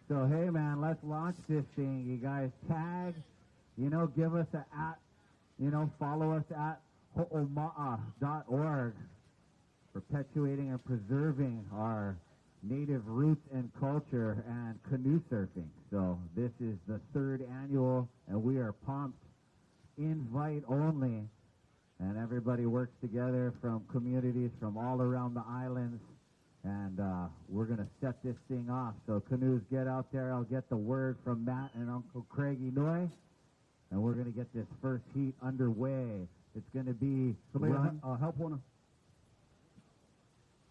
So, hey, man, let's launch this thing. You guys tag, give us a follow us at ho'oma'a.org, perpetuating and preserving our native roots and culture and canoe surfing. So this is the 3rd annual, and we are pumped. Invite only, and everybody works together from communities from all around the islands, and we're going to set this thing off. So canoes, get out there. I'll get the word from Matt and Uncle Craig Inoue, and we're going to get this first heat underway. It's going to be help one.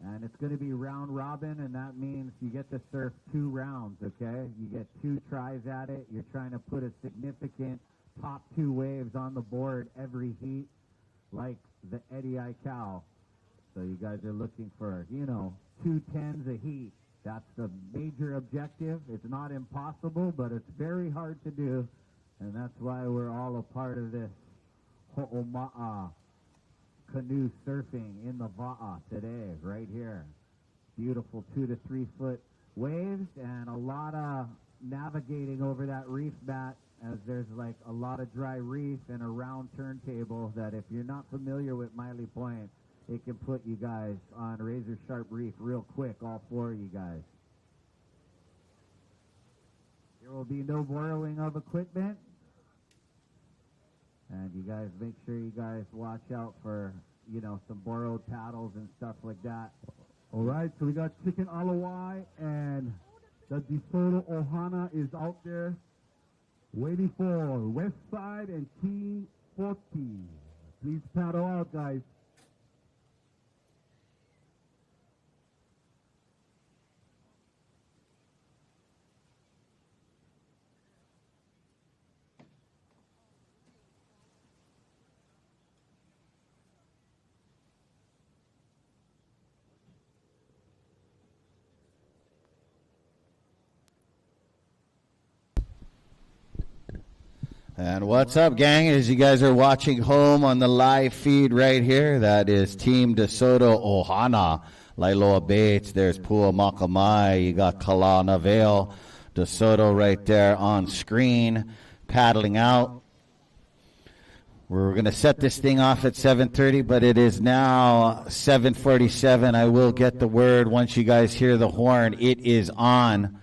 And it's going to be round robin, and that means you get to surf 2 rounds, okay? You get 2 tries at it. You're trying to put a significant top 2 waves on the board every heat, like the Eddie I Cow. So you guys are looking for, 2 tens a heat. That's the major objective. It's not impossible, but it's very hard to do, and that's why we're all a part of this ho'oma'a canoe surfing in the Va'a today, right here. Beautiful 2 to 3 foot waves, and a lot of navigating over that reef mat, as there's like a lot of dry reef and a round turntable that if you're not familiar with Miley Point, it can put you guys on razor sharp reef real quick, all 4 of you guys. There will be no borrowing of equipment. And you guys make sure you guys watch out for, some borrowed paddles and stuff like that. All right, so we got Chicken Alawai, and the DeSoto Ohana is out there waiting for West Side and Team 14. Please paddle out, guys. And what's up, gang? As you guys are watching home on the live feed right here, that is Team DeSoto Ohana, Lailoa Bates. There's Pua Makamai. You got Kalana Vale, DeSoto right there on screen, paddling out. We're going to set this thing off at 7:30, but it is now 7:47. I will get the word once you guys hear the horn. It is on.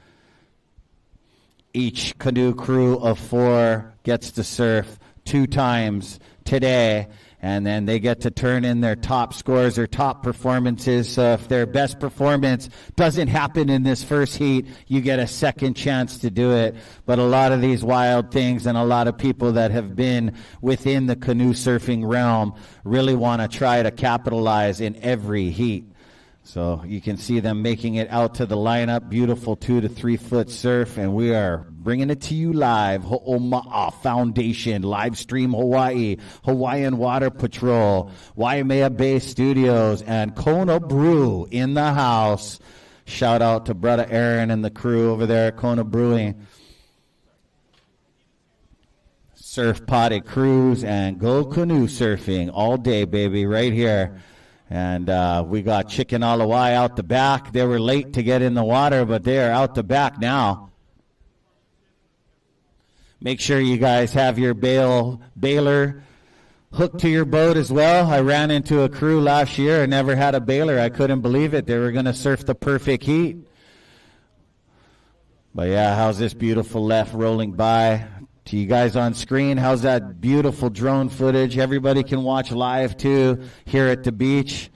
Each canoe crew of 4 gets to surf 2 times today, and then they get to turn in their top scores or top performances. So if their best performance doesn't happen in this first heat, you get a second chance to do it. But a lot of these wild things and a lot of people that have been within the canoe surfing realm really want to try to capitalize in every heat. So you can see them making it out to the lineup. Beautiful 2 to 3 foot surf, and we are bringing it to you live. Ho'oma'a Foundation, Livestream Hawaii, Hawaiian Water Patrol, Waimea Bay Studios, and Kona Brew in the house. Shout out to brother Aaron and the crew over there at Kona Brewing. Surf Potty Cruise and go canoe surfing all day, baby, right here. And we got Chicken Alawai out the back. They were late to get in the water, but they are out the back now. Make sure you guys have your bailer hooked to your boat as well. I ran into a crew last year and never had a bailer. I couldn't believe it. They were going to surf the perfect heat. But yeah, how's this beautiful left rolling by? To you guys on screen, how's that beautiful drone footage? Everybody can watch live too here at the beach.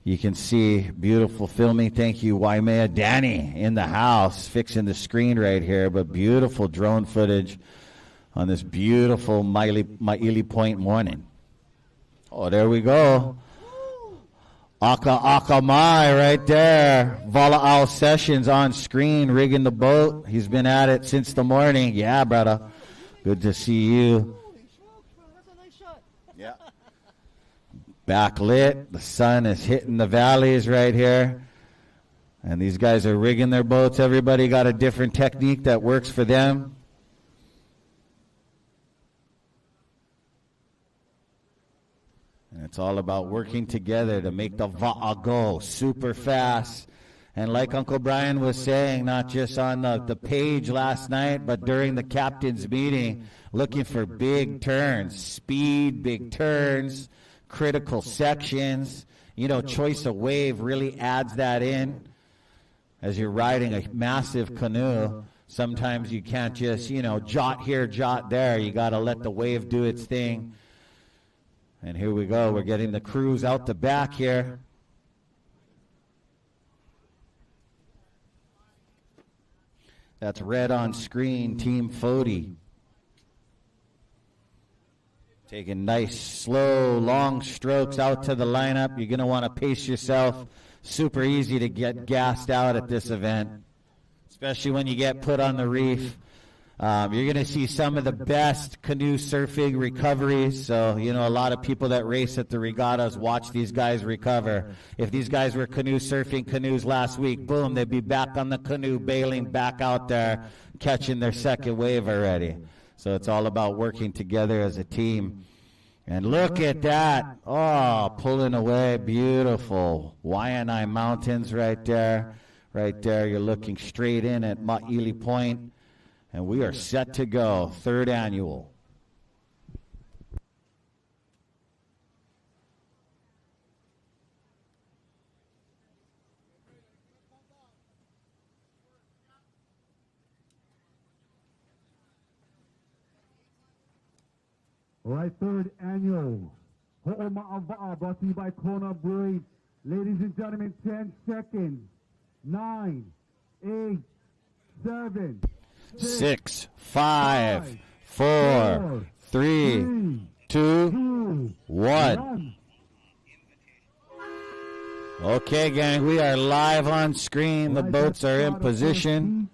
You can see beautiful filming. Thank you, Waimea. Danny in the house fixing the screen right here, but beautiful drone footage on this beautiful Maili Point morning. Oh, there we go. Aka Mai right there. Vala'au Sessions on screen, rigging the boat. He's been at it since the morning. Yeah, brother. Good to see you. Yeah. Backlit. The sun is hitting the valleys right here. And these guys are rigging their boats. Everybody got a different technique that works for them. And it's all about working together to make the va'a go super fast And like Uncle Brian was saying, not just on the page last night, but during the captain's meeting, looking for big turns, speed, big turns, critical sections. You know, choice of wave really adds that in. As you're riding a massive canoe, sometimes you can't just, you know, jot here, jot there. You got to let the wave do its thing. And here we go. We're getting the crews out the back here. That's red on screen, Team Fody. Taking nice, slow, long strokes out to the lineup. You're going to want to pace yourself. Super easy to get gassed out at this event, especially when you get put on the reef. You're going to see some of the best canoe surfing recoveries. So, you know, a lot of people that race at the regattas watch these guys recover. If these guys were canoe surfing canoes last week, boom, they'd be back on the canoe, bailing back out there, catching their second wave already. So it's all about working together as a team. And look at that. Oh, pulling away. Beautiful. Waianae Mountains right there. Right there. You're looking straight in at Ma'ili Point. And we are set to go. Third annual. All right, third annual Ho'oma'awa'a, brought to you by Kona Brewing. Ladies and gentlemen, 10 seconds. 9, 8, 7, 6, 5, 4, 3, 2, 1. Okay, gang, we are live on screen. The boats are in position.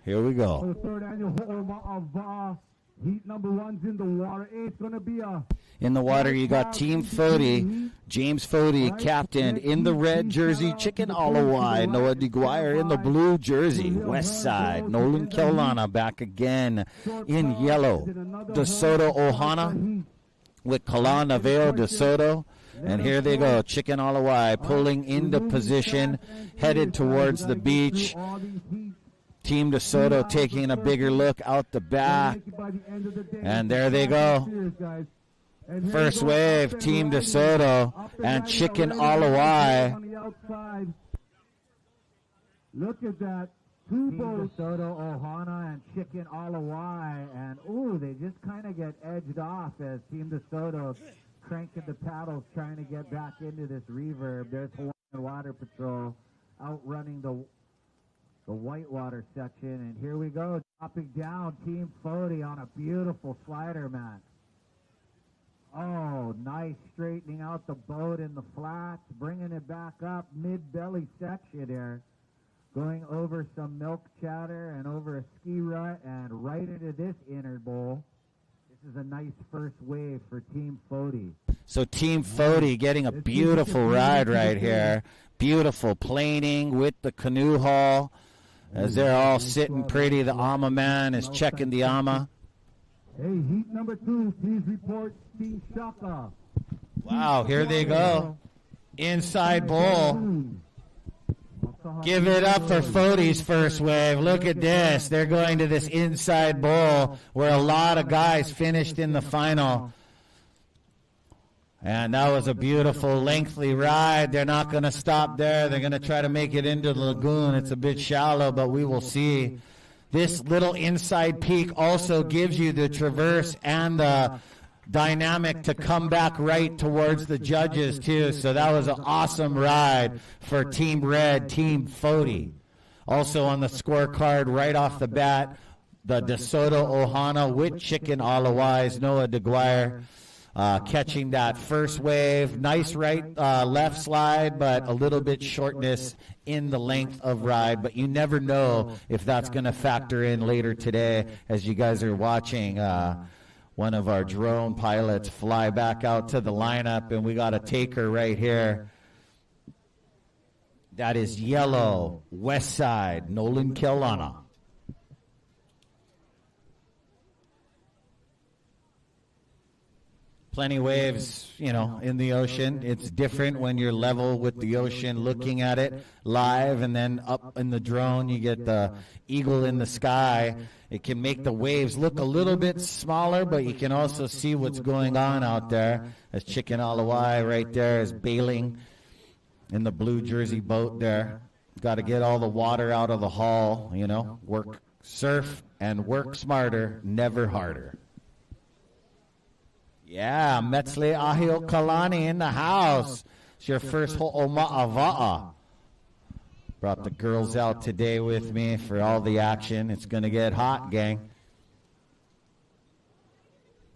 Here we go. For the third annual Ho'oma'awa'a, heat number 1's in the water. It's going to be a... In the water, you got Team Fody, James Fody, captain, in the red jersey, Chicken Alawai, Noah DeGuire in the blue jersey, West Side, Nolan Kelana back again in yellow, DeSoto Ohana with Kalana Vale DeSoto, and here they go, Chicken Alawai pulling into position, headed towards the beach. Team DeSoto taking a bigger look out the back, and there they go. First wave, Team DeSoto and Chicken Alawai. Look at that. Team DeSoto, Ohana, and Chicken Alawai. And, ooh, they just kind of get edged off as Team DeSoto cranking the paddles trying to get back into this reverb. There's Hawaiian Water Patrol outrunning the whitewater section. And here we go, dropping down Team Fody on a beautiful slider, man. Oh, nice straightening out the boat in the flats, bringing it back up mid-belly section here, going over some milk chatter and over a ski rut and right into this inner bowl. This is a nice first wave for Team Fody. So Team Fody getting a beautiful ride right here. Beautiful planing with the canoe haul as they're all sitting pretty. The AMA man is checking the AMA. Hey, heat number 2, please report Team Shaka. Wow, here they go. Inside bowl. Give it up for Fody's first wave. Look at this. They're going to this inside bowl where a lot of guys finished in the final. And that was a beautiful, lengthy ride. They're not going to stop there. They're going to try to make it into the lagoon. It's a bit shallow, but we will see. This little inside peak also gives you the traverse and the dynamic to come back right towards the judges, too. So that was an awesome ride for Team Red, Team Fody. Also on the scorecard right off the bat, the DeSoto Ohana with Chicken Alawai's Noah DeGuire. Catching that first wave. Nice right, left slide, but a little bit shortness in the length of ride. But you never know if that's going to factor in later today as you guys are watching one of our drone pilots fly back out to the lineup. And we got a taker right here. That is yellow, West Side, Nolan Kelana. Plenty waves, you know, in the ocean. It's different when you're level with the ocean, looking at it live, and then up in the drone, you get the eagle in the sky. It can make the waves look a little bit smaller, but you can also see what's going on out there. As Chicken Alawai right there is bailing in the blue jersey boat there. Got to get all the water out of the hull, you know, work, surf, and work smarter, never harder. Yeah, Metzle Ahio Kalani in the house. It's your first Ho'oma'ava'a. Brought the girls out today with me for all the action. It's going to get hot, gang.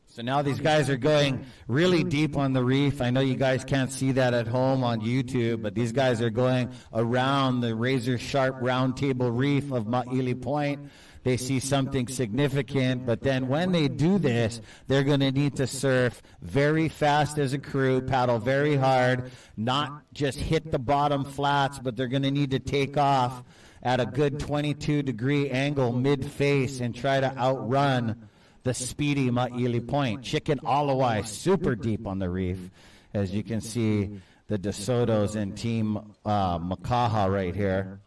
So now these guys are going really deep on the reef. I know you guys can't see that at home on YouTube, but these guys are going around the razor-sharp round table reef of Ma'ili Point. They see something significant, but then when they do this, they're going to need to surf very fast as a crew, paddle very hard, not just hit the bottom flats, but they're going to need to take off at a good 22-degree angle mid-face and try to outrun the speedy Ma'ili Point. Chicken Alawai, super deep on the reef. As you can see, the DeSoto's and Team Makaha right here.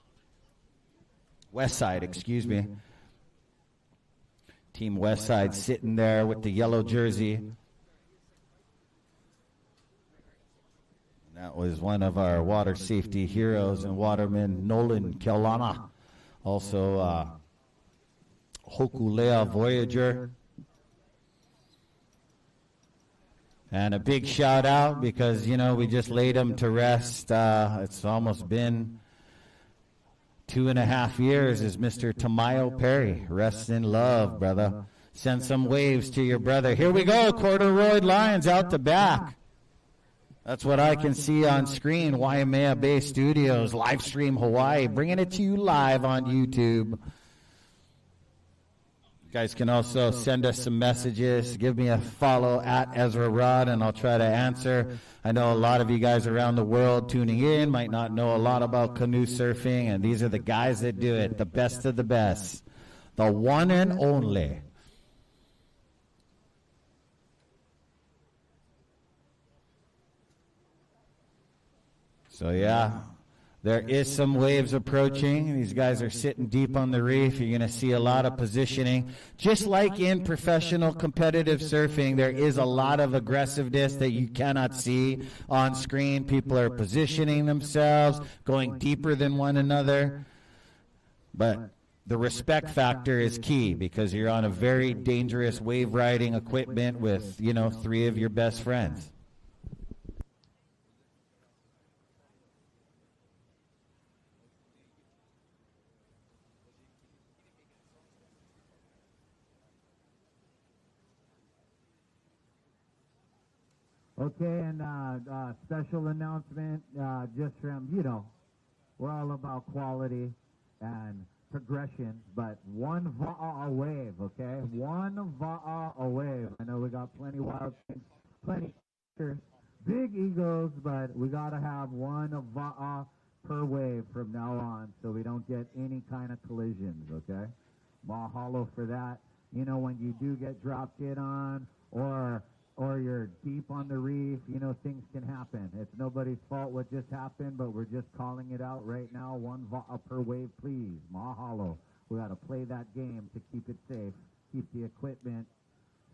West Side, excuse me. Team West Side sitting there with the yellow jersey. That was one of our water safety heroes and waterman, Nolan Kelana. Also, Hokulea Voyager. And a big shout out because, you know, we just laid him to rest. It's almost been 2.5 years as Mr. Tamayo Perry. Rest in love, brother. Send some waves to your brother. Here we go, corduroy lines out the back. That's what I can see on screen. Waimea Bay Studios, Livestream Hawaii, bringing it to you live on YouTube. You guys can also send us some messages. Give me a follow at Ezra Rod, and I'll try to answer. I know a lot of you guys around the world tuning in might not know a lot about canoe surfing, and these are the guys that do it, the best of the best, the one and only. So, yeah. There is some waves approaching. These guys are sitting deep on the reef. You're going to see a lot of positioning. Just like in professional competitive surfing, there is a lot of aggressiveness that you cannot see on screen. People are positioning themselves, going deeper than one another. But the respect factor is key because you're on a very dangerous wave riding equipment with, you know, 3 of your best friends. Okay, and special announcement, just from, you know, we're all about quality and progression, but one va'a a wave, okay? One va'a a wave. I know we got plenty wild things, plenty big egos, but we got to have one va'a per wave from now on so we don't get any kind of collisions, okay? Mahalo for that. You know, when you do get dropped in on or you're deep on the reef, you know, things can happen. It's nobody's fault what just happened, but we're just calling it out right now. One va'a per wave, please. Mahalo. We got to play that game to keep it safe, keep the equipment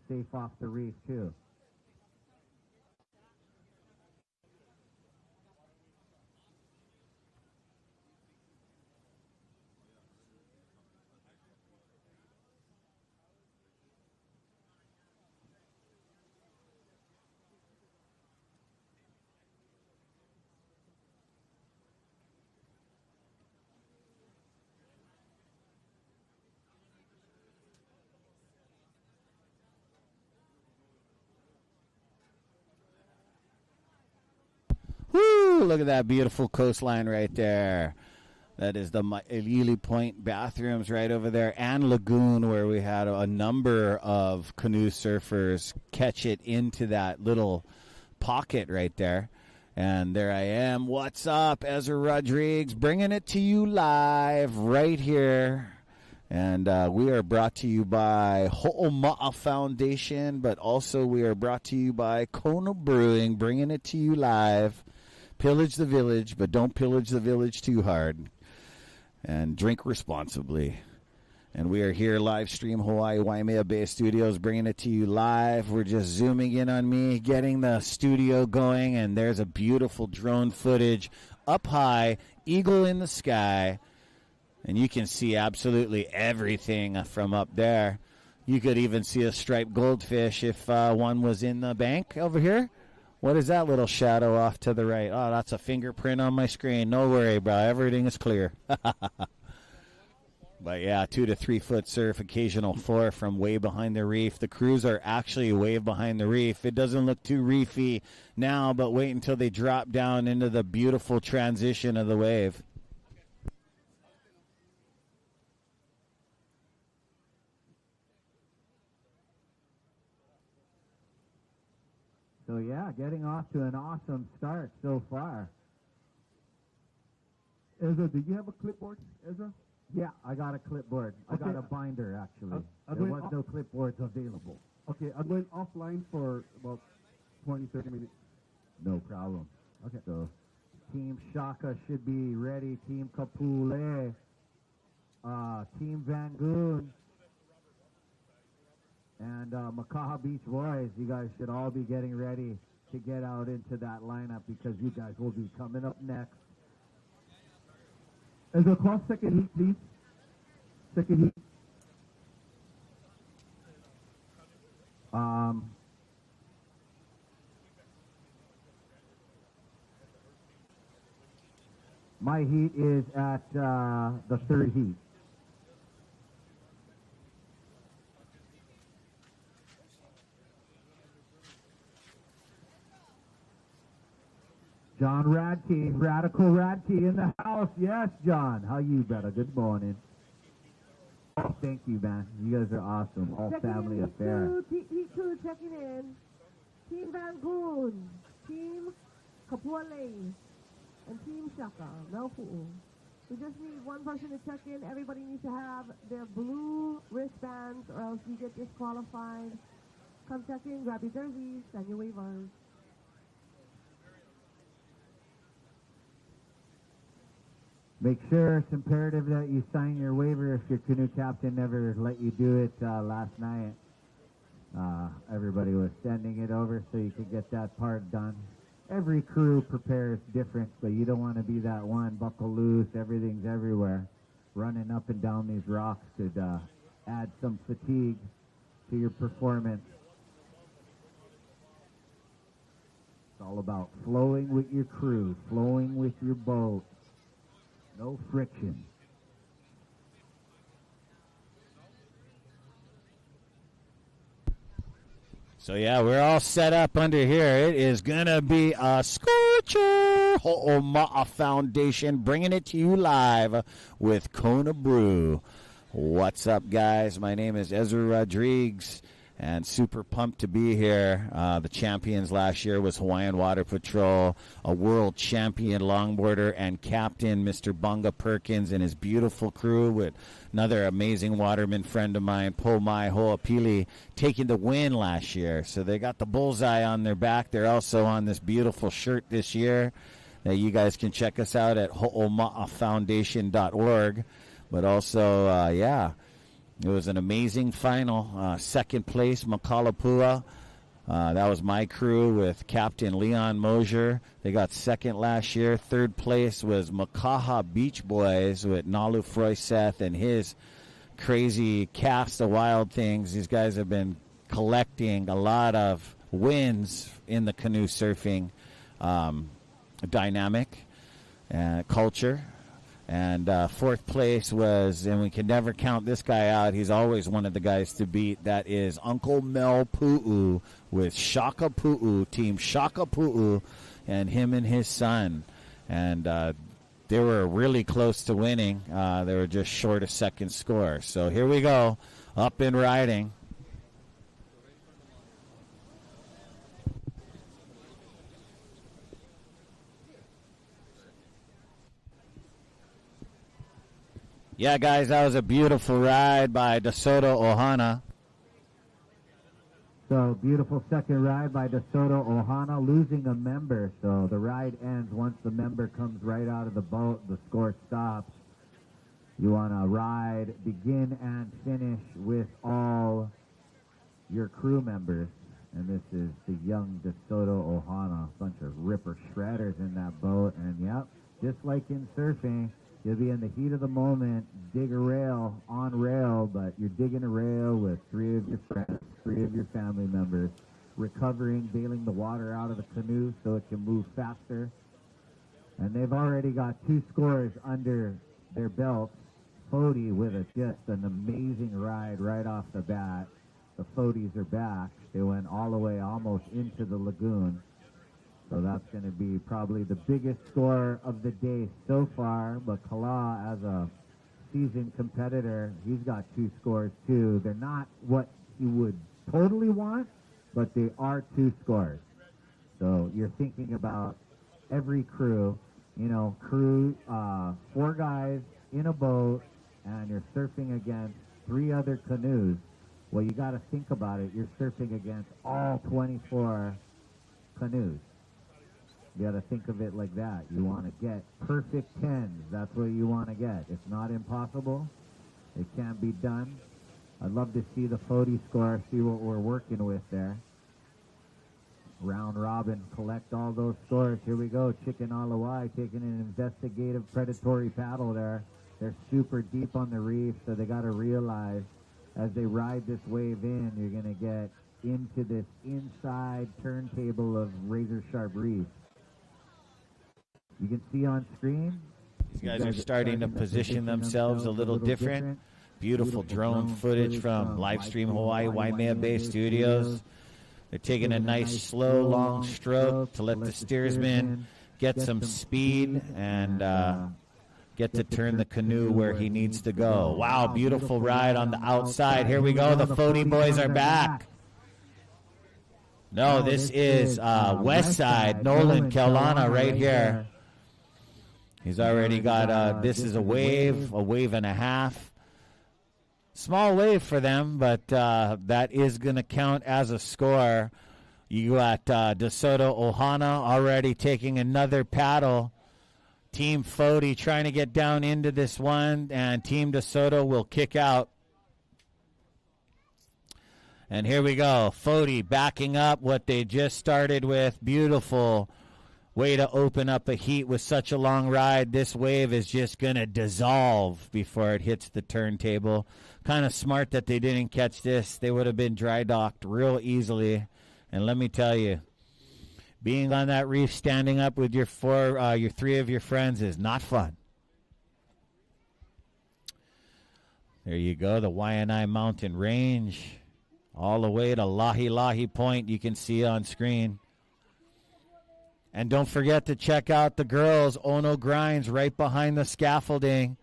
safe off the reef, too. Woo! Look at that beautiful coastline right there. That is the Ma'ili Point bathrooms right over there, and lagoon where we had a number of canoe surfers catch it into that little pocket right there. And there I am. What's up? Ezra Rodriguez bringing it to you live right here And we are brought to you by Ho'oma'a Foundation, but also we are brought to you by Kona Brewing, bringing it to you live. Pillage the village, but don't pillage the village too hard. And drink responsibly. And we are here, Livestream, Hawaii, Waimea Bay Studios, bringing it to you live. We're just zooming in on me, getting the studio going, and there's a beautiful drone footage up high, eagle in the sky. And you can see absolutely everything from up there. You could even see a striped goldfish if one was in the bank over here. What is that little shadow off to the right? Oh, that's a fingerprint on my screen. No worry, bro. Everything is clear. But, yeah, 2 to 3 foot surf, occasional 4 from way behind the reef. The crews are actually way behind the reef. It doesn't look too reefy now, but wait until they drop down into the beautiful transition of the wave. So, yeah, getting off to an awesome start so far. Ezra, do you have a clipboard, Ezra? Yeah, I got a clipboard. Okay. I got a binder, actually. I'm There going was no clipboards available. Okay, I'm going offline for about 20, 30 minutes. No problem. Okay. So, Team Shaka should be ready. Team Kapule, Team Vangoon, and Makaha Beach Boys. You guys should all be getting ready to get out into that lineup because you guys will be coming up next. Ezra, cross second heat, please. Second heat. My heat is at the third heat. John Radke, Radical Radke in the house. Yes, John. How you, brother? Good morning. Oh, thank you, man. You guys are awesome. All Checking family in, affair. Heat 2 checking in. Team Vangoon, Team Kapualei, and Team Shaka, Melpu'u. We just need one person to check in. Everybody needs to have their blue wristbands or else you get disqualified. Come check in, grab your jerseys, send your waivers. Make sure it's imperative that you sign your waiver if your canoe captain never let you do it last night. Everybody was sending it over so you could get that part done. Every crew prepares different, but you don't want to be that one. Buckle loose, everything's everywhere. Running up and down these rocks could add some fatigue to your performance. It's all about flowing with your crew, flowing with your boat. No friction. So, yeah, we're all set up under here. It is going to be a scorcher. Ho'oma'a Foundation bringing it to you live with Kona Brew. What's up, guys? My name is Ezra Rodriguez, and super pumped to be here. The champions last year was Hawaiian Water Patrol, a world champion longboarder and captain, Mr. Bunga Perkins, and his beautiful crew with another amazing waterman friend of mine, Pomai Ho'apili, taking the win last year. So they got the bullseye on their back. They're also on this beautiful shirt this year. You guys can check us out at ho'oma'afoundation.org. But also, yeah, it was an amazing final. Second place, Makalapua. That was my crew with Captain Leon Mosier. They got second last year. Third place was Makaha Beach Boys with Nalu Froyseth and his crazy cast of wild things. These guys have been collecting a lot of wins in the canoe surfing dynamic culture. And fourth place was, and we can never count this guy out, he's always one of the guys to beat, that is Uncle Mel Pu'u with Shaka Pu'u, Team Shaka Pu'u, and him and his son. And they were really close to winning. They were just short a second score. So here we go, up and riding. Yeah, guys, that was a beautiful ride by DeSoto Ohana. So, beautiful second ride by DeSoto Ohana, losing a member. So, the ride ends once the member comes right out of the boat. The score stops. You want to ride, begin, and finish with all your crew members. And this is the young DeSoto Ohana, a bunch of ripper shredders in that boat. And, yep, just like in surfing, you'll be in the heat of the moment, dig a rail, on rail, but you're digging a rail with 3 of your friends, 3 of your family members, recovering, bailing the water out of the canoe so it can move faster. And they've already got 2 scores under their belts. Fody with just an amazing ride right off the bat. The Fodies are back. They went all the way almost into the lagoon. So that's going to be probably the biggest score of the day so far. But Kala, as a seasoned competitor, he's got 2 scores too. They're not what he would totally want, but they are 2 scores. So you're thinking about every crew, crew, 4 guys in a boat, and you're surfing against 3 other canoes. Well, you got to think about it. You're surfing against all 24 canoes. You got to think of it like that. You want to get perfect 10s. That's what you want to get. It's not impossible. It can be done. I'd love to see the Fody score, see what we're working with there. Round robin, collect all those scores. Here we go. Chicken Alawai taking an investigative predatory paddle there. They're super deep on the reef, so they got to realize as they ride this wave in, you're going to get into this inside turntable of razor sharp reef. You can see on screen. These guys are starting to position themselves a little different. Beautiful drone footage from Livestream Hawaii, Waimea Bay Studios. They're taking a nice, slow, long stroke to let the steersman get some speed and get to turn the canoe where he needs to go. Wow, beautiful ride on the outside. Here we go. The Fody boys are back. No, this is West Side, Nolan Kelana right here. He's already got, this is a wave and a half. Small wave for them, but that is going to count as a score. You got DeSoto Ohana already taking another paddle. Team Fody trying to get down into this one, and Team DeSoto will kick out. And here we go. Fody backing up what they just started with. Beautiful way to open up a heat with such a long ride. This wave is just going to dissolve before it hits the turntable. Kind of smart that they didn't catch this. They would have been dry docked real easily. And let me tell you, being on that reef, standing up with your 3 of your friends is not fun. There you go, the Waianae Mountain Range, all the way to Lahi Lahi Point. You can see on screen. And don't forget to check out the girls, Ono Grinds, right behind the scaffolding.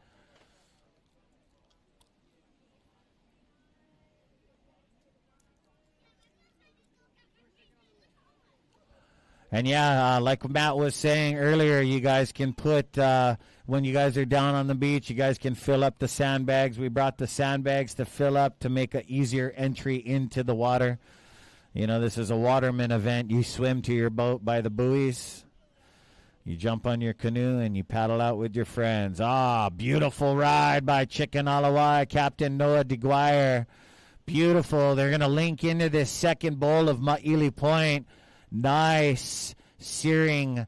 And yeah, like Matt was saying earlier, you guys can put, when you guys are down on the beach, you guys can fill up the sandbags. We brought the sandbags to fill up to make an easier entry into the water. You know, this is a waterman event. You swim to your boat by the buoys. You jump on your canoe and you paddle out with your friends. Ah, beautiful ride by Chicken Alawai, Captain Noah DeGuire. Beautiful. They're going to link into this second bowl of Ma'ili Point. Nice searing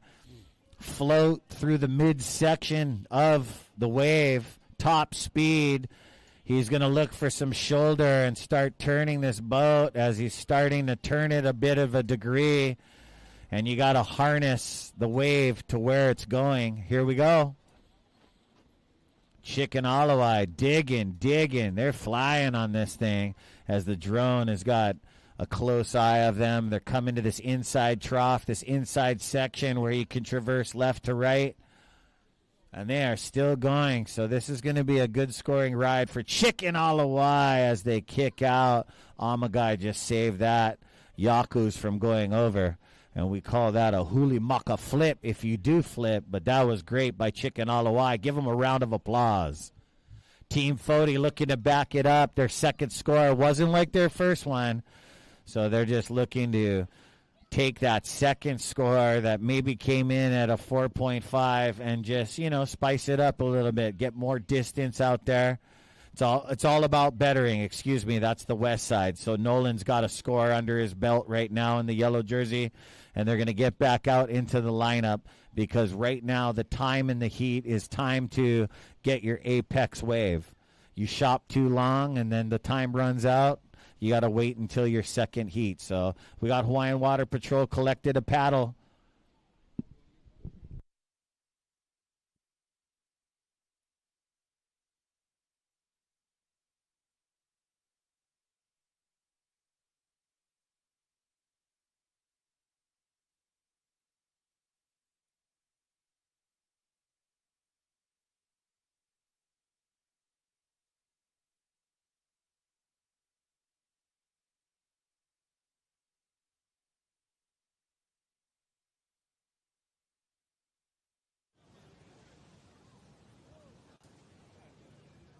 float through the midsection of the wave. Top speed. He's going to look for some shoulder and start turning this boat as he's starting to turn it a bit of a degree. And you got to harness the wave to where it's going. Here we go. Chicken Alawai digging. They're flying on this thing as the drone has got a close eye of them. They're coming to this inside trough, this inside section where you can traverse left to right. And they are still going. So this is going to be a good scoring ride for Chicken Alawai as they kick out. Amagai just saved that. Yaku's from going over. And we call that a huli maka flip if you do flip. But that was great by Chicken Alawai. Give them a round of applause. Team Fody looking to back it up. Their second score wasn't like their first one, so they're just looking to take that second score that maybe came in at a 4.5 and just, spice it up a little bit, get more distance out there. It's all about bettering. Excuse me, that's the west side. So Nolan's got a score under his belt right now in the yellow jersey, and they're going to get back out into the lineup because right now the time in the heat is time to get your apex wave. You shop too long, and then the time runs out. You got to wait until your second heat. So we got Hawaiian Water Patrol collected a paddle.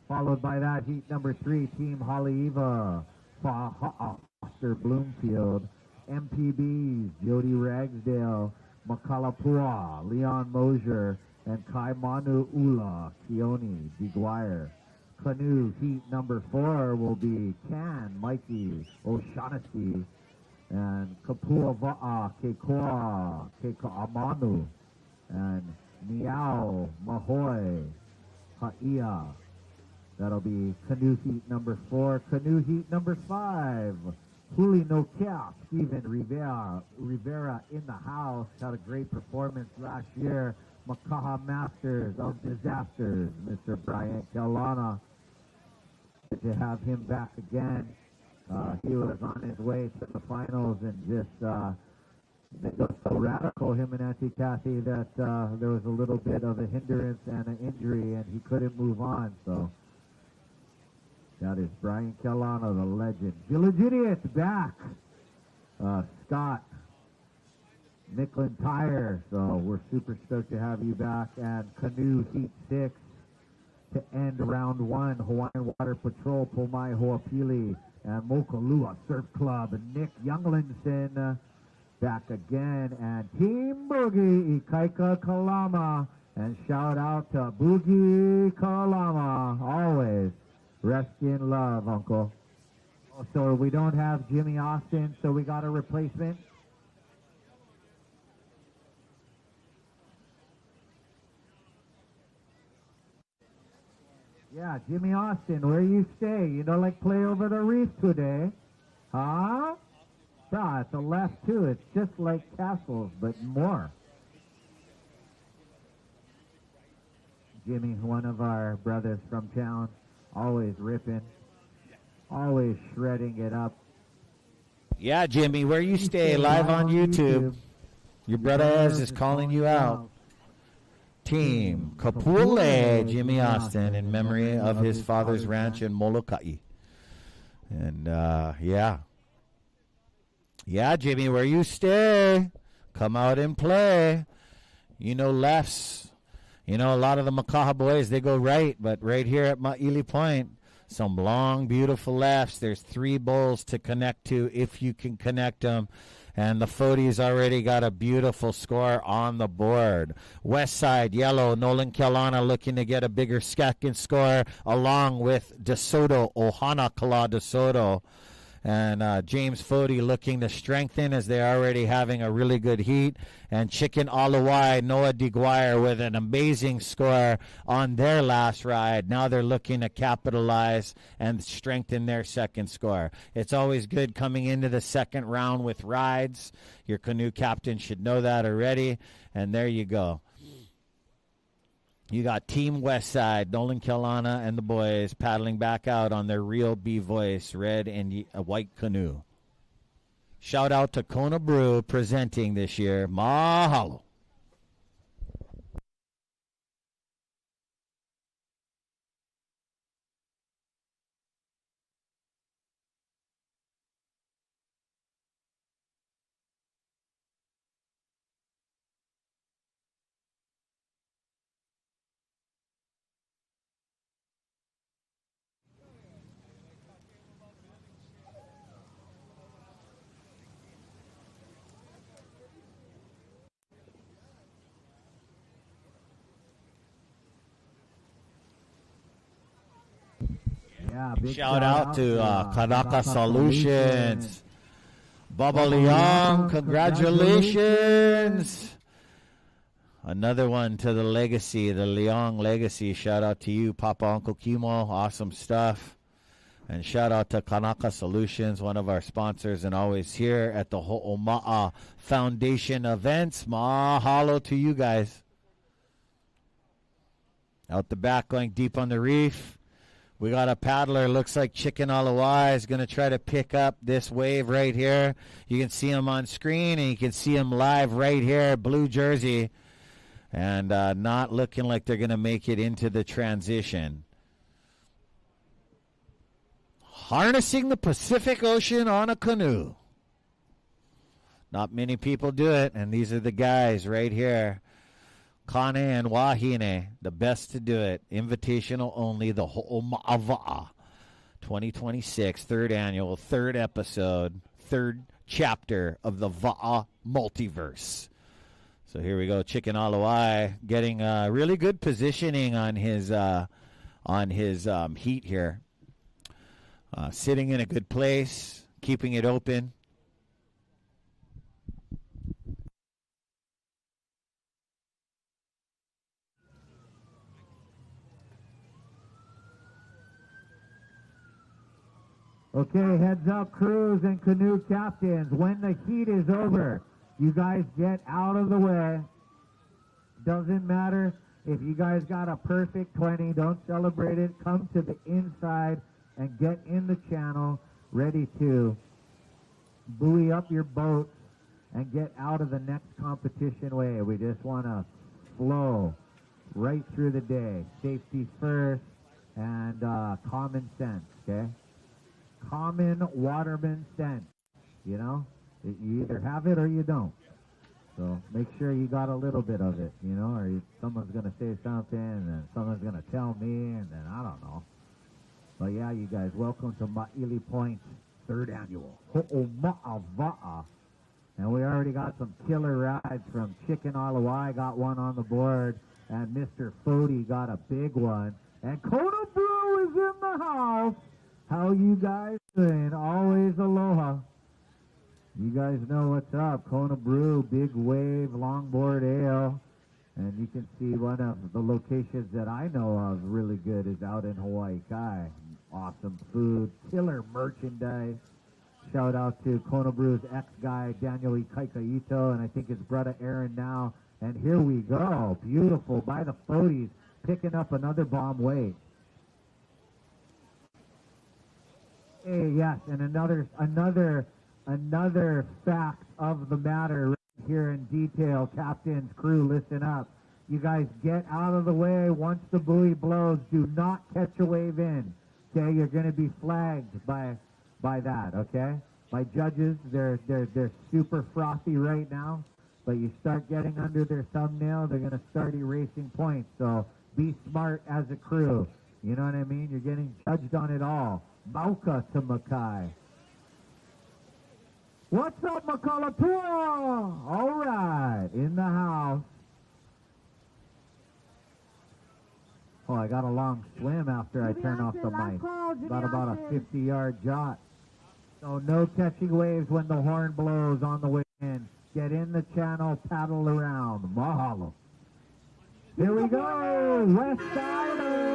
Followed by that, heat number 3, Team Haleiwa, Foster Bloomfield, MPBs, Jody Ragsdale, Makalapua, Leon Mosier, and Kaimanu Ula, Keone DeGuire. Canoe heat number 4 will be Can, Mikey, O'Shaughnessy, and Kapua Va'a, Kekoa, Amanu, and Miao, Mahoy, Ha'ia. That'll be canoe heat number 4. Canoe heat number 5. Huli no Cap, Steven Rivera in the house. Had a great performance last year. Makaha Masters of Disasters, Mr. Brian Kelana. Good to have him back again. He was on his way to the finals and just it was so radical, him and Auntie Kathy, that there was a little bit of a hindrance and an injury, and he couldn't move on. So that is Brian Kelana, the legend. Village Idiots back. Scott McIntyre. So we're super stoked to have you back. And Canoe Heat 6 to end round 1. Hawaiian Water Patrol, Pomai Hoapili, and Mokalua Surf Club. And Nick Younglinson back again. And Team Boogie, Ikaika Kalama. And shout out to Boogie Kalama, always. Rest in love, Uncle. So we don't have Jimmy Austin, so we got a replacement. Yeah, Jimmy Austin, where you stay? You don't like play over the reef today? Huh? Yeah, it's a left too. It's just like Castles, but more. Jimmy, one of our brothers from town. Always ripping, always shredding it up. Yeah, Jimmy, where you stay, live on YouTube. Your brother Ez is calling you out. Team Kapule, Jimmy Austin, in memory of his father's ranch in Molokai. And, yeah, Jimmy, where you stay, come out and play. Lefts. A lot of the Makaha boys, they go right, but right here at Ma'ili Point, some long, beautiful lefts. There's 3 bowls to connect to if you can connect them. And the Fody's already got a beautiful score on the board. West side, yellow, Nolan Kelana looking to get a bigger second score along with DeSoto, Ohana Kala DeSoto. And James Fody looking to strengthen as they're already having a really good heat. And Chicken Alawai, Noah DeGuire with an amazing score on their last ride. Now they're looking to capitalize and strengthen their second score. It's always good coming into the second round with rides. Your canoe captain should know that already. And there you go. You got Team Westside, Nolan Kelana and the boys paddling back out on their real B-Voice, red and white canoe. Shout out to Kona Brew presenting this year. Mahalo. Yeah, big Shout out to Kanaka Solutions. Solutions. Baba Leong, congratulations. Another one to the legacy, the Leong legacy. Shout out to you, Papa Uncle Kimo. Awesome stuff. And shout out to Kanaka Solutions, one of our sponsors, and always here at the Ho'oma'a Foundation events. Mahalo to you guys. Out the back, going deep on the reef. We got a paddler, looks like Chicken Alawai is going to try to pick up this wave right here. You can see him on screen, and you can see him live right here, blue jersey. And not looking like they're going to make it into the transition. Harnessing the Pacific Ocean on a canoe. Not many people do it, and these are the guys right here. Kane and Wahine, the best to do it. Invitational only, the Ho'oma'awa'a 2026, third annual, third episode, third chapter of the Va'a multiverse. So here we go, Chicken Alawai getting really good positioning on his heat here. Sitting in a good place, keeping it open. Okay, heads up, crews and canoe captains. When the heat is over, you guys get out of the way. Doesn't matter if you guys got a perfect 20. Don't celebrate it. Come to the inside and get in the channel, ready to buoy up your boats and get out of the next competition way. We just want to flow right through the day. Safety first and common sense, okay? Common waterman sense, you know? You either have it or you don't. So make sure you got a little bit of it, you know, or someone's going to say something and then someone's going to tell me and then I don't know. But yeah, you guys, welcome to Ma'ili Point, third annual Ho'oma'awa'a. And we already got some killer rides from Chicken Alawai, got one on the board, and Mr. Fody got a big one. And Kona Brew is in the house. How you guys doing? Always aloha. You guys know what's up. Kona Brew, big wave, longboard ale. And you can see one of the locations that I know of really good is out in Hawaii Kai. Awesome food, killer merchandise. Shout out to Kona Brew's ex-guy, Daniel Ikaikaito, and I think his brother Aaron now. And here we go. Beautiful by the Fodies, picking up another bomb weight. Hey, yes, and another fact of the matter right here in detail. Captain's crew, listen up. You guys get out of the way once the buoy blows. Do not catch a wave in. Okay, you're going to be flagged by that. Okay, by judges. They're super frothy right now. But you start getting under their thumbnail, they're going to start erasing points. So be smart as a crew. You know what I mean? You're getting judged on it all. Mauka to Makai. What's up, Makalapua? All right, in the house. Oh, I got a long swim after I turn off the mic. Got about a 50-yard jot. So no catching waves when the horn blows on the way in. Get in the channel, paddle around. Mahalo. Here we go, West Siders.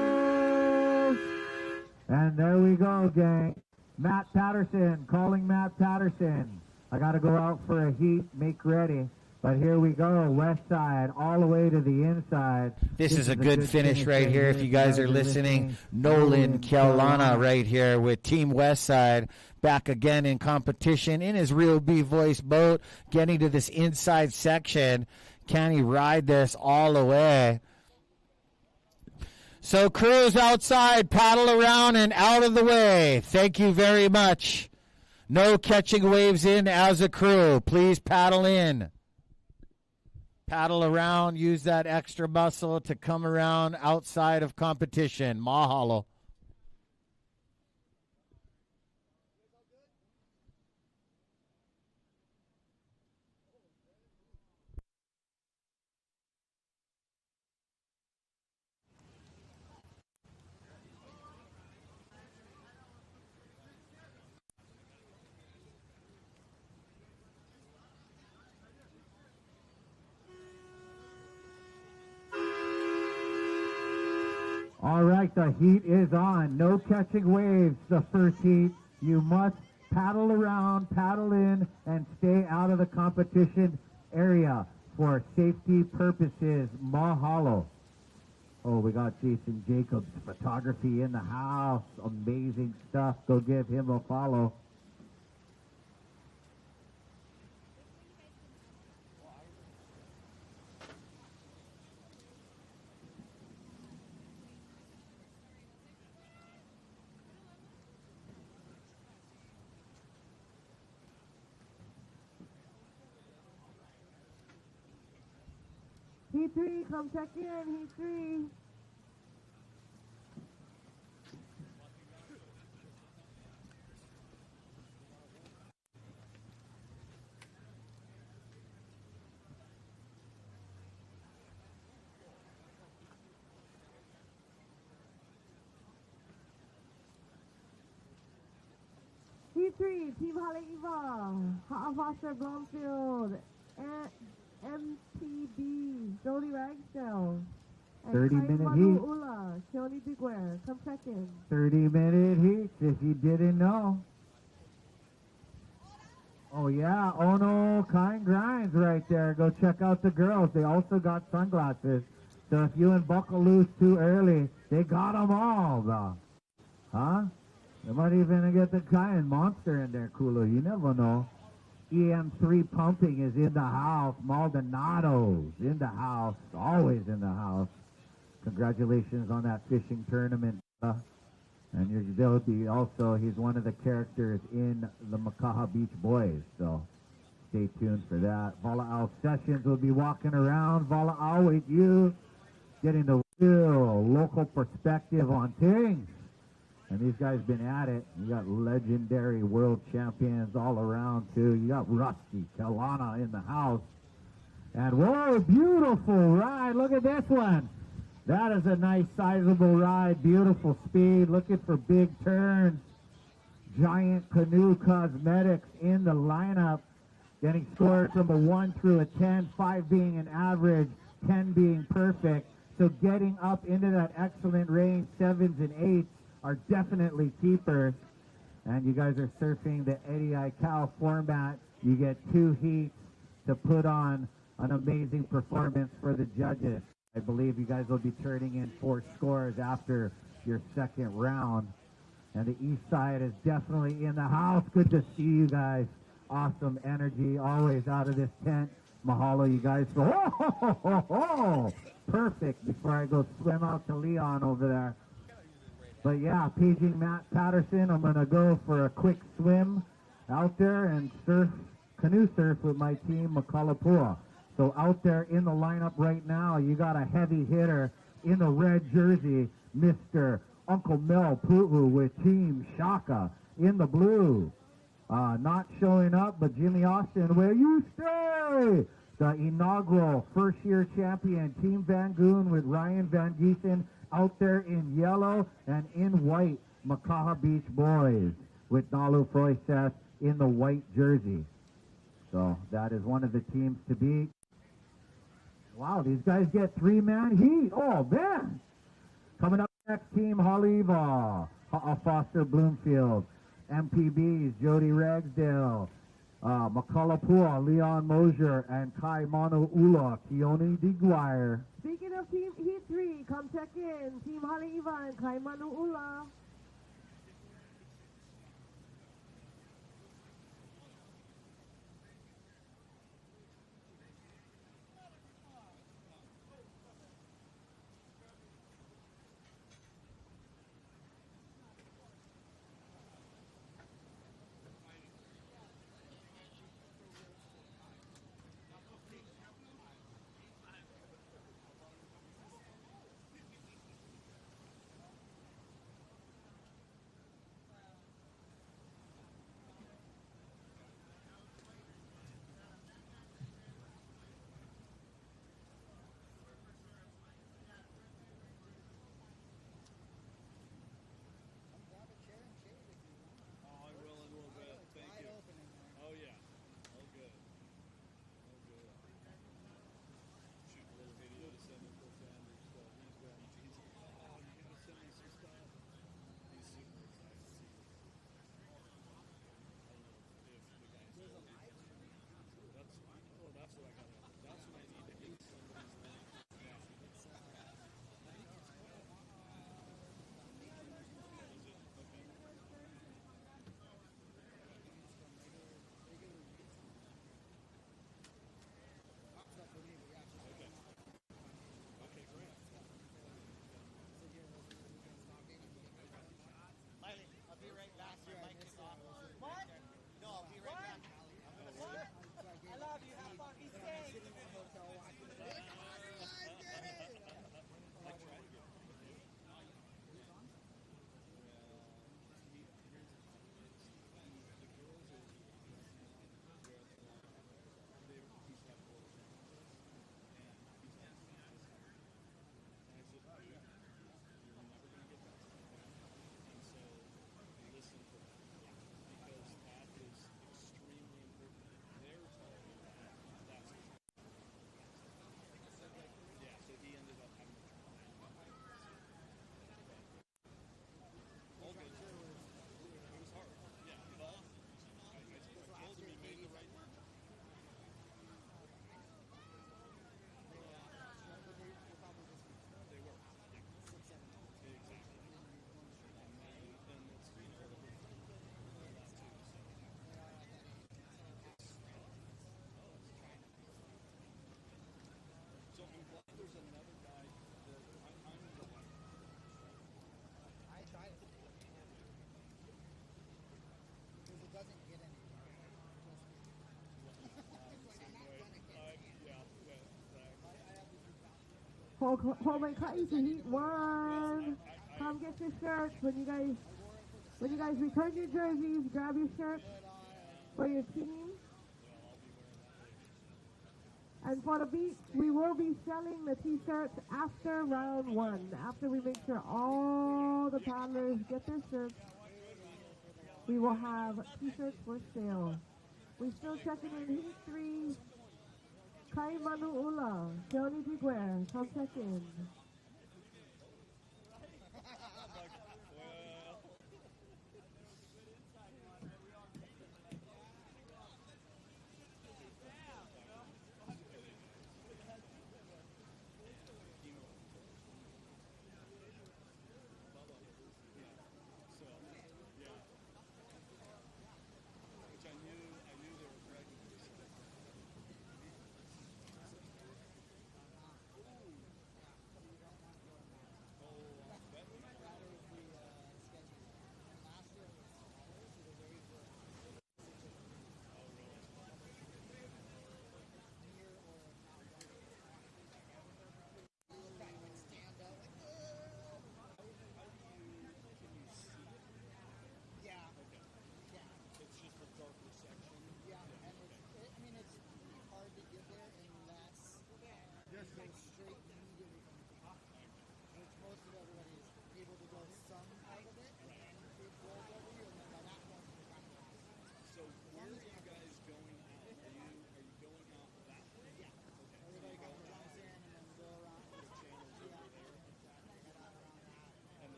And there we go, gang. Matt Patterson, calling Matt Patterson. I got to go out for a heat, make ready. But here we go, west side, all the way to the inside. This is a good finish right here. If you guys are listening, Nolan Kealana right here with Team Westside back again in competition in his Real B Voice boat, getting to this inside section. Can he ride this all the way? So crews outside, paddle around and out of the way. Thank you very much. No catching waves in as a crew. Please paddle in. Paddle around, use that extra muscle to come around outside of competition. Mahalo. All right, the heat is on. No catching waves the first heat. You must paddle around, paddle in, and stay out of the competition area for safety purposes. Mahalo. Oh, we got Jason Jacobs, photography in the house. Amazing stuff. Go give him a follow. Heat 3, come check in, Heat 3. Heat 3, Team Hawai'i, Foster Blomfield, and MTB, Jody Ragsdale, and 30-minute Manu heat. Ula, Keone Bigware, come check in. 30-minute heat, if you didn't know. Oh, yeah. Oh, no. Kind Grinds right there. Go check out the girls. They also got sunglasses. So if you and buckle loose too early, they got them all, though. Huh? They might even get the Kind Monster in there, Kula. You never know. EM3 Pumping is in the house. Maldonado's in the house. Always in the house. Congratulations on that fishing tournament. And you'll be also, he's one of the characters in the Makaha Beach Boys. So stay tuned for that. Vala'au Sessions will be walking around. Vala'au with you, getting the real local perspective on things. And these guys been at it. You got legendary world champions all around, too. You got Rusty Kelana in the house. And, whoa, beautiful ride. Look at this one. That is a nice, sizable ride. Beautiful speed. Looking for big turns. Giant Canoe Cosmetics in the lineup. Getting scores from a 1 through a 10, 5 being an average, 10 being perfect. So getting up into that excellent range, 7s and 8s. Are definitely keepers. And you guys are surfing the Eddie Aikau format. You get 2 heats to put on an amazing performance for the judges. I believe you guys will be turning in 4 scores after your second round. And the east side is definitely in the house. Good to see you guys. Awesome energy always out of this tent. Mahalo, you guys. Perfect before I go swim out to Leon over there. But yeah, paging Matt Patterson, I'm going to go for a quick swim out there and surf, canoe surf with my team, Makalapua. So out there in the lineup right now, you got a heavy hitter in the red jersey, Mr. Uncle Mel Pu'u with Team Shaka in the blue. Not showing up, but Jimmy Austin, where you stay? The inaugural first-year champion, Team Vangoon with Ryan Van Giesen, out there in yellow and in white, Makaha Beach Boys with Nalu Froises in the white jersey. So that is one of the teams to beat. Wow, these guys get 3-man heat. Oh, man. Coming up next, Team Haliva, Foster Bloomfield, MPBs, Jody Ragsdale, Makalapua, Leon Mosier, and Kai Manu Ula, Keone Diguire. Speaking of Team Heat 3, come check in. Team Hawai'i and Kai Manu Ula. Coleman Cutty to Heat 1. Come get your shirts when you guys return your jerseys. Grab your shirts for your team. And for the beach, we will be selling the t-shirts after round 1. After we make sure all the paddlers get their shirts, we will have t-shirts for sale. We're still checking in Heat 3. Kai Manu'ula, Johnny Piguer, come check in.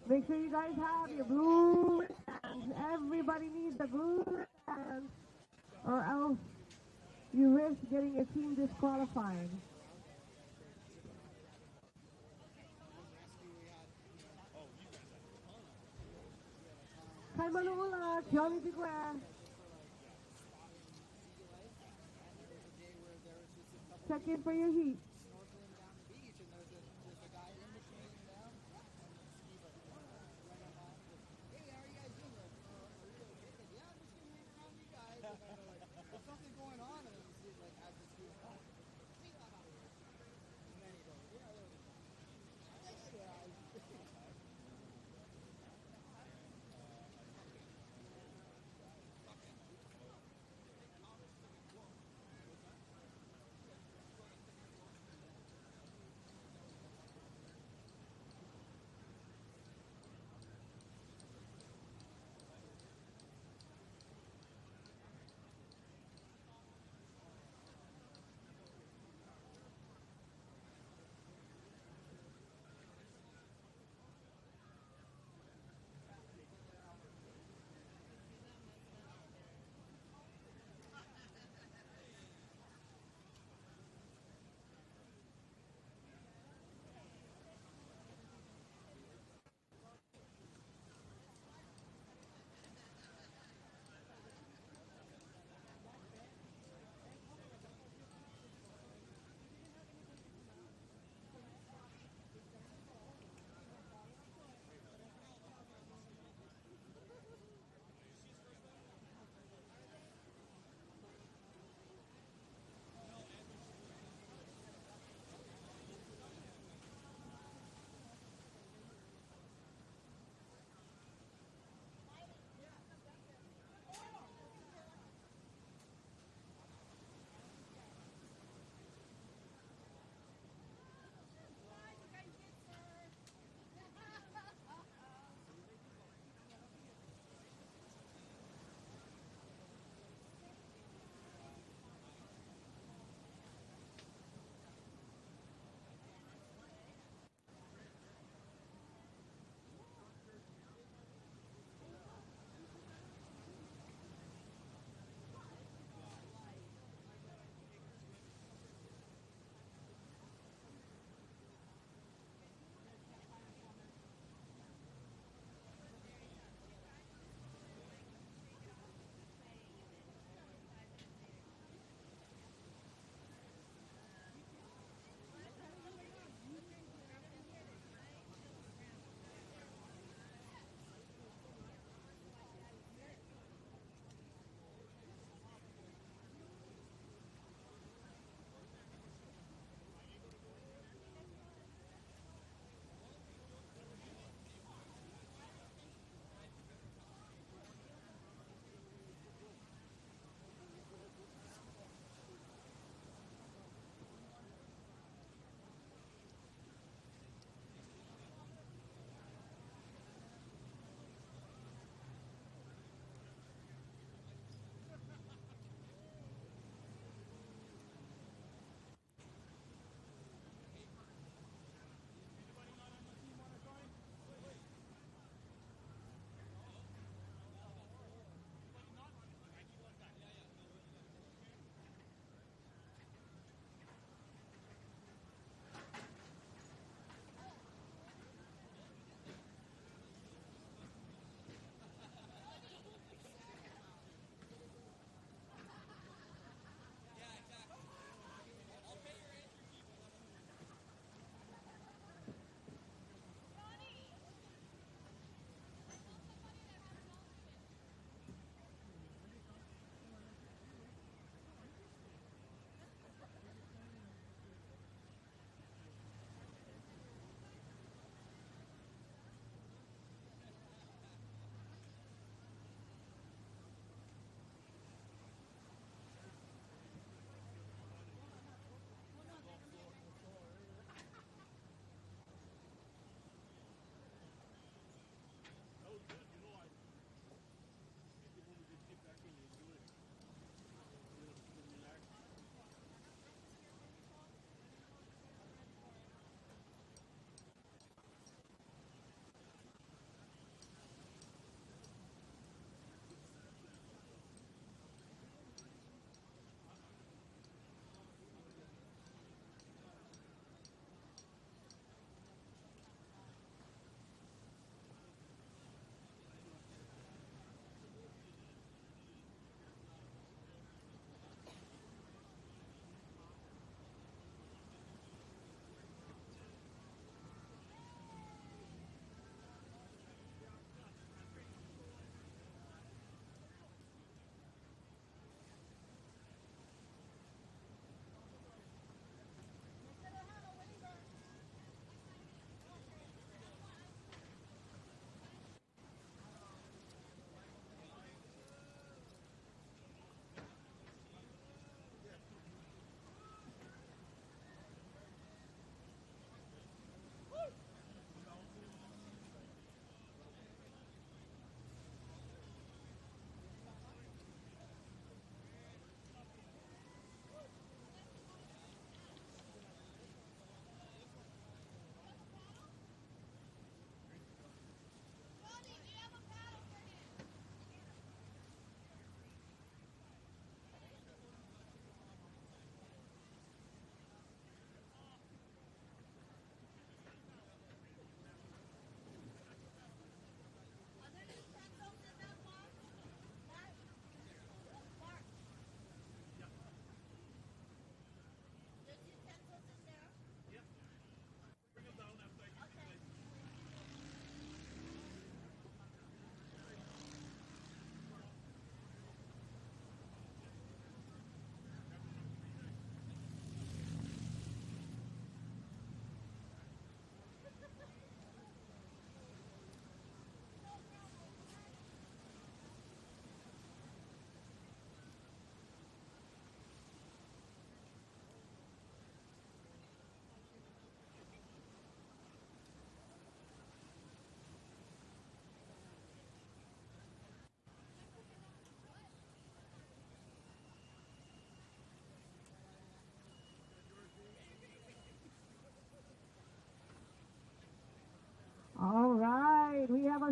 Make sure you guys have your blue wristbands. Everybody needs the blue wristbands, or else you risk getting your team disqualified. Kaimanula, Johnny Piguer. Check in for your heat.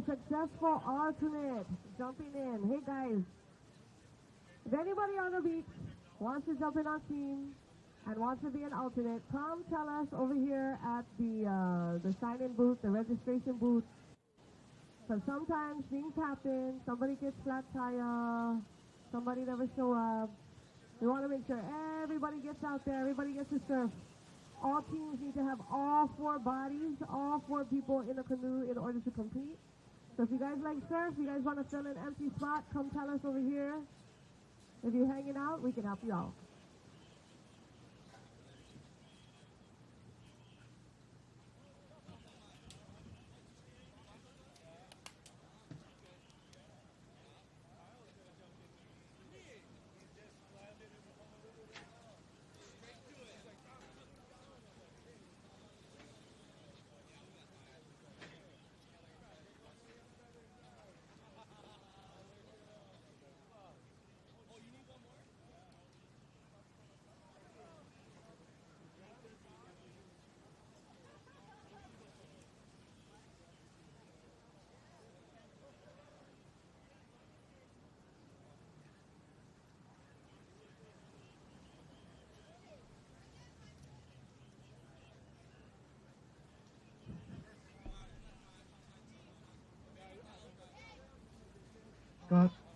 successful alternate jumping in. Hey guys, if anybody on the beach wants to jump in on team and wants to be an alternate, come tell us over here at the sign-in booth, the registration booth. Because sometimes things happen, somebody gets flat tire, somebody never show up. We want to make sure everybody gets out there, everybody gets to surf. All teams need to have all 4 bodies, all 4 people in a canoe in order to compete. So if you guys like surf, you guys want to fill an empty spot, come tell us over here. If you're hanging out, we can help you out.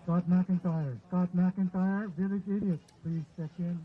Scott McIntyre, Village Idiot, please check in.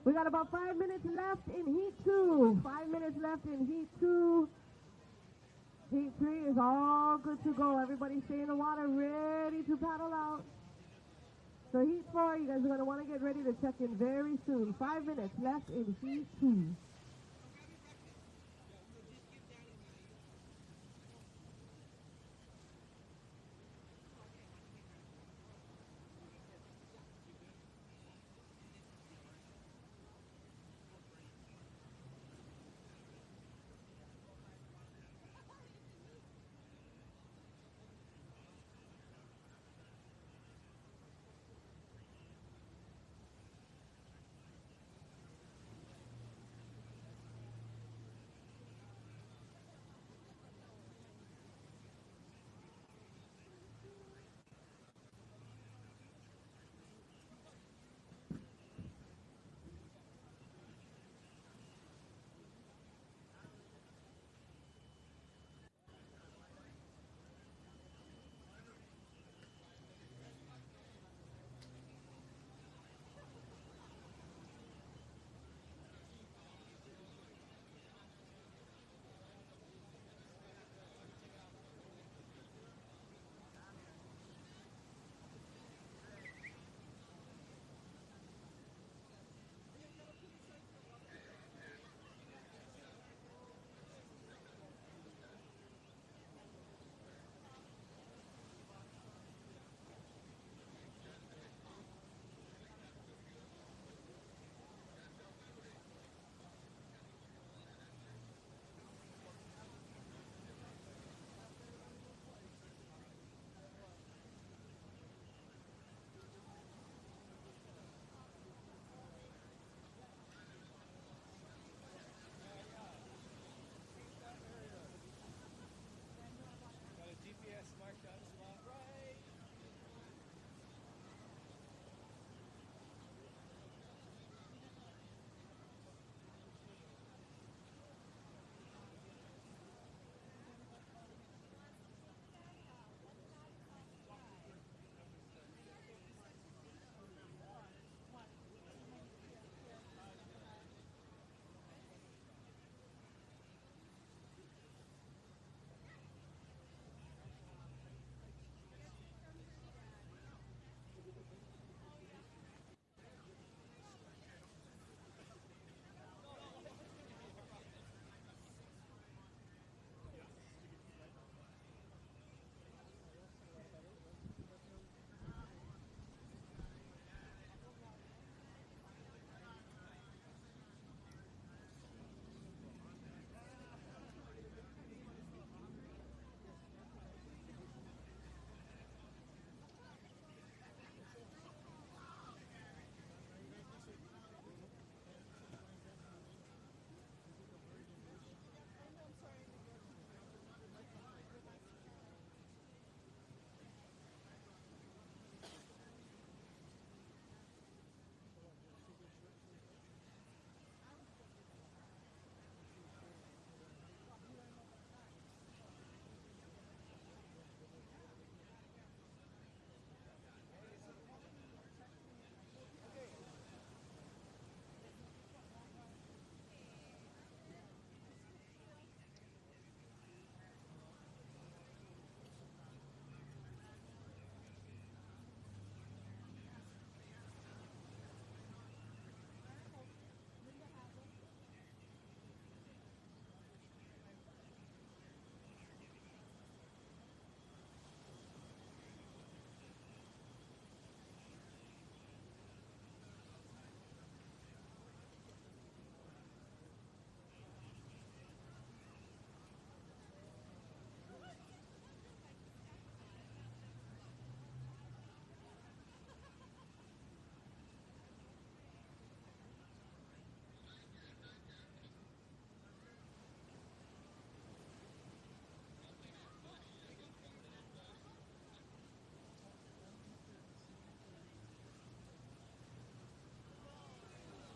We got about 5 minutes left in Heat 2. 5 minutes left in Heat 2. Heat 3 is all good to go. Everybody stay in the water, ready to paddle out. So Heat 4, you guys are going to want to get ready to check in very soon. 5 minutes left in Heat 2.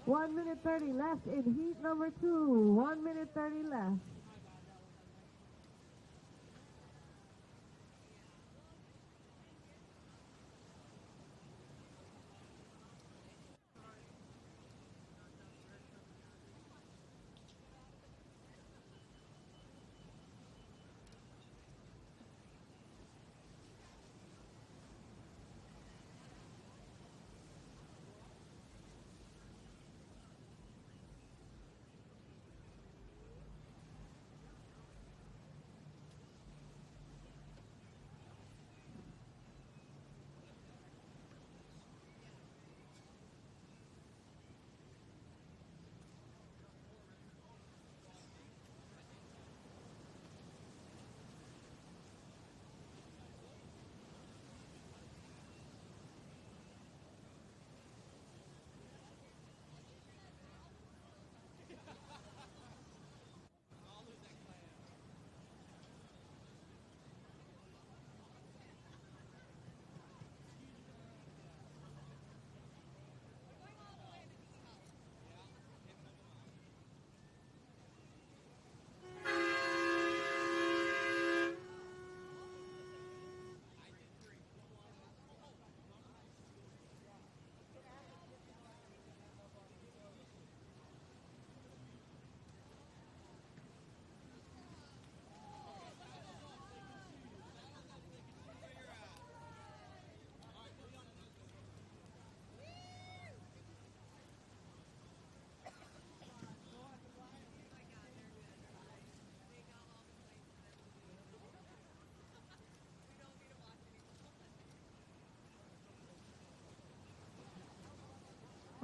1 minute 30 left in heat number 2. 1 minute 30 left.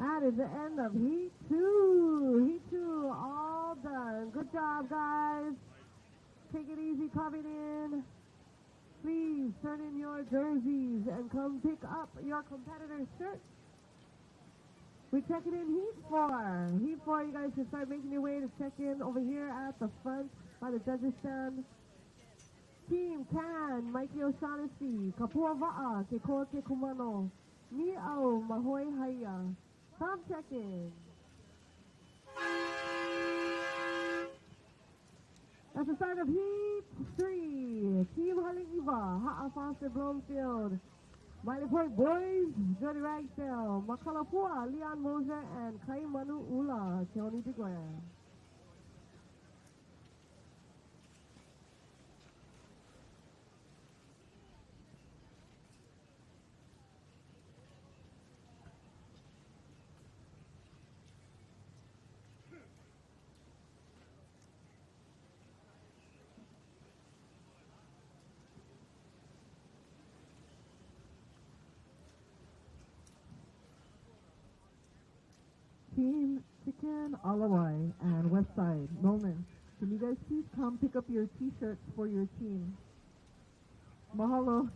That is the end of Heat 2. Heat 2, all done. Good job, guys. Take it easy coming in. Please turn in your jerseys and come pick up your competitor's shirts. We're checking in Heat 4. Heat 4, you guys can start making your way to check in over here at the front by the judges stand. Team Can, Mikey O'Shaughnessy, Kapua Va'a, Kekoa Ke Kumano, Ni'au Mahoi Haya. Come check in. That's the start of Heat 3. Team Haleiwa, Ha'a Foster Bloomfield. Miley Point Boys, Jody Ragsdale, Makalapua, Leon Moser, and Kaimanu Ula, Tony DeGuerre. Team Chicken Alawai and Westside, Nolan, can you guys please come pick up your t-shirts for your team? Mahalo.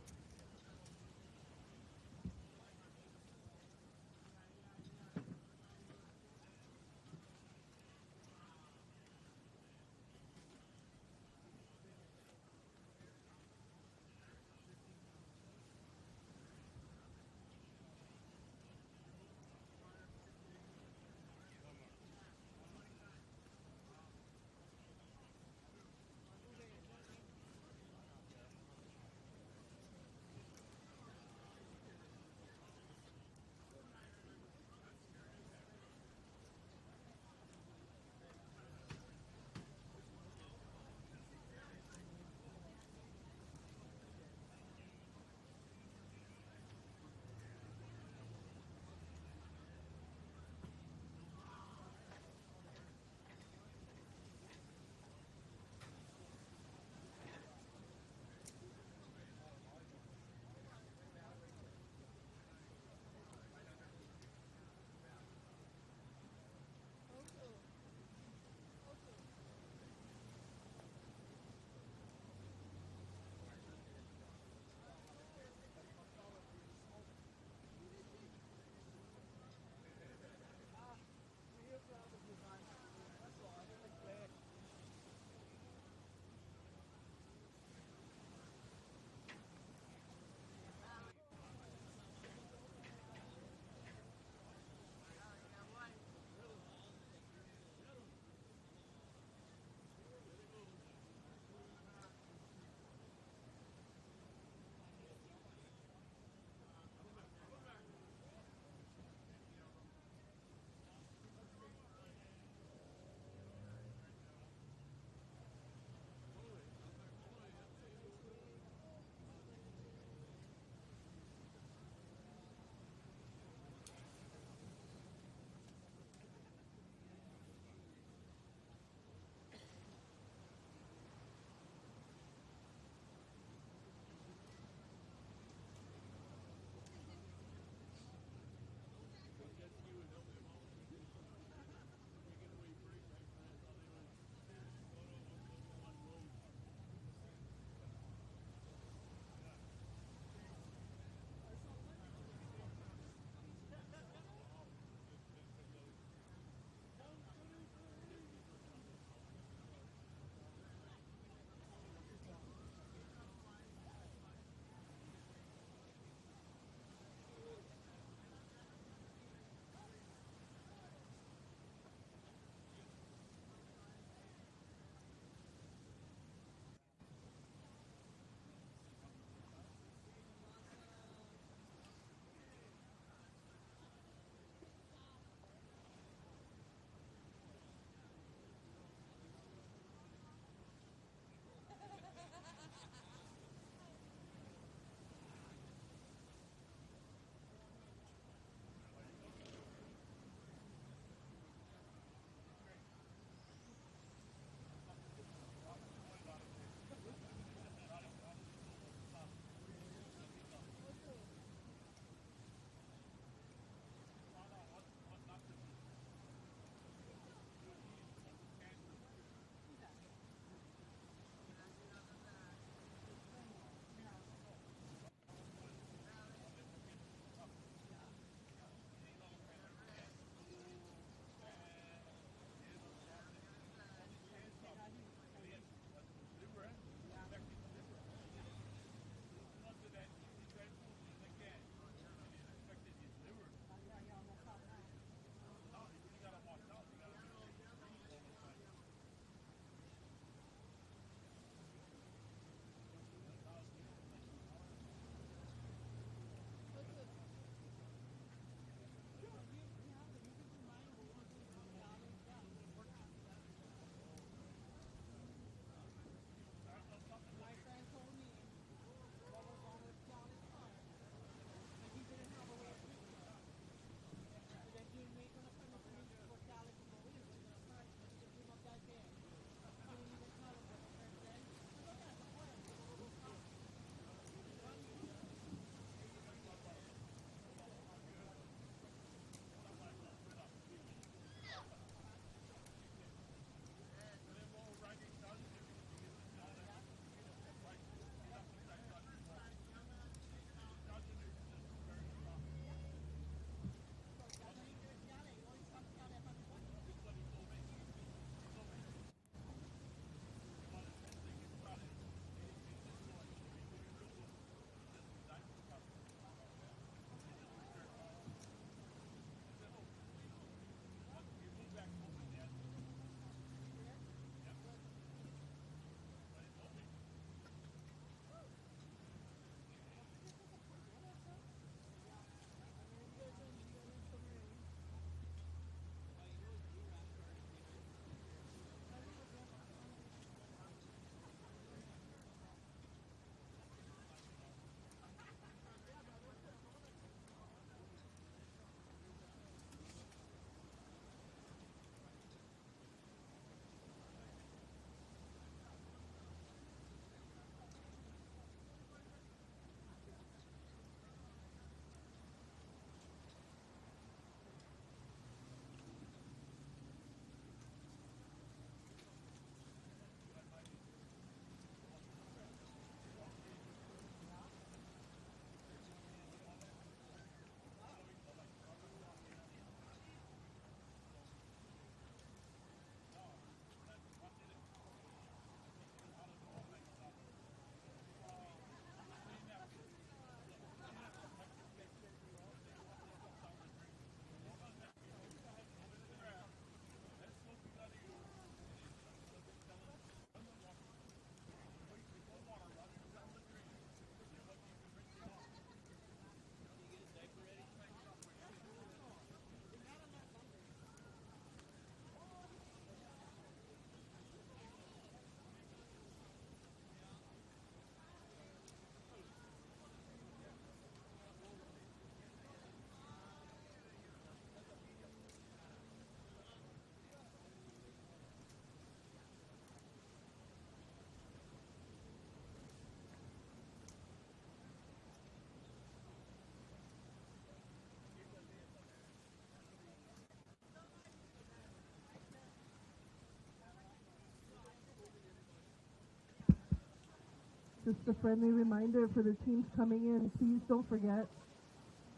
Just a friendly reminder for the teams coming in, please don't forget,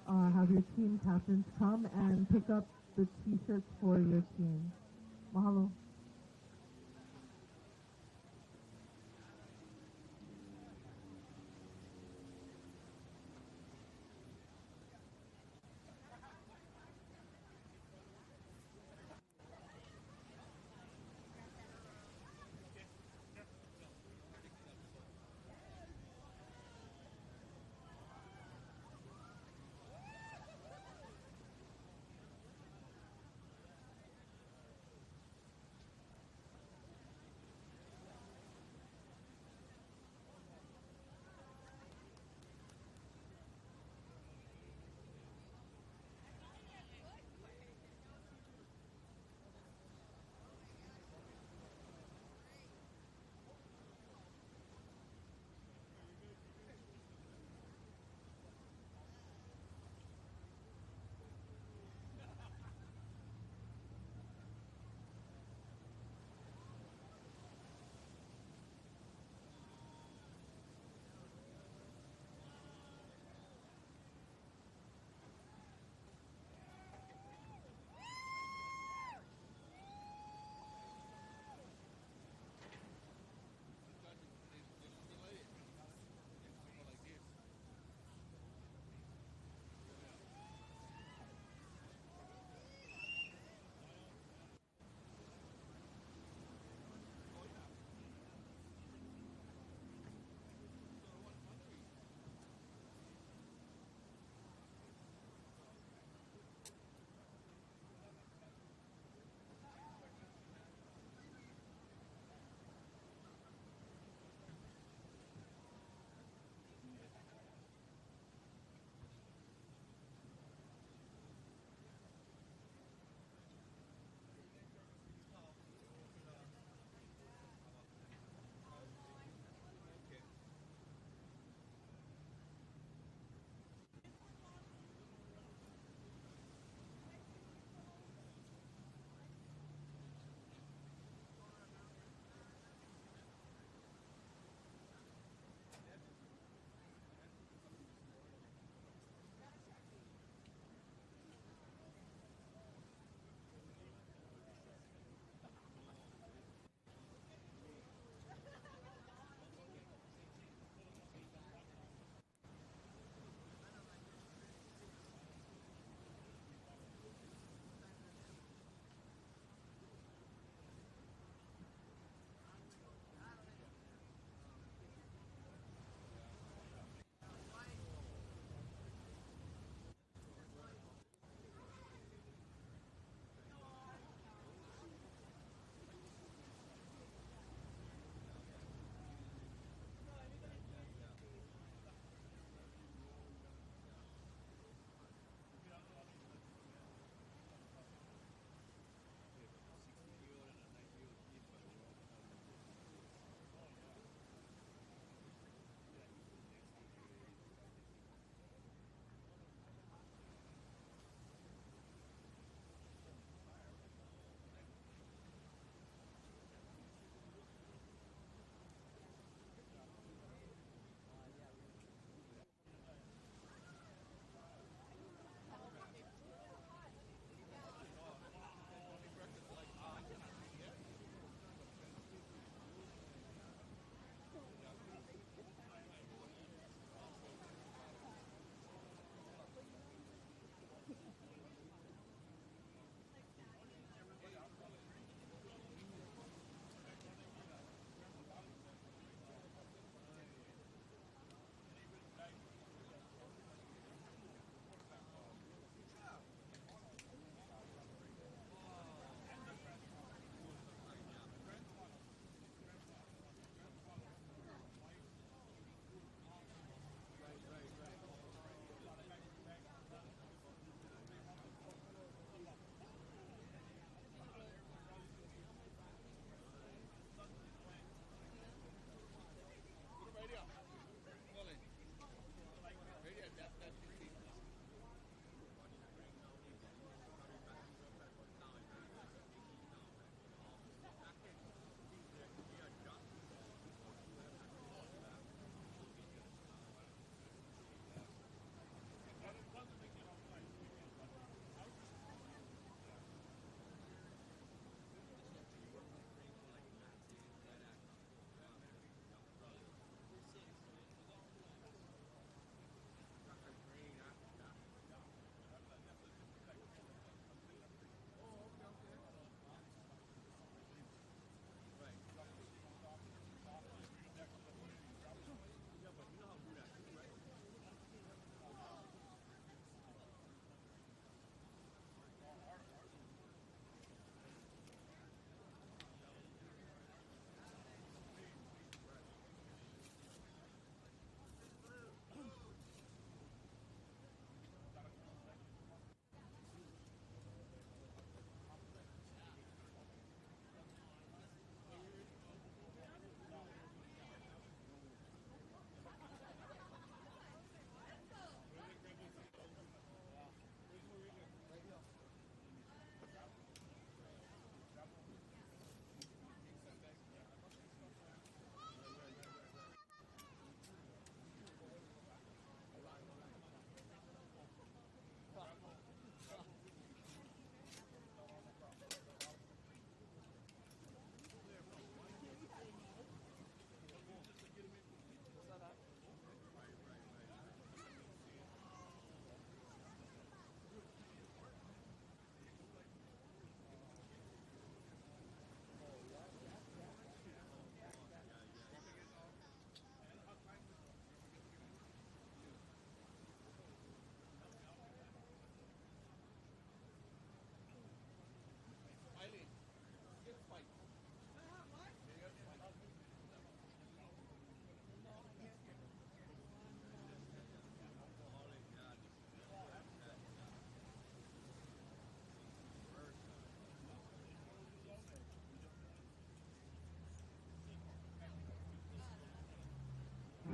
have your team captains come and pick up the t-shirts for your team. Mahalo.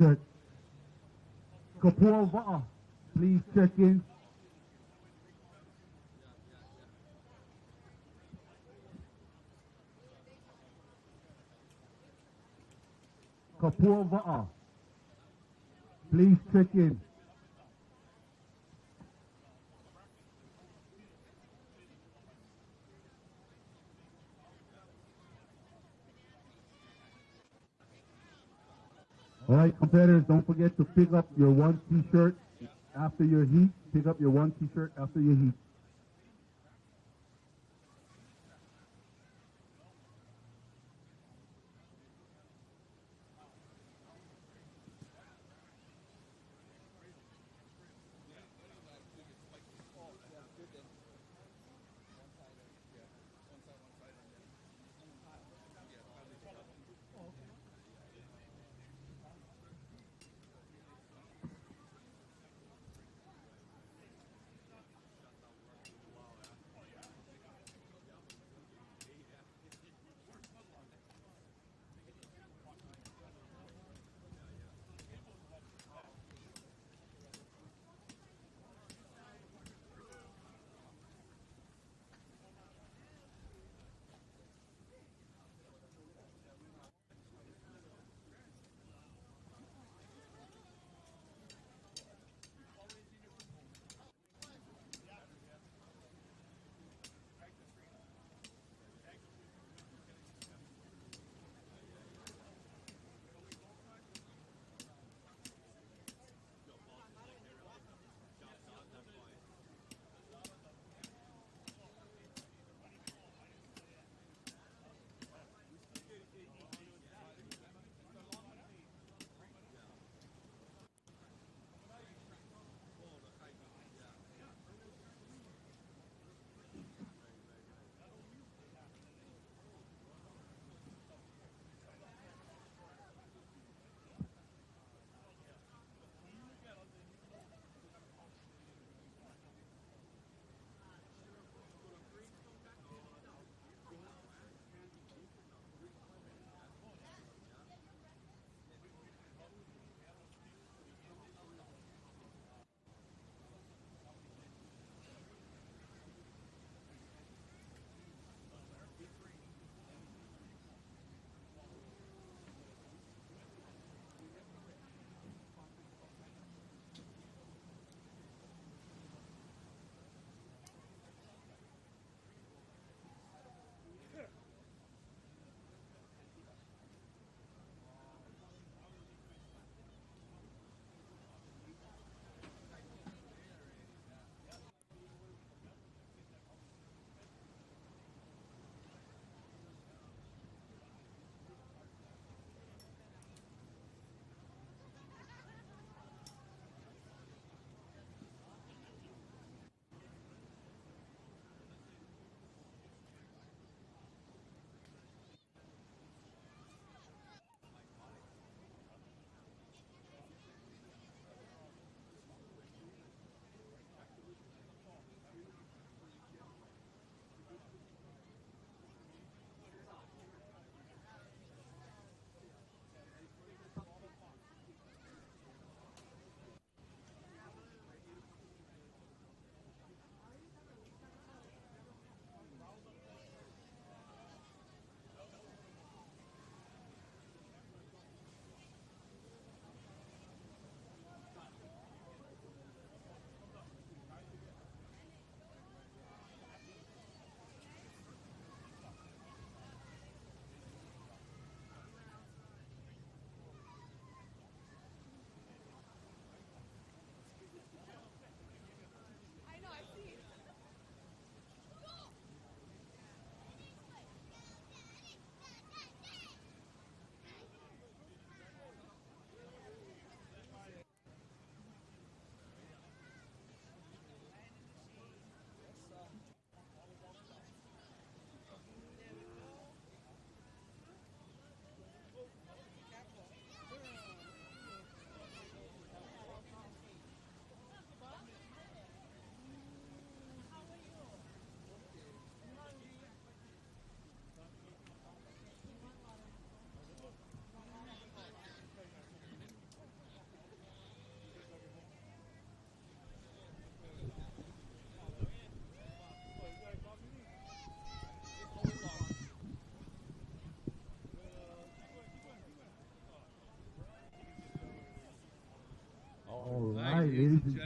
shirt. Kapua Va'a, please check in. Kapua Va'a, please check in. All right, competitors, don't forget to pick up your one T-shirt after your heat. Pick up your one T-shirt after your heat.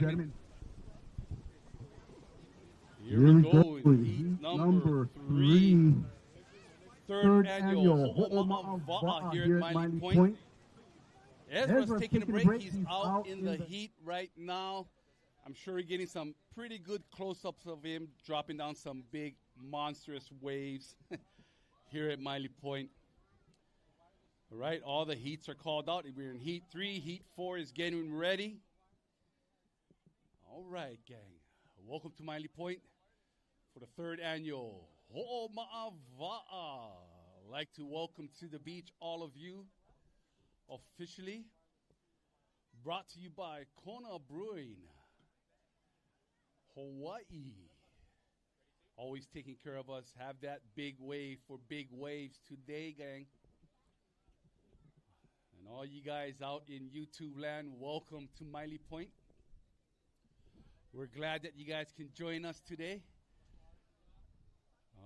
gentlemen. Here we go. Heat number 3. Third annual Ho'oma'awa'a here at Miley Point. Ezra's taking a break. He's out in the heat right now. I'm sure you're getting some pretty good close-ups of him dropping down some big, monstrous waves here at Miley Point. All right, all the heats are called out. We're in Heat 3. Heat 4 is getting ready. All right, gang. Welcome to Miley Point for the third annual Ho'oma'awa'a. I'd like to welcome to the beach all of you officially. Brought to you by Kona Brewing, Hawaii. Always taking care of us. Have that big wave for big waves today, gang. And all you guys out in YouTube land, welcome to Miley Point. We're glad that you guys can join us today.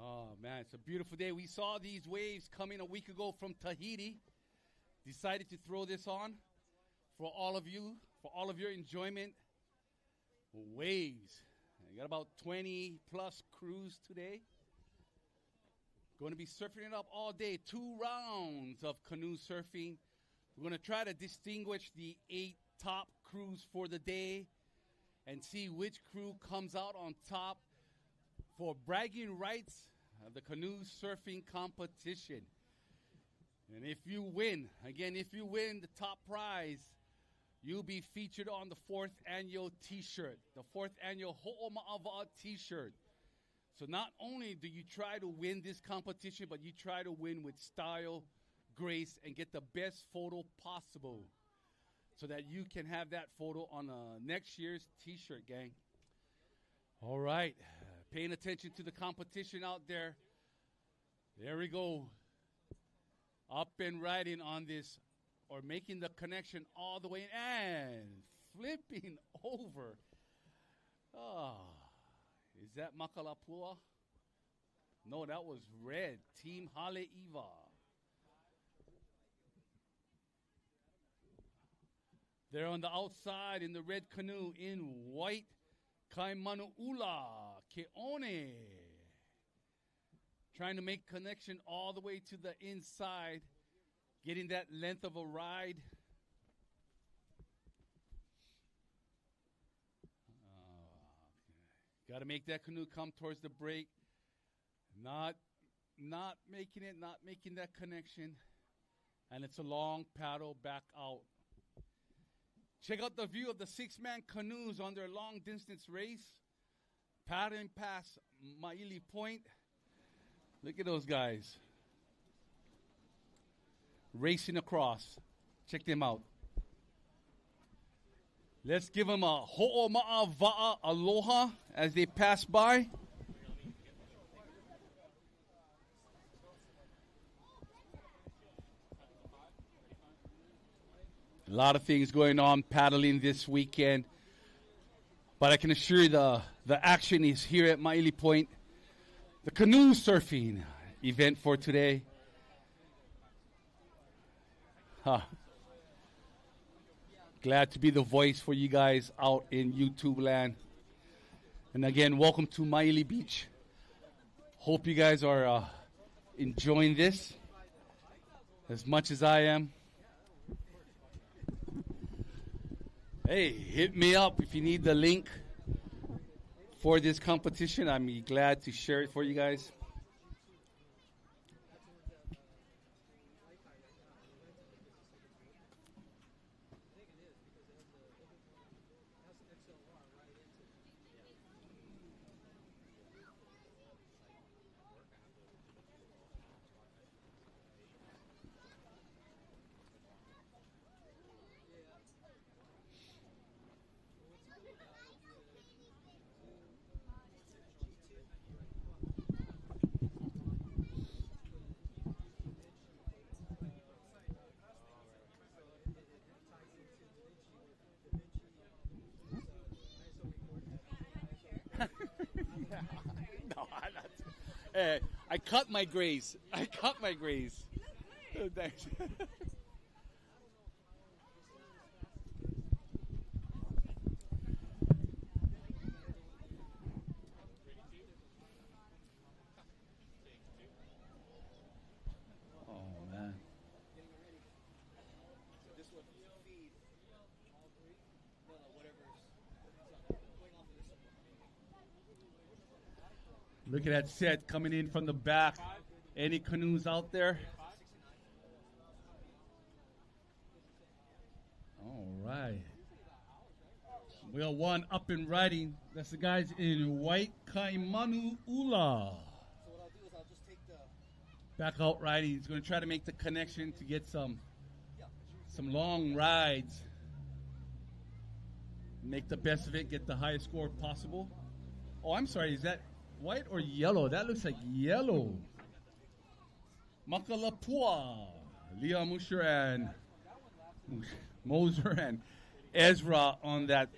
Oh, man, it's a beautiful day. We saw these waves coming a week ago from Tahiti. Decided to throw this on for all of you, for all of your enjoyment. Waves. We got about 20-plus crews today. Going to be surfing it up all day. 2 rounds of canoe surfing. We're going to try to distinguish the 8 top crews for the day and see which crew comes out on top for bragging rights of the canoe surfing competition. And if you win, again, if you win the top prize, you'll be featured on the 4th annual T-shirt, the 4th annual Ho'oma'awa'a T-shirt. So not only do you try to win this competition, but you try to win with style, grace, and get the best photo possible so that you can have that photo on next year's T-shirt, gang. All right. Paying attention to the competition out there. There we go. Up and riding on this, or making the connection all the way and flipping over. Ah, is that Makalapua? No, that was red. Team Haleiwa. They're on the outside in the red canoe in white. Kaimanu'ula, Keone. Trying to make connection all the way to the inside. Getting that length of a ride. Got to make that canoe come towards the break. Not making it, not making that connection. And it's a long paddle back out. Check out the view of the 6-man canoes on their long-distance race. Paddling past Maili Point. Look at those guys. Racing across. Check them out. Let's give them a Ho'oma'awa'a aloha as they pass by. A lot of things going on paddling this weekend. But I can assure you the action is here at Maili Point. The canoe surfing event for today. Glad to be the voice for you guys out in YouTube land. And again, welcome to Maili Beach. Hope you guys are enjoying this as much as I am. Hey, hit me up if you need the link for this competition. I'm glad to share it for you guys. I cut my grays. Thanks. Look at that set coming in from the back. Any canoes out there? All right. We got one up and riding. That's the guys in white Kaimanu Ula. So what I'll do is I'll just take the... Back out riding. He's going to try to make the connection to get some long rides. Make the best of it. Get the highest score possible. Oh, I'm sorry. Is that white or yellow? That looks like yellow. Makalapua. Leah Musher and Moser and Ezra on that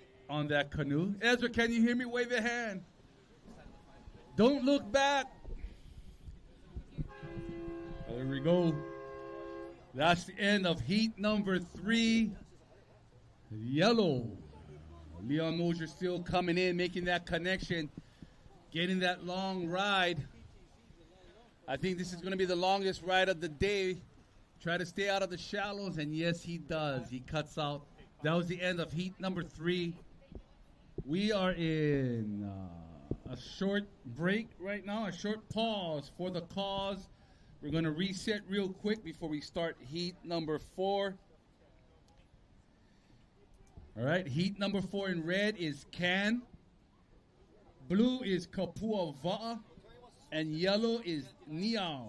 canoe. Ezra, can you hear me? Wave your hand. Don't look back. There we go. That's the end of heat number 3. Yellow. Leon Moser still coming in, making that connection, getting that long ride. I think this is going to be the longest ride of the day. Try to stay out of the shallows, and yes, he does. He cuts out. That was the end of heat number 3. We are in a short break right now, a short pause for the cause. We're going to reset real quick before we start heat number 4. All right, heat number 4 in red is Can. Blue is Kapua Va'a. And yellow is Niao.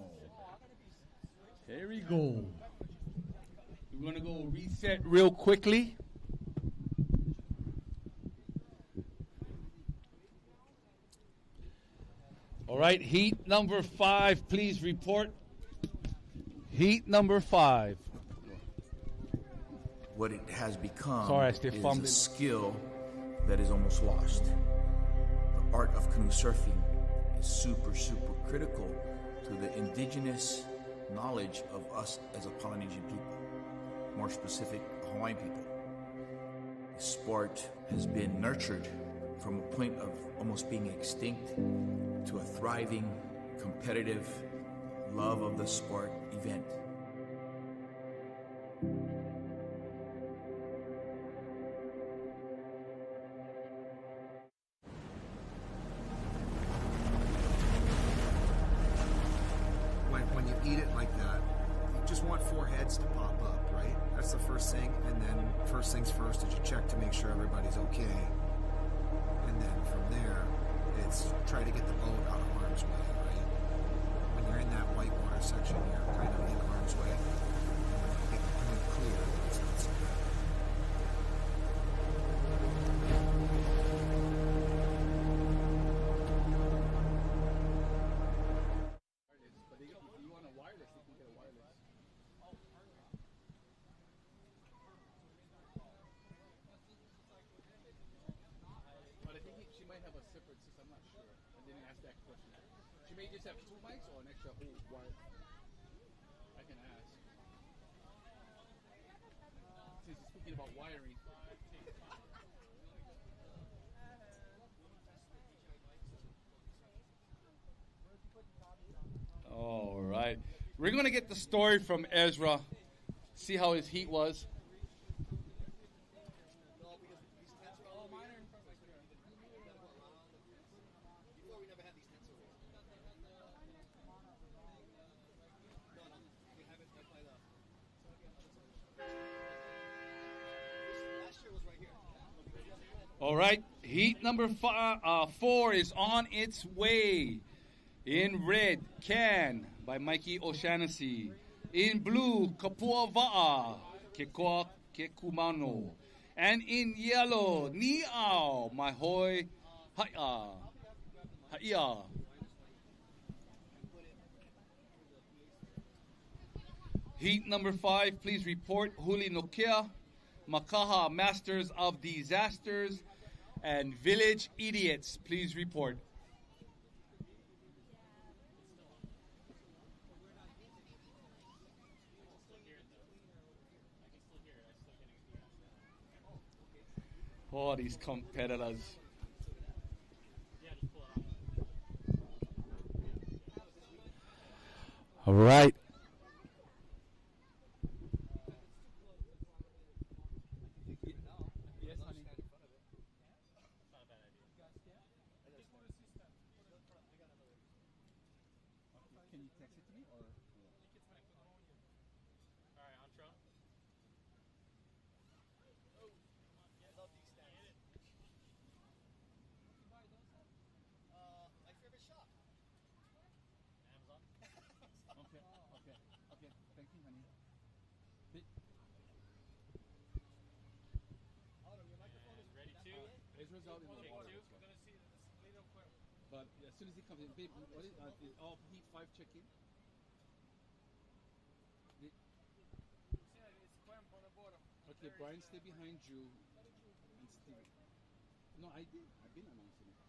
Here we go. We're going to go reset real quickly. All right, heat number 5, please report. Heat number 5. What it has become is a skill that is almost lost. The art of canoe surfing is super critical to the indigenous knowledge of us as a Polynesian people, more specific, Hawaiian people. The sport has been nurtured from a point of almost being extinct to a thriving, competitive love of the sport event. When you eat it like that, you just want 4 heads to pop up, right? That's the first thing, and then first things first is you check to make sure everybody's okay. And then from there, it's try to get the boat out of harm's way, right? When you're in that white water section, you're kind of in harm's way. And when you get the canoe clear, it's not so bad. She may just have 2 mics or an extra whole wire. I can ask. Since he's speaking about wiring. All right. We're going to get the story from Ezra. See how his heat was. All right, heat number 4 is on its way. In red, Can by Mikey O'Shaughnessy. In blue, Kapua Va'a, Kekoa Kekumano. And in yellow, Ni'au, Mahoi Ha'ia. Heat number 5, please report. Huli Nokia, Makaha, Masters of Disasters, and Village Idiots, please report. Oh, these competitors. All right. text it to me or? Alright, Antro. My favorite shop. Amazon. Okay. Thank you, honey. Ready two. Ezra's out in the Take water. two. We're gonna see this little quick. But as soon as he comes in, babe, what is all heat 5 check-in? See, it's Quem on the bottom. Okay, Brian, stay behind Drew and Steve. No, I did. I've been announcing it.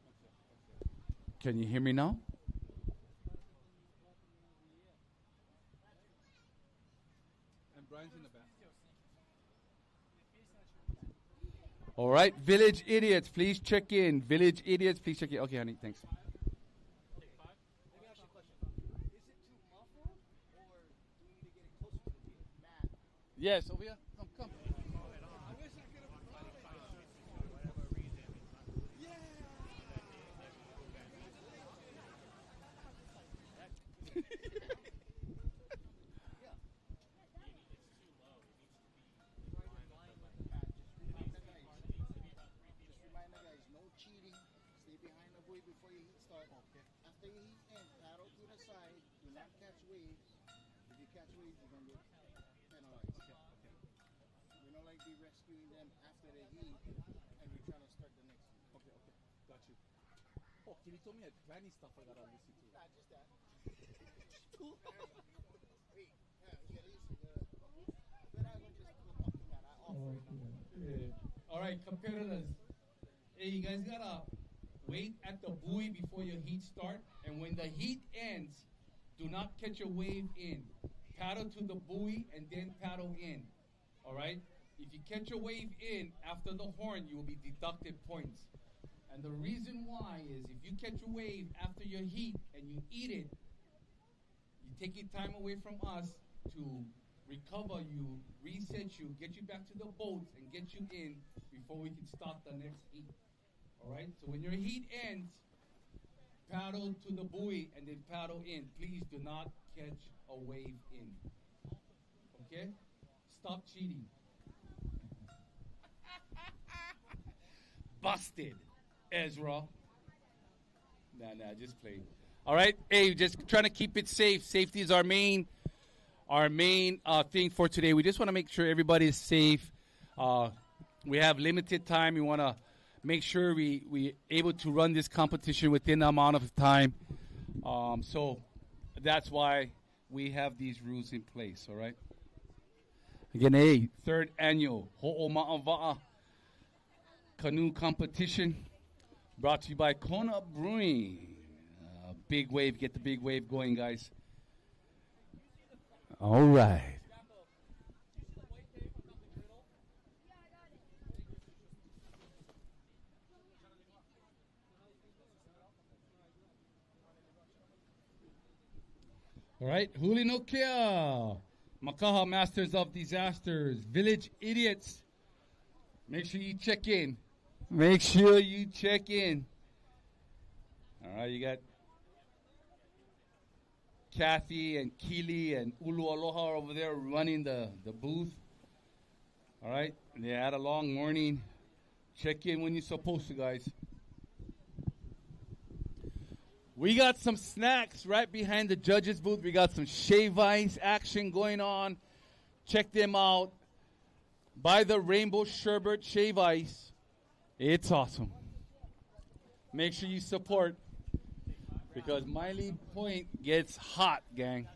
Okay. Can you hear me now? And Brian's in the back. All right, Village Idiots, please check in. Village Idiots, please check in. Okay, honey, thanks. Take 5. Let me ask you a question. Is it too muffled, or do we need to get it closer to the TV? Matt. Yes, over here. Come. I wish I could have brought it. Cheating, stay behind the buoy before your heat starts. Okay. After your heat ends, paddle to the side, do not catch waves. If you catch waves, you're going to get penalized. Okay. We don't like be rescuing them after the heat and we're trying to start the next one. Okay, got you. Oh, can you tell me planning stuff I gotta listen to? Nah, just that. Wait, yeah, these. But I would just look up to that. I offer it. All right, competitors. Hey, you guys gotta wait at the buoy before your heat start, and when the heat ends, do not catch a wave in. Paddle to the buoy and then paddle in. All right? If you catch a wave in after the horn, you will be deducted points. And the reason why is if you catch a wave after your heat and you eat it, you're taking time away from us to recover you, reset you, get you back to the boats, and get you in before we can start the next heat. All right? So when your heat ends, paddle to the buoy and then paddle in. Please do not catch a wave in. Okay? Stop cheating. Busted, Ezra. Nah, just play. All right? Hey, just trying to keep it safe. Safety is our main thing for today. We just want to make sure everybody is safe. We have limited time. We want to make sure we able to run this competition within the amount of time. So that's why we have these rules in place, all right? Again, hey, 3rd annual Ho'oma'awa'a canoe competition brought to you by Kona Brewing. Big wave, get the big wave going, guys. All right. All right, Huli no Kia, Makaha Masters of Disasters, Village Idiots. Make sure you check in. Make sure you check in. All right, you got Kathy and Keely and Ulu Aloha over there running the booth. All right, they had a long morning. Check in when you're supposed to, guys. We got some snacks right behind the judges' booth. We got some shave ice action going on. Check them out. Buy the Rainbow Sherbet Shave Ice. It's awesome. Make sure you support because Miley Point gets hot, gang.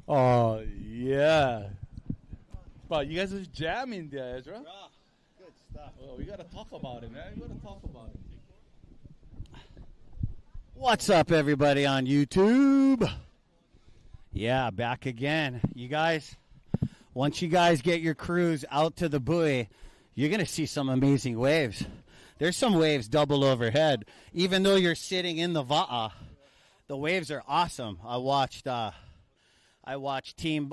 Oh, yeah. Bro, you guys was jamming there, Ezra. Good stuff. Well, we got to talk about it, man. We got to talk about it. What's up, everybody on YouTube? Yeah, back again. You guys, once you guys get your crews out to the buoy, you're going to see some amazing waves. There's some waves double overhead. Even though you're sitting in the va'a, the waves are awesome. I watched Team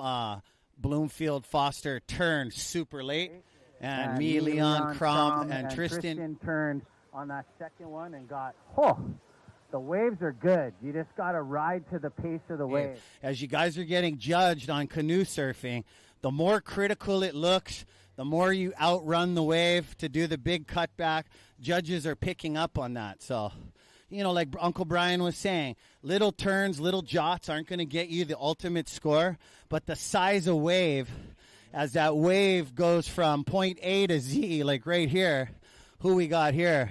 Bloomfield Foster turn super late, and me, Leon, Crom, and Tristan turned on that second one and got, the waves are good. You just got to ride to the pace of the wave. As you guys are getting judged on canoe surfing, the more critical it looks, the more you outrun the wave to do the big cutback. Judges are picking up on that. So, you know, like Uncle Brian was saying, little turns, little jots aren't going to get you the ultimate score, but the size of wave, as that wave goes from point A to Z, like right here, who we got here?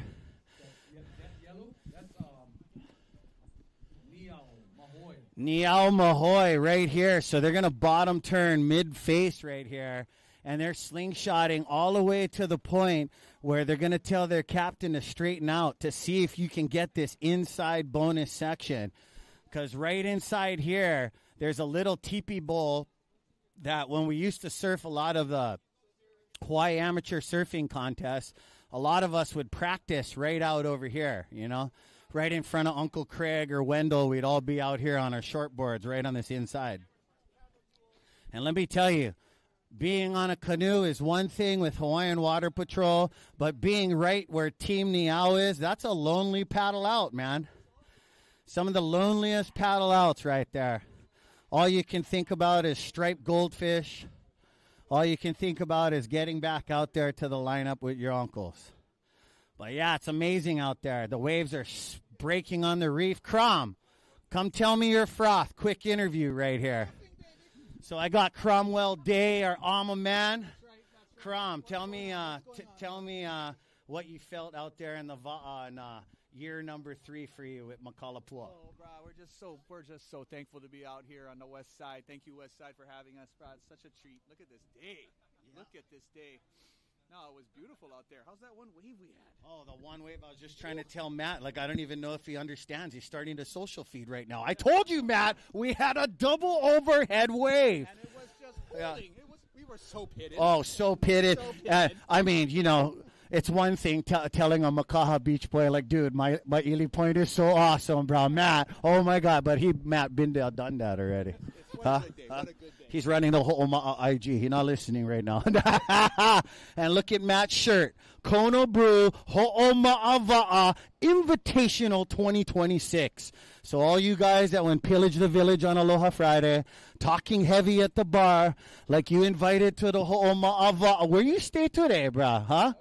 Niao Mahoy right here. So they're going to bottom turn mid-face right here. And they're slingshotting all the way to the point where they're going to tell their captain to straighten out to see if you can get this inside bonus section. Because right inside here, there's a little teepee bowl that when we used to surf a lot of the Hawaii amateur surfing contests, a lot of us would practice right out over here, you know. Right in front of Uncle Craig or Wendell, we'd all be out here on our shortboards right on this inside. And let me tell you, being on a canoe is one thing with Hawaiian Water Patrol, but being right where Team Niao is, that's a lonely paddle out, man. Some of the loneliest paddle outs right there. All you can think about is striped goldfish. All you can think about is getting back out there to the lineup with your uncles. But yeah, it's amazing out there. The waves are breaking on the reef. Crom, come tell me your froth. Quick interview right here. So I got Cromwell Day, our Alma man. Crom, tell me what you felt out there in the va'a in year number 3 for you with Makalapua. Oh, bro, we're just so thankful to be out here on the west side. Thank you, west side, for having us, bro. It's such a treat. Look at this day. Yeah. Look at this day. No, it was beautiful out there. How's that one wave we had? Oh, the one wave. I was just trying to tell Matt, like, I don't even know if he understands. He's starting to social feed right now. I told you, Matt, we had a double overhead wave. And it was just holding. Yeah. We were so pitted. Oh, so pitted. I mean, you know, it's one thing telling a Makaha Beach boy, like, dude, my Ely Point is so awesome, bro. Matt, oh, my God. But Matt been there, done that already. It's one good day. What a good day. He's running the whole IG. He's not listening right now. And look at Matt's shirt. Kono Brew Ho'oma'ava'a Invitational 2026. So all you guys that went pillage the village on Aloha Friday, talking heavy at the bar, like you invited to the Ho'oma'ava'a. Where you stay today, bruh? Huh?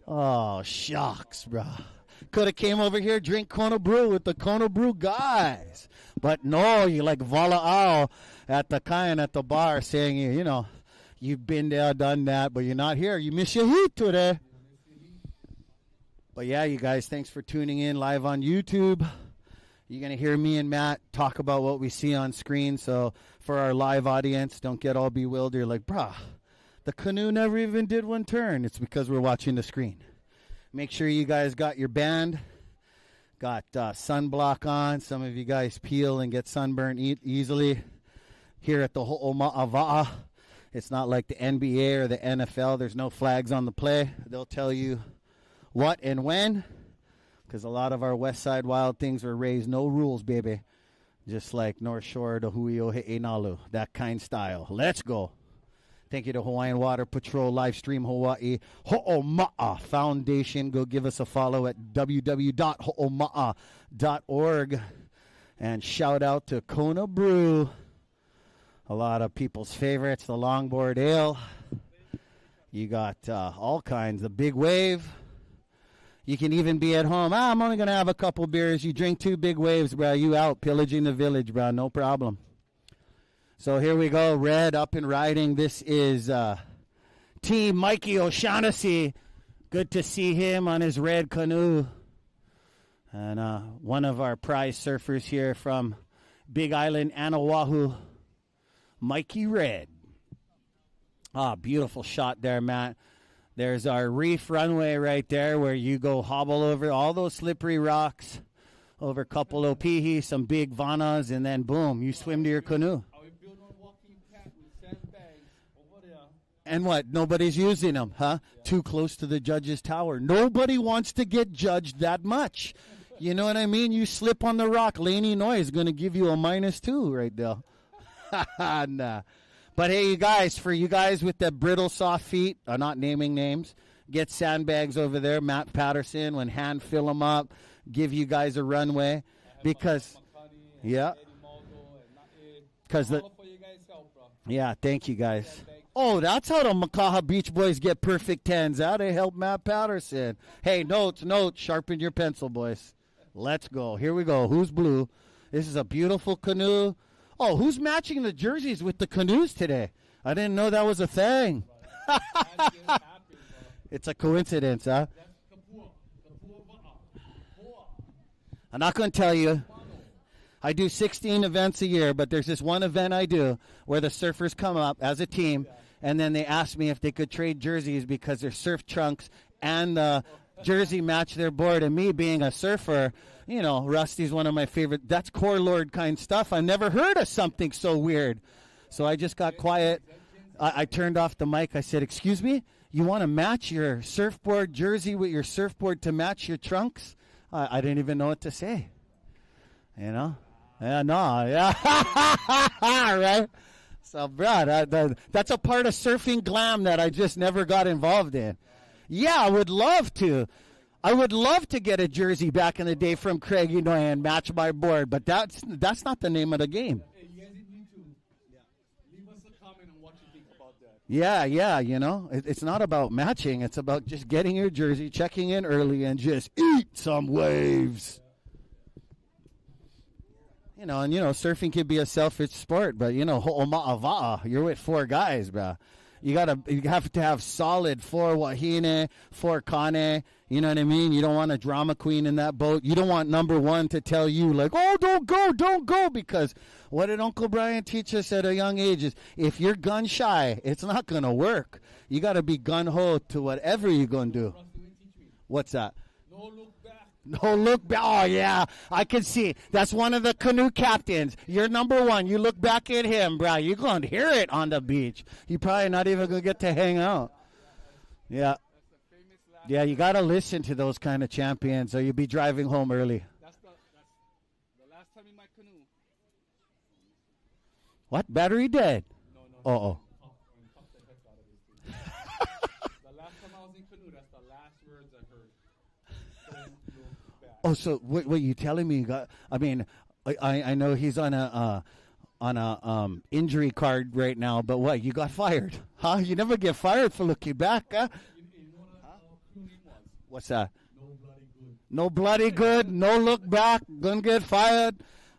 Oh, shucks, bruh. Could have came over here, drink Kono Brew with the Kono Brew guys. But no, you like vala'au at the kayan at the bar saying, you know, you've been there, done that, but you're not here. You miss your heat today. But yeah, you guys, thanks for tuning in live on YouTube. You're going to hear me and Matt talk about what we see on screen. So for our live audience, don't get all bewildered like, bruh, the canoe never even did one turn. It's because we're watching the screen. Make sure you guys got your band. Got sunblock on. Some of you guys peel and get sunburned easily. Here at the Ho'oma'ava'a, it's not like the NBA or the NFL. There's no flags on the play. They'll tell you what and when, because a lot of our West Side Wild things were raised no rules, baby. Just like North Shore to Huio He'enalu, that kind style. Let's go. Thank you to Hawaiian Water Patrol, Livestream Hawaii, Ho'oma'a Foundation. Go give us a follow at www.ho'oma'a.org. And shout out to Kona Brew. A lot of people's favorites, the Longboard Ale. You got all kinds. The Big Wave. You can even be at home. I'm only going to have a couple beers. You drink 2 big waves, bro. You out pillaging the village, bro. No problem. So here we go, Red up and riding. This is Team Mikey O'Shaughnessy. Good to see him on his red canoe. And one of our prize surfers here from Big Island, Anawahu, Mikey Red. Beautiful shot there, Matt. There's our reef runway right there where you go hobble over all those slippery rocks, over a couple opihi, some big vanas, and then boom, you swim to your canoe. Are we building a walking path with sandbags over there? And what? Nobody's using them, huh? Too close to the judge's tower. Nobody wants to get judged that much. You know what I mean? You slip on the rock, Laney Noy is going to give you a -2 right there. Nah. But hey, you guys, for you guys with the brittle, soft feet, I'm not naming names, get sandbags over there. Matt Patterson, when hand fill them up, give you guys a runway. Because, yeah. Because yeah, thank you guys. Oh, that's how the Makaha Beach Boys get perfect 10s. How they help Matt Patterson. Hey, notes, sharpen your pencil, boys. Let's go. Here we go. Who's blue? This is a beautiful canoe. Oh, who's matching the jerseys with the canoes today? I didn't know that was a thing. It's a coincidence, huh? I'm not going to tell you. I do 16 events a year, but there's this one event I do where the surfers come up as a team, and then they ask me if they could trade jerseys because their surf trunks and the jersey match their board. And me being a surfer, you know, Rusty's one of my favorite. That's core lord kind stuff. I've never heard of something so weird. So I just got quiet. I turned off the mic. I said, excuse me, you want to match your surfboard jersey with your surfboard to match your trunks? I didn't even know what to say. You know? Yeah, no. Yeah. Right? So, bro, that's a part of surfing glam that I just never got involved in. Yeah, I would love to. I would love to get a jersey back in the day from Craig, you know, and match my board, but that's not the name of the game. Hey, you guys need to leave us a comment on what you think about that. Yeah, you know, it's not about matching. It's about just getting your jersey, checking in early, and just eat some waves. You know, and, you know, surfing can be a selfish sport, but, you know, ho'oma'ava'a, you're with 4 guys, bro. You have to have solid 4 wahine, 4 kane. You know what I mean? You don't want a drama queen in that boat. You don't want number 1 to tell you, like, oh, don't go, because what did Uncle Brian teach us at a young age is if you're gun shy, it's not going to work. You got to be gun-ho to whatever you're going to do. What's that? No look back. No look back. Oh, yeah. I can see. That's one of the canoe captains. You're number 1. You look back at him, bro. You're going to hear it on the beach. You're probably not even going to get to hang out. Yeah. Yeah, you got to listen to those kind of champions or you'll be driving home early. That's the last time in my canoe. What? Battery dead? No. Uh-oh. The last time I was in canoe, that's the last words I heard. Don't look back. Oh, so what you telling me? I know he's on a injury card right now, but what? You got fired? Huh? You never get fired for looking back, huh? What's that? No bloody good. No look back. Gonna get fired.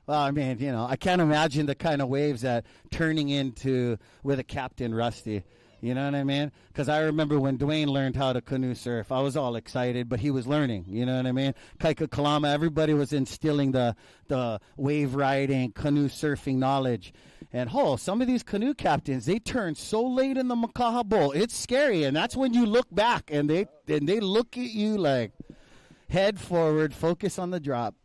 Well, I mean, you know, I can't imagine the kind of waves that turning into with a Captain Rusty. You know what I mean? Because I remember when Dwayne learned how to canoe surf, I was all excited, but he was learning. You know what I mean? Kaika Kalama, everybody was instilling the wave riding, canoe surfing knowledge. And, some of these canoe captains, they turn so late in the Makaha Bowl. It's scary, and that's when you look back, and they look at you like head forward, focus on the drop.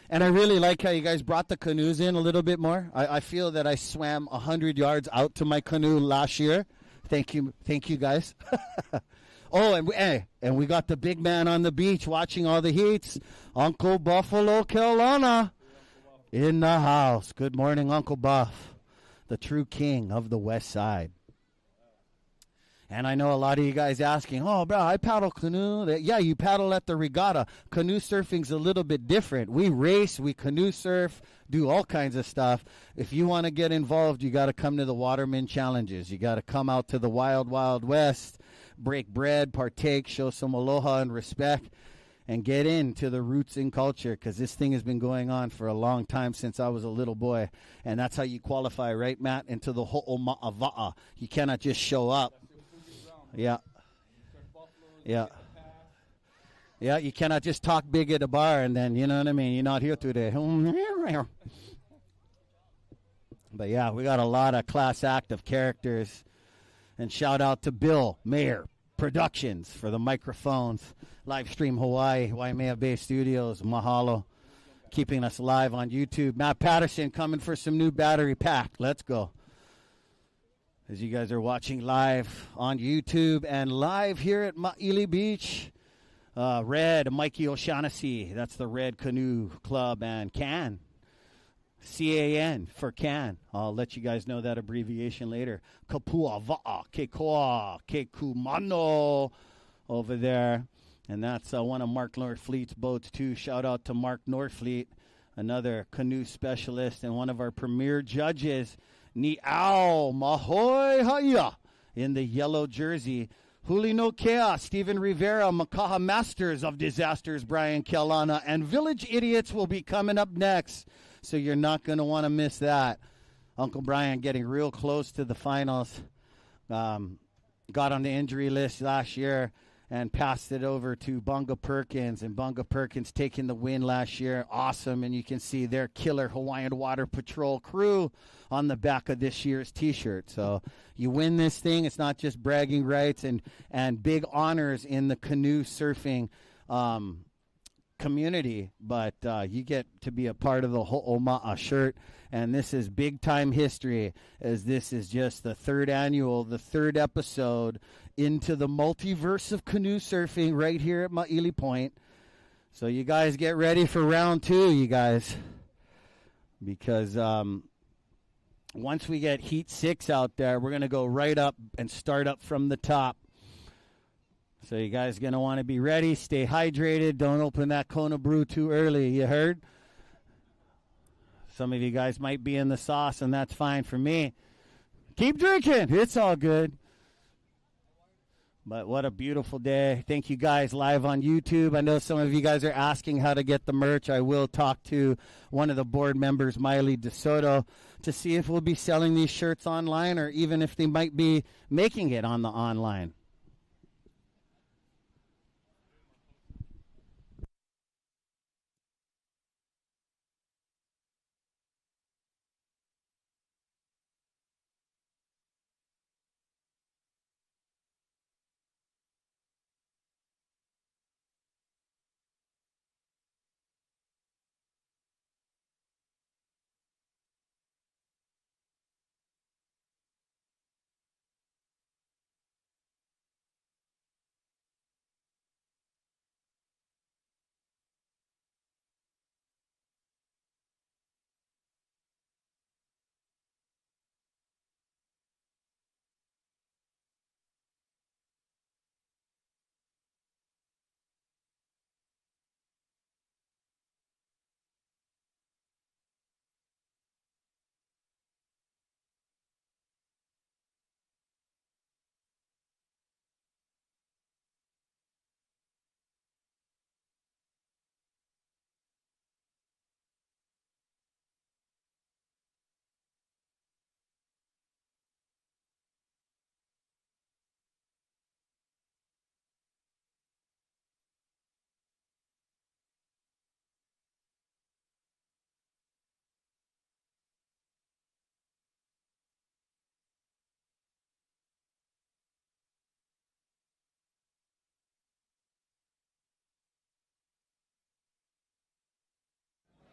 And I really like how you guys brought the canoes in a little bit more. I feel that I swam 100 yards out to my canoe last year. Thank you guys. And we got the big man on the beach watching all the heats. Uncle Buffalo Kelowna in the house. Good morning, Uncle Buff, the true king of the West Side. And I know a lot of you guys asking, oh, bro, I paddle canoe. Yeah, you paddle at the regatta. Canoe surfing's a little bit different. We race, we canoe surf, do all kinds of stuff. If you want to get involved, you got to come to the Waterman Challenges. You got to come out to the Wild Wild West, break bread, partake, show some aloha and respect, and get into the roots and culture, because this thing has been going on for a long time since I was a little boy. And that's how you qualify, right, Matt, into the ho'oma'ava'a. You cannot just show up. Yeah. You cannot just talk big at a bar and then, you know what I mean, you're not here today. But yeah, we got a lot of class act of characters. And shout out to Bill Mayer Productions for the microphones. Livestream Hawaii, Waimea Bay Studios, mahalo. keeping us live on YouTube. Matt Patterson coming for some new battery pack. Let's go. As you guys are watching live on YouTube and live here at Ma'ili Beach. Red, Mikey O'Shaughnessy. That's the Red Canoe Club, and CAN. CAN for CAN. I'll let you guys know that abbreviation later. Kapua Va'a, Kekoa, Kekumano over there. And that's one of Mark Northfleet's boats, too. Shout out to Mark Northfleet, another canoe specialist and one of our premier judges. Ni'au Mahoy Haya in the yellow jersey. Huli no Kea, Stephen Rivera, Makaha Masters of Disasters, Brian Kelana, and Village Idiots will be coming up next. So you're not going to want to miss that. Uncle Brian getting real close to the finals. Got on the injury list last year and passed it over to Bunga Perkins. And Bunga Perkins taking the win last year. Awesome. And you can see their killer Hawaiian Water Patrol crew on the back of this year's T-shirt. So you win this thing. It's not just bragging rights and big honors in the canoe surfing community, but you get to be a part of the Ho'oma'a shirt, and this is big time history, as this is just the third episode into the multiverse of canoe surfing right here at Ma'ili Point. So you guys get ready for round 2, you guys, because once we get Heat 6 out there, we're going to go right up and start up from the top. So you guys going to want to be ready. Stay hydrated. Don't open that Kona Brew too early. You heard? Some of you guys might be in the sauce, and that's fine for me. Keep drinking. It's all good. But what a beautiful day. Thank you guys live on YouTube. I know some of you guys are asking how to get the merch. I will talk to one of the board members, Miley DeSoto, to see if we'll be selling these shirts online or even if they might be making it on the online.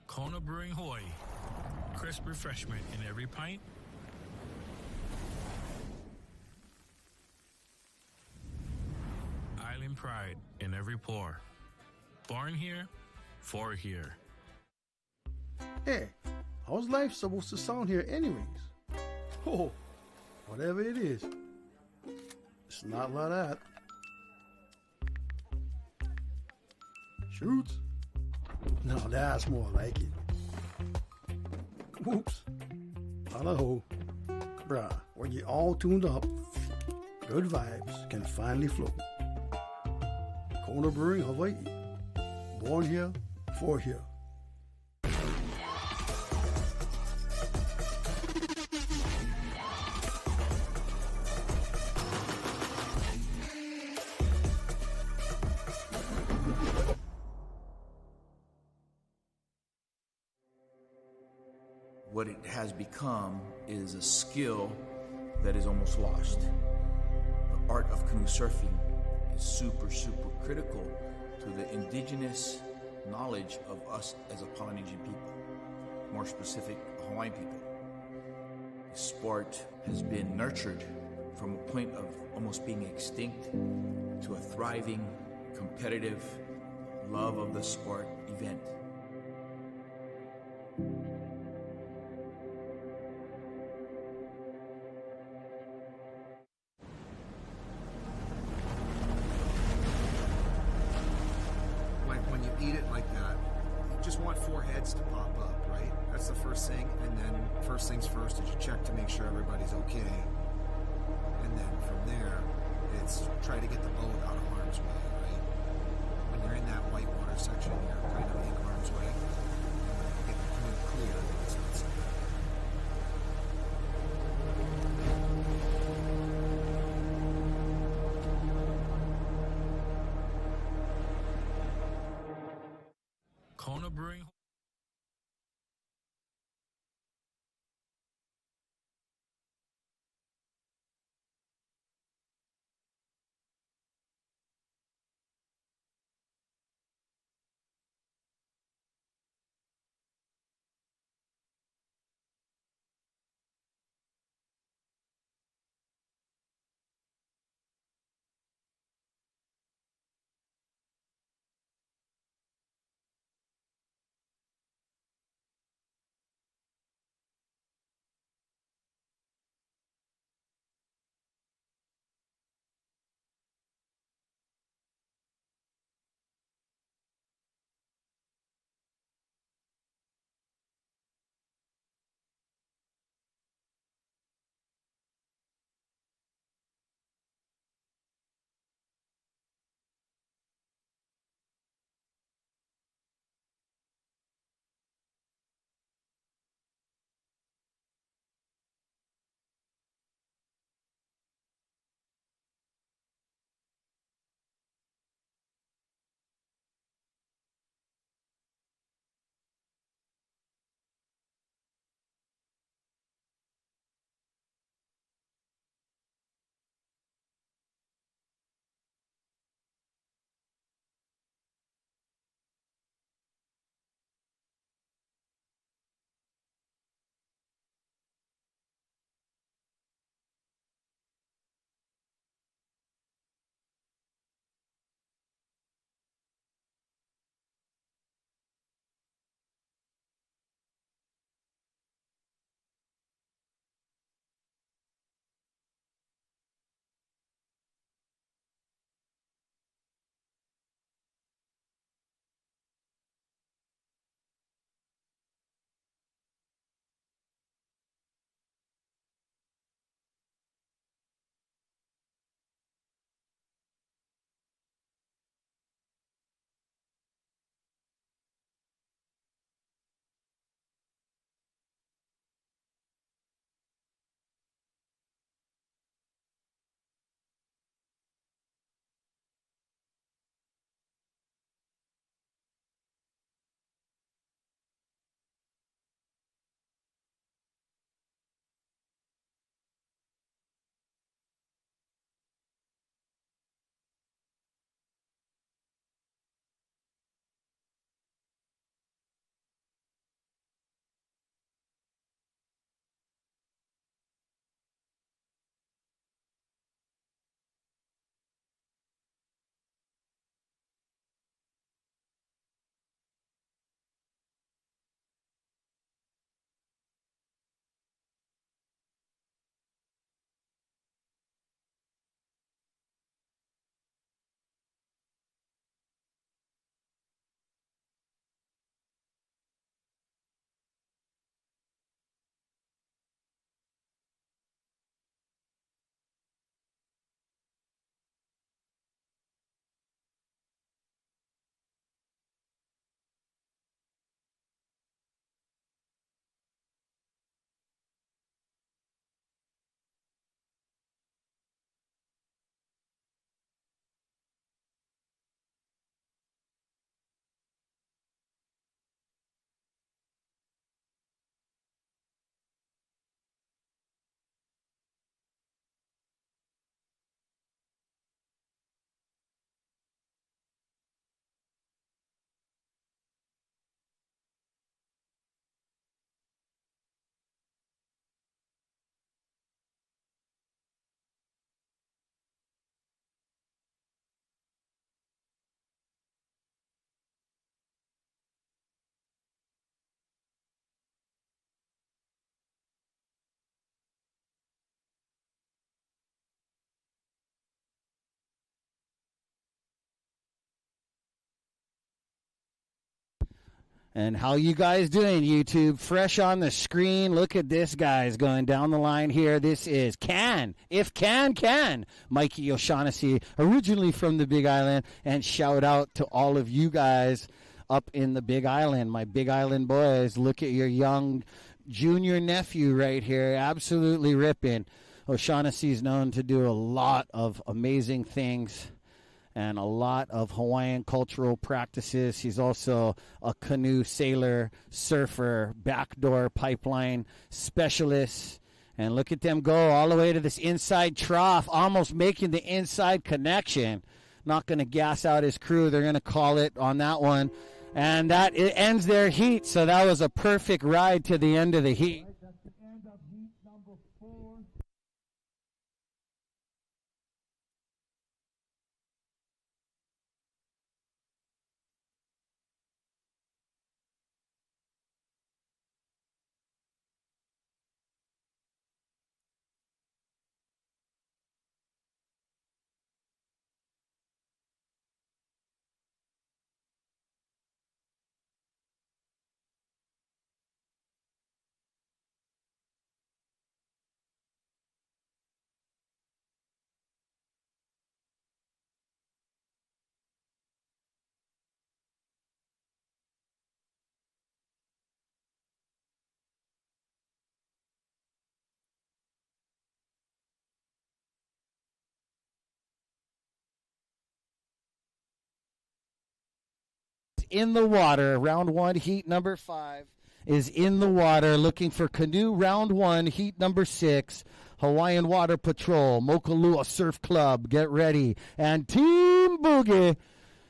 Kona Brewing Hawaii. Crisp refreshment in every pint. Island pride in every pour. Born here, for here. Hey, how's life supposed to sound here anyways? Oh, whatever it is, it's not like that. Shoots? No, that's more like it. Whoops. Hello. Bruh, when you're all tuned up, good vibes can finally flow. Kona Brewing Hawaii. Born here, for here. What it has become is a skill that is almost lost. The art of canoe surfing is super, super critical to the indigenous knowledge of us as a Polynesian people, more specific, Hawaiian people. The sport has been nurtured from a point of almost being extinct to a thriving, competitive, love of the sport event. When you eat it like that, you just want 4 heads to pop up, right? That's the first thing. And then first things first is you check to make sure everybody's okay. And then from there, it's try to get the boat out of harm's way, right? When you're in that white water section, you're kind of in harm's way. And when you get the canoe clear, then it's not so bad. Kona Brewing And how you guys doing, YouTube? Fresh on the screen. Look at this, guys, going down the line here. This is If Can. Mikey O'Shaughnessy, originally from the Big Island. And shout out to all of you guys up in the Big Island, my Big Island boys. Look at your young junior nephew right here. Absolutely ripping. O'Shaughnessy is known to do a lot of amazing things and a lot of Hawaiian cultural practices. He's also a canoe sailor, surfer, backdoor pipeline specialist. And look at them go all the way to this inside trough, almost making the inside connection. Not going to gas out his crew. They're going to call it on that one. And that it ends their heat, so that was a perfect ride to the end of the heat. That's the end of heat number 4. In the water, round 1, heat number 5 is in the water, looking for canoe round 1, heat number 6, Hawaiian Water Patrol, Mokalua Surf Club, get ready, and Team Boogie.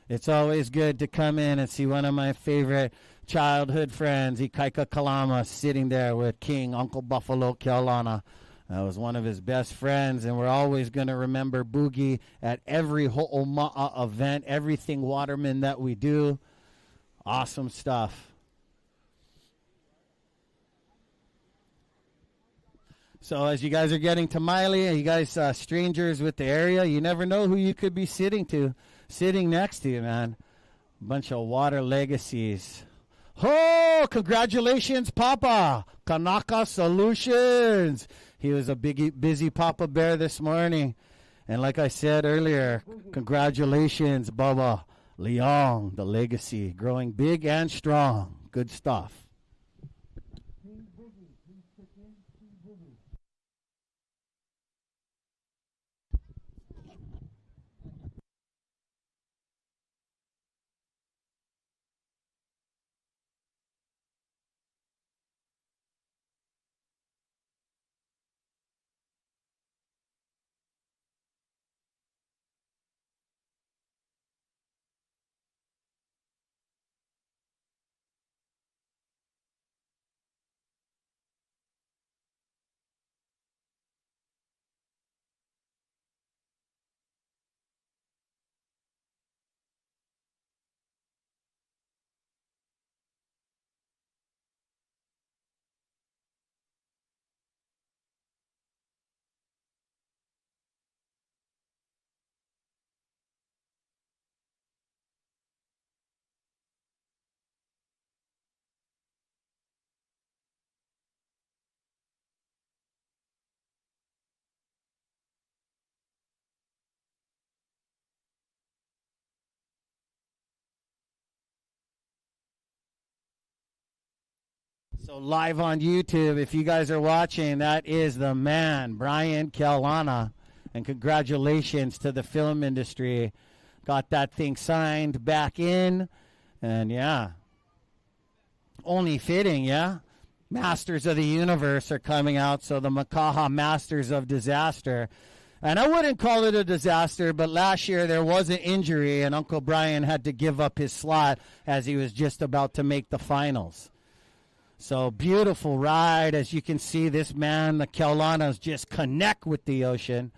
It's always good to come in and see one of my favorite childhood friends, Ikaika Kalama, sitting there with King Uncle Buffalo Keaulana. That was one of his best friends, and we're always going to remember Boogie at every Ho'oma'a event, everything waterman that we do. Awesome stuff. So as you guys are getting to Miley, you guys strangers with the area, you never know who you could be sitting next to you, man. A bunch of water legacies. Oh, congratulations, Papa. Kanaka Solutions. He was a busy Papa Bear this morning. And like I said earlier, congratulations, Baba. Leong, the legacy, growing big and strong. Good stuff. So live on YouTube, if you guys are watching, that is the man, Brian Keaulana. And congratulations to the film industry. Got that thing signed back in. And yeah, only fitting, yeah? Masters of the Universe are coming out, so the Makaha Masters of Disaster. And I wouldn't call it a disaster, but last year there was an injury, and Uncle Brian had to give up his slot as he was just about to make the finals. So beautiful ride. As you can see, this man, the Keaulanas, just connect with the ocean.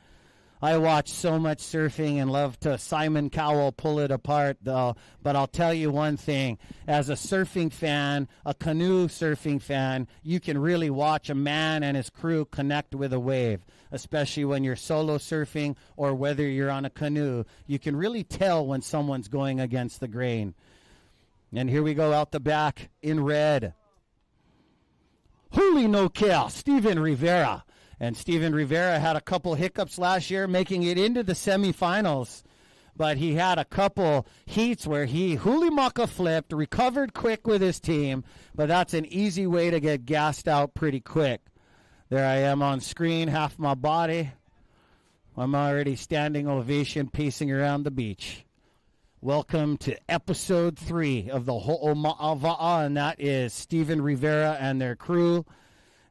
I watch so much surfing and love to Simon Cowell pull it apart, though. But I'll tell you one thing. As a surfing fan, a canoe surfing fan, you can really watch a man and his crew connect with a wave, especially when you're solo surfing or whether you're on a canoe. You can really tell when someone's going against the grain. And here we go out the back in red. Huli no Kea, Steven Rivera. And Steven Rivera had a couple hiccups last year, making it into the semifinals. But he had a couple heats where he Hulimaka flipped, recovered quick with his team, but that's an easy way to get gassed out pretty quick. There I am on screen, half my body. I'm already standing ovation, pacing around the beach. Welcome to episode 3 of the Ho'oma'ava'a, and that is Steven Rivera and their crew,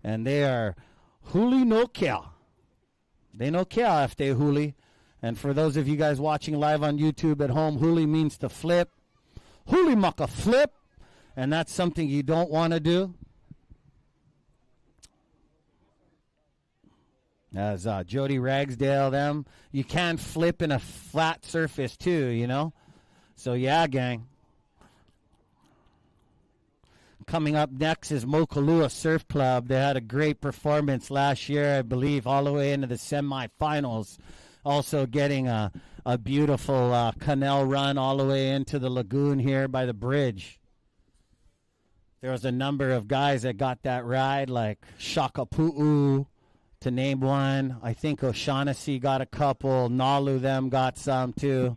and they are Huli no Kea. They no Kea if they huli. And for those of you guys watching live on YouTube at home, huli means to flip. Huli maka flip. And that's something you don't want to do. As Jody Ragsdale, them, you can flip in a flat surface too, you know. So yeah, gang. Coming up next is Mokulua Surf Club. They had a great performance last year, I believe, all the way into the semifinals. Also getting a beautiful canal run all the way into the lagoon here by the bridge. There was a number of guys that got that ride, like Shakapu'u, to name one. I think O'Shaughnessy got a couple. Nalu them got some too.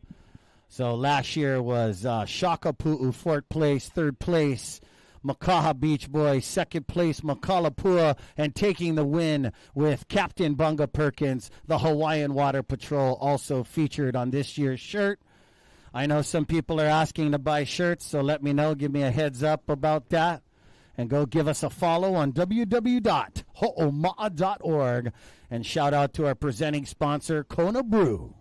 So last year was Shakapu'u, 4th place, 3rd place Makaha Beach Boys, 2nd place Makalapua, and taking the win with Captain Bunga Perkins, the Hawaiian Water Patrol, also featured on this year's shirt. I know some people are asking to buy shirts, so let me know. Give me a heads up about that. And go give us a follow on www.ho'oma'a.org. And shout out to our presenting sponsor, Kona Brew.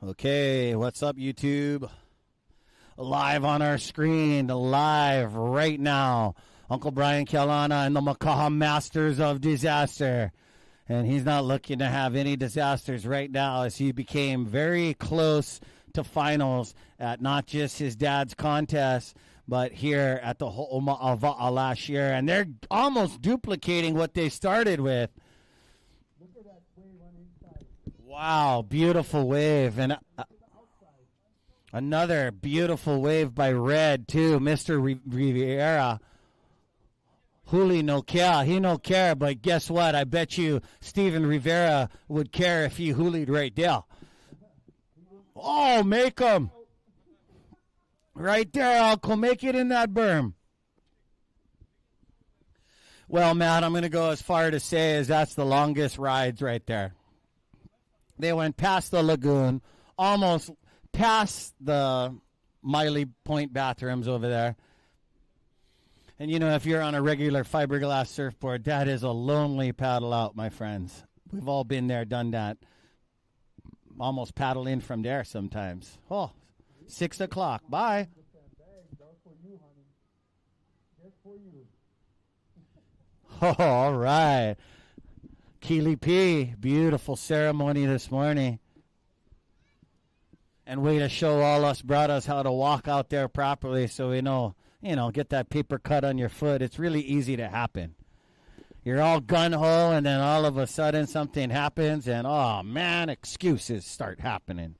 Okay, what's up, YouTube? Live on our screen, live right now. Uncle Brian Kalana and the Makaha Masters of Disaster. And he's not looking to have any disasters right now as he became very close to finals at not just his dad's contest, but here at the Ho'oma'awa'a last year. And they're almost duplicating what they started with. Wow, beautiful wave. And another beautiful wave by Red, too. Mr. Rivera. Huli no care. He no care, but guess what? I bet you Steven Rivera would care if he hulied right there. Oh, make him. Right there, Uncle. Make it in that berm. Well, Matt, I'm going to go as far to say as that's the longest rides right there. They went past the lagoon, almost past the Miley Point bathrooms over there. And, you know, if you're on a regular fiberglass surfboard, that is a lonely paddle out, my friends. We've all been there, done that. Almost paddle in from there sometimes. Oh, 6 o'clock. Bye. Oh, all right. Keely P, beautiful ceremony this morning. And way to show all us brothers how to walk out there properly so we know, you know, get that paper cut on your foot. It's really easy to happen. You're all gun-ho, and then all of a sudden something happens, and, oh, man, excuses start happening.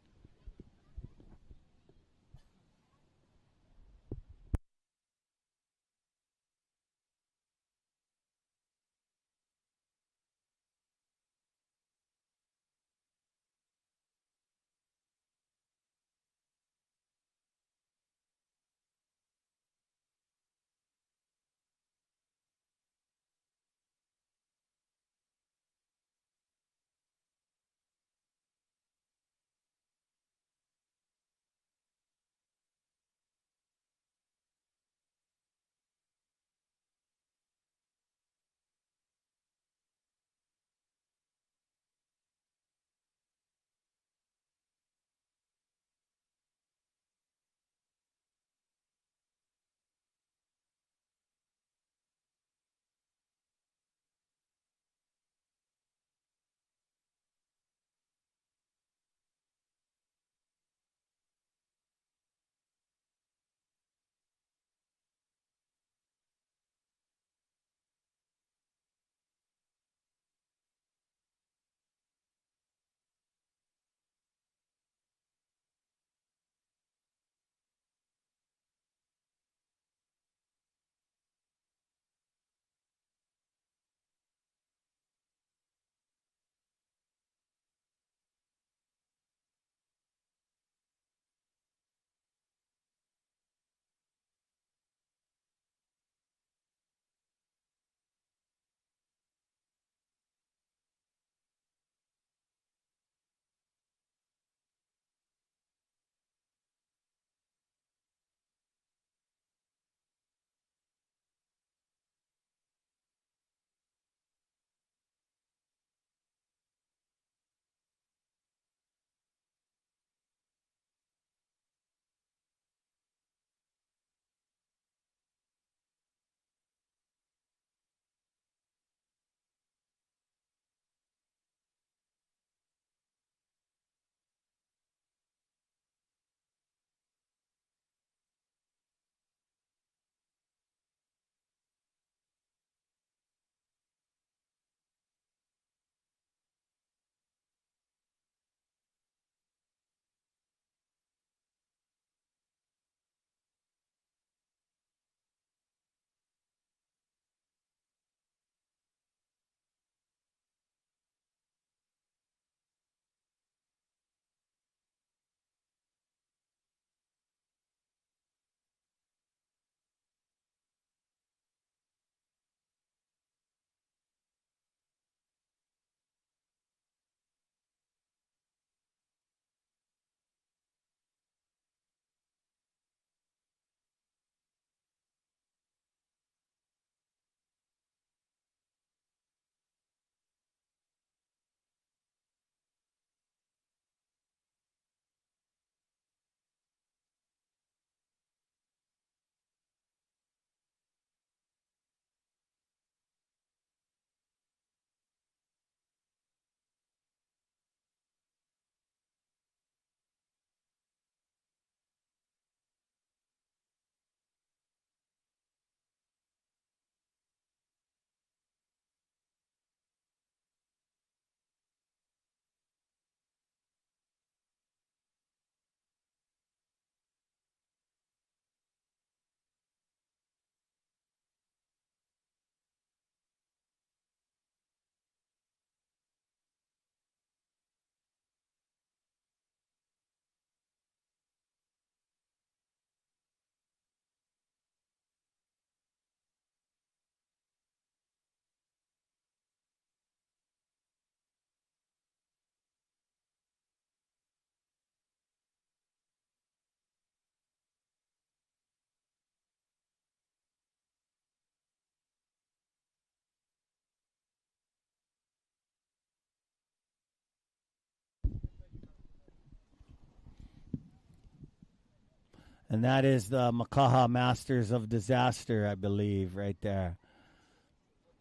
And that is the Makaha Masters of Disaster, I believe, right there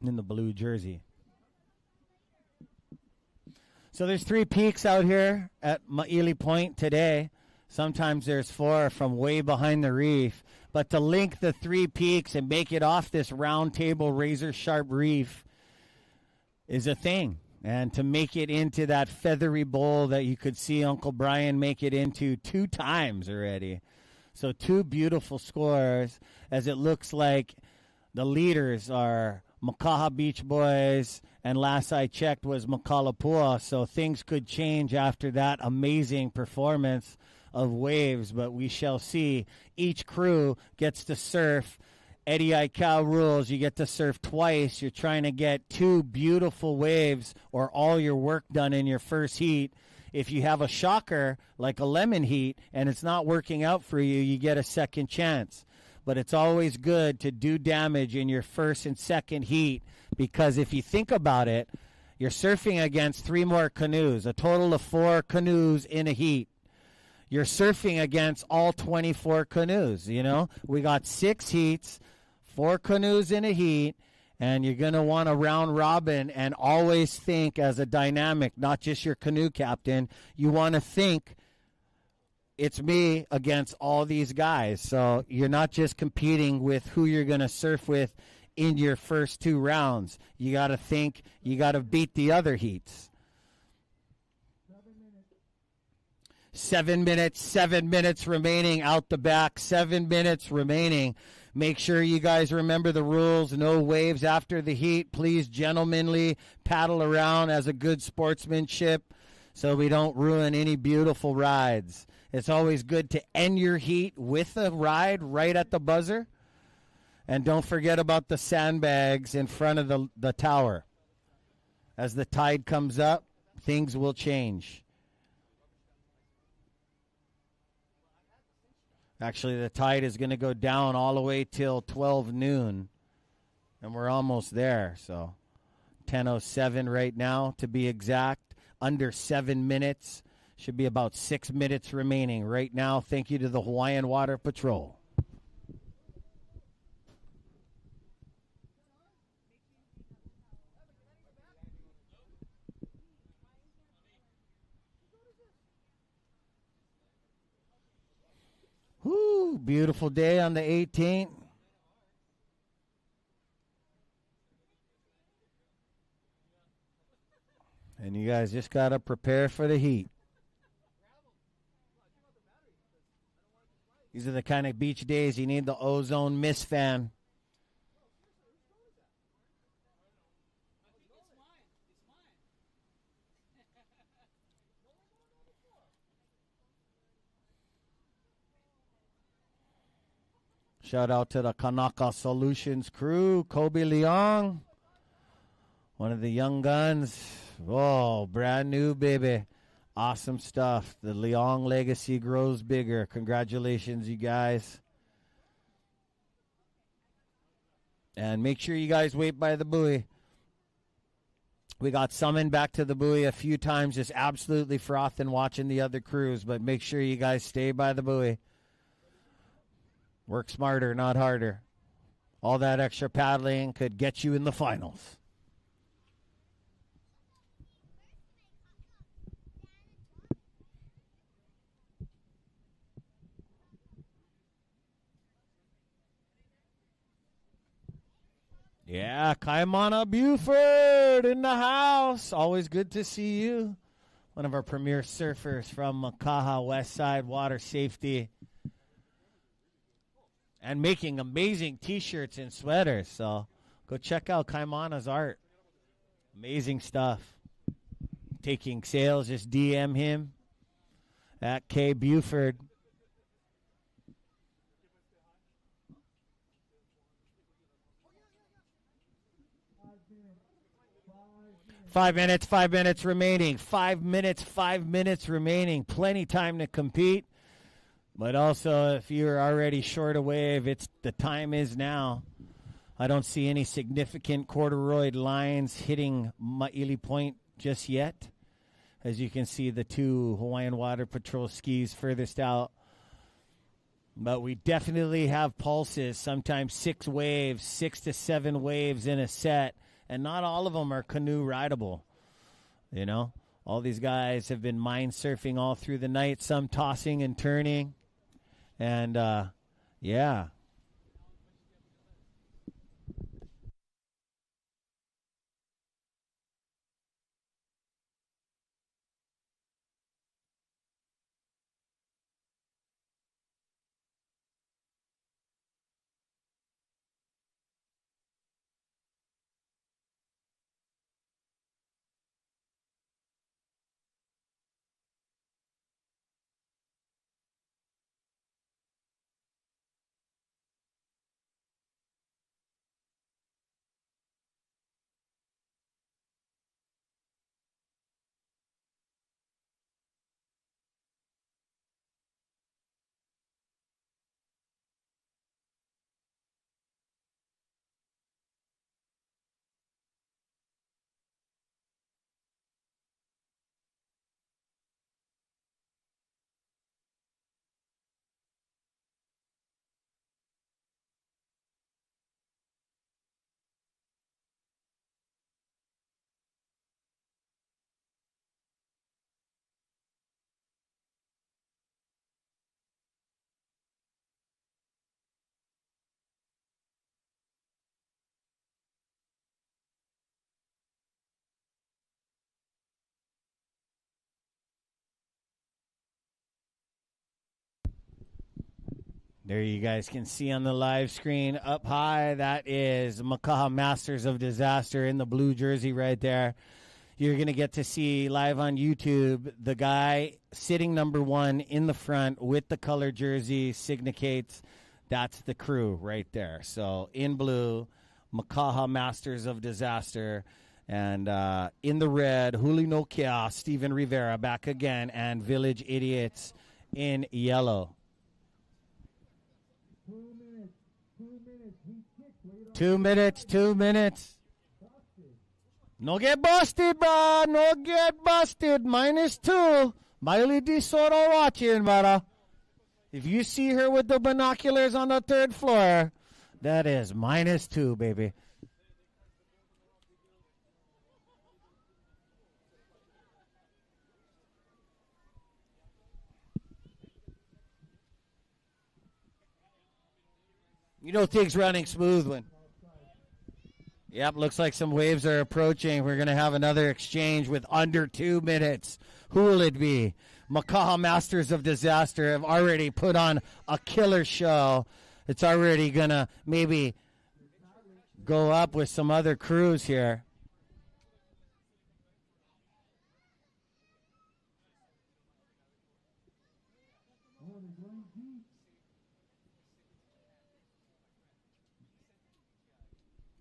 in the blue jersey. So there's 3 peaks out here at Ma'ili Point today. Sometimes there's 4 from way behind the reef. But to link the 3 peaks and make it off this round table razor sharp reef is a thing. And to make it into that feathery bowl that you could see Uncle Brian make it into 2 times already. So 2 beautiful scores, as it looks like the leaders are Makaha Beach Boys, and last I checked was Makalapua. So things could change after that amazing performance of waves, but we shall see. Each crew gets to surf. Eddie Aikau rules, you get to surf twice. You're trying to get 2 beautiful waves or all your work done in your first heat. If you have a shocker like a lemon heat and it's not working out for you, you get a second chance. But it's always good to do damage in your first and second heat, because if you think about it, you're surfing against 3 more canoes, a total of 4 canoes in a heat. You're surfing against all 24 canoes, you know. We got 6 heats, 4 canoes in a heat, and you're going to want to round robin and always think as a dynamic, not just your canoe captain. You want to think, it's me against all these guys. So you're not just competing with who you're going to surf with in your first 2 rounds. You got to think, you got to beat the other heats. 7 minutes remaining out the back. 7 minutes remaining. Make sure you guys remember the rules. No waves after the heat. Please gentlemanly paddle around as a good sportsmanship so we don't ruin any beautiful rides. It's always good to end your heat with a ride right at the buzzer. And don't forget about the sandbags in front of the tower. As the tide comes up, things will change. Actually, the tide is going to go down all the way till 12 noon. And we're almost there. So 10:07 right now, to be exact. Under 7 minutes. Should be about 6 minutes remaining right now. Thank you to the Hawaiian Water Patrol. Whoo, beautiful day on the 18th. And you guys just got to prepare for the heat. These are the kind of beach days you need the ozone mist fan. Shout out to the Kanaka Solutions crew, Kobe Leong, one of the young guns. Oh, brand new, baby. Awesome stuff. The Leong legacy grows bigger. Congratulations, you guys. And make sure you guys wait by the buoy. We got summoned back to the buoy a few times, just absolutely frothing watching the other crews, but make sure you guys stay by the buoy. Work smarter, not harder. All that extra paddling could get you in the finals. Yeah, Kaimana Buford in the house. Always good to see you. One of our premier surfers from Makaha West Side Water Safety. And making amazing T-shirts and sweaters. So go check out Kaimana's art. Amazing stuff. Taking sales, just DM him at K Buford. Five minutes remaining. 5 minutes remaining. Plenty time to compete. But also, if you're already short a wave, the time is now. I don't see any significant corduroy lines hitting Ma'ili Point just yet. As you can see, the 2 Hawaiian Water Patrol skis furthest out But we definitely have pulses, sometimes 6 waves, 6 to 7 waves in a set, and not all of them are canoe rideable. You know, all these guys have been mind surfing all through the night, some tossing and turning. And, yeah. There you guys can see on the live screen up high, that is Makaha Masters of Disaster in the blue jersey right there. You're going to get to see live on YouTube the guy sitting number 1 in the front with the color jersey significates that's the crew right there. So in blue, Makaha Masters of Disaster. And in the red, Huli no Kia, Steven Rivera back again, and Village Idiots in yellow. 2 minutes, 2 minutes. No get busted, bro. No get busted. -2. Miley DeSoto watching, brother. If you see her with the binoculars on the 3rd floor, that is -2, baby. You know things running smooth when. Yep, looks like some waves are approaching. We're going to have another exchange with under 2 minutes. Who will it be? Makaha Masters of Disaster have already put on a killer show. It's already going to maybe go up with some other crews here.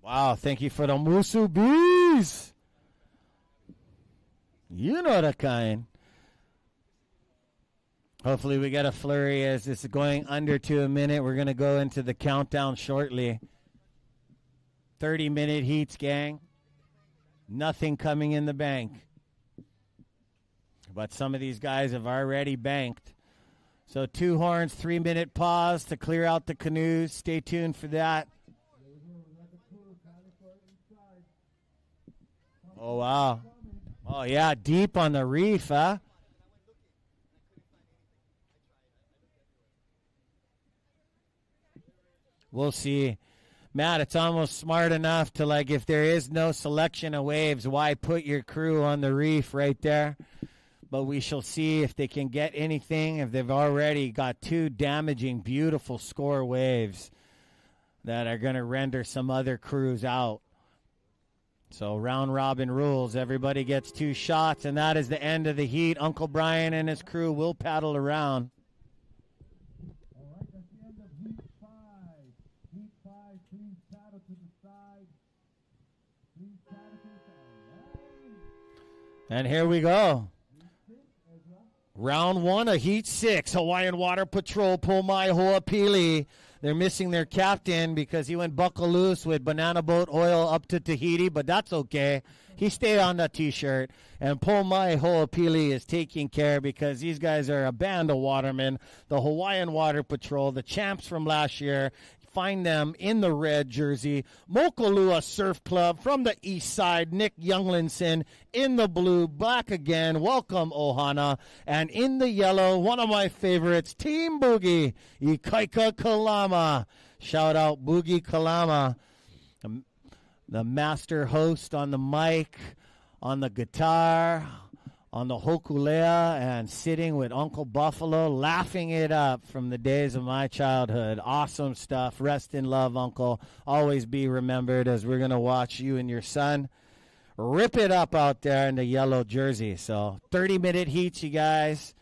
Wow, thank you for the Musu Bees. You know the kind. Hopefully we get a flurry as this is going under to a minute. We're going to go into the countdown shortly. 30-minute heats, gang. Nothing coming in the bank. But some of these guys have already banked. So 2 horns, 3-minute pause to clear out the canoes. Stay tuned for that. Oh, wow. Oh, yeah, deep on the reef, huh? We'll see. Matt, it's almost smart enough to, like, if there is no selection of waves, why put your crew on the reef right there? But we shall see if they can get anything, if they've already got 2 damaging, beautiful score waves that are going to render some other crews out. So round robin rules. Everybody gets 2 shots, and that is the end of the heat. Uncle Brian and his crew will paddle around. All right, that's the end of Heat 5. Heat 5, please paddle to the side. Please paddle to the side. And here we go. Round 1 of Heat 6, Hawaiian Water Patrol, Pomai Ho'opili. They're missing their captain because he went buckle loose with banana boat oil up to Tahiti, but that's okay. He stayed on that T-shirt. And Pomai Ho'opili is taking care because these guys are a band of watermen, the Hawaiian Water Patrol, the champs from last year. Find them in the red jersey. Mokolua Surf Club from the east side. Nick Younglinson in the blue. Black again. Welcome, Ohana. And in the yellow, one of my favorites, Team Boogie, Ikaika Kalama. Shout out Boogie Kalama, the master host on the mic, on the guitar, on the hokulea, and sitting with Uncle Buffalo, laughing it up from the days of my childhood. Awesome stuff. Rest in love, Uncle. Always be remembered as we're going to watch you and your son rip it up out there in the yellow jersey. So 30-minute heats, you guys.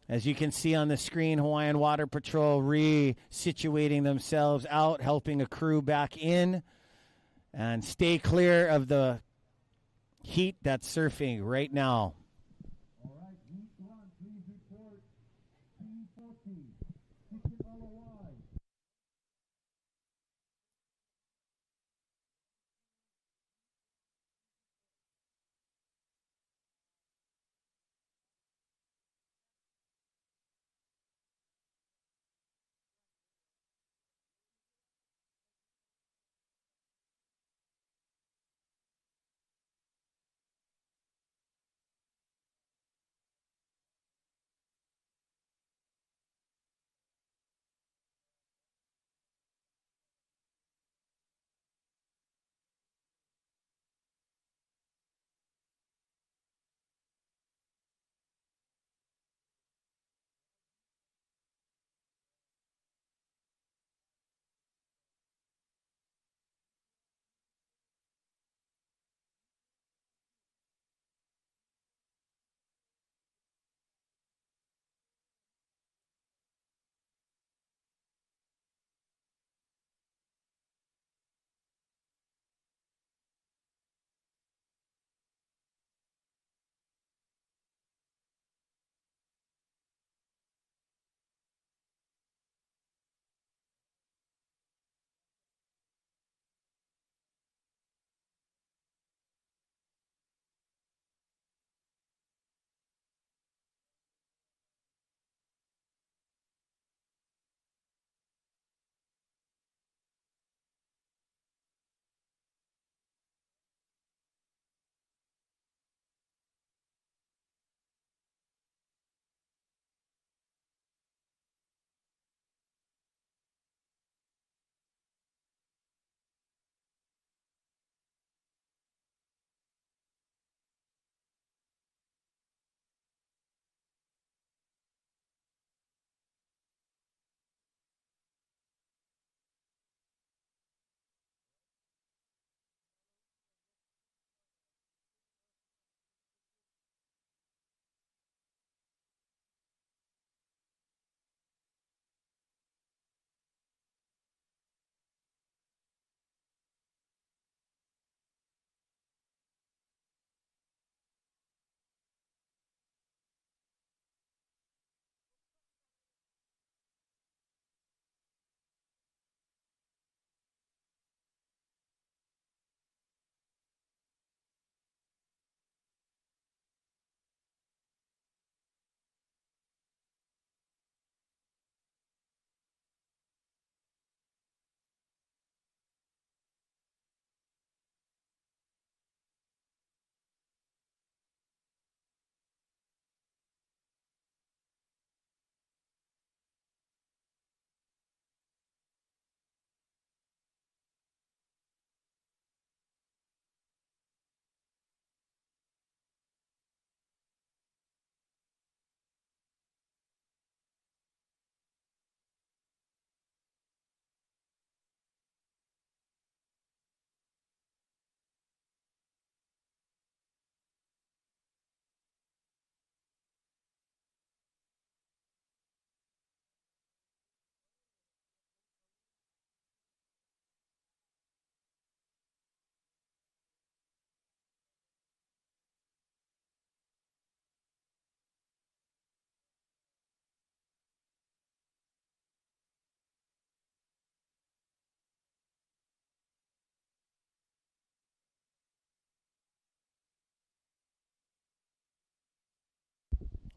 As you can see on the screen, Hawaiian Water Patrol re-situating themselves out, helping a crew back in. And stay clear of the heat that's surfing right now. All right, Heat 1, please report. Team 14, Chicken Alawai.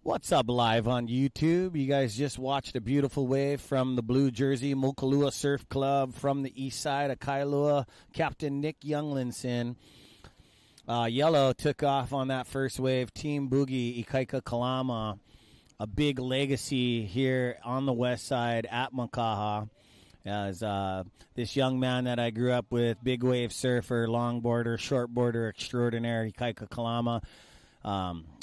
What's up live on YouTube? You guys just watched a beautiful wave from the Blue Jersey Mokulua Surf Club from the east side of Kailua. Captain Nick Younglinson. Yellow took off on that first wave. Team Boogie, Ikaika Kalama. A big legacy here on the west side at Makaha. As this young man that I grew up with, big wave surfer, longboarder, shortboarder extraordinaire, Ikaika Kalama.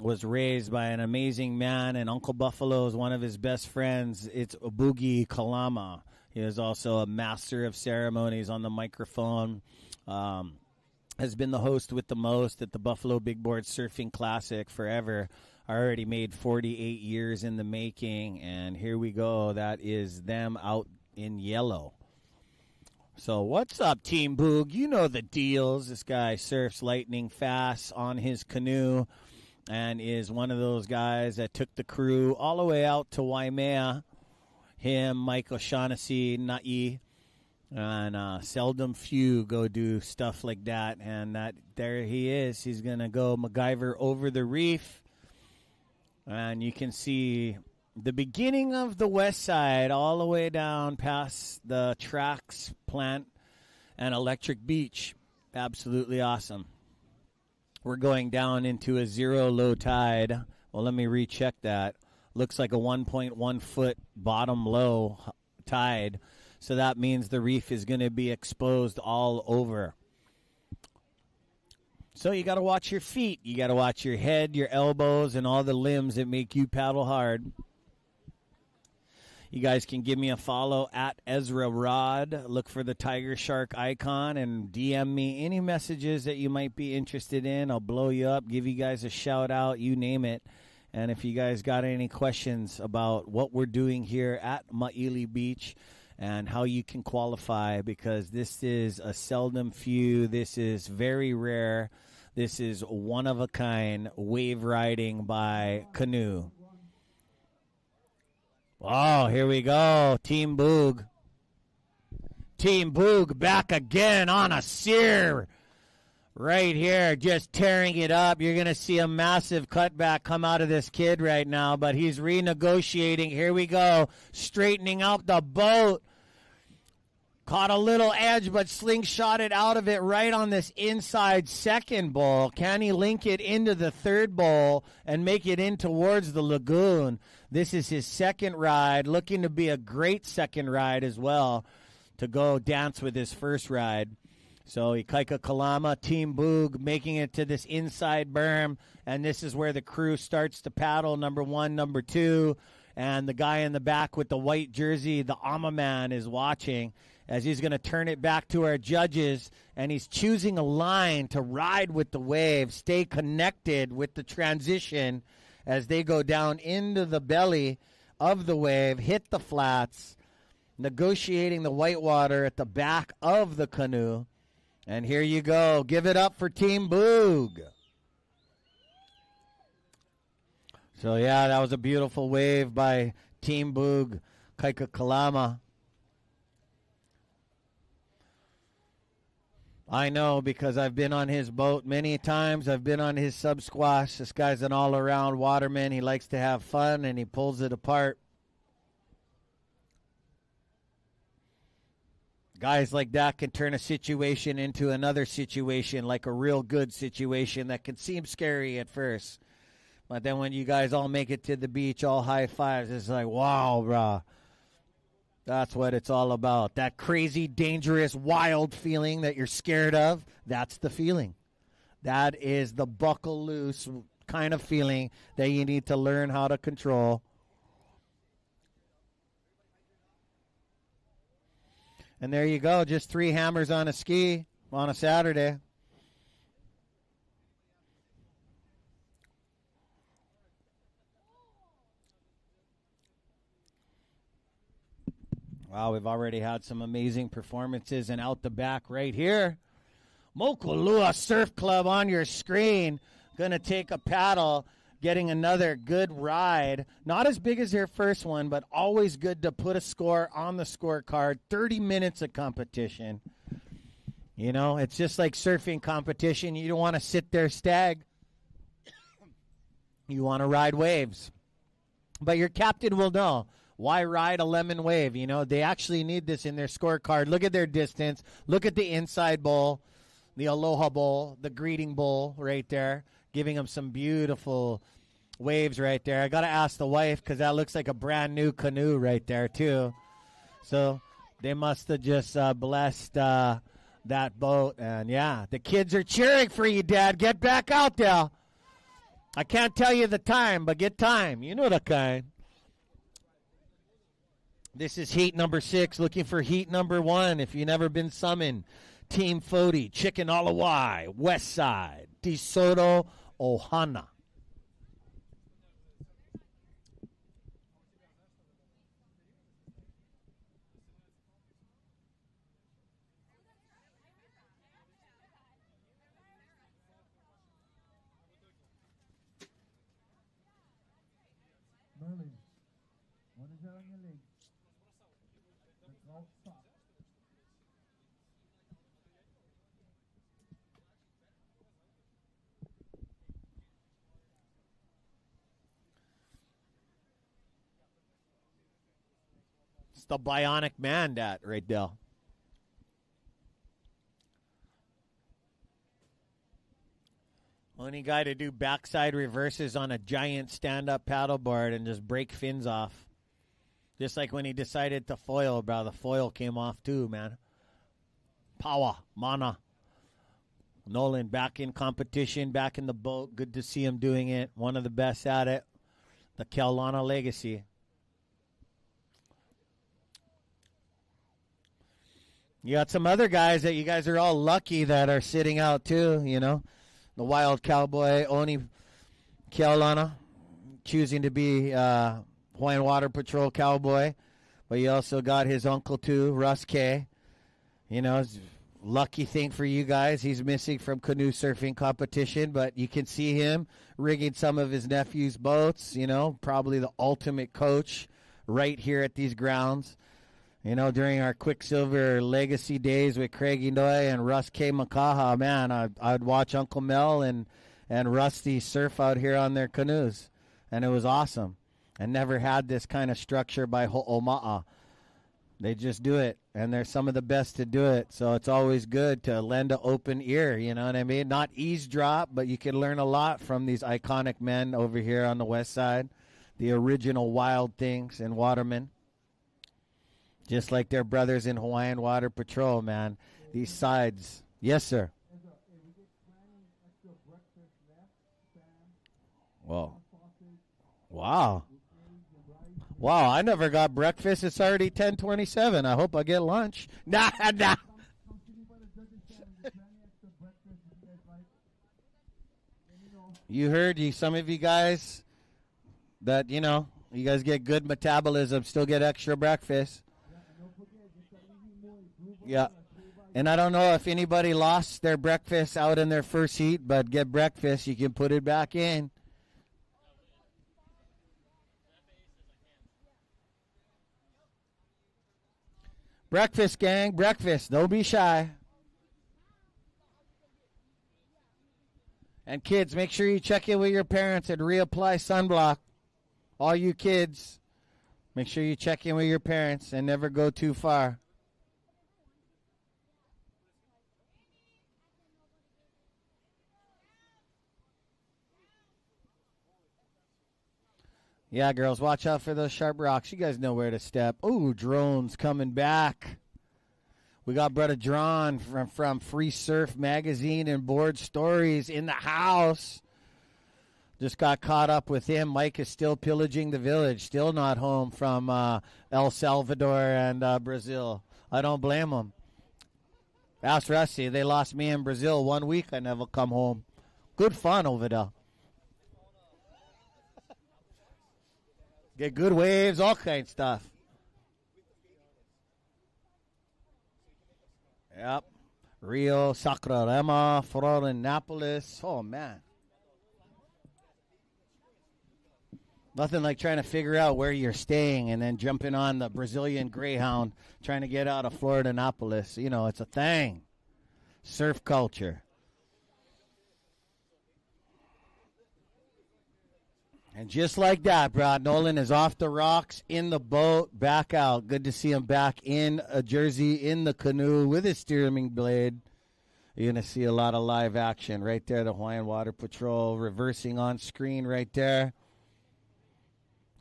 Was raised by an amazing man, and Uncle Buffalo is one of his best friends. It's Boogie Kalama. He is also a master of ceremonies on the microphone. Has been the host with the most at the Buffalo Big Board Surfing Classic forever. Already made 48 years in the making, and here we go. That is them out in yellow. So what's up, Team Boog? You know the deals. This guy surfs lightning fast on his canoe and is one of those guys that took the crew all the way out to Waimea. Him, Mike O'Shaughnessy, Na'i, and seldom few go do stuff like that. And that there he is. He's going to go MacGyver over the reef. And you can see the beginning of the west side all the way down past the Trax plant and Electric Beach. Absolutely awesome. We're going down into a zero low tide. Well, let me recheck that. Looks like a 1.1 foot bottom low tide. So that means the reef is going to be exposed all over. So you got to watch your feet. You got to watch your head, your elbows, and all the limbs that make you paddle hard. You guys can give me a follow at Ezra Rod. Look for the tiger shark icon and DM me any messages that you might be interested in. I'll blow you up, give you guys a shout out, you name it. And if you guys got any questions about what we're doing here at Ma'ili Beach and how you can qualify, because this is a seldom few, this is very rare, this is one of a kind wave riding by canoe. Oh, here we go. Team Boog. Team Boog back again on a sear. Right here, just tearing it up. You're going to see a massive cutback come out of this kid right now, but he's renegotiating. Here we go. Straightening out the boat. Caught a little edge, but slingshotted out of it right on this inside second bowl. Can he link it into the third bowl and make it in towards the lagoon? This is his second ride, looking to be a great second ride as well to go dance with his first ride. So Ikaika Kalama, Team Boog, making it to this inside berm, and this is where the crew starts to paddle, number one, number two, and the guy in the back with the white jersey, the Ama Man, is watching as he's going to turn it back to our judges, and he's choosing a line to ride with the wave, stay connected with the transition as they go down into the belly of the wave, hit the flats, negotiating the whitewater at the back of the canoe. And here you go. Give it up for Team Boog. So, yeah, that was a beautiful wave by Team Boog, Ikaika Kalama. I know because I've been on his boat many times. I've been on his sub-squash. This guy's an all-around waterman. He likes to have fun, and he pulls it apart. Guys like that can turn a situation into another situation, like a real good situation that can seem scary at first. But then when you guys all make it to the beach, all high fives, it's like, wow, brah. That's what it's all about. That crazy, dangerous, wild feeling that you're scared of, that's the feeling. That is the buckle loose kind of feeling that you need to learn how to control. And there you go, just 3 hammers on a ski on a Saturday. Wow, we've already had some amazing performances, and out the back right here, Mokulua Surf Club on your screen. Going to take a paddle, getting another good ride. Not as big as their first one, but always good to put a score on the scorecard. 30 minutes of competition. You know, it's just like surfing competition. You don't want to sit there stag. You want to ride waves. But your captain will know. Why ride a lemon wave? You know, they actually need this in their scorecard. Look at their distance. Look at the inside bowl, the aloha bowl, the greeting bowl right there, giving them some beautiful waves right there. I got to ask the wife because that looks like a brand new canoe right there too. So they must have just blessed that boat. And, yeah, the kids are cheering for you, Dad. Get back out there. I can't tell you the time, but get time. You know the kind. This is heat number 6, looking for heat number 1. If you've never been summoned, Team Foti, Chicken Alawai, West Side, DeSoto, Ohana. Merlin, what is that on your leg? The golf sock. It's the bionic man, that right there. Only guy to do backside reverses on a giant stand-up paddleboard and just break fins off. Just like when he decided to foil, bro. The foil came off too, man. Power, mana. Nolan back in competition, back in the boat. Good to see him doing it. One of the best at it. The Kelowna legacy. You got some other guys that you guys are all lucky that are sitting out too, you know. The Wild Cowboy, Oni Kelowna, choosing to be Hawaiian Water Patrol Cowboy. But you also got his uncle too, Russ K. You know, it's a lucky thing for you guys. He's missing from canoe surfing competition, but you can see him rigging some of his nephew's boats, you know, probably the ultimate coach right here at these grounds. You know, during our Quicksilver Legacy days with Craig Inoue and Russ K. Makaha, man, I'd watch Uncle Mel and Rusty surf out here on their canoes, and it was awesome. And never had this kind of structure by Ho'oma'a. They just do it, and they're some of the best to do it. So it's always good to lend an open ear, you know what I mean? Not eavesdrop, but you can learn a lot from these iconic men over here on the west side, the original Wild Things and Watermen. Just like their brothers in Hawaiian Water Patrol, man. These sides. Yes, sir. Whoa. Wow. Wow, I never got breakfast. It's already 10:27. I hope I get lunch. Nah. You heard, some of you guys that, you know, you guys get good metabolism, still get extra breakfast. Yeah. And I don't know if anybody lost their breakfast out in their first heat, but get breakfast. You can put it back in. Breakfast, gang. Breakfast. Don't be shy. And kids, make sure you check in with your parents and reapply sunblock. All you kids, make sure you check in with your parents and never go too far. Yeah, girls, watch out for those sharp rocks. You guys know where to step. Ooh, drones coming back. We got Brother Drawn from Free Surf Magazine and Board Stories in the house. Just got caught up with him. Mike is still pillaging the village, still not home from El Salvador and Brazil. I don't blame him. Ask Rusty. They lost me in Brazil 1 week. I never come home. Good fun over there. Get good waves, all kinds of stuff. Yep. Rio, Saquarema, Florianopolis. Oh, man. Nothing like trying to figure out where you're staying and then jumping on the Brazilian Greyhound trying to get out of Florianopolis. You know, it's a thing. Surf culture. And just like that, Brad, Nolan is off the rocks, in the boat, back out. Good to see him back in a jersey, in the canoe with his steering blade. You're going to see a lot of live action right there. The Hawaiian Water Patrol reversing on screen right there.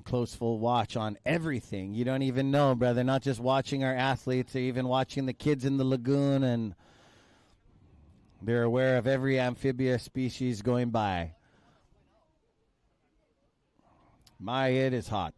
Close full watch on everything. You don't even know, brother. Not just watching our athletes, they're even watching the kids in the lagoon, and they're aware of every amphibious species going by. My, it is hot.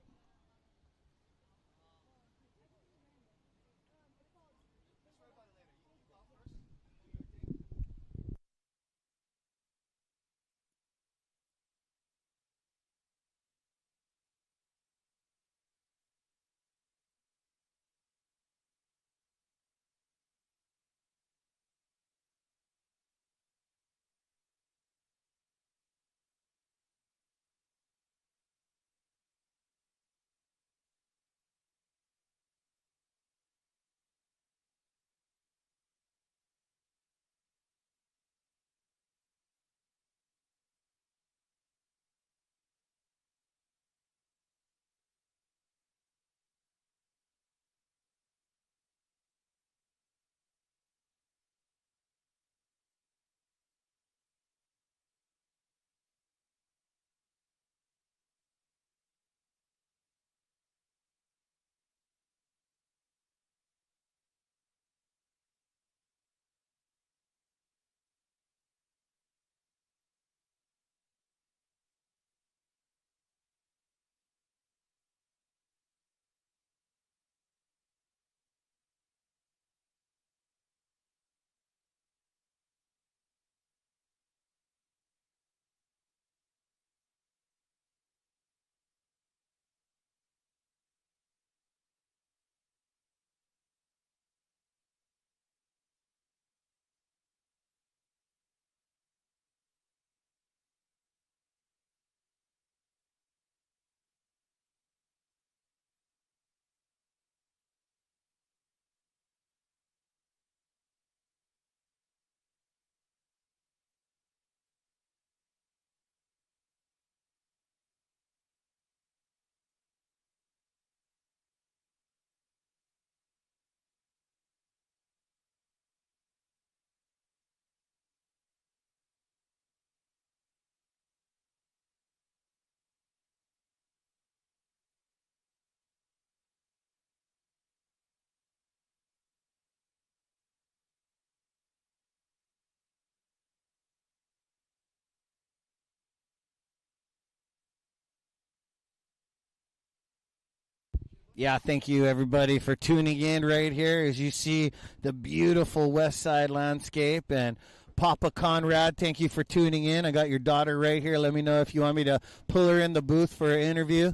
Yeah, thank you, everybody, for tuning in right here as you see the beautiful West Side landscape. And Papa Conrad, thank you for tuning in. I got your daughter right here. Let me know if you want me to pull her in the booth for an interview.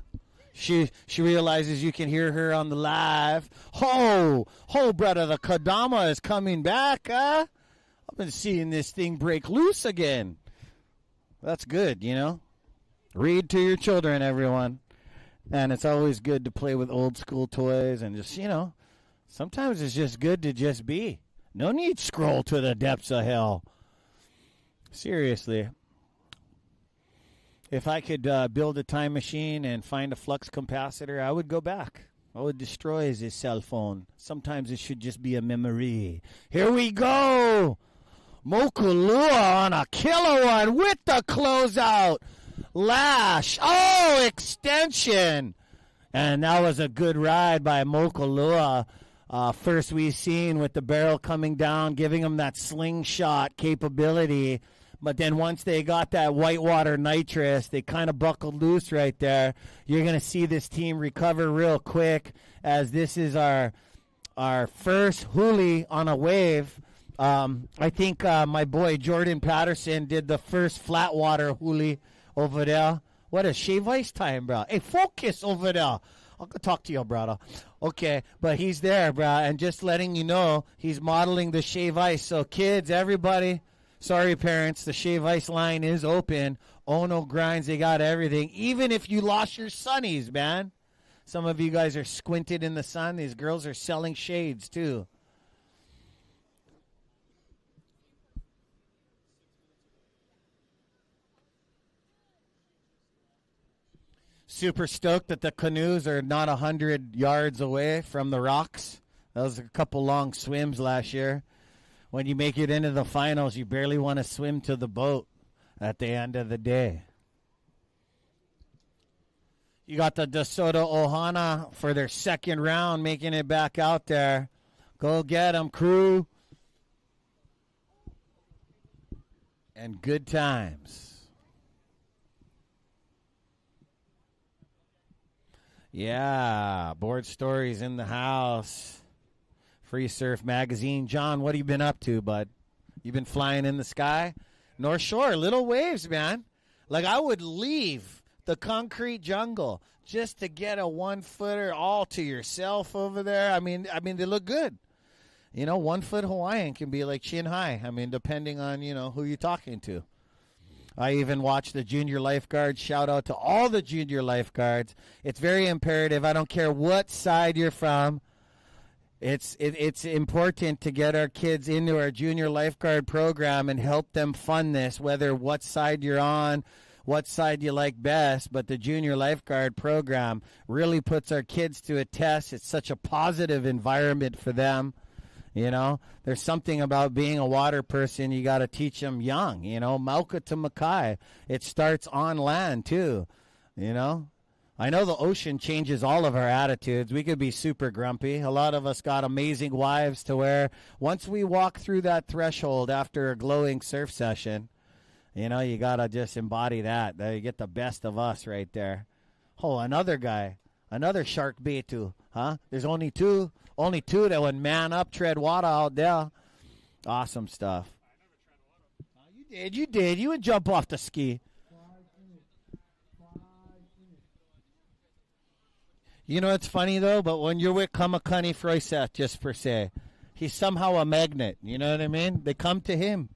She realizes you can hear her on the live. Ho, brother, the Kadama is coming back, huh? I've been seeing this thing break loose again. That's good, you know. Read to your children, everyone. And it's always good to play with old school toys and just, you know, sometimes it's just good to just be. No need to scroll to the depths of hell. Seriously. If I could build a time machine and find a flux capacitor, I would go back. I would destroy his cell phone. Sometimes it should just be a memory. Here we go. Mokulua on a killer one with the closeout. Lash. Oh, extension. And that was a good ride by Mokulua. First we seen with the barrel coming down, giving him that slingshot capability. But then once they got that whitewater nitrous, they kind of buckled loose right there. You're going to see this team recover real quick, as this is our first huli on a wave. I think my boy Jordan Patterson did the first flat water huli over there. What a shave ice time, bro. Hey, focus over there. I'll go talk to you, brother. Okay, but he's there, bro, and just letting you know, he's modeling the shave ice. So kids, everybody, sorry parents, the shave ice line is open. Ono Grinds, they got everything. Even if you lost your sunnies, man. Some of you guys are squinted in the sun. These girls are selling shades, too. Super stoked that the canoes are not 100 yards away from the rocks. That was a couple long swims last year. When you make it into the finals, you barely want to swim to the boat at the end of the day. You got the DeSoto Ohana for their second round, making it back out there. Go get them, crew. And good times. Yeah, Board Stories in the house. Free Surf Magazine. John, what have you been up to, bud? You been flying in the sky? North Shore, little waves, man. Like, I would leave the concrete jungle just to get a 1-footer all to yourself over there. I mean, they look good. 1 foot Hawaiian can be like chin high. I mean, depending on, who you're talking to. I even watch the junior lifeguards. Shout out to all the junior lifeguards. It's very imperative. I don't care what side you're from. It's important to get our kids into our junior lifeguard program and help them fund this, whether what side you're on, what side you like best. But the junior lifeguard program really puts our kids to a test. It's such a positive environment for them. There's something about being a water person you got to teach them young, Mauka to Makai. It starts on land too, I know the ocean changes all of our attitudes. We could be super grumpy. A lot of us got amazing wives to where once we walk through that threshold after a glowing surf session, you got to just embody that. You get the best of us right there. Oh, another guy, another shark bait too, huh? There's only two that would man up, tread water out there. Awesome stuff. You did. You would jump off the ski. It's funny, though, but when you're with Kamakani Froiseth, just per se, he's somehow a magnet. You know what I mean? They come to him.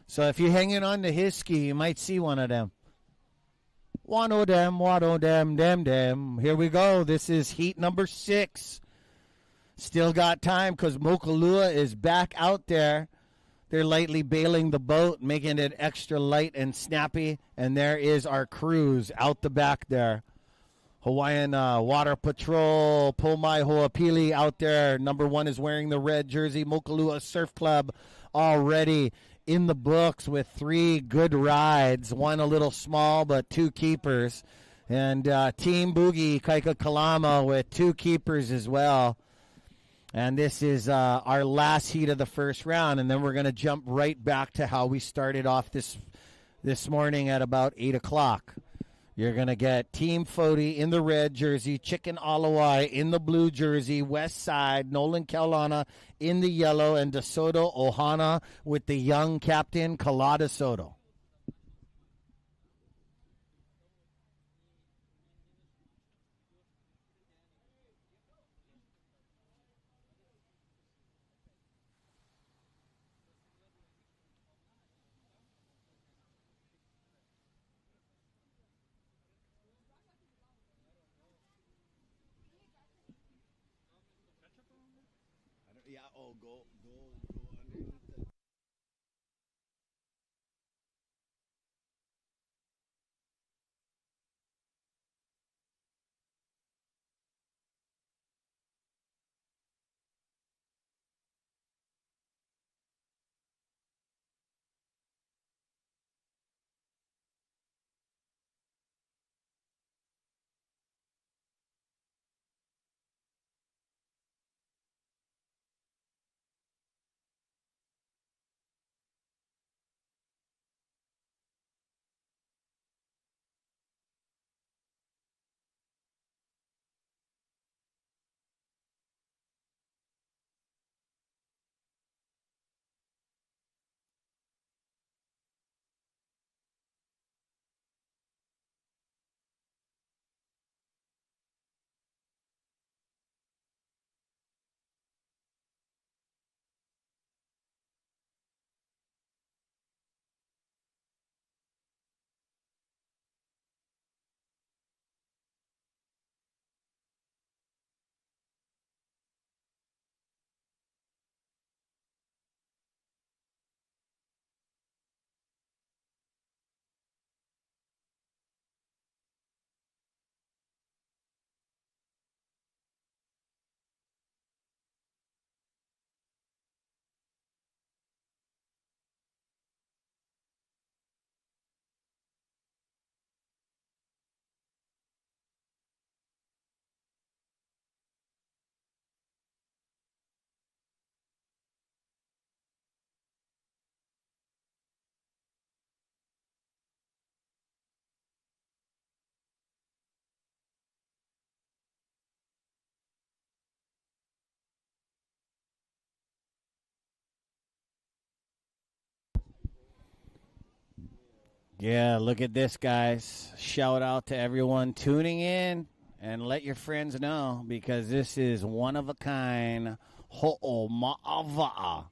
So if you're hanging on to his ski, you might see one of them. One of them, them. Here we go. This is heat number 6. Still got time because Mokalua is back out there. They're lightly bailing the boat, making it extra light and snappy. And there is our cruise out the back there. Hawaiian Water Patrol, Pomai Ho'opili out there. Number 1 is wearing the red jersey. Mokalua Surf Club already in the books with 3 good rides. 1 a little small, but 2 keepers. And Team Boogie, Kaika Kalama with 2 keepers as well. And this is our last heat of the first round. And then we're going to jump right back to how we started off this morning at about 8 o'clock. You're going to get Team Fody in the red jersey, Chicken Alawai in the blue jersey, West Side, Nolan Kaulana in the yellow, and DeSoto Ohana with the young captain, Kala DeSoto. Yeah, look at this, guys. Shout out to everyone tuning in, and let your friends know, because this is one of a kind. Ho'o ma'ava'a.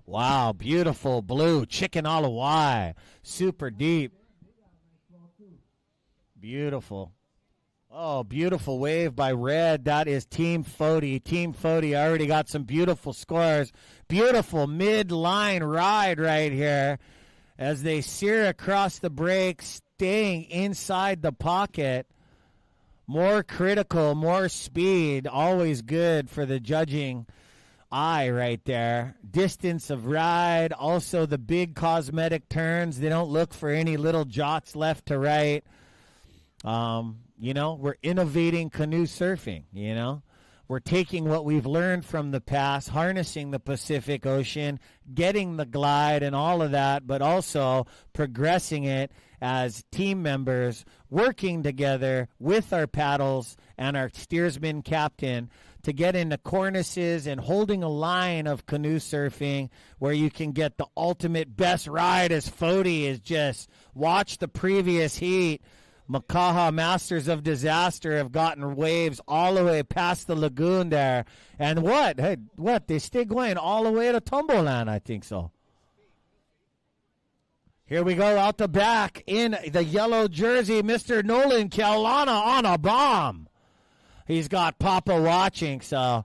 Wow, beautiful blue chicken Hawaii. Super deep. Beautiful. Oh, beautiful wave by Red. That is Team Fody. Team Fody already got some beautiful scores. Beautiful mid-line ride right here as they sear across the break, staying inside the pocket. More critical, more speed. Always good for the judging eye right there. Distance of ride. Also the big cosmetic turns. They don't look for any little jots left to right. We're innovating canoe surfing, We're taking what we've learned from the past, harnessing the Pacific Ocean, getting the glide and all of that, but also progressing it as team members, working together with our paddles and our steersman captain to get into cornices and holding a line of canoe surfing where you can get the ultimate best ride, as Fody is just watch the previous heat. Makaha Masters of Disaster have gotten waves all the way past the lagoon there. And what? Hey, what? They stay going all the way to Tumboland, I think so. Here we go out the back in the yellow jersey, Mr. Nolan Kaulana on a bomb. He's got Papa watching, so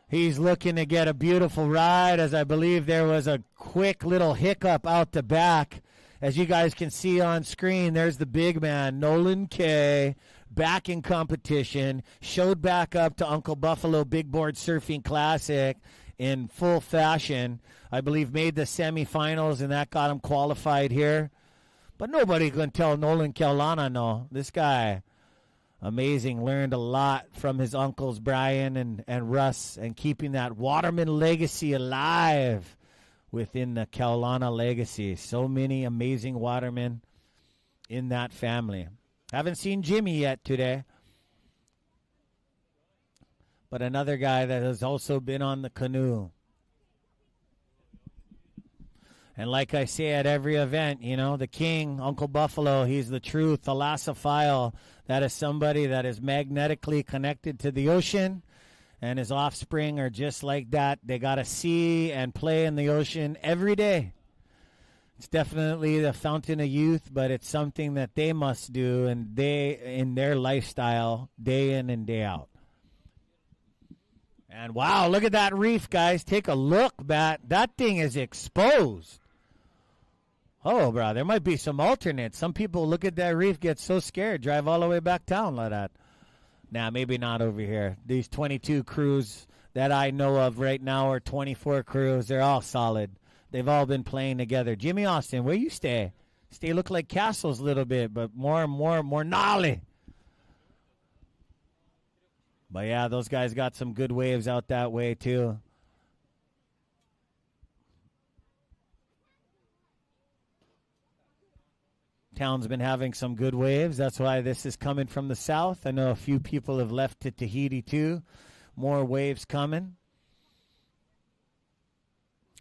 he's looking to get a beautiful ride, as I believe there was a quick little hiccup out the back. As you guys can see on screen, there's the big man, Nolan K, back in competition, showed back up to Uncle Buffalo Big Board Surfing Classic in full fashion. I believe made the semifinals, and that got him qualified here. But nobody can tell Nolan Kaulana no. This guy, amazing, learned a lot from his uncles Brian and Russ, and keeping that Waterman legacy alive within the Kaulana legacy. So many amazing watermen in that family. Haven't seen Jimmy yet today, but another guy that has also been on the canoe. And like I say at every event, you know, the king, Uncle Buffalo, he's the truth, the Lassophile. That is somebody that is magnetically connected to the ocean, and his offspring are just like that. They got to see and play in the ocean every day. It's definitely the fountain of youth, but it's something that they must do, and they, in their lifestyle, day in and day out. And wow, look at that reef, guys. Take a look, Matt. That thing is exposed. Oh, bro, there might be some alternates. Some people look at that reef, get so scared, drive all the way back down like that. Nah, maybe not over here. These 22 crews that I know of right now are 24 crews. They're all solid. They've all been playing together. Jimmy Austin, where you stay? Stay look like castles a little bit, but more gnarly. But yeah, those guys got some good waves out that way too. Town's been having some good waves. That's why this is coming from the south. I know a few people have left to Tahiti too. More waves coming.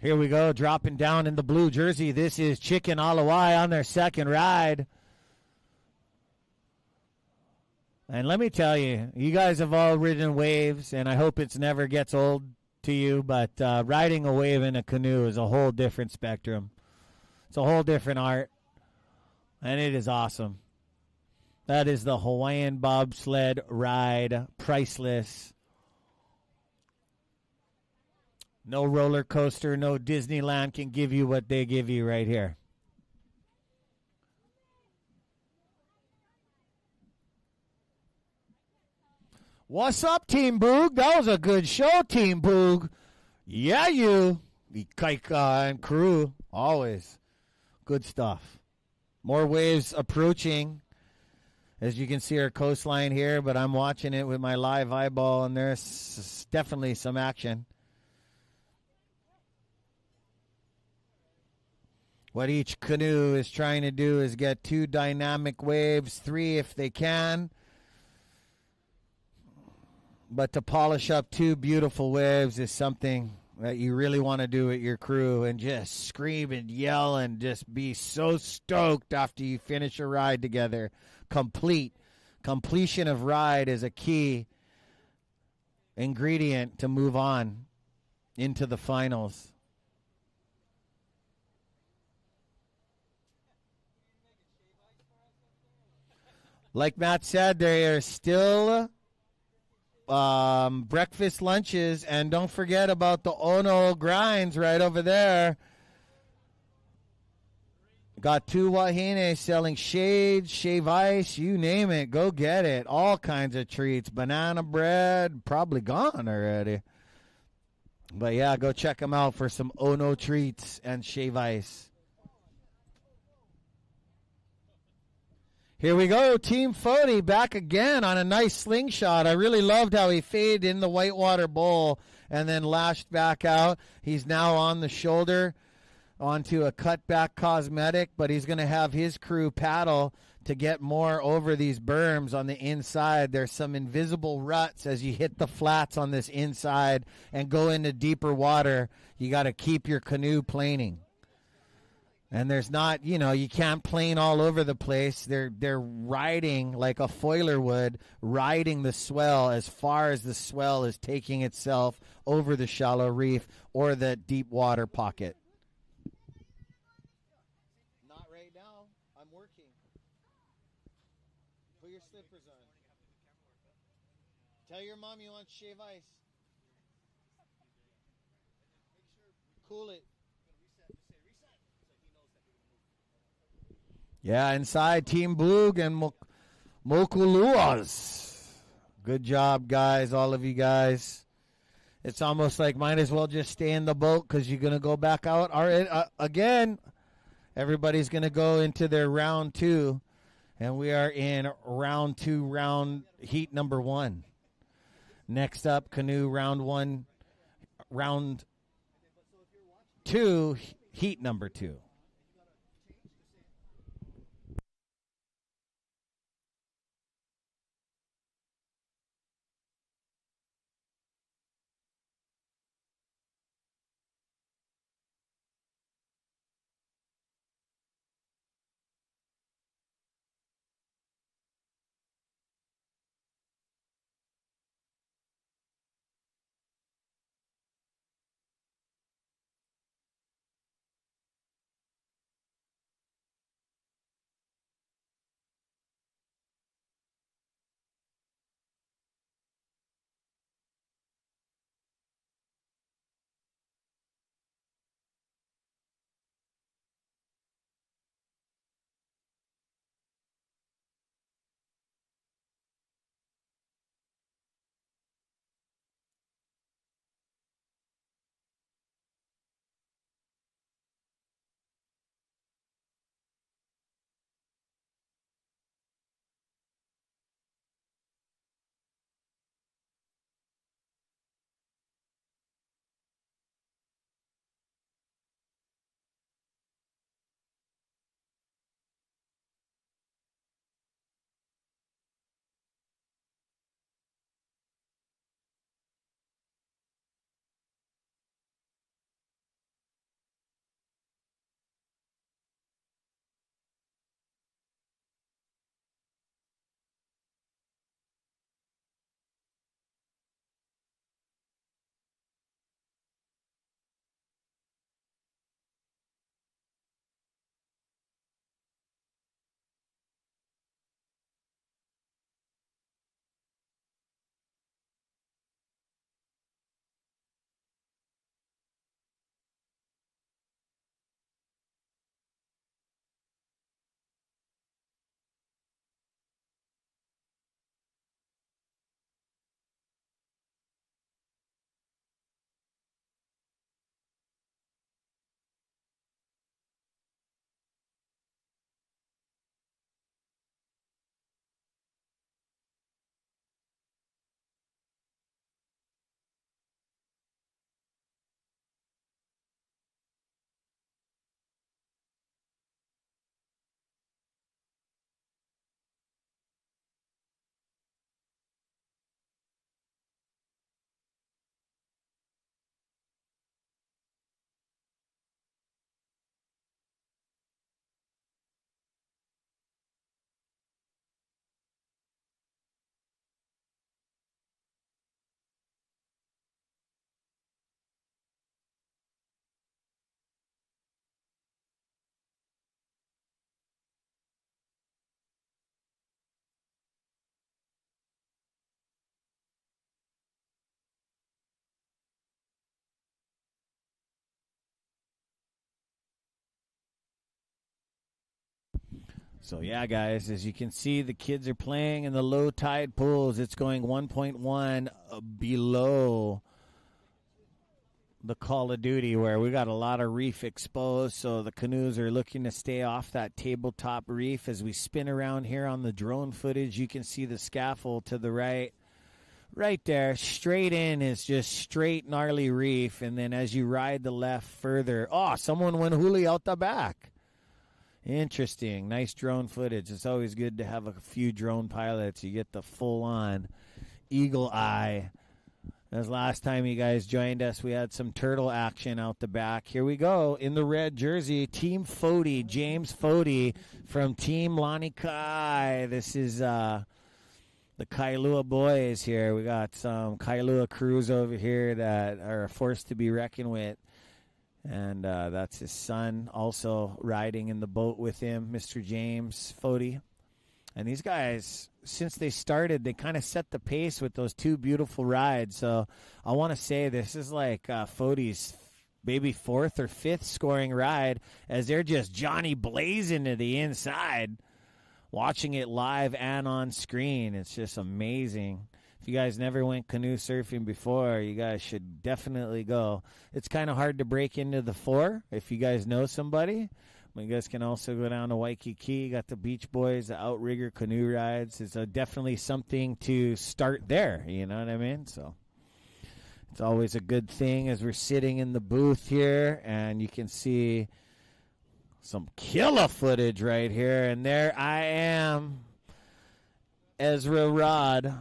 Here we go, dropping down in the blue jersey. This is Chicken Alawai on their second ride. And let me tell you, you guys have all ridden waves, and I hope it never gets old to you, but riding a wave in a canoe is a whole different spectrum. It's a whole different art. And it is awesome. That is the Hawaiian bobsled ride. Priceless. No roller coaster, no Disneyland can give you what they give you right here. What's up, Team Boog? That was a good show, Team Boog. Yeah, you. Ikaika and crew. Always. Good stuff. More waves approaching. As you can see our coastline here, but I'm watching it with my live eyeball, and there's definitely some action. What each canoe is trying to do is get 2 dynamic waves, 3 if they can. But to polish up 2 beautiful waves is something that you really want to do with your crew, and just scream and yell and just be so stoked after you finish a ride together. Completion of ride is a key ingredient to move on into the finals. Like Matt said, there are still breakfast, lunches, and don't forget about the Ono grinds right over there. Got 2 wahine selling shades, shave ice, you name it. Go get it. All kinds of treats. Banana bread, probably gone already. But yeah, go check them out for some Ono treats and shave ice. Here we go, Team Fody back again on a nice slingshot. I really loved how he faded in the whitewater bowl and then lashed back out. He's now on the shoulder onto a cutback cosmetic, but he's going to have his crew paddle to get more over these berms on the inside. There's some invisible ruts as you hit the flats on this inside and go into deeper water. You got to keep your canoe planing. And there's not, you can't plane all over the place. They're riding like a foiler would, riding the swell as far as the swell is taking itself over the shallow reef or the deep water pocket. Not right now. I'm working. Put your slippers on. Tell your mom you want shave ice. Cool it. Yeah, inside Team Boog and Mokuluas. Good job, guys, all of you guys. It's almost like might as well just stay in the boat because you're going to go back out. All right, again, everybody's going to go into their round 2, and we are in round 2, heat number 1. Next up, canoe round 1, round 2, heat number 2. So, yeah, guys, as you can see, the kids are playing in the low tide pools. It's going 1.1 below the Call of Duty, where we got a lot of reef exposed. So the canoes are looking to stay off that tabletop reef. As we spin around here on the drone footage, you can see the scaffold to the right. Right there, straight in is just straight gnarly reef. And then as you ride the left further, someone went huli out the back. Interesting. Nice drone footage. It's always good to have a few drone pilots. You get the full-on eagle eye As last time you guys joined us, we had some turtle action out the back. Here we go in the red jersey, Team Fody, James Fody from Team Lanikai. This is the Kailua boys here. We got some Kailua crews over here that are a force to be reckoned with. And that's his son also riding in the boat with him, Mr. James Fody. And these guys, since they started, they kind of set the pace with those two beautiful rides. So I want to say this is like Fody's maybe fourth or fifth scoring ride as they're just Johnny blazing to the inside. Watching it live and on screen, it's just amazing. If you guys never went canoe surfing before, you guys should definitely go. It's kind of hard to break into the four if you guys know somebody. You guys can also go down to Waikiki. Got the Beach Boys, the Outrigger canoe rides. It's definitely something to start there. You know what I mean? So it's always a good thing as we're sitting in the booth here, and you can see some killer footage right here. And there I am, Ezra Rod.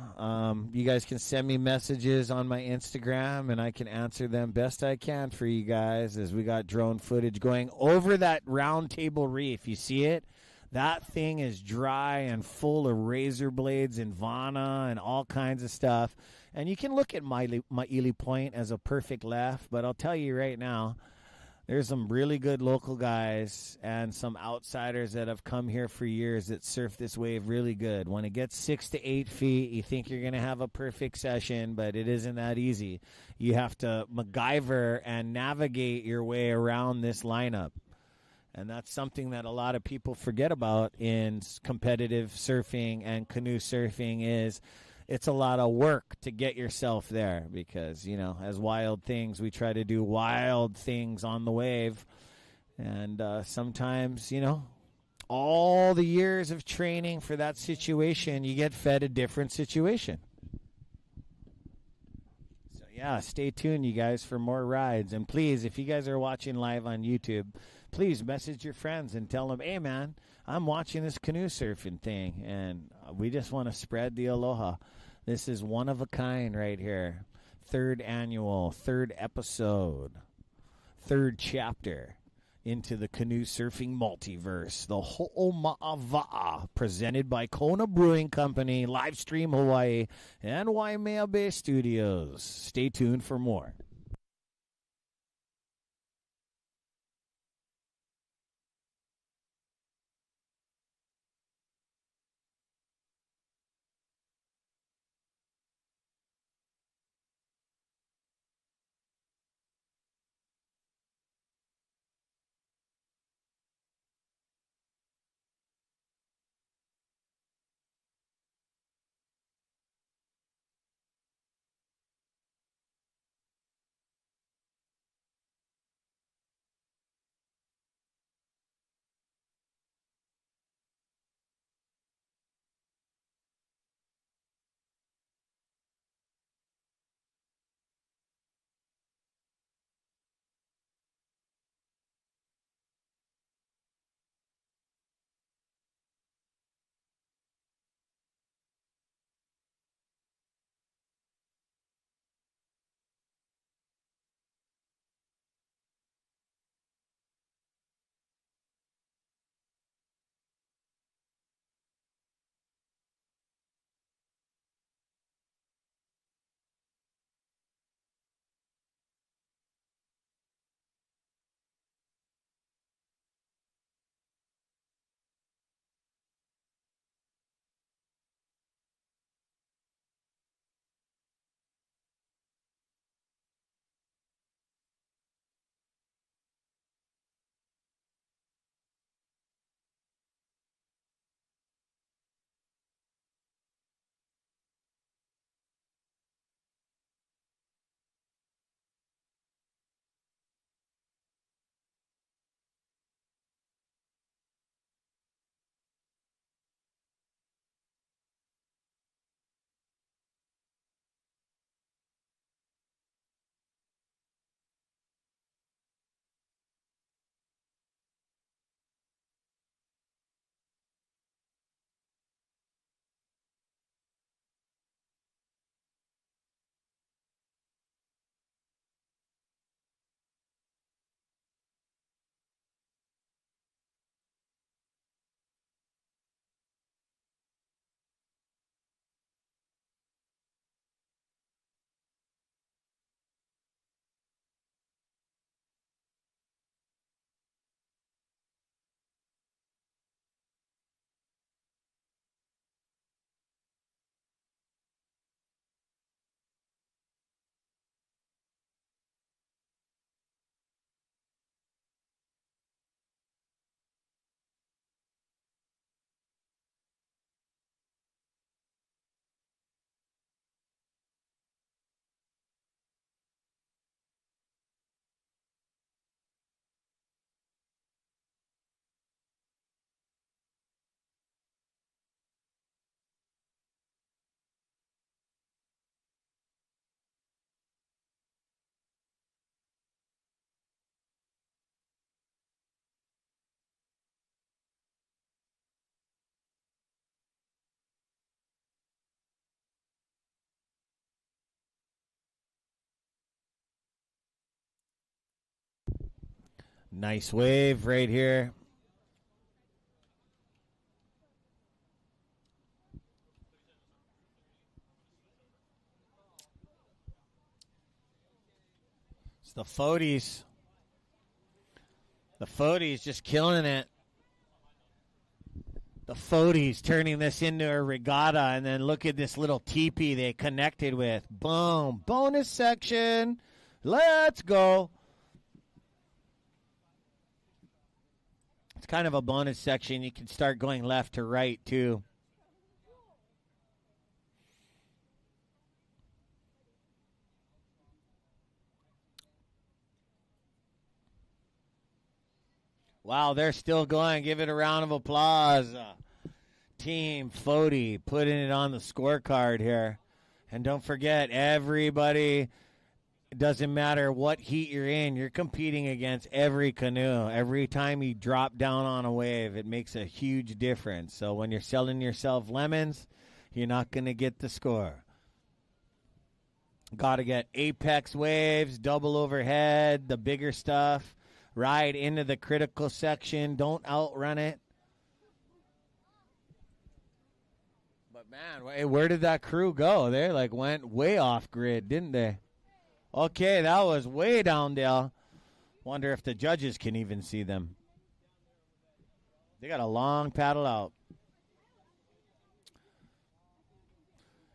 You guys can send me messages on my Instagram, and I can answer them best I can for you guys as we got drone footage going over that round table reef. You see it? That thing is dry and full of razor blades and Vana and all kinds of stuff. And you can look at Maili Point as a perfect left, but I'll tell you right now, there's some really good local guys and some outsiders that have come here for years that surf this wave really good. When it gets 6 to 8 feet, you think you're going to have a perfect session, but it isn't that easy. You have to MacGyver and navigate your way around this lineup. And that's something that a lot of people forget about in competitive surfing and canoe surfing is it's a lot of work to get yourself there because, you know, as wild things, we try to do wild things on the wave. And sometimes, you know, all the years of training for that situation, you get fed a different situation. So, yeah, stay tuned, you guys, for more rides. And please, if you guys are watching live on YouTube, please message your friends and tell them, hey, man, I'm watching this canoe surfing thing, and we just want to spread the aloha. This is one of a kind right here. Third annual, third episode, third chapter into the canoe surfing multiverse. The Ho'oma'awa'a, presented by Kona Brewing Company, Livestream Hawaii, and Waimea Bay Studios. Stay tuned for more. Nice wave right here. It's the Foties. The Foties just killing it. The Foties turning this into a regatta, and then look at this little teepee they connected with. Boom. Bonus section. Let's go. It's kind of a bonus section. You can start going left to right, too. Wow, they're still going. Give it a round of applause. Team Fody putting it on the scorecard here. And don't forget, everybody, it doesn't matter what heat you're in, you're competing against every canoe. Every time you drop down on a wave, it makes a huge difference. So when you're selling yourself lemons, you're not going to get the score. Got to get apex waves, double overhead, the bigger stuff. Ride into the critical section. Don't outrun it. But, man, where did that crew go? They, went way off grid, didn't they? Okay, that was way down there. Wonder if the judges can even see them. They got a long paddle out.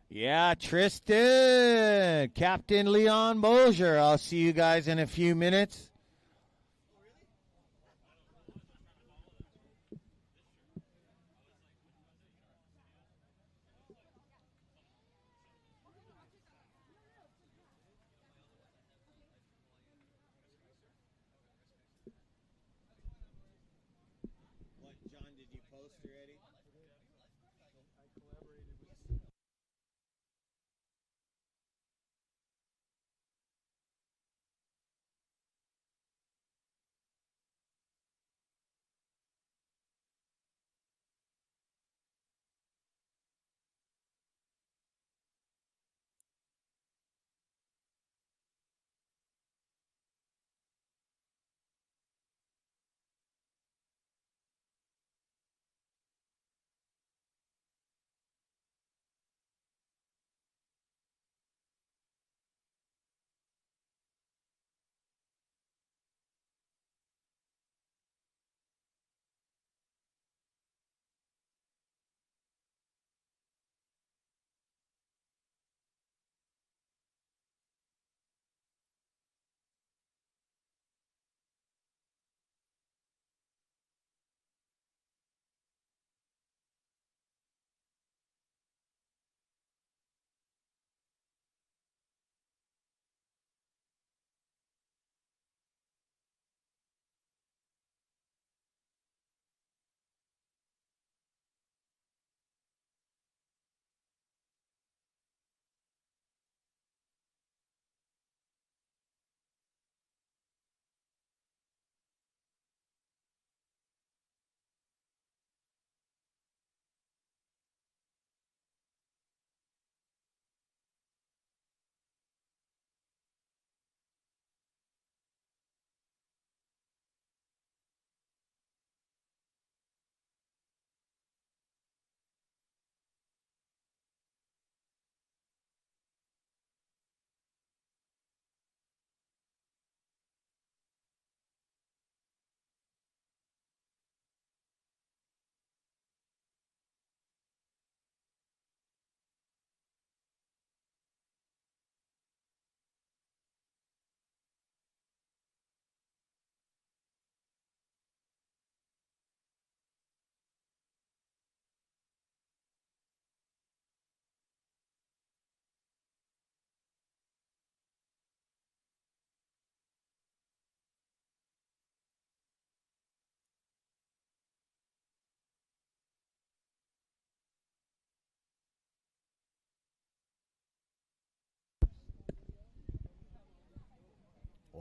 Yeah, Tristan. Captain Leon Mosier. I'll see you guys in a few minutes.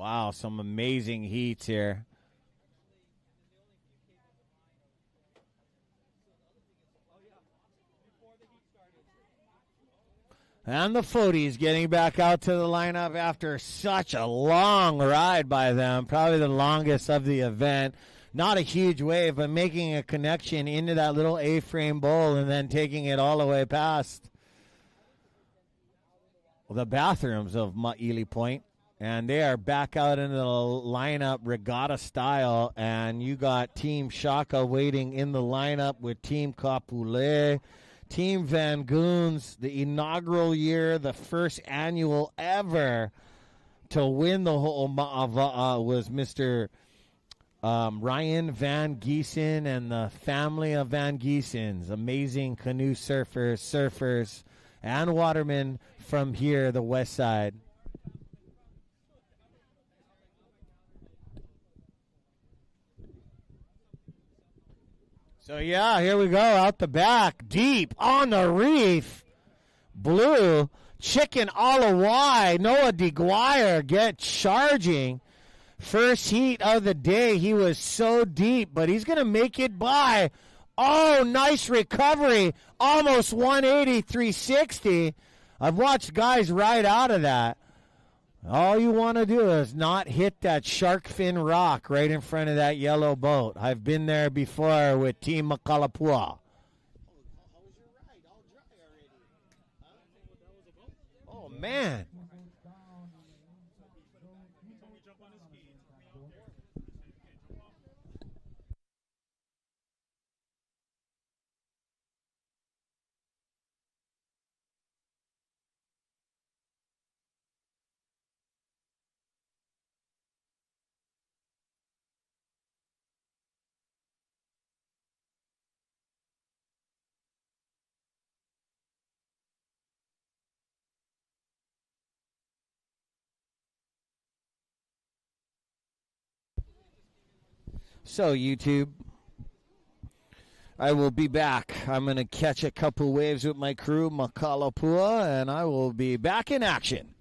Wow, some amazing heats here. And the Foodies getting back out to the lineup after such a long ride by them, probably the longest of the event. Not a huge wave, but making a connection into that little A-frame bowl and then taking it all the way past the bathrooms of Ma'ili Point. And they are back out into the lineup regatta style. And you got Team Shaka waiting in the lineup with Team Kapule. Team Van Goons, the inaugural year, the first annual ever to win the whole Ma'ava'a was Mr. Ryan Van Giesen and the family of Van Giesens. Amazing canoe surfers, and watermen from here, the west side. So, yeah, here we go, out the back, deep on the reef. Blue, Chicken Alawai, Noah DeGuire get charging. First heat of the day, he was so deep, but he's going to make it by. Oh, nice recovery, almost 180, 360. I've watched guys ride out of that. All you want to do is not hit that shark fin rock right in front of that yellow boat. I've been there before with Team Makalapua. Oh, man. So, YouTube, I will be back. I'm going to catch a couple waves with my crew, Makalapua, and I will be back in action.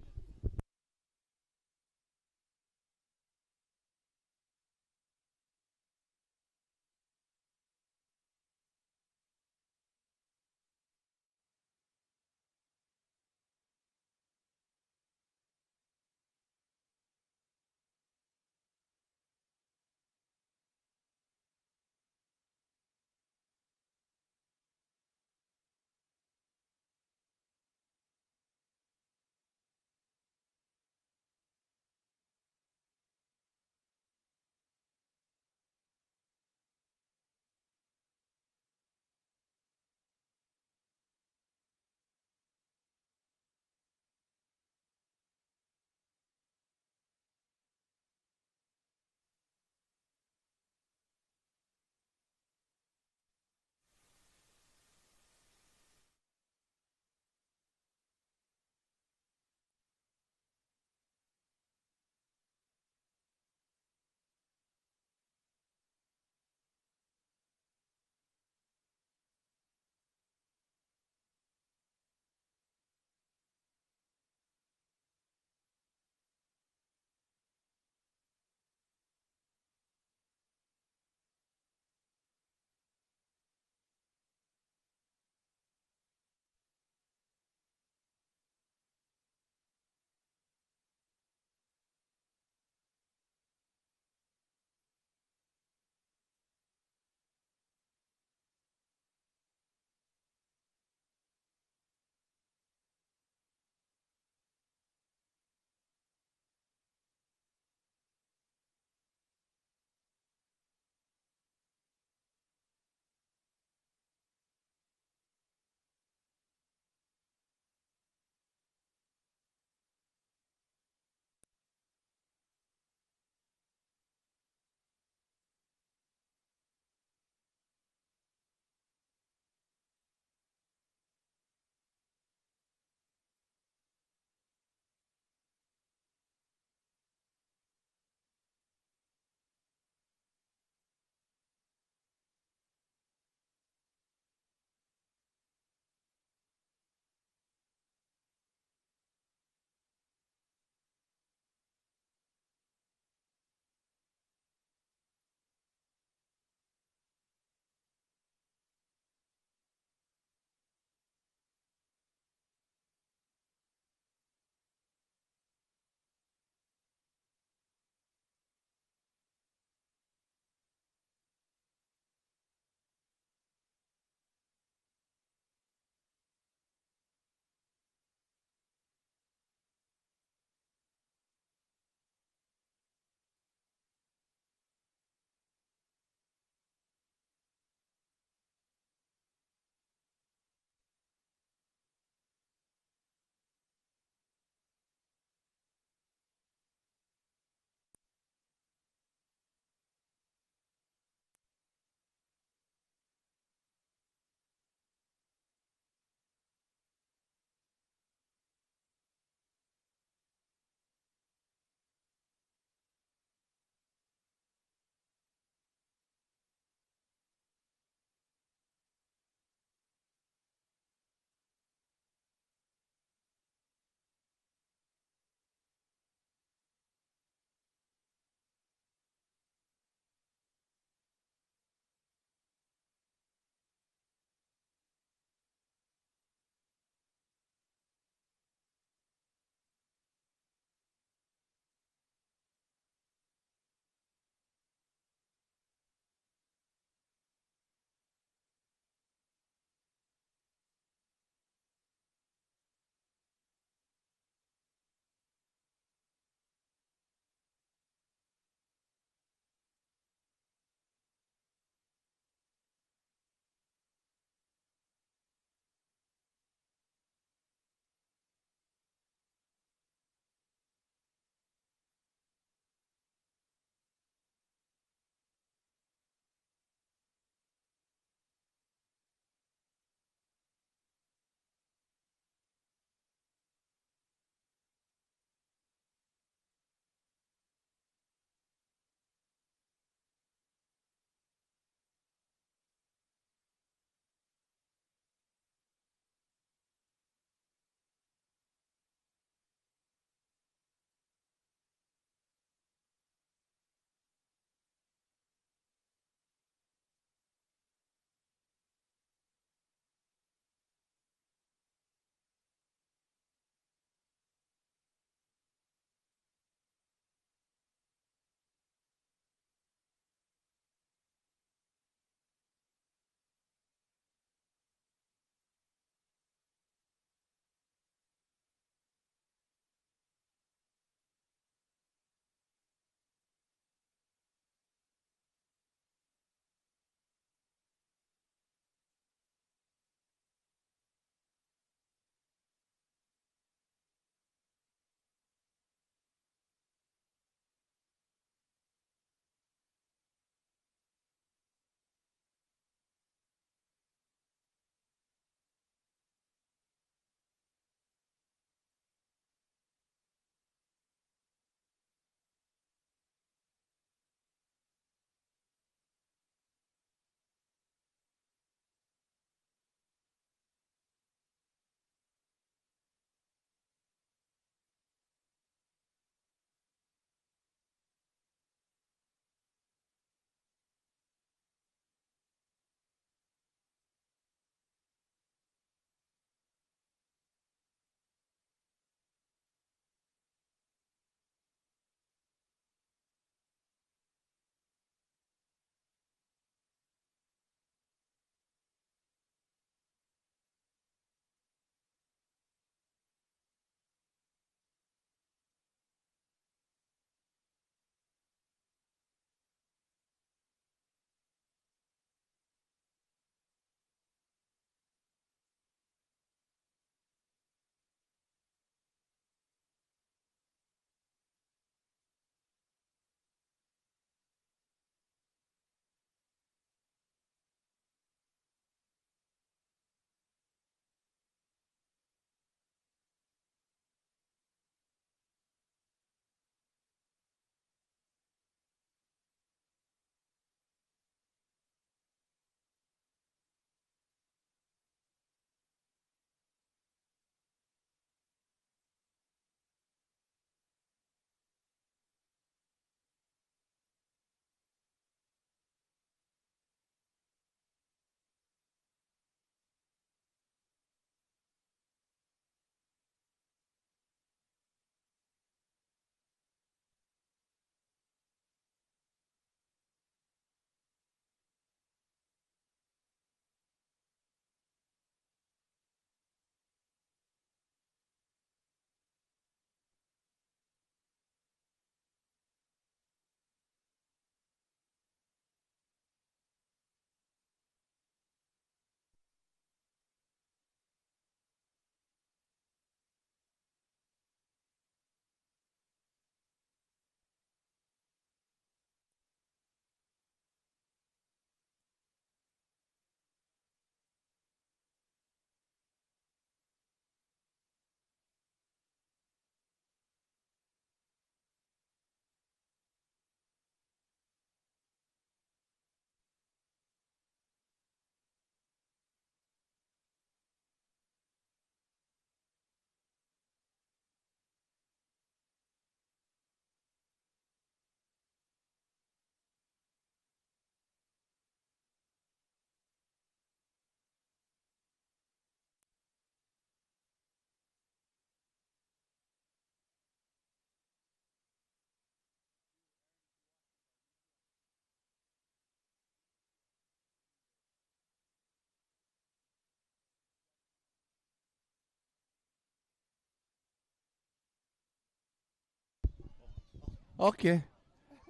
Okay.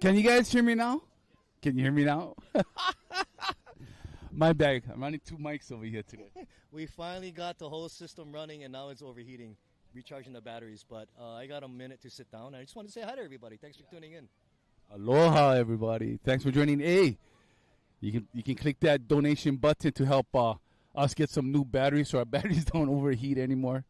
Can you guys hear me now? Can you hear me now? My bad. I'm running 2 mics over here today. We finally got the whole system running, and now it's overheating, recharging the batteries. But I got a minute to sit down. I just wanted to say hi to everybody. Thanks for tuning in. Aloha, everybody. Thanks for joining. Hey, you can click that donation button to help us get some new batteries so our batteries don't overheat anymore.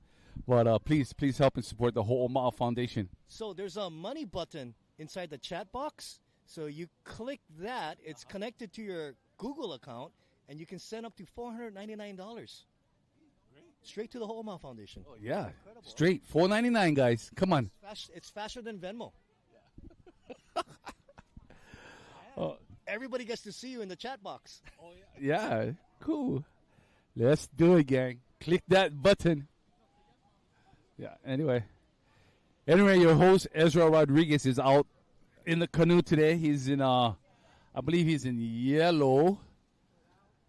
But please help and support the whole Omaha Foundation. So there's a money button inside the chat box. So you click that. It's connected to your Google account, and you can send up to $499 straight to the whole Omaha Foundation. Oh, yeah. Straight. $4.99, guys. Come on. It's faster than Venmo. Everybody gets to see you in the chat box. Oh, yeah. Yeah, cool. Let's do it, gang. Click that button. Yeah, anyway, your host, Ezra Rodriguez, is out in the canoe today. He's in, I believe he's in yellow.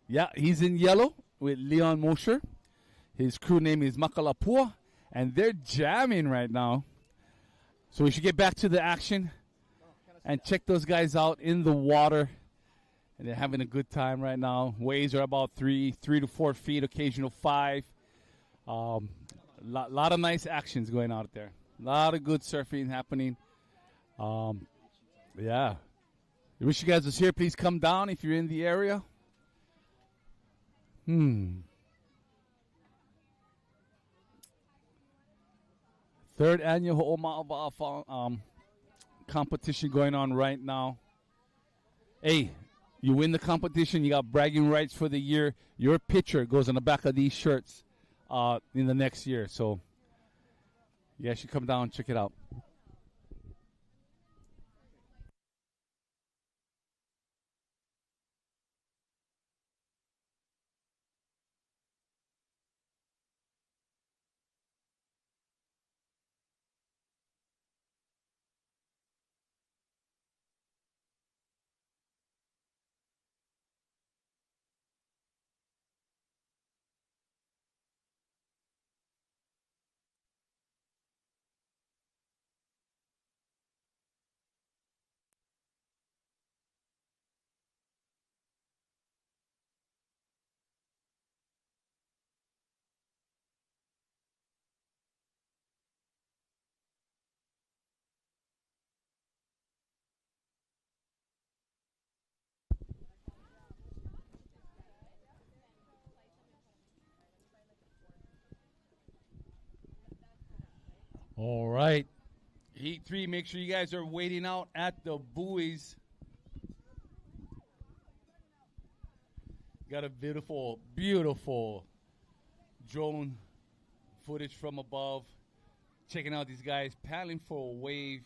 Yeah, he's in yellow with Leon Mosher. His crew name is Makalapua, and they're jamming right now. So we should get back to the action and check those guys out in the water. And they're having a good time right now. Waves are about 3 to 4 feet, occasional 5. Lot of nice actions going out there. A lot of good surfing happening. Yeah. I wish you guys was here. Please come down if you're in the area. Third annual Omaha competition going on right now. Hey, you win the competition, you got bragging rights for the year. Your picture goes on the back of these shirts in the next year. So you guys should come down and check it out. All right. Heat 3, make sure you guys are waiting out at the buoys. Got a beautiful, beautiful drone footage from above. Checking out these guys paddling for a wave.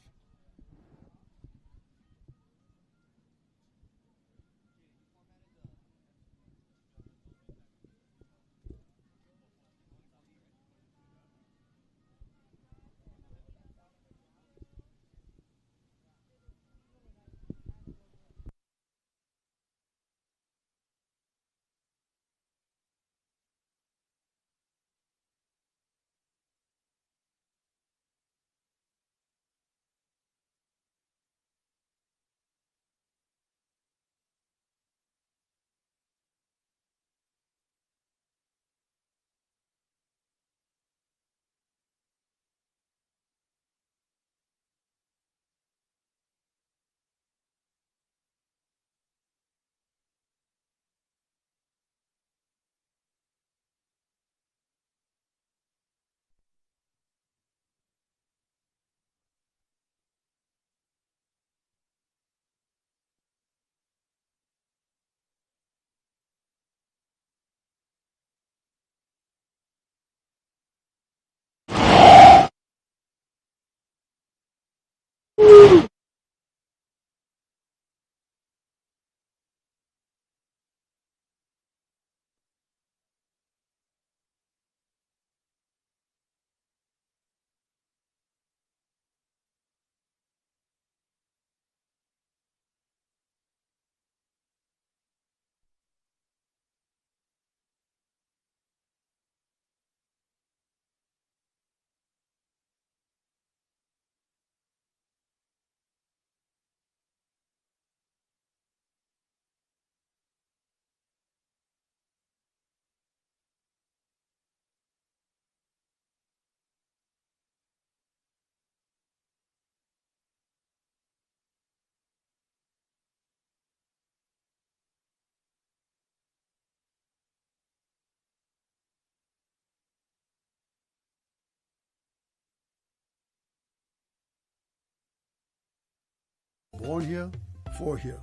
Born here, for here.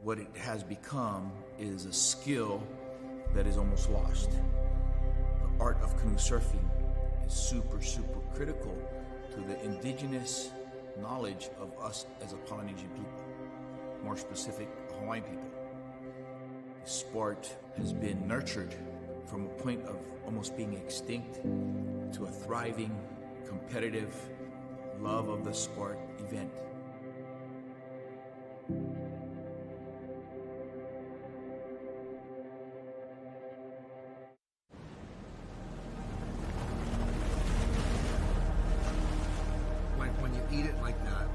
What it has become is a skill that is almost lost. The art of canoe surfing is super critical to the indigenous knowledge of us as a Polynesian people, more specific, Hawaiian people. The sport has been nurtured from a point of almost being extinct to a thriving, competitive, love of the sport event. When you eat it like that,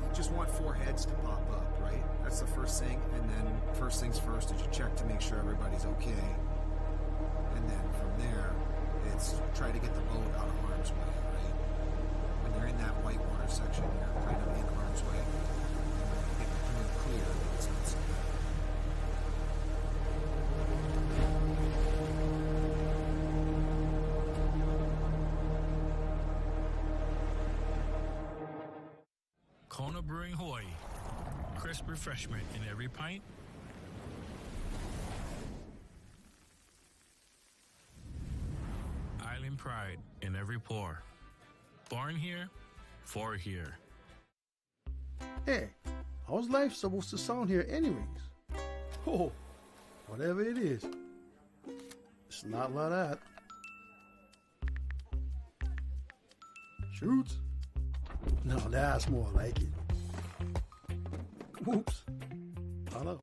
you just want 4 heads to pop up, right? That's the first thing, and then first things first is you check to make sure everybody's okay. And then from there, it's try to get the boat out of harm's way, right? When you're in that white water section, you're kind of in harm's way. And when you get clear, it's not so bad. Kona Brewing Hawaii. Crisp refreshment in every pint. Island pride in every pour. Born here, for here. Hey, how's life supposed to sound here anyways? Oh, whatever it is. It's not like that. Shoots? No, that's more like it. Oops. Hello.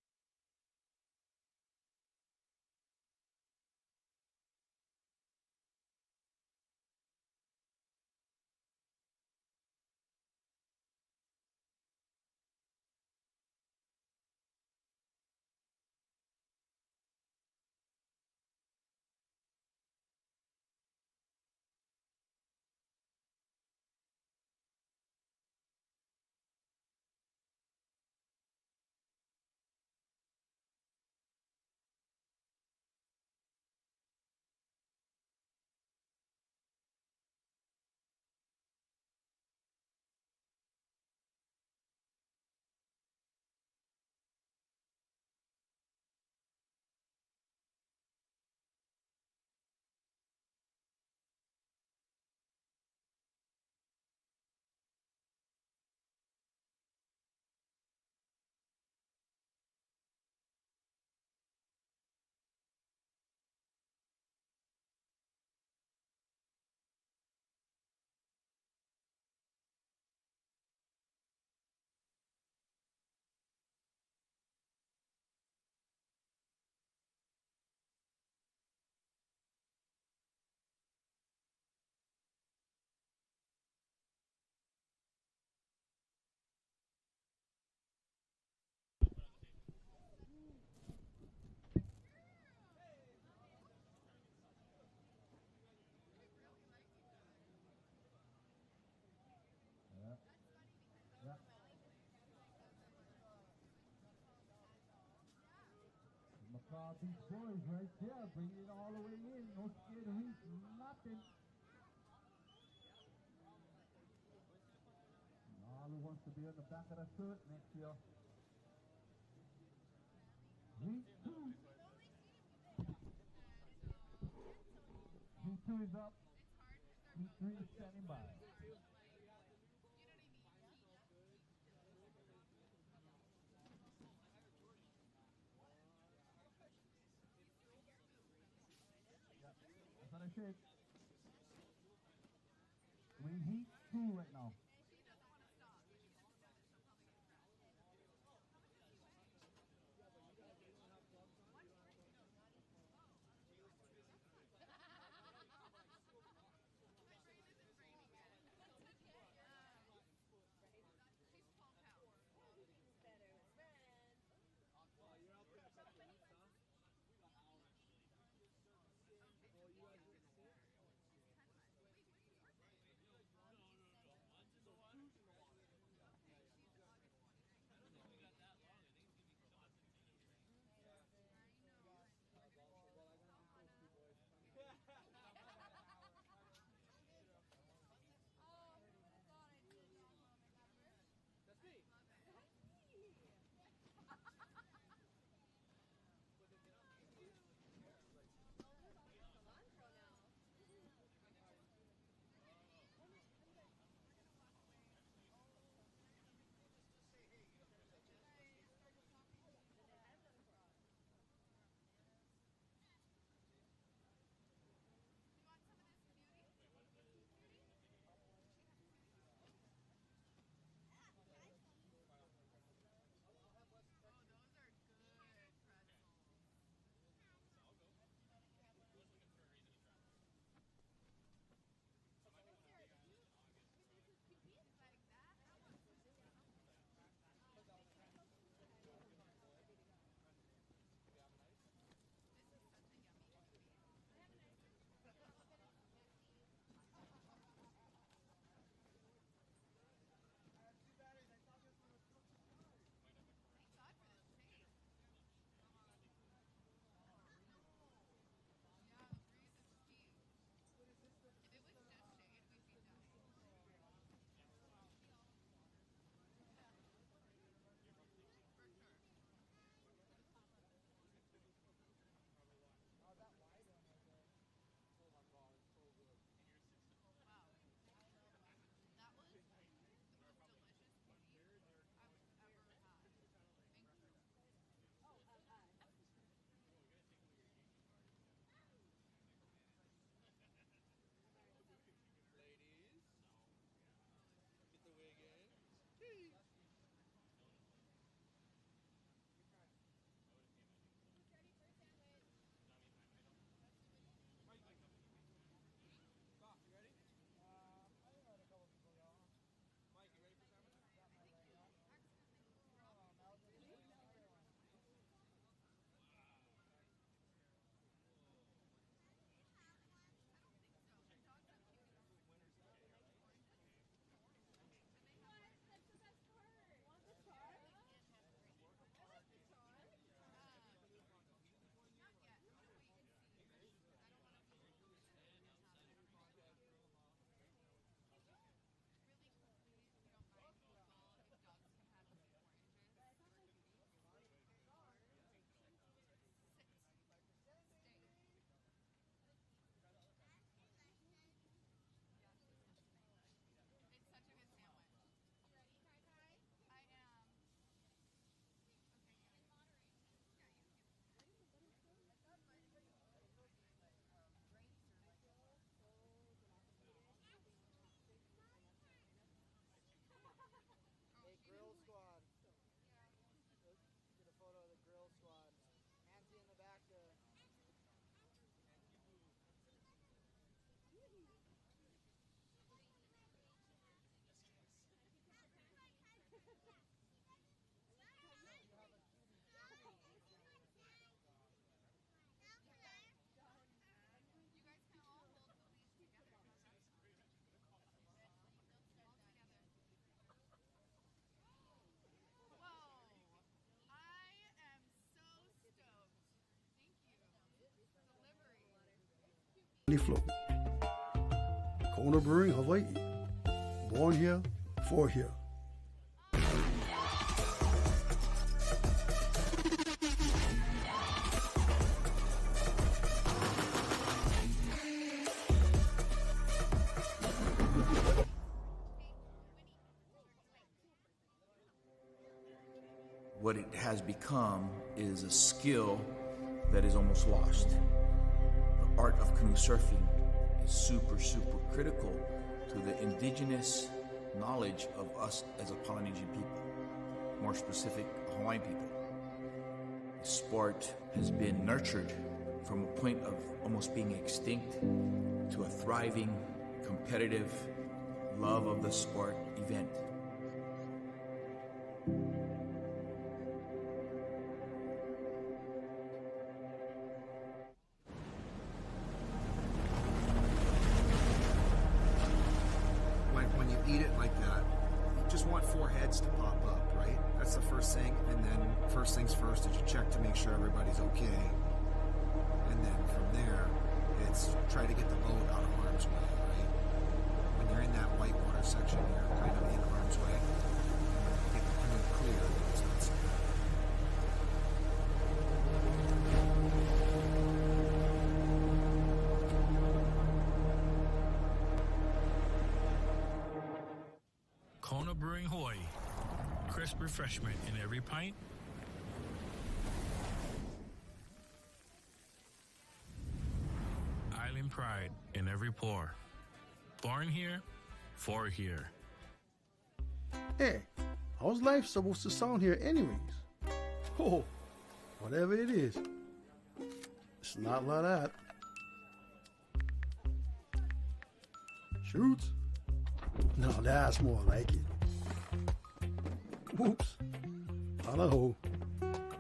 These boys right there, bringing it all the way in. No scared heat, nothing. All who wants to be on the back of the shirt next year. Heat 2. Heat 2 is up. Heat 3 is standing by. That's what I shake. We heat 2 right now. Flow. Kona Brewing, Hawaii. Born here, for here. What it has become is a skill that is almost lost. The art of canoe surfing is super critical to the indigenous knowledge of us as a Polynesian people, more specific, Hawaiian people. The sport has been nurtured from a point of almost being extinct to a thriving, competitive, love of the sport event. When you eat it like that, you just want four heads to pop up, right? That's the first thing. And then first things first is you check to make sure everybody's okay. And then from there, it's try to get the boat out of harm's way, right? When you're in that whitewater section, you're kind of in harm's way. Get the canoe clear, it's not so bad. Kona Brewing Hawaii. Crisp refreshment in every pint. Island pride in every pour. Born here, for here. Hey, how's life supposed to sound here anyways? Oh, whatever it is. It's not like that. Shoots? No, that's more like it. Whoops. Hello.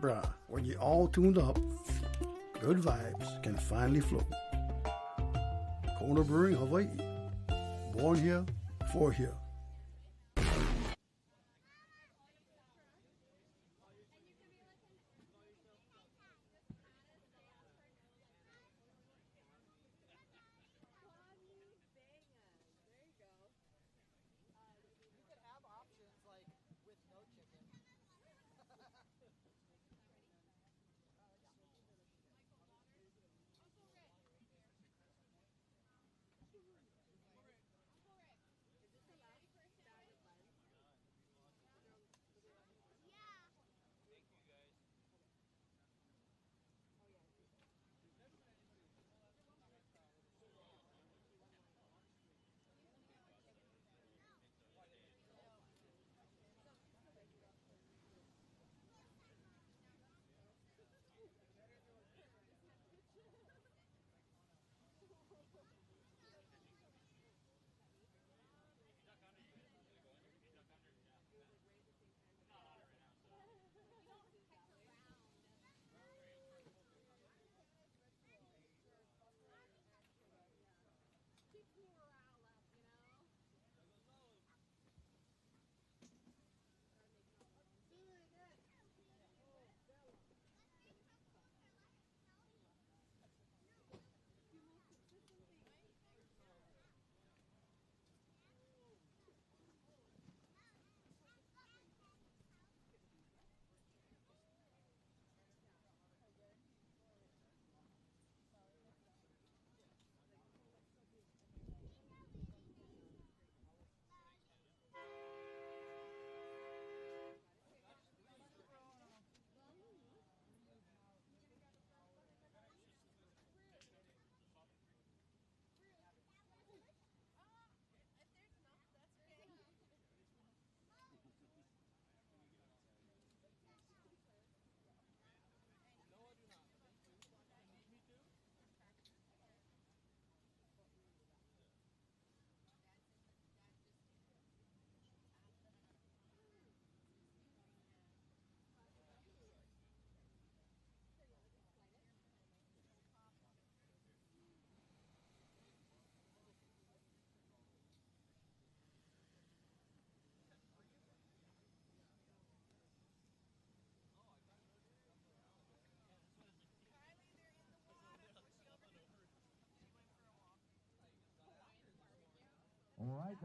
Bruh, when you're all tuned up, good vibes can finally flow. Kona Brewing, Hawaii. Born here, for here.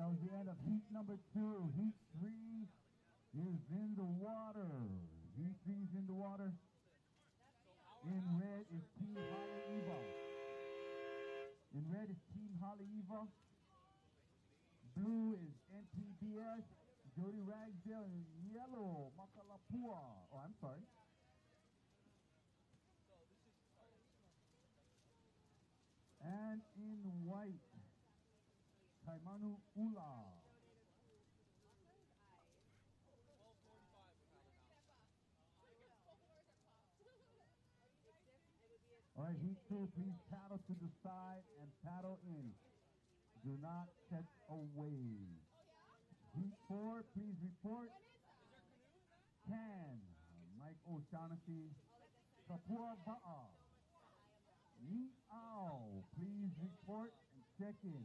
that was the end of heat number 2. Heat 3 is in the water. Heat 3 is in the water. In red is Team Hawai'i. In red is Team Hawai'i. Blue is NPBS, Jody Ragsdale, and yellow, Makalapua. Oh, I'm sorry. And in white, Kaimanu Ula. All right, heat 2, please paddle to the side and paddle in. Do not catch a wave. Heat 4, please report. Can Mike O'Shaughnessy, Kapua Ba'a, Ni Ao, please report and check in.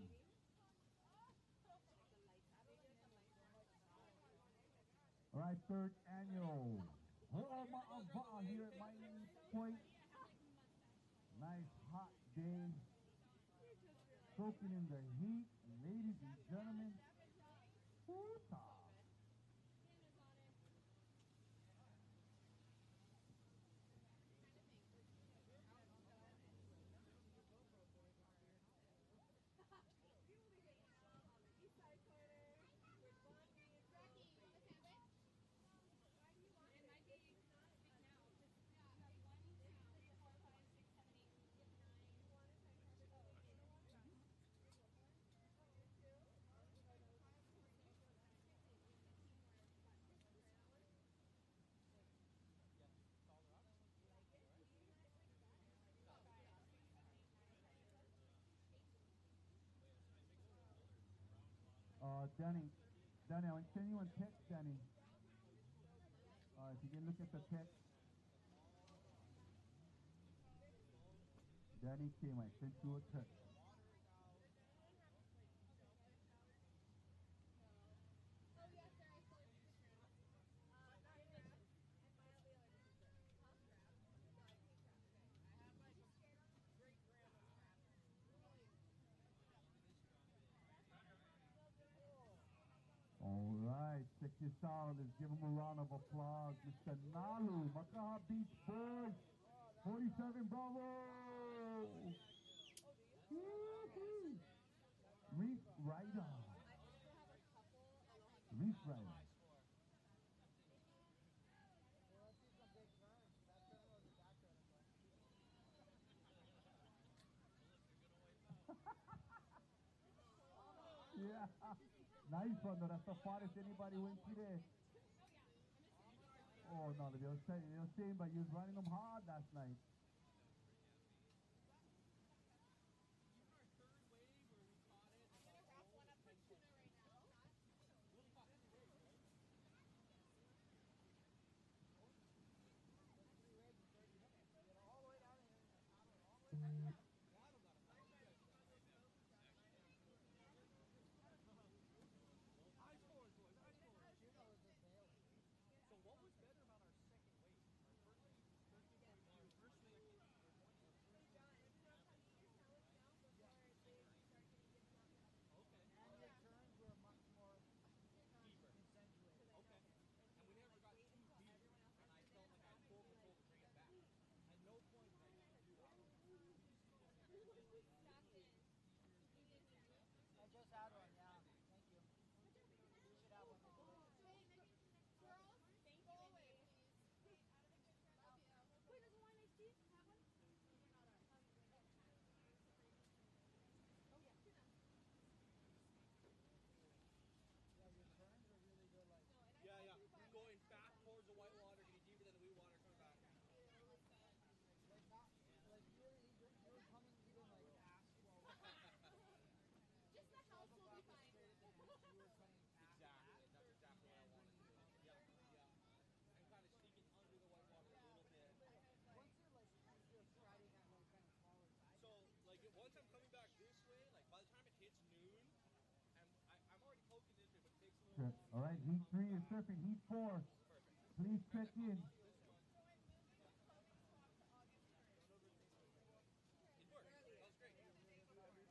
All right, 3rd annual Ho'oma'a Ba'a here at Miami Point. Nice hot day. Soaking in the heat, ladies and gentlemen. Hoota. Danny, I'll send you a text, Danny. If you can look at the text. Danny came, I sent you a text. All right, check this out. Let's give him a round of applause. Mr. Nalu, Makaha Beach Boys, 47 Bravo. Woo-hoo. Reef Rider. Reef Rider. Yeah. Nice one, though. That's the farthest anybody went today. Oh, no, they were saying, but you was running them hard last night. All right, heat 3 is surfing. Heat 4, please check in.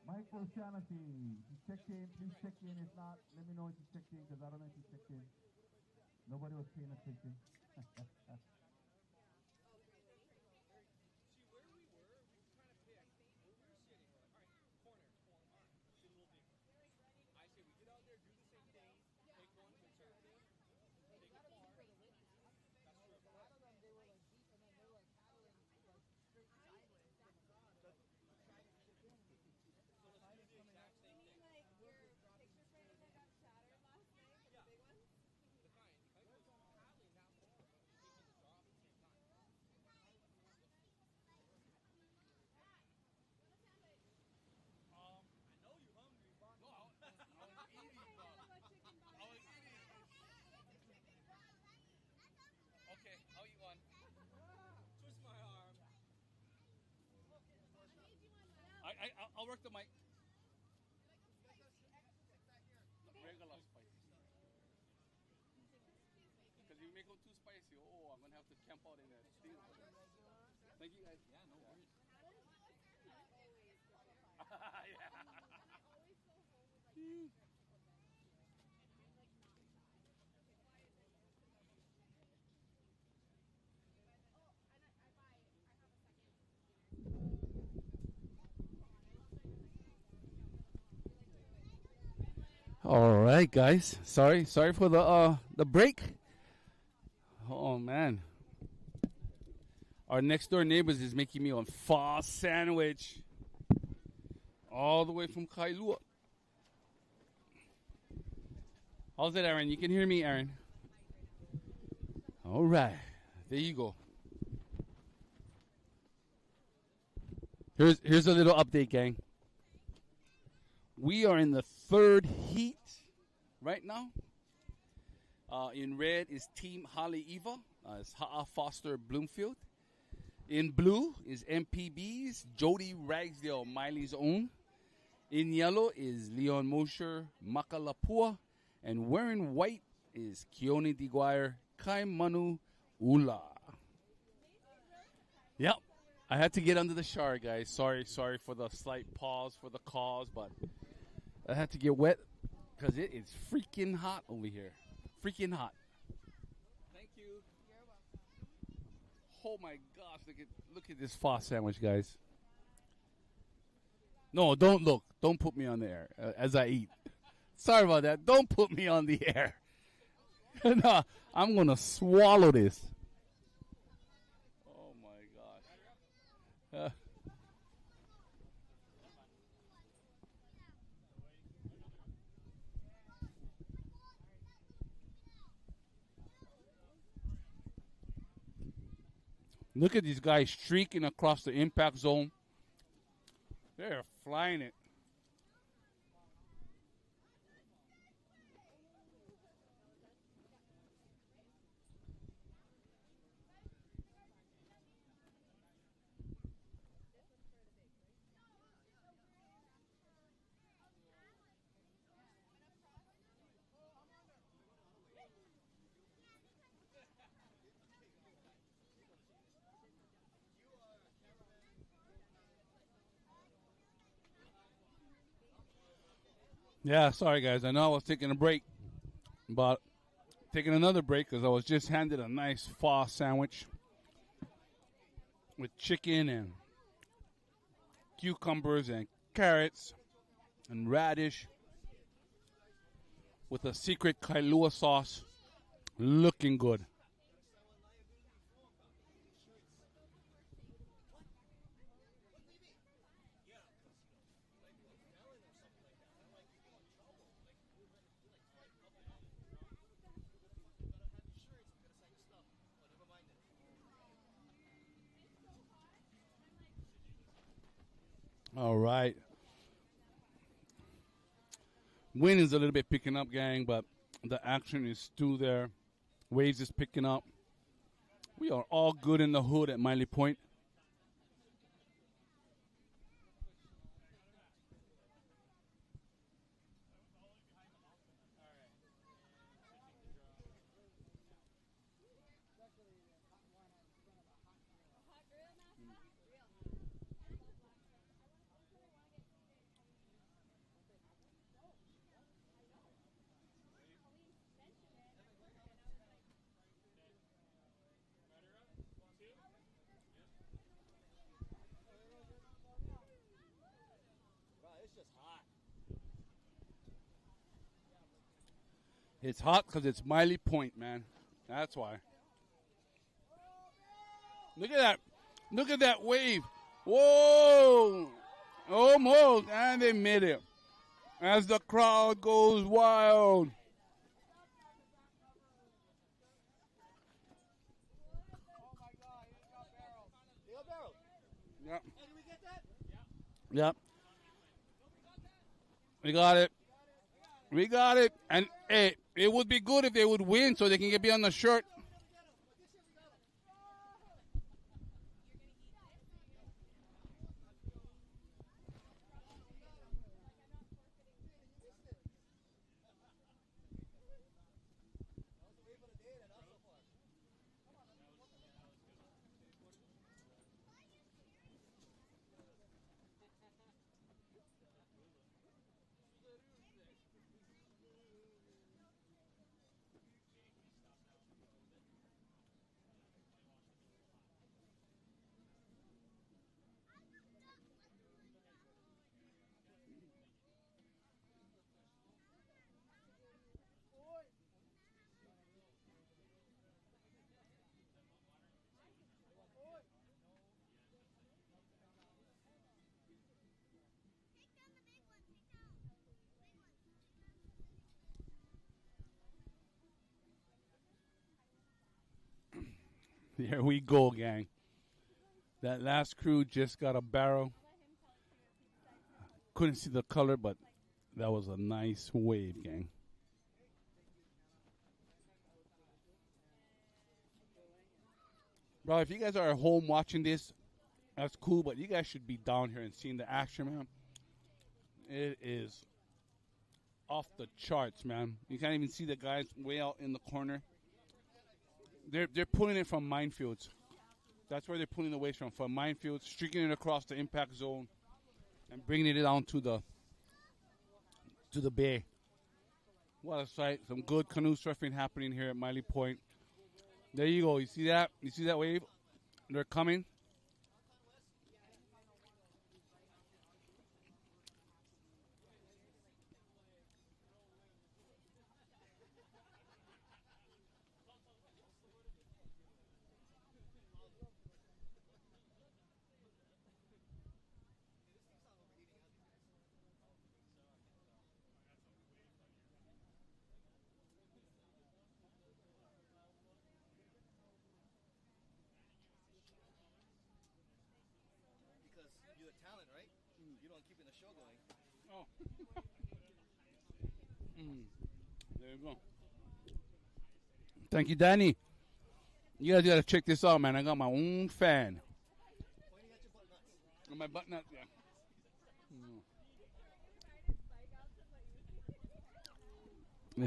Mike Mike O'Shaughnessy. If you checked in, please check in. If not, let me know if you checked in, because I don't know if you checked in. Nobody was paying attention. Okay, I'll eat one. Twist my arm. I'll work the mic. Regular spicy. Because you make them too spicy, I'm gonna have to camp out in that thing. Thank you guys. Yeah, no worries. Yeah. All right, guys. Sorry for the break. Oh man, our next door neighbors is making me a pho sandwich, all the way from Kailua. How's it, Aaron? You can hear me, Aaron. All right, there you go. Here's a little update, gang. We are in the third heat right now. In red is Team Haleiwa. It's Ha'a Foster Bloomfield. In blue is MPB's Jody Ragsdale, Miley's Own. In yellow is Leon Mosher, Makalapua. And wearing white is Keone DeGuire, Kai Manu Ula. Yep. I had to get under the shower, guys. Sorry for the slight pause for the cause, but I had to get wet because it is freaking hot over here. Freaking hot. Thank you. You're welcome. Oh my gosh, look at this pho sandwich, guys. No, don't look. Don't put me on the air as I eat. Sorry about that. Don't put me on the air. No, I'm going to swallow this. Oh my gosh. Look at these guys streaking across the impact zone. They're flying it. Yeah, sorry guys. I know I was taking a break, but taking another break because I was just handed a nice pho sandwich with chicken and cucumbers and carrots and radish with a secret Kailua sauce. Looking good. All right. Wind is a little bit picking up, gang, but the action is still there. Waves is picking up. We are all good in the hood at Miley Point. It's hot because it's Miley Point, man. That's why. Look at that. Look at that wave. Whoa. Almost. And they made it. As the crowd goes wild. Yep. Yep. We got it. We got it. And hey, it would be good if they would win so they can be on the shirt. Here we go, gang. That last crew just got a barrel. Couldn't see the color, but that was a nice wave, gang. Bro, if you guys are at home watching this, that's cool, but you guys should be down here and seeing the action, man. It is off the charts, man. You can't even see the guys way out in the corner. They're pulling it from minefields. That's where they're pulling the waves from minefields, streaking it across the impact zone, and bringing it down to the bay. What a sight! Some good canoe surfing happening here at Miley Point. There you go. You see that? You see that wave? They're coming. You're a talent, right? You don't keep the show going. Oh. There you go. Thank you, Danny. You guys gotta check this out, man. I got my own fan. On my butt nut, yeah.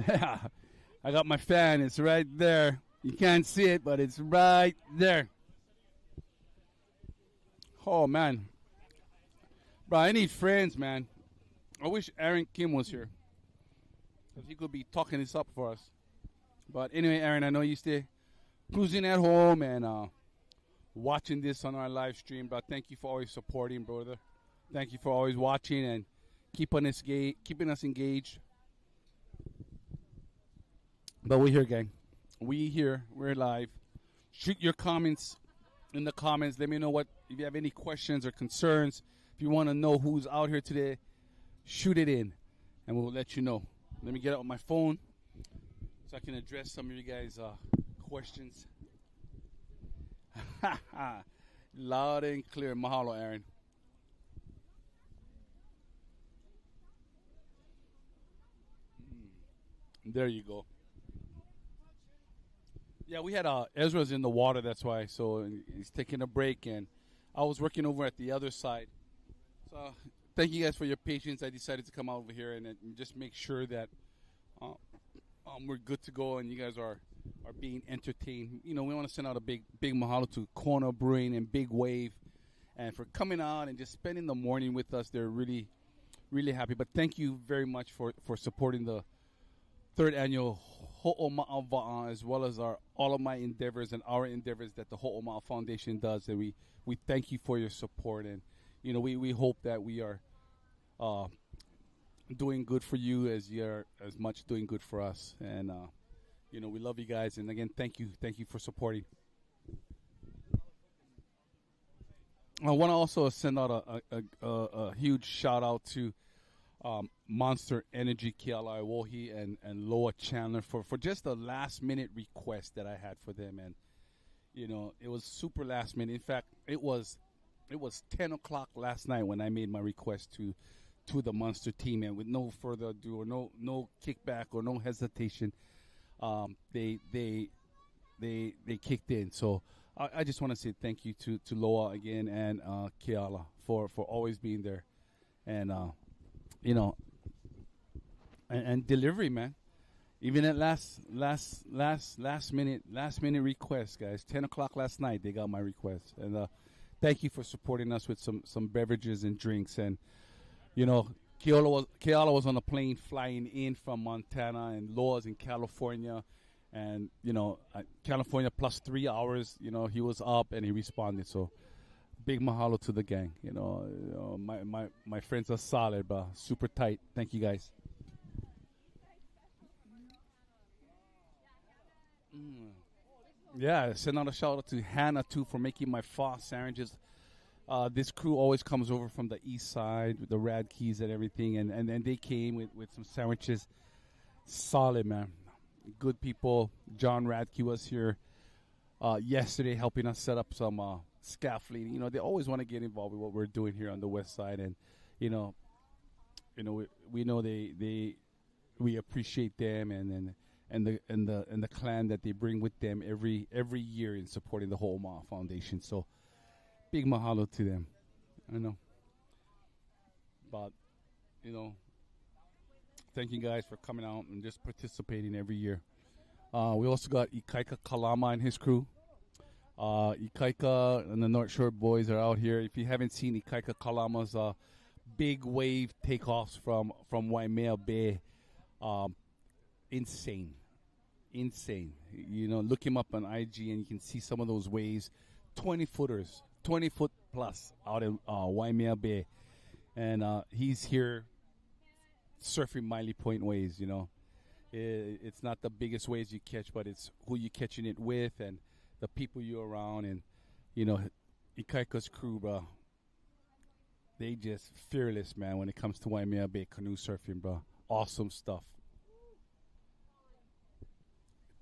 Yeah. I got my fan. It's right there. You can't see it, but it's right there. Oh, man. Bro, I need friends, man. I wish Aaron Kim was here. Because he could be talking this up for us. But anyway, Aaron, I know you stay cruising at home and watching this on our live stream. But thank you for always supporting, brother. Thank you for always watching and keeping us engaged. But we're here, gang. We here. We're live. Shoot your comments in the comments. Let me know if you have any questions or concerns. If you want to know who's out here today, shoot it in, and we'll let you know. Let me get out my phone so I can address some of you guys' questions. Loud and clear. Mahalo, Aaron. There you go. Yeah, we had Ezra's in the water, that's why. So he's taking a break, and I was working over at the other side. So thank you guys for your patience. I decided to come out over here and just make sure that we're good to go and you guys are being entertained. You know, we want to send out a big mahalo to Kona Brewing and Big Wave, and for coming out and just spending the morning with us. They're really, really happy. But thank you very much for supporting the third annual Ho'oma'awa'a, as well as all of my endeavors and our endeavors that the Ho'oma'a Foundation does. And we thank you for your support. And, you know, we hope that we are doing good for you as you're as much doing good for us. And we love you guys. And again, thank you for supporting. I want to also send out a huge shout out to Monster Energy Keala Iwohi and Loa Chandler for just a last minute request that I had for them. And it was super last minute. In fact, it was 10 o'clock last night when I made my request to the Monster team, and with no further ado or no kickback or no hesitation, they kicked in. So I just want to say thank you to Loa again and Keala for always being there, and and delivery, man. Even at last minute request, guys. 10 o'clock last night, they got my request, and thank you for supporting us with some beverages and drinks. And Keala was on a plane flying in from Montana, and Loa's in California. And, California plus 3 hours, he was up and he responded. So big mahalo to the gang. My friends are solid, but super tight. Thank you, guys. Yeah, send out a shout out to Hannah, too, for making my pho sandwiches. This crew always comes over from the east side with the Rad Keys and everything. And they came with some sandwiches. Solid, man. Good people. John Radke was here yesterday helping us set up some scaffolding. They always want to get involved with what we're doing here on the west side, and we know we appreciate them and the clan that they bring with them every year in supporting the whole Omaha Foundation. So big mahalo to them. I know, but thank you guys for coming out and just participating every year. We also got Ikaika Kalama and his crew. Ikaika and the North Shore boys are out here. If you haven't seen Ikaika Kalama's big wave takeoffs from Waimea Bay, insane. Look him up on IG and you can see some of those waves, 20 foot plus out in Waimea Bay. And he's here surfing Miley Point waves. It's not the biggest waves you catch, but it's who you catching it with and the people you're around. And Ikaika's crew, bro, they just fearless, man, when it comes to Waimea Bay canoe surfing, bro. Awesome stuff.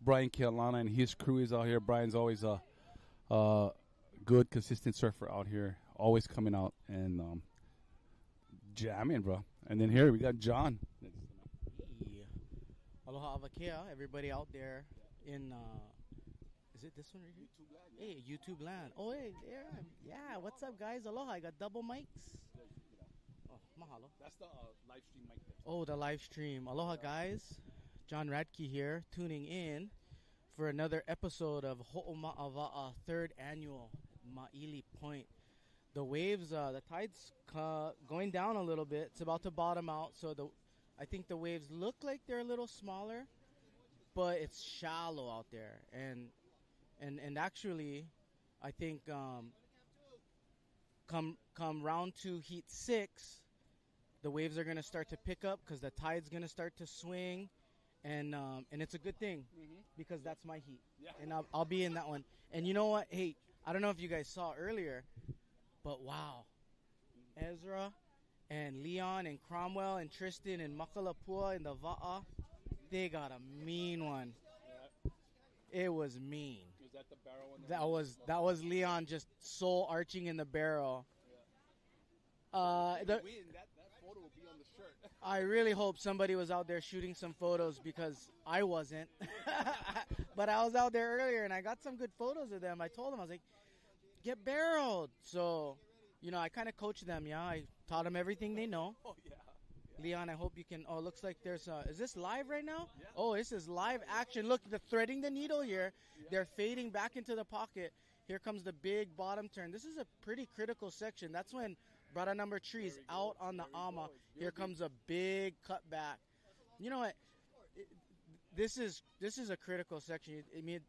Brian Kealana and his crew is out here. Brian's always a good, consistent surfer out here, always coming out and jamming, bro. And then here we got John. Aloha Avakea, everybody out there in, is it this one right here? Hey, YouTube land. Oh, hey, there. Yeah, what's up, guys? Aloha, I got double mics. Oh, mahalo. That's the live stream mic there. Oh, the live stream. Aloha, guys. John Radke here, tuning in for another episode of Ho'oma'awa'a 3rd Annual Ma'ili Point. The waves, the tide's going down a little bit. It's about to bottom out, so I think the waves look like they're a little smaller, but it's shallow out there. And actually, I think come round 2, heat 6, the waves are going to start to pick up because the tide's going to start to swing, and it's a good thing because that's my heat, and I'll be in that one. And you know what? Hey, I don't know if you guys saw earlier, but wow, Ezra and Leon and Cromwell and Tristan and Makalapua and the Va'a, they got a mean one. Yeah. It was mean. Was that the barrel one? That was Leon just soul arching in the barrel. Yeah. That photo will be on the shirt. I really hope somebody was out there shooting some photos because I wasn't. But I was out there earlier and I got some good photos of them. I told them, I was like, get barreled. So, I kind of coached them, yeah. I taught them everything they know. Oh, yeah. Leon, I hope you can. Oh, looks like there's is this live right now? Yeah. Oh, this is live action. Look, they're threading the needle here. Yeah. They're fading back into the pocket. Here comes the big bottom turn. This is a pretty critical section. That's when Brada number 3 is out on the Ama. Here comes a big cutback. You know what? This is a critical section. I mean,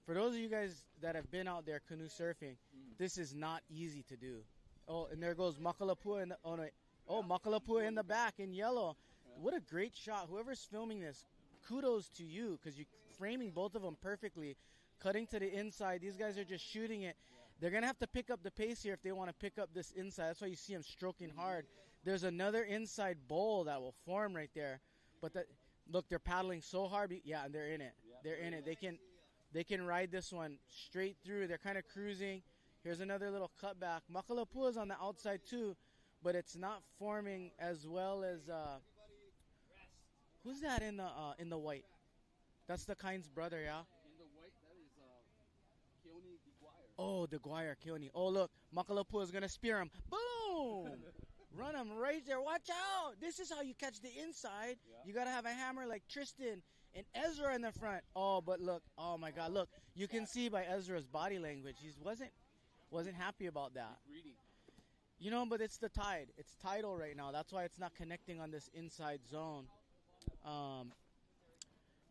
for those of you guys that have been out there canoe surfing, this is not easy to do. Oh, and there goes Makalapua. And oh no, Oh, Makalapua in the back in yellow. What a great shot. Whoever's filming this, kudos to you because you're framing both of them perfectly. Cutting to the inside. These guys are just shooting it. They're going to have to pick up the pace here if they want to pick up this inside. That's why you see them stroking hard. There's another inside bowl that will form right there. But look, they're paddling so hard. Yeah, and they're in it. They're in it. They can ride this one straight through. They're kind of cruising. Here's another little cutback. Makalapua is on the outside too, but it's not forming as well as who's that in the white? That's the Kynes brother, yeah. In the white, that is Keone DeGuire. Oh, DeGuire, Keone. Oh, look, Makalapua is gonna spear him. Boom! Run him right there. Watch out! This is how you catch the inside. Yeah. You gotta have a hammer like Tristan and Ezra in the front. Oh, but look, oh my God, look! You can see by Ezra's body language, he wasn't happy about that. You know, but it's the tide. It's tidal right now. That's why it's not connecting on this inside zone.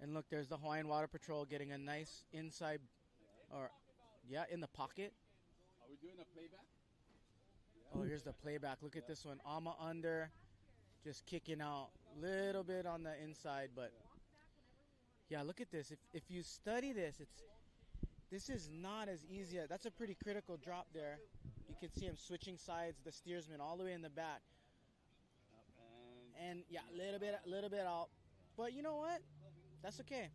And look, there's the Hawaiian Water Patrol getting a nice inside, in the pocket. Are we doing a playback? Oh, here's the playback. Look at this one. Ama under, just kicking out a little bit on the inside, but yeah, look at this. If you study this, this is not as easy. That's a pretty critical drop there. You can see him switching sides, the steersman all the way in the back. And yeah, a little bit out. But you know what? That's okay.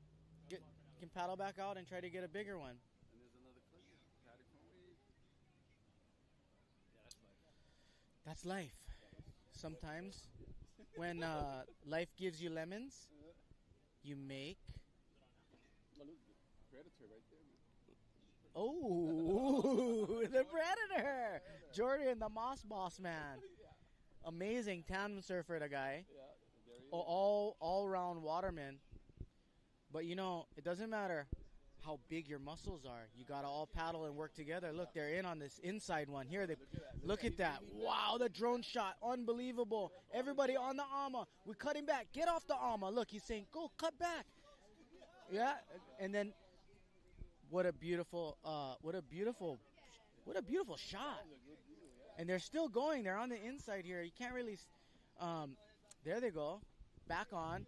You can paddle back out and try to get a bigger one. And there's another clip. That's life. Sometimes when life gives you lemons, you make... Predator right there. Oh, the Predator! Jordan, the Moss Boss man. Amazing tandem surfer, the guy. All-round waterman. But, you know, it doesn't matter how big your muscles are. You got to all paddle and work together. Look, they're in on this inside one. Here, look at that. Wow, the drone shot. Unbelievable. Everybody on the Ama. We cut him back. Get off the Ama. Look, he's saying, go, cut back. Yeah, and then what a beautiful shot. And they're still going. They're on the inside here. You can't really... there they go. Back on.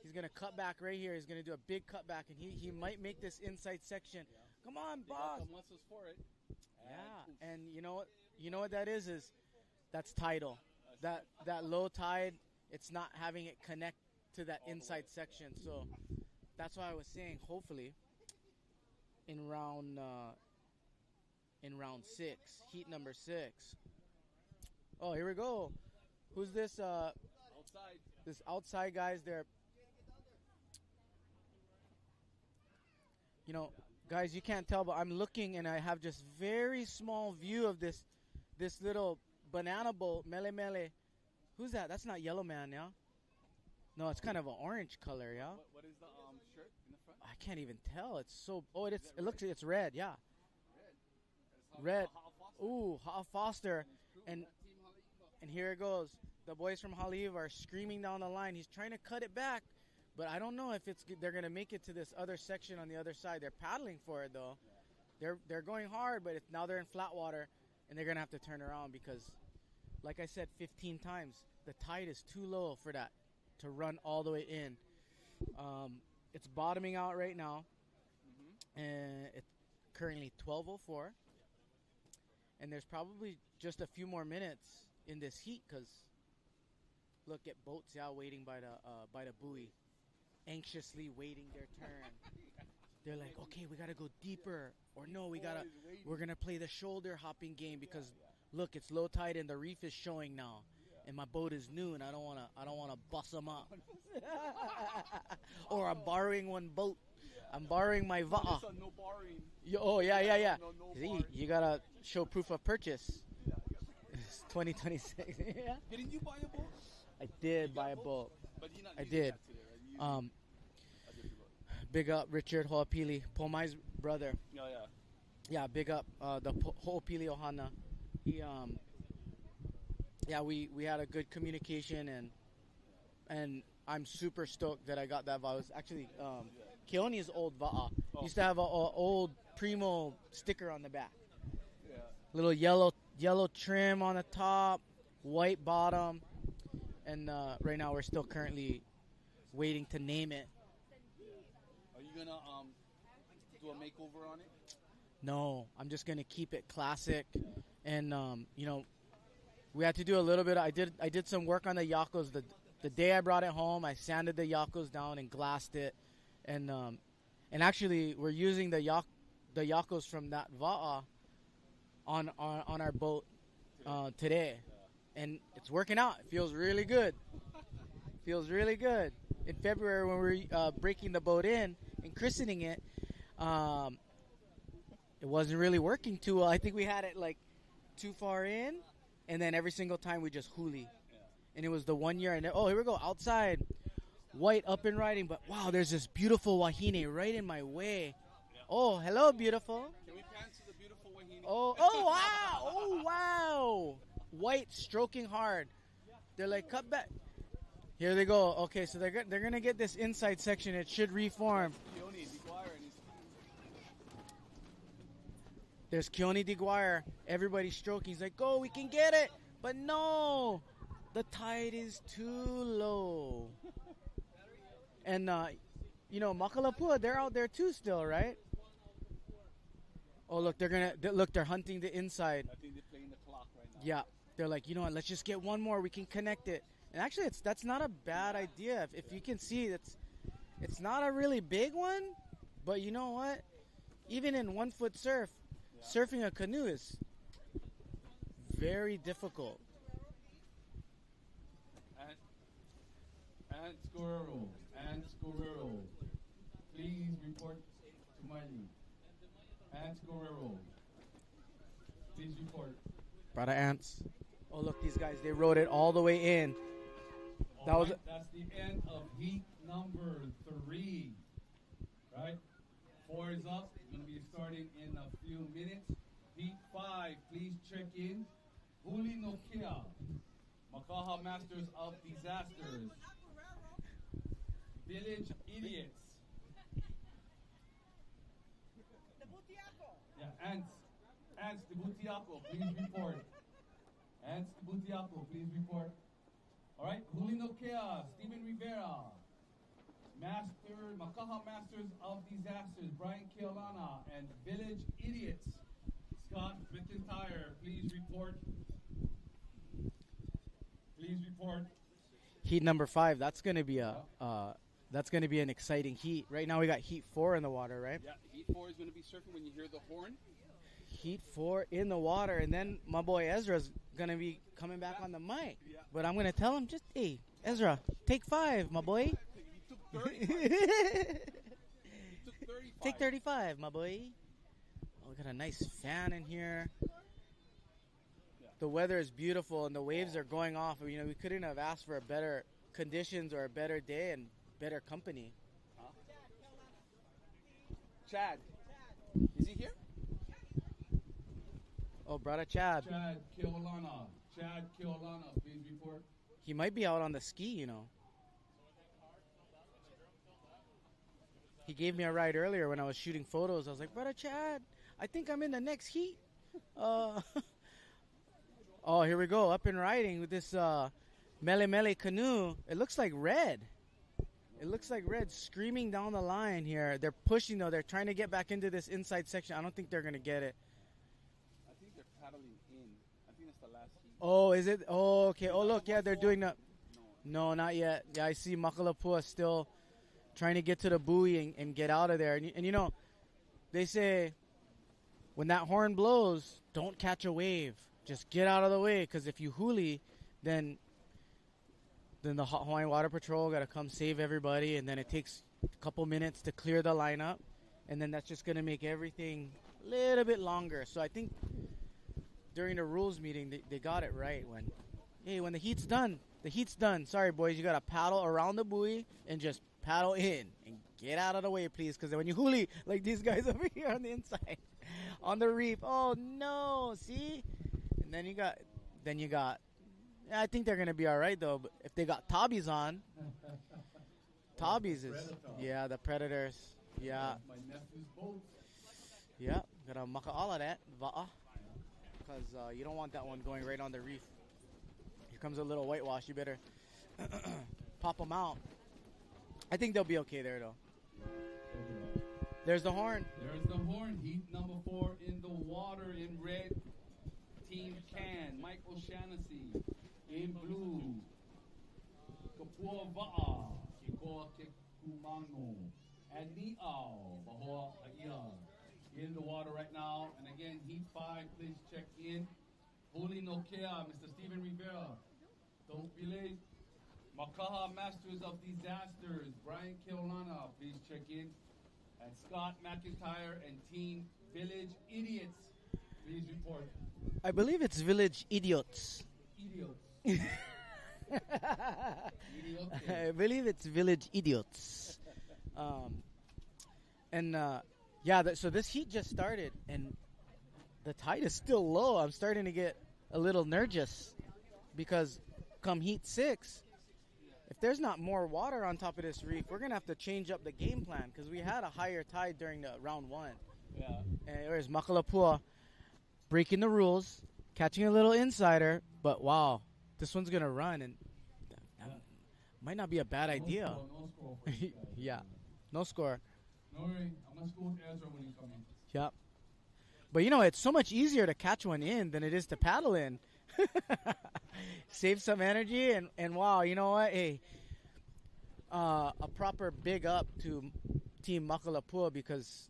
He's going to cut back right here. He's going to do a big cutback, and he might make this inside section. Come on, boss. The muscles for it. Yeah, and you know what that is that's tidal. That low tide, it's not having it connect to that inside section. So that's why I was saying, hopefully, in round 6, heat number 6. Oh, here we go. Who's this? Outside. This outside guys there. You know, guys, you can't tell, but I'm looking and I have just very small view of this little banana boat, mele mele. Who's that? That's not Yellow Man, yeah? No, it's kind of an orange color, yeah? What is the shirt in the front? I can't even tell. It's so... Oh, it looks like it's red, yeah. Red. Ooh, Ha'a Foster. And here it goes. The boys from Hawai'i are screaming down the line. He's trying to cut it back, but I don't know if they're going to make it to this other section on the other side. They're paddling for it, though. They're going hard, but now they're in flat water, and they're going to have to turn around because, like I said 15 times, the tide is too low for that to run all the way in. It's bottoming out right now, and it's currently 12:04, and there's probably just a few more minutes in this heat because look at boats out waiting by the buoy, anxiously waiting their turn. They're like, okay, we gotta go deeper, or no, we're gonna play the shoulder hopping game because look, it's low tide and the reef is showing now, and my boat is new and I don't wanna bust them up. Or I'm borrowing one boat. I'm borrowing my va'a. No borrowing. Oh yeah. No See, you gotta show proof of purchase. It's 2026. Yeah. Didn't you buy a boat? I did buy a boat. But you're not I using did. that today, right? Big up Richard Ho'opili, Pomai's brother. Oh yeah. Yeah, big up the Ho'opili Ohana. He we had a good communication and I'm super stoked that I got that va'a. It was actually Keone's old va'a. Used to have a old Primo sticker on the back. Yeah. Little yellow yellow trim on the top, white bottom, and right now we're still currently waiting to name it. Are you gonna do a makeover on it? No, I'm just gonna keep it classic, and you know, we had to do a little bit. I did some work on the Yakos the day I brought it home. I sanded the Yakos down and glassed it, and actually we're using the Yakos from that Va'a on our boat today, and it's working out. It feels really good. Feels really good. In February when we were breaking the boat in and christening it, it wasn't really working too well. I think we had it like too far in, and then every single time we just huli. And it was the 1 year, and oh, here we go, outside. White up and riding, but wow, there's this beautiful wahine right in my way. Oh, hello, beautiful. Can we pan to the beautiful wahine? Oh, wow. Oh, wow. White stroking hard. They're like, cut back. Here they go. Okay, so they're going to get this inside section. It should reform. There's Keone DeGuire. Everybody's stroking. He's like, go, we can get it. But no, the tide is too low. And, you know, Makalapua, they're out there too still, right? Oh, look, they're hunting the inside. I think they're playing the clock right now. Yeah, they're like, you know what, let's just get one more. We can connect it. And actually, that's not a bad idea. If you can see, it's not a really big one. But you know what? Even in 1 foot surf, surfing a canoe is very difficult. And Scorero, please report to my lead. And Scorero, please report. Brother Ants. Oh, look, these guys, they rode it all the way in. That's the end of heat number 3. Right? 4 is up. Going to be starting in a few minutes. Heat 5, please check in. Huli no Kea, Makaha Masters of Disasters. Village Idiots. Yeah, Ants de Butiaco, please report. Ants de Butiaco, please report. All right, Huli no Kea, Steven Rivera. Makaha Masters of Disasters, Brian Keolana, and Village Idiots, Scott McIntyre, please report. Please report. Heat number 5, that's going to be an exciting heat. Right now we got heat 4 in the water, right? Yeah, heat 4 is going to be surfing when you hear the horn. Heat 4 in the water, and then my boy Ezra's going to be coming back on the mic. Yeah. But I'm going to tell him, just, hey, Ezra, take 5, my boy. He took 35. He took 35. Take 35, my boy. Oh, we got a nice fan in here. The weather is beautiful, and the waves are going off. You know, we couldn't have asked for a better conditions or a better day and better company. Chad. Is he here? Oh, brother Chad. Chad Keolana, please report. He might be out on the ski, you know. He gave me a ride earlier when I was shooting photos. I was like, brother Chad, I think I'm in the next heat. Oh, here we go. Up and riding with this Mele Mele canoe. It looks like red. It looks like red screaming down the line here. They're pushing, though. They're trying to get back into this inside section. I don't think they're going to get it. I think they're paddling in. I think that's the last heat. Oh, is it? Oh, okay. Oh, look. Yeah, they're doing the... No, not yet. Yeah, I see Makalapua still trying to get to the buoy and get out of there. And you know, they say when that horn blows, don't catch a wave. Just get out of the way, because if you huli, then the Hawaiian Water Patrol got to come save everybody, and then it takes a couple minutes to clear the lineup, and then that's just going to make everything a little bit longer. So I think during the rules meeting, they got it right when the heat's done, the heat's done. Sorry, boys, you got to paddle around the buoy and just paddle in and get out of the way, please, because when you huli, like these guys over here on the inside, on the reef, oh no, see? And then you got, I think they're going to be all right, though. But if they got Tabbies on, Tabbies is, yeah, the Predators. Yeah. My nephew's boat. Yeah, got to muck all of that. Va'a. because you don't want that one going right on the reef. Here comes a little whitewash. You better pop them out. I think they'll be okay there, though. There's the horn. There's the horn. Heat number 4 in the water in red. Team Can. Michael Shaughnessy. In blue. Kapua Va'a. Kikoa Kekumano. And Ni'au. Bahoa Ha'ia. In the water right now. And again, Heat 5, please check in. Huli Nokea, Mr. Steven Rivera. Don't be late. Makaha Masters of Disasters. Brian Keolana, please check in. And Scott McIntyre and Team Village Idiots, please report. I believe it's Village Idiots. Idiots. I believe it's Village Idiots. So this heat just started, and the tide is still low. I'm starting to get a little nervous because come heat 6, if there's not more water on top of this reef, we're going to have to change up the game plan because we had a higher tide during the round 1. Yeah. And there's Makalapua breaking the rules, catching a little insider, but wow, this one's going to run, and might not be a bad idea. No score for you guys. Yeah, no score. No worry, I'm going to school with Ezra when you come in. Yep. But, it's so much easier to catch one in than it is to paddle in. Save some energy, and wow, you know what? Hey, a proper big up to Team Makalapua because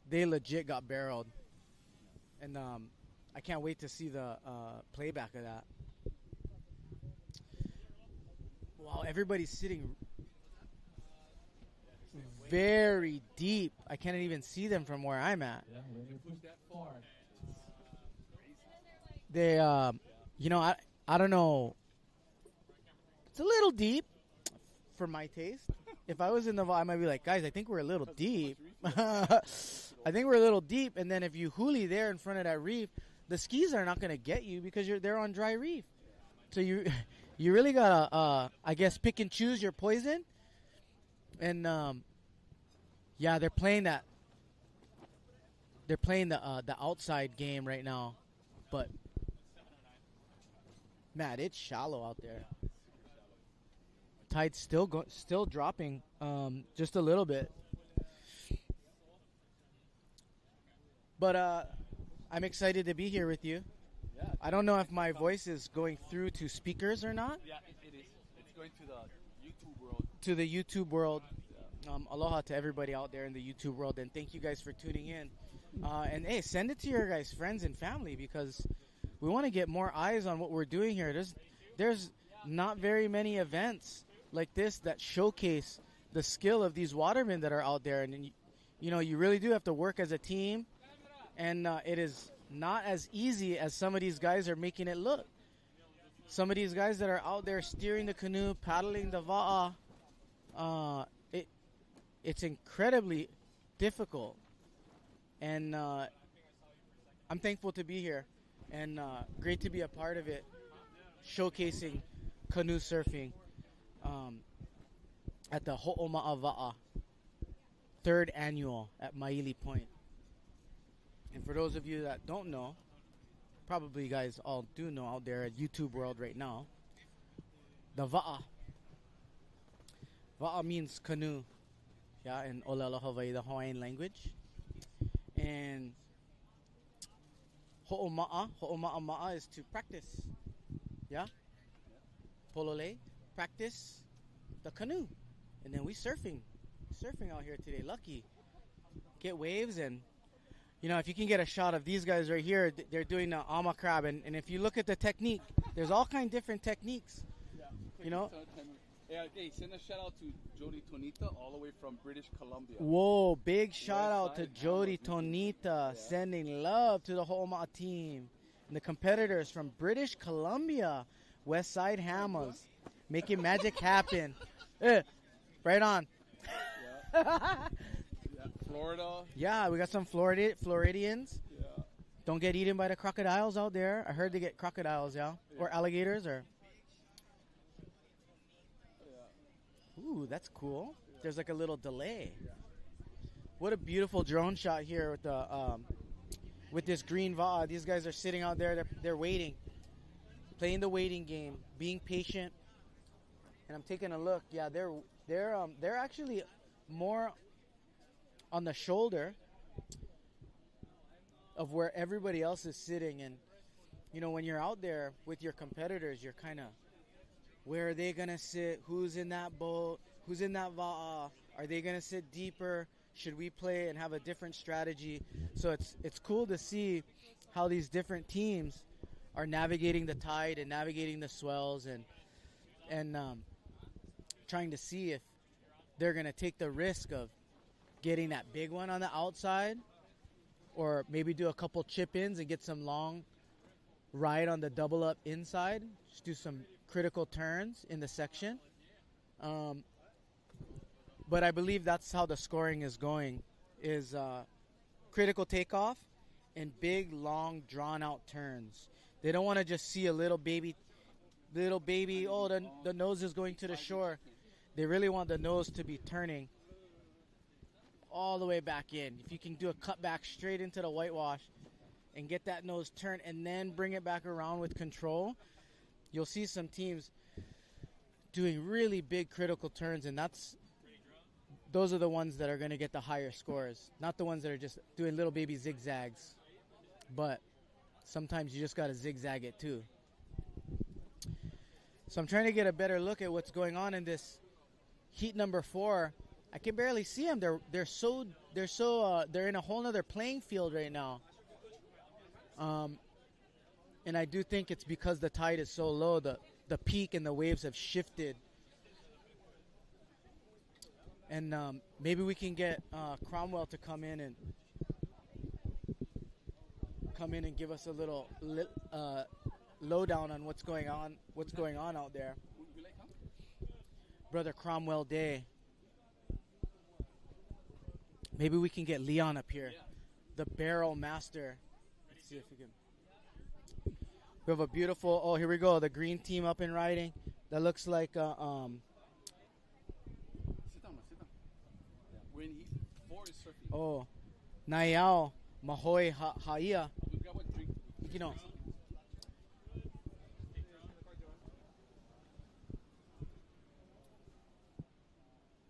they legit got barreled. And I can't wait to see the playback of that. Wow, everybody's sitting very deep. I can't even see them from where I'm at. Yeah, when they push that far. They, I don't know. It's a little deep for my taste. If I was in the I might be like, guys, I think we're a little deep. I think we're a little deep. And then if you huli there in front of that reef, the skis are not going to get you because they're on dry reef. So you really gotta, I guess, pick and choose your poison. And they're playing that. They're playing the outside game right now, but man, it's shallow out there. Tide's still dropping, just a little bit. But I'm excited to be here with you. Yeah, I don't know if my voice is going through to speakers or not. Yeah, it is. It's going to the YouTube world. To the YouTube world. Aloha to everybody out there in the YouTube world, and thank you guys for tuning in. And hey, send it to your guys' friends and family because we want to get more eyes on what we're doing here. There's not very many events like this that showcase the skill of these watermen that are out there, and you really do have to work as a team, and it is not as easy as some of these guys are making it look. Some of these guys that are out there steering the canoe, paddling the va'a, it's incredibly difficult, and I'm thankful to be here, and great to be a part of it, showcasing canoe surfing at the Ho'oma'a Va'a 3rd annual at Maili Point. And for those of you that don't know, probably you guys all do know out there at YouTube world right now, the Va'a. Va'a means canoe. Yeah, in Olelo, Hawaii, the Hawaiian language. And Ho'oma'a is to practice. Yeah? Polole, practice the canoe. And then we surfing out here today. Lucky. Get waves, and if you can get a shot of these guys right here, they're doing the ama crab. And if you look at the technique, there's all kind of different techniques. Yeah. Hey, send a shout out to Jody Tonita all the way from British Columbia. Whoa, big shout out to Jody Tonita, sending love to the Ho'oma'a team. And the competitors from British Columbia, West Side Hammers, making magic happen. Right on. Yeah. Florida. Yeah, we got some Floridians. Yeah. Don't get eaten by the crocodiles out there. I heard they get crocodiles, yeah? Or alligators, or... Ooh, that's cool. There's like a little delay. What a beautiful drone shot here with the with this green va'a. These guys are sitting out there. They're waiting, playing the waiting game, being patient. And I'm taking a look. Yeah, they're actually more on the shoulder of where everybody else is sitting. And you know, when you're out there with your competitors, you're kind of, where are they gonna sit? Who's in that boat? Who's in that va'a? Are they gonna sit deeper? Should we play and have a different strategy? So it's cool to see how these different teams are navigating the tide and navigating the swells and trying to see if they're gonna take the risk of getting that big one on the outside, or maybe do a couple chip-ins and get some long ride on the double up inside. Just do some critical turns in the section. But I believe that's how the scoring is going, is critical takeoff and big, long, drawn-out turns. They don't want to just see a little baby, oh, the nose is going to the shore. They really want the nose to be turning all the way back in. If you can do a cut back straight into the whitewash and get that nose turned and then bring it back around with control, you'll see some teams doing really big critical turns, and those are the ones that are going to get the higher scores, not the ones that are just doing little baby zigzags. But sometimes you just got to zigzag it too. So I'm trying to get a better look at what's going on in this heat number 4. I can barely see them. They're in a whole nother playing field right now. And I do think it's because the tide is so low. The peak and the waves have shifted. And maybe we can get Cromwell to come in and give us a little lowdown on what's going on out there. Brother Cromwell Day. Maybe we can get Leon up here, the barrel master. Let's see if we can. We have a beautiful. Oh, here we go. The green team up and riding. That looks like Sit down. We're in heat 4 is surfing. Oh, Nayao Mahoy Haia. You know.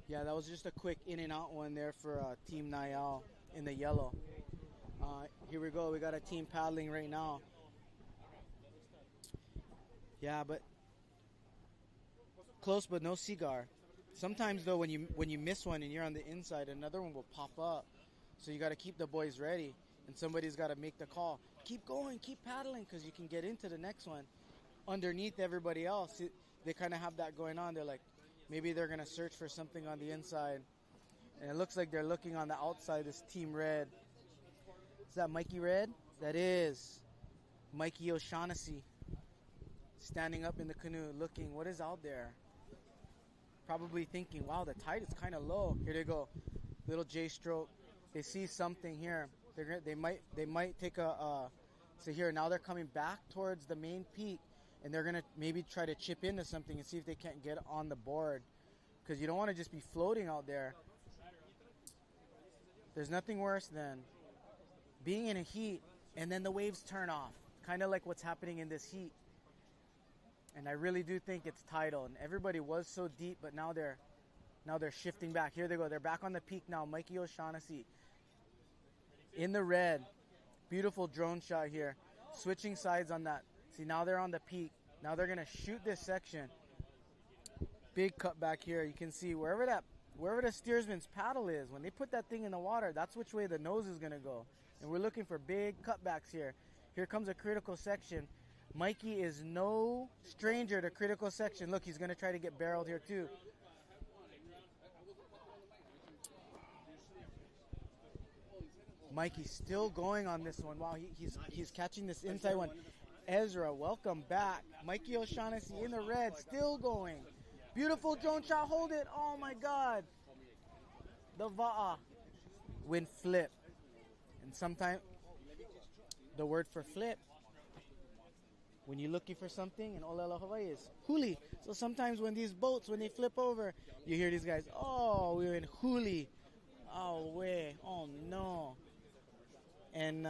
Yeah, that was just a quick in and out one there for Team Nayao in the yellow. Here we go. We got a team paddling right now. Yeah, but close, but no cigar. Sometimes though, when you miss one and you're on the inside, another one will pop up. So you got to keep the boys ready, and somebody's got to make the call. Keep going, keep paddling, because you can get into the next one underneath everybody else. They kind of have that going on. They're like, maybe they're going to search for something on the inside. And it looks like they're looking on the outside, this Team Red. Is that Mikey Red? That is Mikey O'Shaughnessy. Standing up in the canoe looking, what is out there? Probably thinking, wow, the tide is kind of low. Here they go. Little J stroke. They see something here. They might take a so here, now they're coming back towards the main peak, and they're going to maybe try to chip into something and see if they can't get on the board, because you don't want to just be floating out there. There's nothing worse than being in a heat and then the waves turn off, kind of like what's happening in this heat. And I really do think it's tidal, and everybody was so deep, but now they're shifting back. Here they go. They're back on the peak now. Mikey O'Shaughnessy in the red. Beautiful drone shot here. Switching sides on that. See, now they're on the peak. Now they're going to shoot this section. Big cut back here. You can see wherever the steersman's paddle is, when they put that thing in the water, that's which way the nose is going to go. And we're looking for big cutbacks here. Here comes a critical section. Mikey is no stranger to critical section. Look, he's going to try to get barreled here too. Mikey's still going on this one. Wow, he's catching this inside one. Ezra, welcome back. Mikey O'Shaughnessy in the red, still going. Beautiful drone shot, hold it. Oh my God. The va'a. Wind flip. And sometimes the word for flip, when you're looking for something in Olelo, Hawaii, is huli. So sometimes when these boats, when they flip over, you hear these guys, oh, we're in huli. Oh, way. Oh, no. And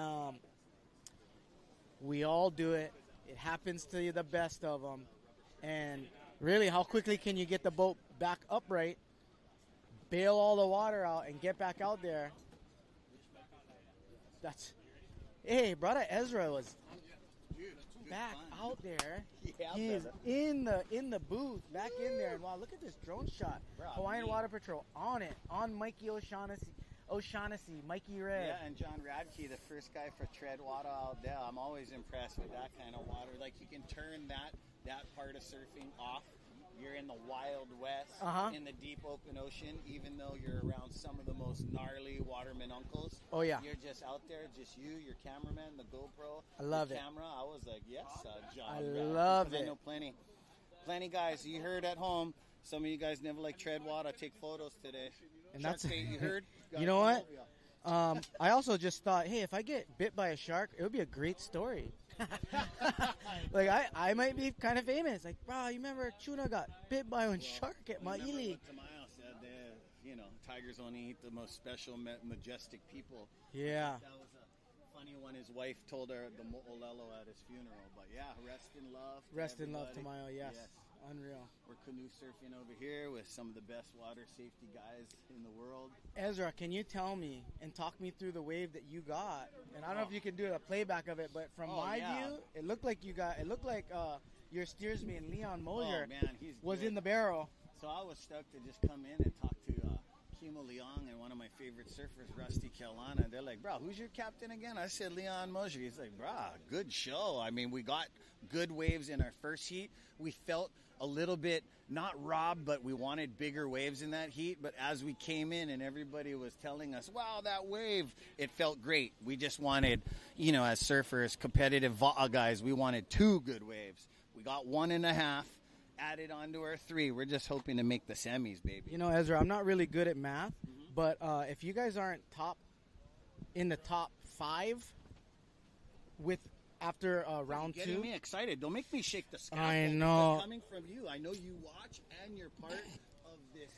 We all do it. It happens to the best of them. And really, how quickly can you get the boat back upright, bail all the water out, and get back out there? That's... Hey, brother Ezra was back out there. He's in the booth, back in there. And wow, look at this drone shot. Hawaiian Water Patrol on it, on Mikey O'Shaughnessy, Mikey Red. Yeah, and John Radke, the first guy for tread water out there. I'm always impressed with that kind of water. Like, you can turn that part of surfing off. You're in the Wild West, in the deep open ocean, even though you're around some of the most gnarly waterman uncles. Oh, yeah. You're just out there, just you, your cameraman, the GoPro, I love the it. camera. I was like, yes, John. I love it. I know plenty guys. You heard at home, some of you guys never like tread water, take photos today. And Shark that's Bait, you heard? You know what? I also just thought, hey, if I get bit by a shark, it would be a great story. Like, I might be kind of famous. Like, bro, you remember Tuna got bit by a shark at Maili? Tamayo said tigers only eat the most special, majestic people. Yeah. That was a funny one his wife told her at the Mo'olelo at his funeral. But yeah, rest in love. Rest in love, Tamayo, yes. Unreal. We're canoe surfing over here with some of the best water safety guys in the world. Ezra, can you tell me and talk me through the wave that you got? And I don't know if you can do a playback of it, but from my view, it looked like your steersman, Leon Mosier, was in the barrel. So I was stoked to just come in and talk to Kimo Leong and one of my favorite surfers, Rusty Kelana. They're like, bro, who's your captain again? I said, Leon Mosier. He's like, bro, good show. I mean, we got good waves in our first heat. We felt a little bit, not robbed, but we wanted bigger waves in that heat. But as we came in and everybody was telling us, wow, that wave, it felt great. We just wanted, as surfers, competitive guys, we wanted 2 good waves. We got 1.5 added onto our 3. We're just hoping to make the semis, baby. Ezra, I'm not really good at math, but if you guys aren't in the top 5 after round 2. Getting me excited. Don't make me shake the scaffold. I know. Coming from you, I know you watch and you're part of this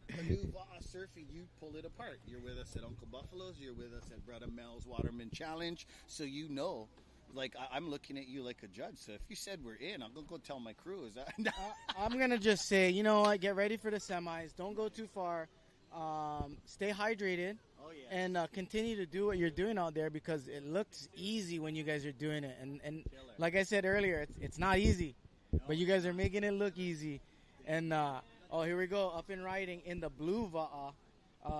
canoe surfing. You pull it apart. You're with us at Uncle Buffalo's. You're with us at Brother Mel's Waterman Challenge. So like, I'm looking at you like a judge. So if you said we're in, I'm going to go tell my crew. Is that? I'm going to just say, you know what? Get ready for the semis. Don't go too far. Stay hydrated. And continue to do what you're doing out there, because it looks easy when you guys are doing it. And like I said earlier, it's not easy, but you guys are making it look easy. And here we go, up and riding in the blue va'a.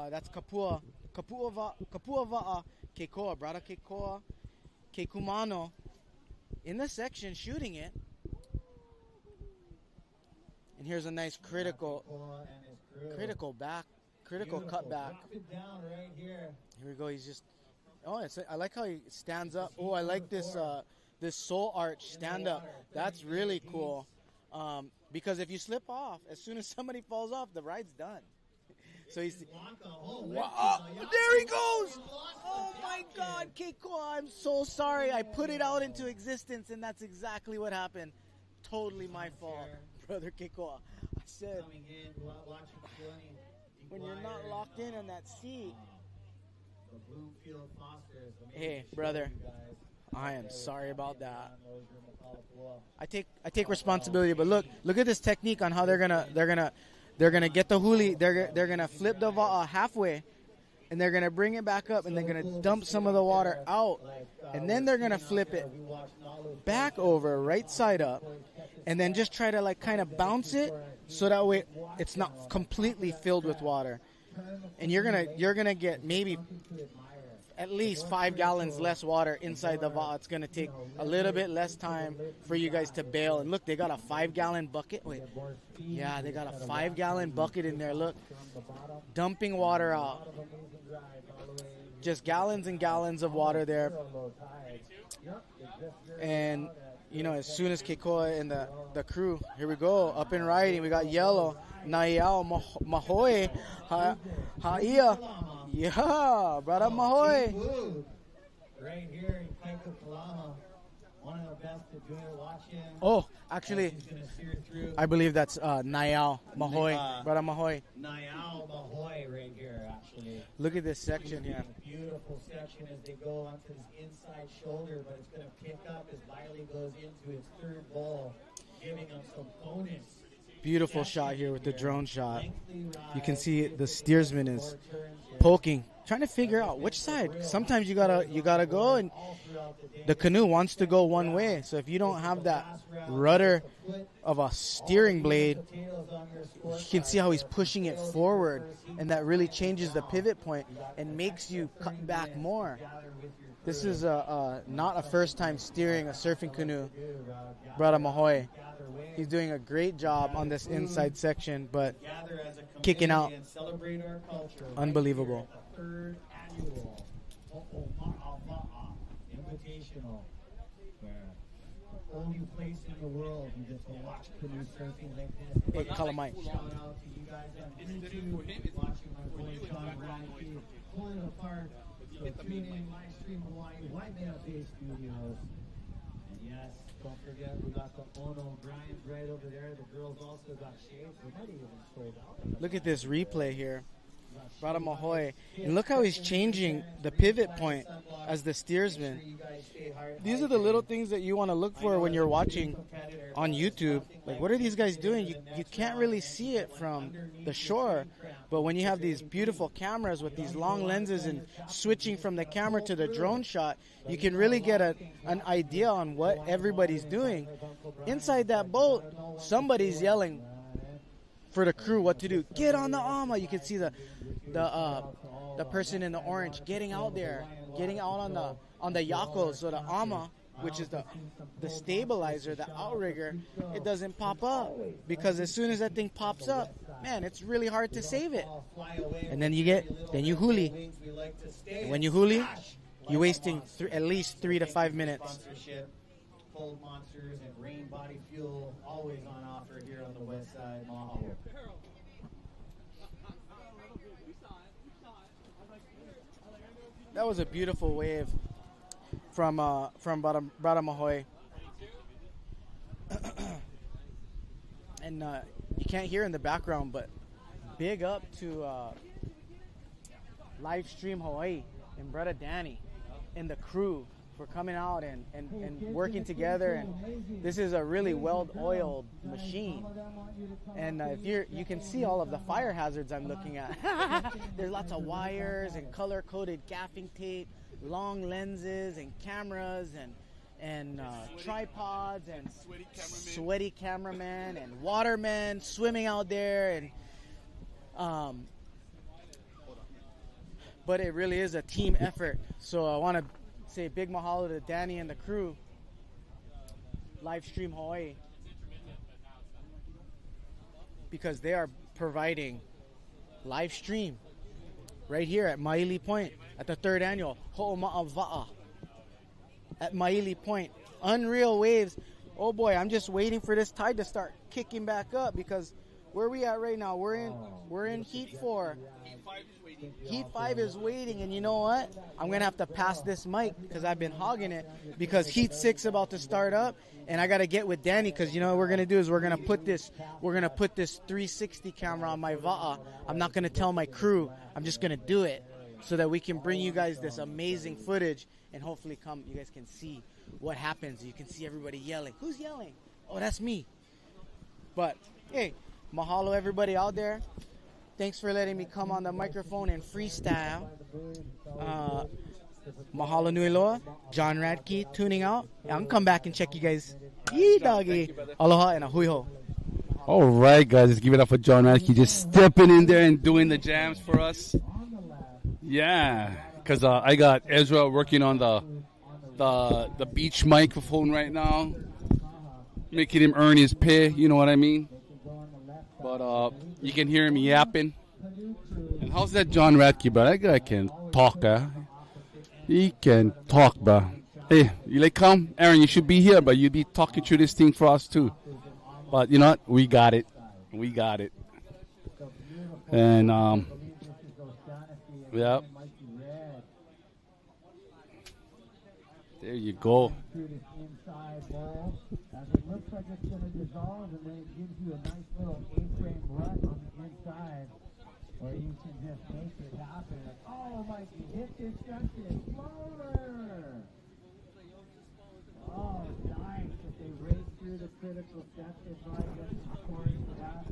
That's Kapua va'a Keikoa, Brada Keikoa, Keikumano in the section shooting it. And here's a nice critical cutback. Here we go. He's just. I like how he stands up. Oh, I like this soul arch stand up. That's really cool. Because if you slip off, as soon as somebody falls off, the ride's done. So he's. There he goes! Oh my God, Keiko! I'm so sorry. I put it out into existence, and that's exactly what happened. Totally my fault, brother Keiko. I said. When you're not locked in on that seat. Hey, brother, I am sorry about that. I take responsibility, but look at this technique on how they're gonna get the huli. They're gonna flip the va'a halfway, and they're gonna bring it back up, and they're gonna dump some of the water out, and then they're gonna flip it back over, right side up, and then just try to kind of bounce it so that way it's not completely filled with water. And you're gonna get maybe at least 5 gallons less water inside the va'a. It's gonna take a little bit less time for you guys to bail. And look, they got a 5-gallon bucket. Wait, yeah, they got a 5-gallon bucket in there. Look, dumping water out. Just gallons and gallons of water there. And as soon as Keikoa and the crew, here we go, up and riding. We got yellow, Naiao, Mahoe, Ha'ia. Yeah, brother Mahoe. Right here in Kaikakalama. One of the best to do it watching. Oh, actually, I believe that's Niall Mahoy, Brother Mahoy. Niall Mahoy right here, actually. Look at this section here. Beautiful section as they go onto this inside shoulder, but it's going to pick up as Wiley goes into his third ball, giving him some bonus. Beautiful shot here with the drone shot. You can see the steersman is poking, trying to figure out which side. Sometimes you gotta go, and the canoe wants to go one way. So if you don't have that rudder of a steering blade, you can see how he's pushing it forward, and that really changes the pivot point and makes you cut back more. This is not a first time steering a surfing canoe, Brother Mahoy. He's doing a great job on this inside section, but kicking out. Unbelievable. Third annual Invitational, where only place in the world you get to watch canoe surfing like this. Hey, Calamite. Shout out to you guys on YouTube, watching my boy Sean Radke pulling it apart. So tune in Livestream Hawaii, Whitetail Bay Studios. And yes, don't forget we got the Ono Grind right over there. The girls also got shades. We might even sold out. Look at this replay here. Brother Mahoy. And look how he's changing the pivot point as the steersman. These are the little things that you want to look for when you're watching on YouTube. Like, what are these guys doing? You can't really see it from the shore. But when you have these beautiful cameras with these long lenses and switching from the camera to the drone shot, you can really get an idea on what everybody's doing. Inside that boat, somebody's yelling for the crew what to do. Get on the ama. You can see the person in the orange getting out there, getting out on the yakos. So the ama, which is the stabilizer, the outrigger, it doesn't pop up, because as soon as that thing pops up, man, it's really hard to save it. And then you huli. And when you huli, you're wasting at least 3 to 5 minutes. Cold Monsters and Rain Body Fuel, always on offer here on the west side. Mahalo. That was a beautiful wave from Brother Mahoy. And you can't hear in the background, but big up to Livestream Hawaii and Brother Danny and the crew for coming out and working together. And this is a really well-oiled machine. And if you can see all of the fire hazards I'm looking at. There's lots of wires and color-coded gaffing tape, long lenses and cameras and tripods and sweaty cameramen and watermen swimming out there. And but it really is a team effort. So I want to say big mahalo to Danny and the crew, Livestream Hawaii, because they are providing live stream right here at Maili Point at the 3rd annual Ho'oma'awa'a at Maili Point. Unreal waves. Oh boy, I'm just waiting for this tide to start kicking back up, because where are we at right now? We're in Heat 4. Heat 5 is waiting, and you know what? I'm going to have to pass this mic because I've been hogging it, because Heat 6 about to start up, and I got to get with Danny, because you know what we're going to do is we're going to put this 360 camera on my va'a. I'm not going to tell my crew. I'm just going to do it so that we can bring you guys this amazing footage, and hopefully you guys can see what happens. You can see everybody yelling. Who's yelling? Oh, that's me. But, hey, mahalo everybody out there. Thanks for letting me come on the microphone and freestyle. Mahalo nui loa. John Radke tuning out. I'm going to come back and check you guys. Yee doggy. Aloha and a hui ho. All right, guys. Let's give it up for John Radke, just stepping in there and doing the jams for us. Yeah, because I got Ezra working on the beach microphone right now, making him earn his pay. You know what I mean? But you can hear him yapping. And how's that John Radke, bro? That guy can talk, He can talk, bro. Hey, you like come? Aaron, you should be here, but you'd be talking through this thing for us, too. But you know what? We got it. We got it. And, yeah. There you go. Through this inside bowl, as it looks like it's going to dissolve, and then it gives you a nice little A-frame rut on the inside, or you can just make it happen. Oh, Mikey, hit this junction smaller. Oh, nice. If they race through the critical steps, they probably get some scoring for that.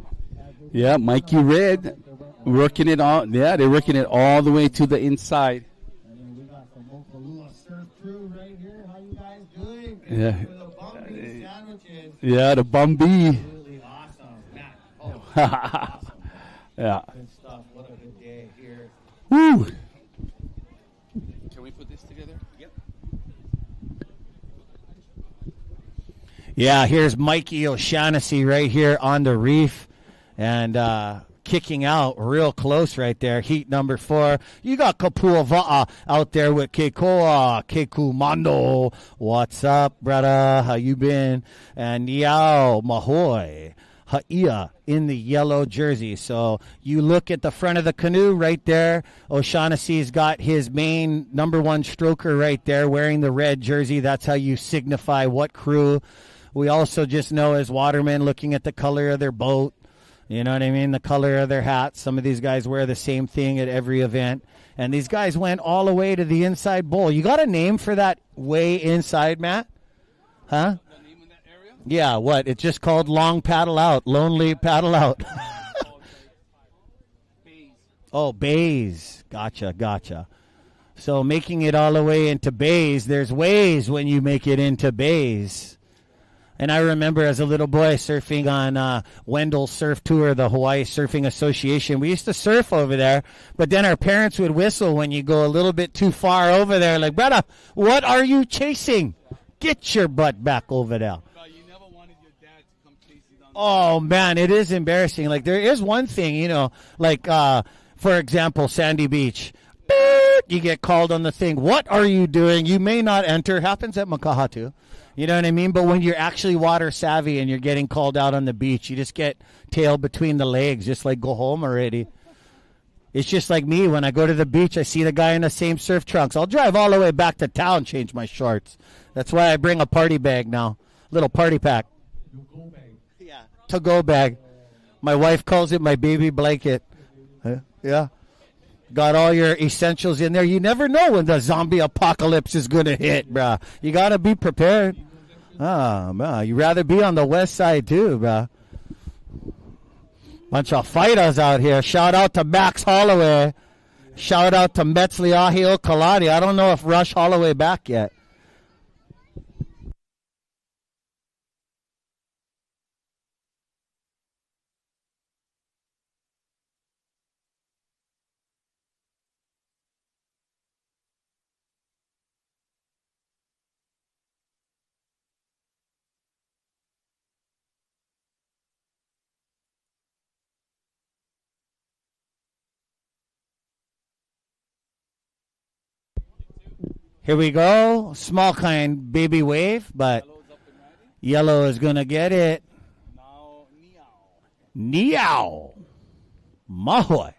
Yeah, Mikey Red working it on. Yeah, they're working it all the way to the inside. And then we got the Mokalua surf crew right here. How you guys doing? Yeah. For the Bumby sandwiches. Yeah, the Bumby. Absolutely awesome. Matt. Oh, awesome. Yeah. Good stuff. What a good day here. Woo! Can we put this together? Yep. Yeah, here's Mikey O'Shaughnessy right here on the reef and kicking out real close right there. Heat number 4. You got Kapua Va'a out there with Kekoa, Keku Mando. What's up, brother? How you been? And Niao Mahoy. Ha'ia in the yellow jersey. So you look at the front of the canoe right there. O'Shaughnessy's got his main number 1 stroker right there wearing the red jersey. That's how you signify what crew. We also just know as watermen looking at the color of their boat. You know what I mean? The color of their hats. Some of these guys wear the same thing at every event. And these guys went all the way to the inside bowl. You got a name for that way inside, Matt? Huh? Yeah, what? It's just called Long Paddle Out. Lonely Paddle Out. Oh, bays. Gotcha. So making it all the way into bays, there's ways when you make it into bays. And I remember as a little boy surfing on Wendell's Surf Tour, the Hawaii Surfing Association. We used to surf over there, but then our parents would whistle when you go a little bit too far over there. Like, brother, what are you chasing? Get your butt back over there. Oh, man, it is embarrassing. Like, there is one thing, you know, like, for example, Sandy Beach. You get called on the thing. What are you doing? You may not enter. Happens at Makaha, too. You know what I mean? But when you're actually water savvy and you're getting called out on the beach, you just get tail between the legs, just like go home already. It's just like me. When I go to the beach, I see the guy in the same surf trunks. I'll drive all the way back to town, change my shorts. That's why I bring a party bag now, little party pack. Yeah, to-go bag. My wife calls it my baby blanket. Yeah. Got all your essentials in there. You never know when the zombie apocalypse is going to hit, bruh. You got to be prepared. Oh, man. You'd rather be on the west side, too, bruh. Bunch of fighters out here. Shout out to Max Holloway. Shout out to Metzliahio Kalani. I don't know if Rush Holloway back yet. Here we go. Small kind baby wave, but yellow is going to get it. Niao. Mahoy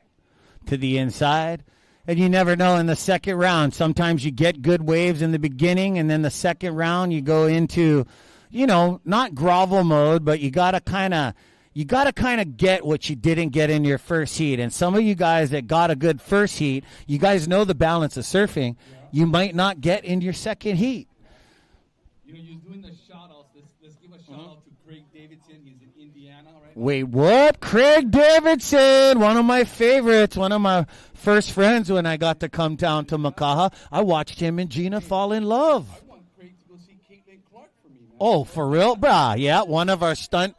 to the inside. And you never know in the second round. Sometimes you get good waves in the beginning, and then the second round you go into, you know, not grovel mode, but you got to kind of get what you didn't get in your first heat. And some of you guys that got a good first heat, you guys know the balance of surfing. You might not get in your second heat. You know, you're doing the shout-outs. Let's give a shout-out to Craig Davidson. He's in Indiana right now. Wait, what? Craig Davidson, one of my favorites, one of my first friends when I got to come down to Makaha. I watched him and Gina fall in love. I want Craig to go see Caitlin Clark for me, man. Oh, for real? Brah, yeah, one of our stunt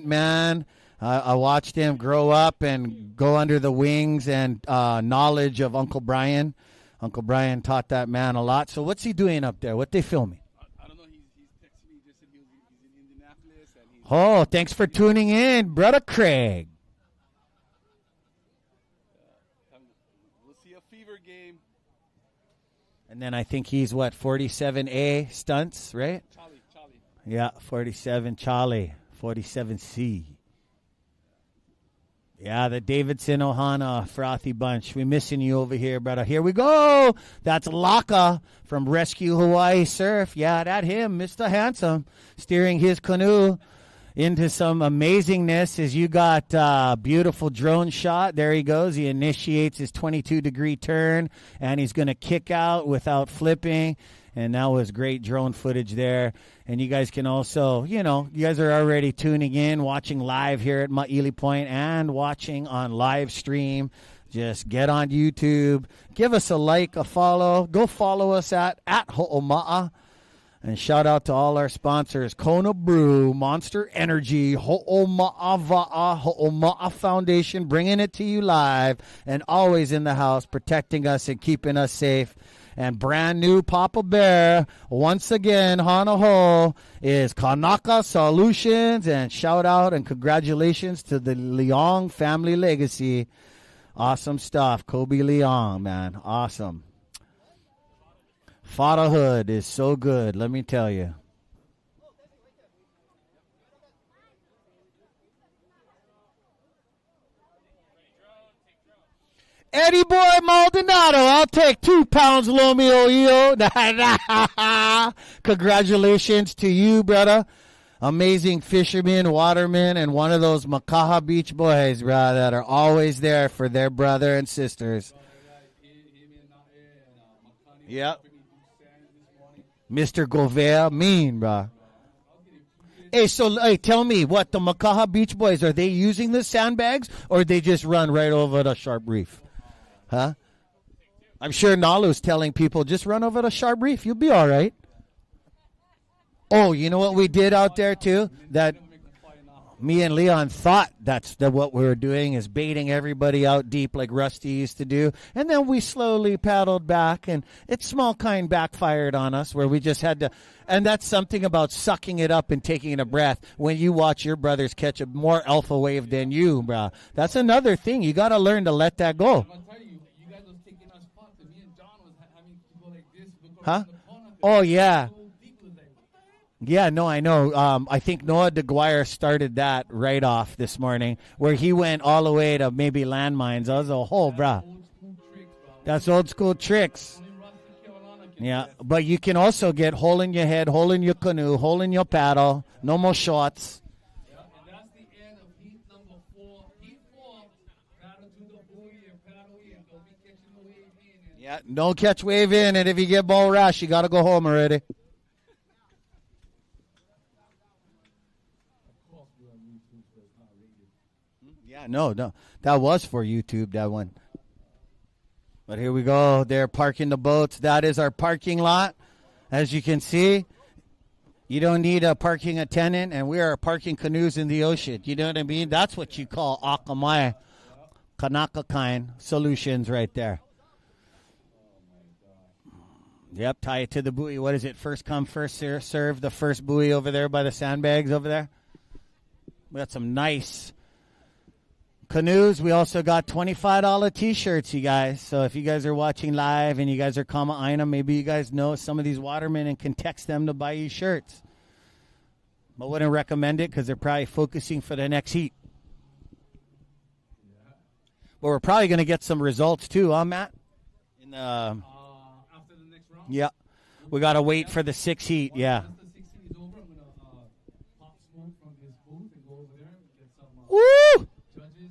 man. I watched him grow up and go under the wings and knowledge of Uncle Brian. Uncle Brian taught that man a lot. So what's he doing up there? What they filming? I don't know. He's texting me. Just said he's in Indianapolis. And Oh, thanks for tuning in, brother Craig. we'll see a fever game. And then I think he's, 47A stunts, right? Charlie. Yeah, 47 Charlie, 47C. Yeah, the Davidson Ohana Frothy Bunch. We missing you over here, brother. Here we go. That's Laka from Rescue Hawaii Surf. Yeah, that him, Mr. Handsome, steering his canoe into some amazingness as you got beautiful drone shot. There he goes. He initiates his 22-degree turn, and he's going to kick out without flipping. And that was great drone footage there. And you guys can also, you guys are already tuning in, watching live here at Ma'ili Point and watching on Livestream. Just get on YouTube. Give us a like, a follow. Go follow us at Ho'oma'a. And shout out to all our sponsors, Kona Brew, Monster Energy, Ho'oma'a Va'a, Ho'oma'a Foundation, bringing it to you live and always in the house, protecting us and keeping us safe. And brand new Papa Bear, once again, Hanaho, is Kanaka Solutions. And shout out and congratulations to the Leong family legacy. Awesome stuff. Kobe Leong, man. Awesome. Fatherhood is so good, let me tell you. Eddie Boy Maldonado, I'll take 2 pounds, Lomeo Io. Congratulations to you, brother. Amazing fisherman, waterman, and one of those Makaha Beach boys, bro, that are always there for their brother and sisters. Yep. Mr. Govea, mean, bro. Hey, tell me, what, the Makaha Beach boys, are they using the sandbags, or they just run right over the sharp reef? Huh? I'm sure Nalu's telling people, just run over the sharp reef. You'll be all right. Oh, you know what we did out there, too? That me and Leon thought what we were doing is baiting everybody out deep like Rusty used to do. And then we slowly paddled back, and it's small kind backfired on us where we just had to. And that's something about sucking it up and taking a breath when you watch your brothers catch a more alpha wave than you, bro. That's another thing. You got to learn to let that go. Huh? Oh, yeah. Yeah, no, I know. I think Noah DeGuire started that right off this morning, where he went all the way to maybe landmines. I was a whole, bruh. That's old school tricks. Yeah, but you can also get hole in your head, hole in your canoe, hole in your paddle. No more shots. Yeah, don't catch wave in, and if you get ball rash, you got to go home already. Yeah, no. That was for YouTube, that one. But here we go. They're parking the boats. That is our parking lot. As you can see, you don't need a parking attendant, and we are parking canoes in the ocean. You know what I mean? That's what you call Akamai, Kanaka kind solutions right there. Yep, tie it to the buoy. What is it? First come, first serve. The first buoy over there by the sandbags over there. We got some nice canoes. We also got $25 T-shirts, you guys. So if you guys are watching live and you guys are Kama'aina, maybe you guys know some of these watermen and can text them to buy you shirts. I wouldn't recommend it because they're probably focusing for the next heat. But we're probably going to get some results too, huh, Matt? In the After the next round? yeah. We got to wait for the 6 heat, yeah. Once the 6 heat is over, I'm going to pop smoke from his booth and go over there and get some Woo! judges,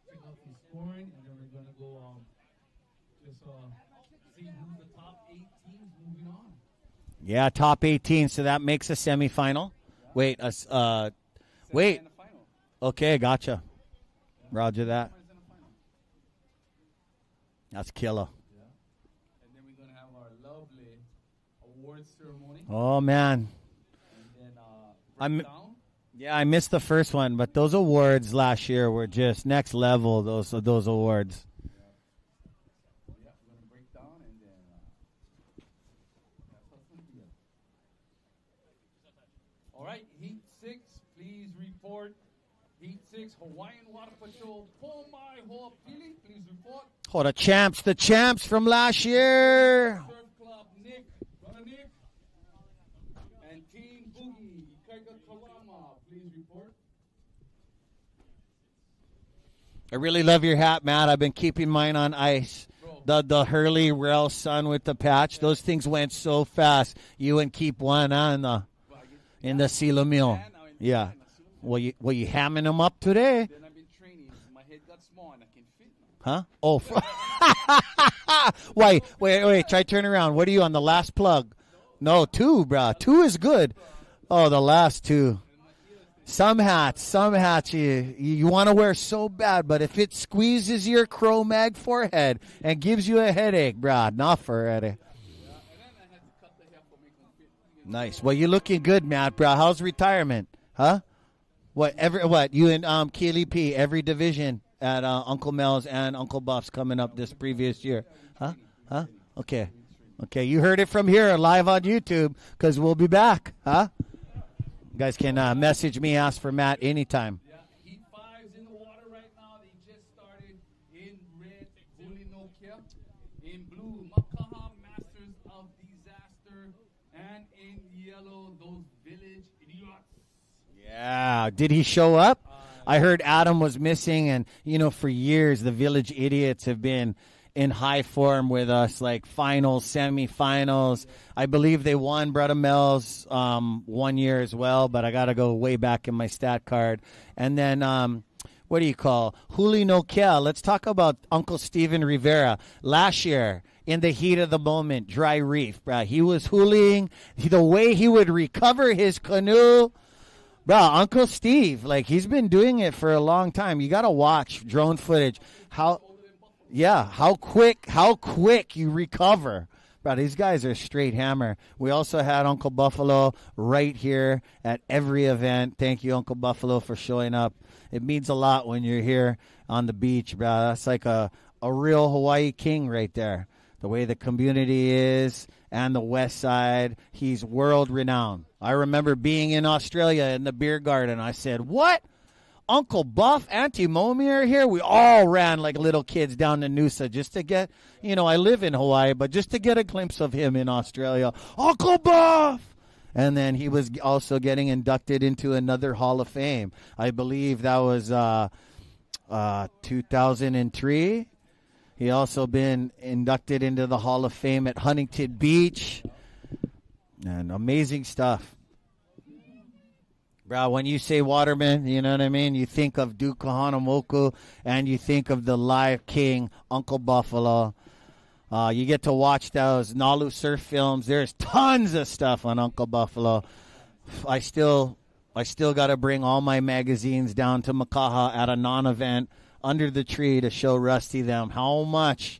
check out some scoring, and then we're going to go just see who's the top 8 teams moving on. Yeah, top 18, so that makes a semifinal. Wait, wait. Okay, gotcha. Roger that. That's killer. And then we're going to have our lovely awards ceremony. Oh, man. And then I missed the first one, but those awards last year were just next level, those awards. Yeah, we're going to break down and then that's what's going to be. All right, Heat 6, please report. Heat 6, Hawaiian Water Patrol, Pomai Ho'opili, please report. Oh, the champs from last year. Surf Club, Nick, Brother Nick. And Team Boogie, Ikaika Kalama, please report. I really love your hat, Matt. I've been keeping mine on ice. The Hurley Rail Sun with the patch. Those things went so fast. You and keep one on in the Sila Mill. Yeah. Well, you hamming them up today? Then I've been training. My head got small and I can fit now. Huh? Oh. Wait. Try turn around. What are you on the last plug? No, 2, bro. 2 is good. Oh, the last 2. Some hats you want to wear so bad, but if it squeezes your Cro-Mag forehead and gives you a headache, bro, not for it. Nice. Well, you're looking good, Matt, bro. How's retirement? Huh? What? You and Keely P, every division at Uncle Mel's and Uncle Buff's coming up this previous year. Huh? Okay. You heard it from here live on YouTube because we'll be back. Huh? You guys can message me, ask for Matt anytime. Yeah, Heat 5's in the water right now. They just started in red, Huli Nokia. In blue, Makaha, Masters of Disaster. And in yellow, those Village Idiots. Yeah. Did he show up? I heard Adam was missing, and, for years the Village Idiots have been in high form with us, like finals, semifinals. I believe they won Brother Mel's 1 year as well, but I got to go way back in my stat card. And then, what do you call? Huli Nokia. Let's talk about Uncle Steven Rivera. Last year, in the heat of the moment, dry reef, bro. He was huliing. The way he would recover his canoe. Bro, Uncle Steve, he's been doing it for a long time. You got to watch drone footage. How quick you recover. Bro, these guys are straight hammer. We also had Uncle Buffalo right here at every event. Thank you, Uncle Buffalo, for showing up. It means a lot when you're here on the beach, bro. That's like a real Hawaii king right there. The way the community is and the west side, he's world renowned. I remember being in Australia in the beer garden. I said, what? Uncle Buff, Auntie Momi are here. We all ran like little kids down to Noosa just to get, I live in Hawaii, but just to get a glimpse of him in Australia. Uncle Buff! And then he was also getting inducted into another Hall of Fame. I believe that was 2003. He also been inducted into the Hall of Fame at Huntington Beach. And amazing stuff. Bro, when you say Waterman, you know what I mean? You think of Duke Kahanamoku and you think of the live king, Uncle Buffalo. You get to watch those Nalu surf films. There's tons of stuff on Uncle Buffalo. I still got to bring all my magazines down to Makaha at a non-event under the tree to show Rusty them how much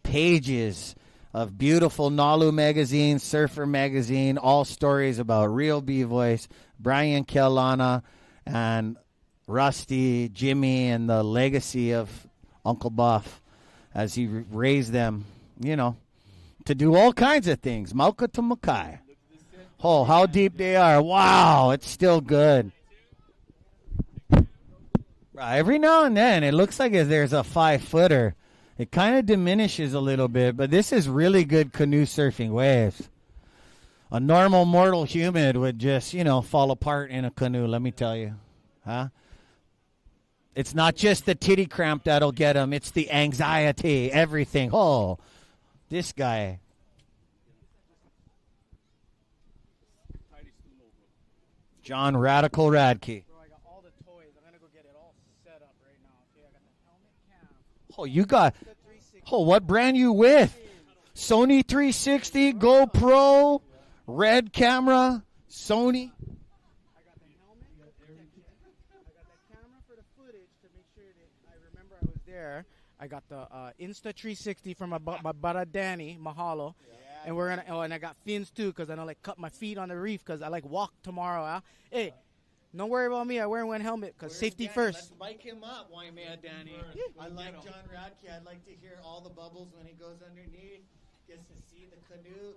pages of beautiful Nalu magazine, Surfer magazine, all stories about real B-Voice, Brian Kelana, and Rusty, Jimmy, and the legacy of Uncle Buff as he raised them, to do all kinds of things. Mauka to Makai. Oh, how deep they are. Wow, it's still good. Every now and then, it looks like there's a 5-footer. It kind of diminishes a little bit, but this is really good canoe surfing waves. A normal mortal human would just, fall apart in a canoe, let me tell you. Huh? It's not just the titty cramp that'll get him. It's the anxiety, everything. Oh, this guy. John Radical Radke. Oh, you got. Oh, what brand you with? Sony 360, GoPro, Red camera, Sony. I got the helmet. I got the camera for the footage to make sure that I remember I was there. I got the Insta 360 from my brother Danny. Mahalo. Yeah, and we're gonna. Oh, and I got fins too because I don't cut my feet on the reef because I walk tomorrow. Huh? Hey. Don't worry about me. I wear one helmet because safety first. Let's mic him up, why man, Danny. I like John Radke. I'd like to hear all the bubbles when he goes underneath. Gets to see the canoe.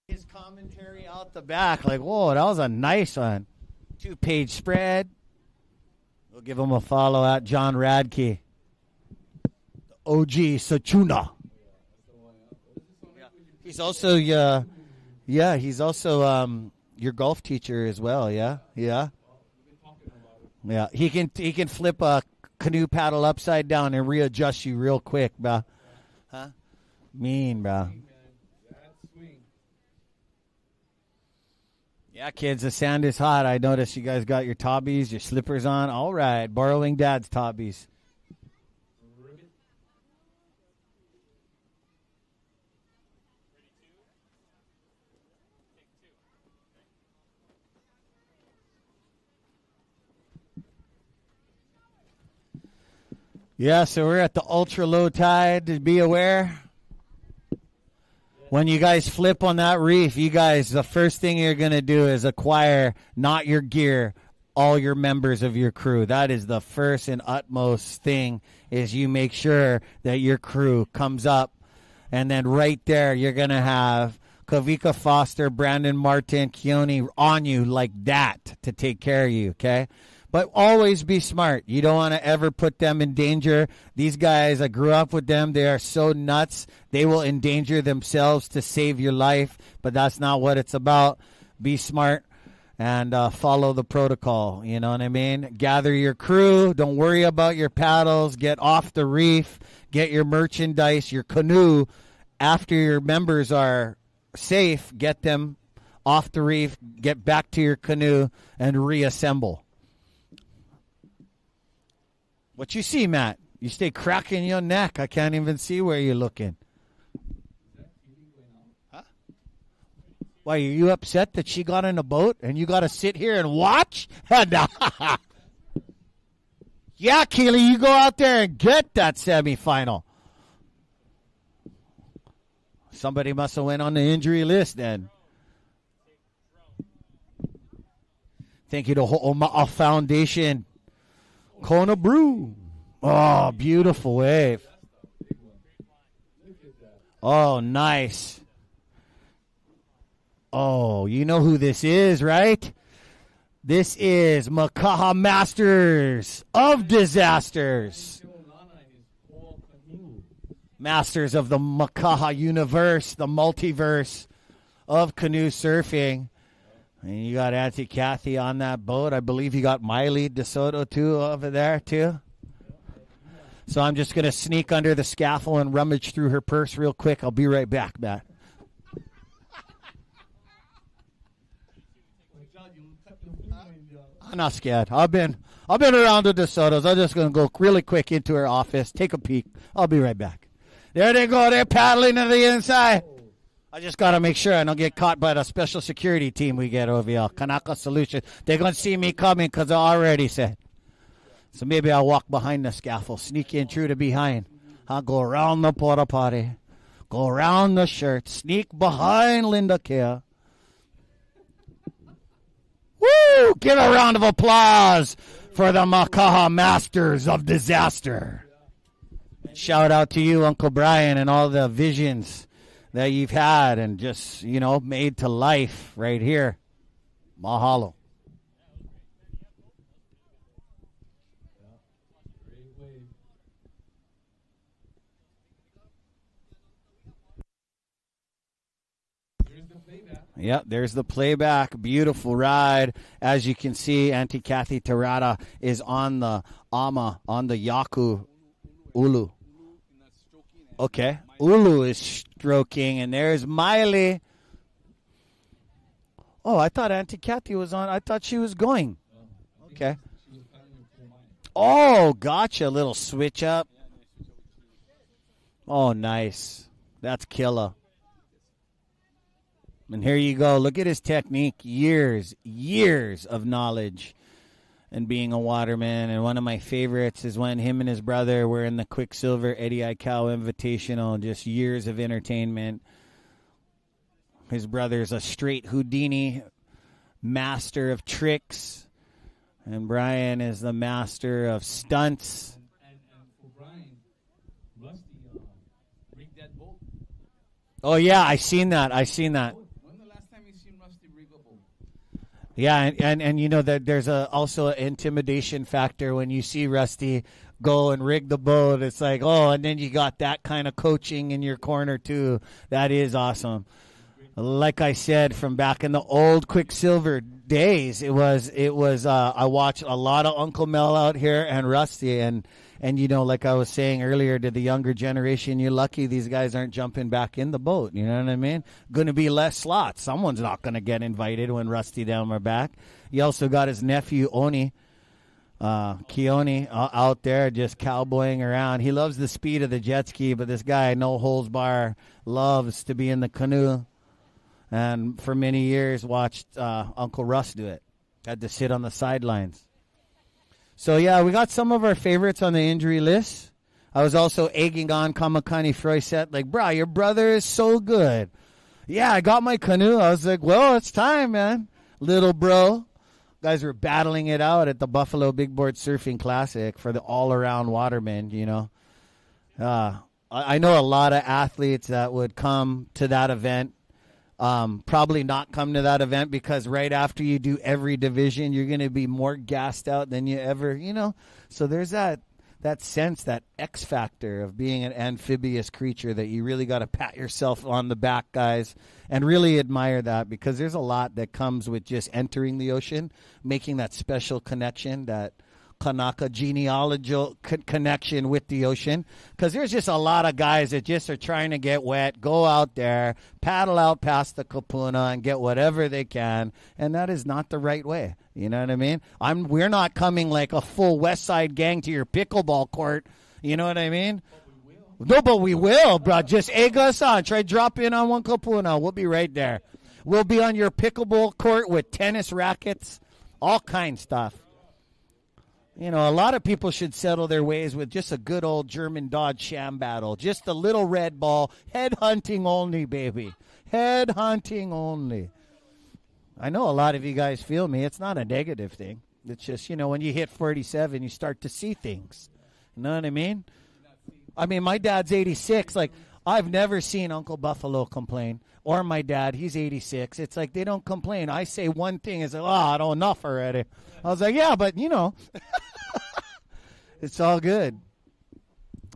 His commentary out the back. Whoa, that was a nice one. 2-page spread. We'll give him a follow at John Radke. The OG Sachuna. He's also, he's also, your golf teacher as well, yeah? Yeah? Yeah, he can flip a canoe paddle upside down and readjust you real quick, bro. Huh? Mean, bro. Yeah, kids, the sand is hot. I noticed you guys got your tobbies, your slippers on. All right, borrowing Dad's tobbies. Yeah, so we're at the ultra low tide. To be aware, when you guys flip on that reef, you guys, the first thing you're going to do is acquire not your gear, all your members of your crew. That is the first and utmost thing, is you make sure that your crew comes up. And then right there, you're going to have Kavika Foster, Brandon Martin, Keone on you like that to take care of you, okay? But always be smart. You don't want to ever put them in danger. These guys, I grew up with them. They are so nuts. They will endanger themselves to save your life, but that's not what it's about. Be smart and follow the protocol. You know what I mean? Gather your crew. Don't worry about your paddles. Get off the reef. Get your merchandise, your canoe. After your members are safe, get them off the reef. Get back to your canoe and reassemble. What you see, Matt? You stay cracking your neck. I can't even see where you're looking. Huh? Why, are you upset that she got in a boat and you got to sit here and watch? Yeah, Keely, you go out there and get that semifinal. Somebody must have went on the injury list then. Thank you to Ho'oma'a Foundation. Kona Brew. Oh, beautiful wave. Oh, nice. Oh, you know who this is, right? This is Makaha Masters of Disasters. Masters of the Makaha universe, the multiverse of canoe surfing. And you got Auntie Kathy on that boat. I believe you got Miley DeSoto, too, over there, too. So I'm just going to sneak under the scaffold and rummage through her purse real quick. I'll be right back, Matt. I'm not scared. I've been around the DeSotos. I'm just going to go really quick into her office, take a peek. I'll be right back. There they go. They're paddling to the inside. I just got to make sure I don't get caught by the special security team we get over here. Kanaka Solution. They're going to see me coming because I already said. So maybe I'll walk behind the scaffold, sneak in through the behind. I'll go around the porta potty, go around the shirt, sneak behind Linda Kia. Woo! Give a round of applause for the Makaha Masters of Disaster. Shout out to you, Uncle Brian, and all the visions that you've had and just, made to life right here. Mahalo. Yep, there's the playback. Beautiful ride. As you can see, Auntie Kathy Terada is on the Ama, on the Yaku Ulu. Okay. Ulu is stroking, and there's Miley. Oh, I thought Auntie Kathy was on. I thought she was going. Okay. Oh, gotcha. Little switch up. Oh, nice. That's killer. And here you go. Look at his technique. Years of knowledge and being a waterman. And one of my favorites is when him and his brother were in the Quicksilver Eddie Aikau Invitational. Just years of entertainment. His brother's a straight Houdini, master of tricks. And Brian is the master of stunts. And for Brian, Rusty rigged that boat. Oh, yeah, I seen that. Yeah, and that there's also an intimidation factor when you see Rusty go and rig the boat. It's like, oh, and then you got that kind of coaching in your corner too. That is awesome. like I said, from back in the old Quicksilver days, it was. I watched a lot of Uncle Mel out here and Rusty, and you know, like I was saying earlier to the younger generation, you're lucky these guys aren't jumping back in the boat. You know what I mean? Going to be less slots. Someone's not going to get invited when Rusty down our back. He also got his nephew Oni. Keone out there just cowboying around. He loves the speed of the jet ski, but this guy, no holds bar, loves to be in the canoe. And for many years watched Uncle Russ do it. Had to sit on the sidelines. So, yeah, we got some of our favorites on the injury list. I was also egging on Kamakani Froyset, like, bro, your brother is so good. Yeah, I got my canoe. I was like, well, it's time, man. Little bro. Guys were battling it out at the Buffalo Big Board Surfing Classic for the all-around watermen, you know. I know a lot of athletes that would come to that event. Probably not come to that event because right after you do every division, you're going to be more gassed out than you ever, you know. So there's that sense, that X factor of being an amphibious creature that you really got to pat yourself on the back, guys, and really admire that, because there's a lot that comes with just entering the ocean, making that special connection, that Kanaka genealogical connection with the ocean, because there's just a lot of guys that just are trying to get wet, go out there, paddle out past the kapuna and get whatever they can, and that is not the right way. You know what I mean? We're not coming like a full West Side gang to your pickleball court. You know what I mean? No, but we will, bro. Just egg us on. Try drop in on one kapuna. We'll be right there. We'll be on your pickleball court with tennis rackets, all kinds of stuff. You know, a lot of people should settle their ways with just a good old German Dodge sham battle. Just a little red ball. Head hunting only, baby. Head hunting only. I know a lot of you guys feel me. It's not a negative thing. It's just, you know, when you hit 47, you start to see things. You know what I mean? I mean, my dad's 86. Like, I've never seen Uncle Buffalo complain. Or my dad, he's 86. It's like they don't complain. I say one thing, it's like, oh, I don't enough already. I was like, yeah, but, you know, it's all good.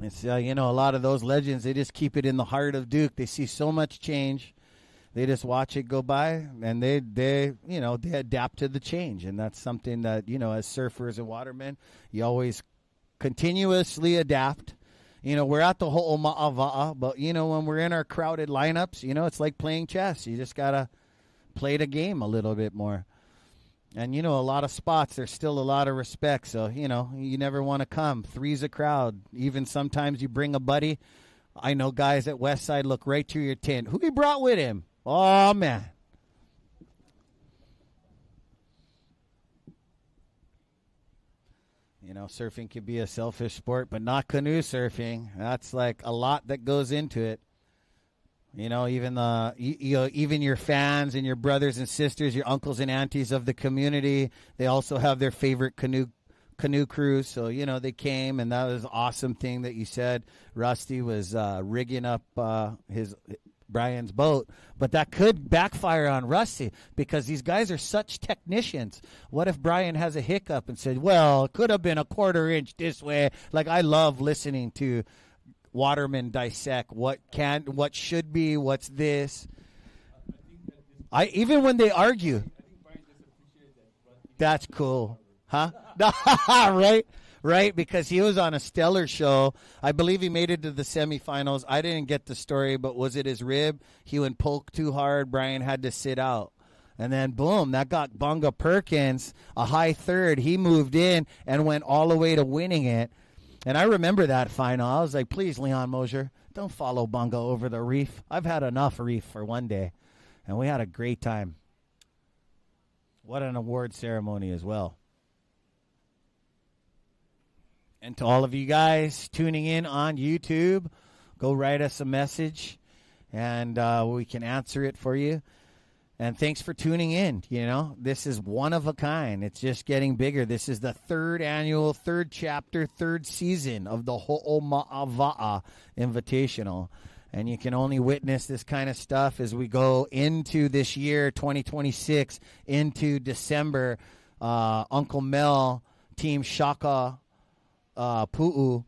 It's, you know, a lot of those legends, they just keep it in the heart of Duke. They see so much change. They just watch it go by, and they you know, they adapt to the change. And that's something that, you know, as surfers and watermen, you always continuously adapt. You know, we're at the ho'oma'ava'a, but, you know, when we're in our crowded lineups, you know, it's like playing chess. You just got to play the game a little bit more. And, you know, a lot of spots, there's still a lot of respect. So, you know, you never want to come. Three's a crowd. Even sometimes you bring a buddy. I know guys at Westside look right through your tent. Who he brought with him? Oh, man. You know, surfing can be a selfish sport, but not canoe surfing. That's like a lot that goes into it. You know, even even your fans and your brothers and sisters, your uncles and aunties of the community, they also have their favorite canoe crews. So, you know, they came, and that was an awesome thing that you said. Rusty was rigging up Brian's boat, but that could backfire on Rusty because these guys are such technicians. What if Brian has a hiccup and said, well, it could have been a quarter inch this way? Like, I love listening to watermen dissect what should be, what's this. Even when they argue, that's cool, huh? Right, because he was on a stellar show. I believe he made it to the semifinals. I didn't get the story, but was it his rib? He went poke too hard. Brian had to sit out. And then, boom, that got Bunga Perkins a high third. He moved in and went all the way to winning it. And I remember that final. I was like, please, Leon Mosier, don't follow Bunga over the reef. I've had enough reef for one day. And we had a great time. What an award ceremony as well. And to all of you guys tuning in on YouTube, go write us a message, and we can answer it for you. And thanks for tuning in. You know, this is one of a kind. It's just getting bigger. This is the third annual, third chapter, third season of the Ho'oma'ava'a Invitational. And you can only witness this kind of stuff as we go into this year, 2026, into December. Uncle Mel, Team Shaka, Pu'u,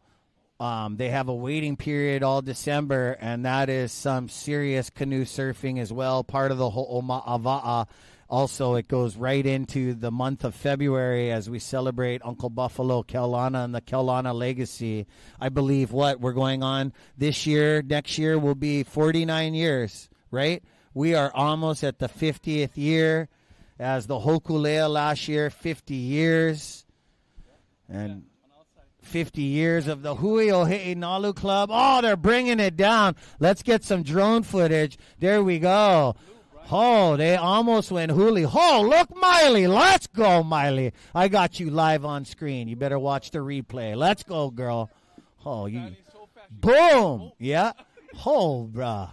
They have a waiting period all December, and that is some serious canoe surfing as well, part of the Ho'oma'awa'a. Also, it goes right into the month of February as we celebrate Uncle Buffalo Keaulana and the Keaulana legacy. I believe we're going on this year, next year will be 49 years, right? We are almost at the 50th year, as the Hokulea last year, 50 years. And 50 years of the Hui Ohei Nalu Club. Oh, they're bringing it down. Let's get some drone footage. There we go. Oh, they almost went huli. Oh, look, Miley. Let's go, Miley. I got you live on screen. You better watch the replay. Let's go, girl. Oh, you. Boom. Yeah. Oh, bruh.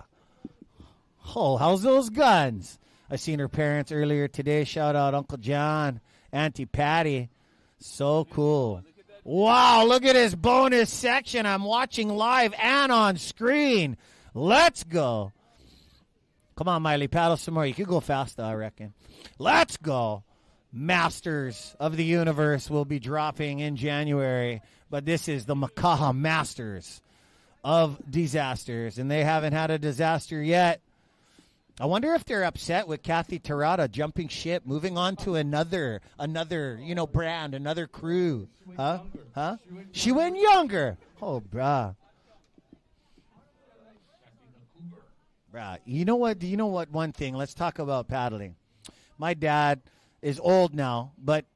Oh, how's those guns? I seen her parents earlier today. Shout out Uncle John, Auntie Patty. So cool. Wow, look at this bonus section. I'm watching live and on screen. Let's go. Come on, Miley, paddle some more. You could go faster, I reckon. Let's go. Masters of the Universe will be dropping in January, but this is the Makaha Masters of Disasters, and they haven't had a disaster yet. I wonder if they're upset with Kathy Terada jumping ship, moving on to another, brand, another crew. Huh? She went younger. Oh, bruh. Bruh, you know what? Do you know what one thing? Let's talk about paddling. My dad is old now, but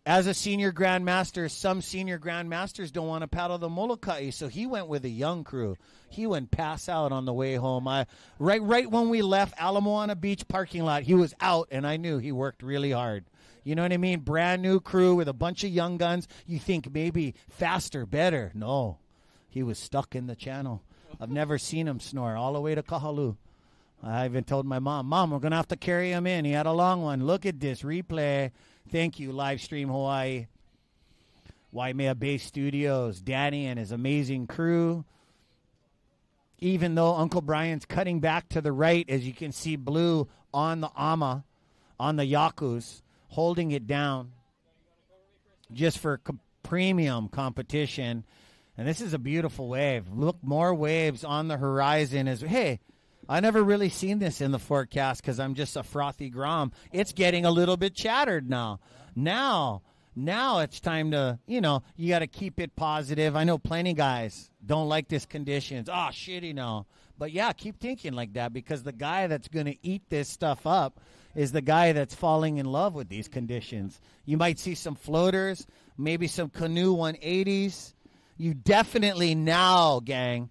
as a senior grandmaster, some senior grandmasters don't want to paddle the Molokai, so he went with a young crew. He went pass out on the way home. Right when we left Alamoana Beach parking lot, he was out, and I knew he worked really hard. You know what I mean? Brand new crew with a bunch of young guns. You think maybe faster, better. No, he was stuck in the channel. I've never seen him snore all the way to Kahalu. I even told my mom, we're going to have to carry him in. He had a long one. Look at this replay. Thank you, Livestream Hawaii. Waimea Bay Studios, Danny and his amazing crew. Even though Uncle Brian's cutting back to the right, as you can see blue on the Ama, on the Yakus, holding it down just for premium competition. And this is a beautiful wave. Look, more waves on the horizon. Hey, I never really seen this in the forecast because I'm just a frothy grom. It's getting a little bit chattered now. Now it's time to, you got to keep it positive. I know plenty guys don't like this conditions. Oh, shitty no. But, yeah, keep thinking like that because the guy that's going to eat this stuff up is the guy that's falling in love with these conditions. You might see some floaters, maybe some canoe 180s. You definitely now, gang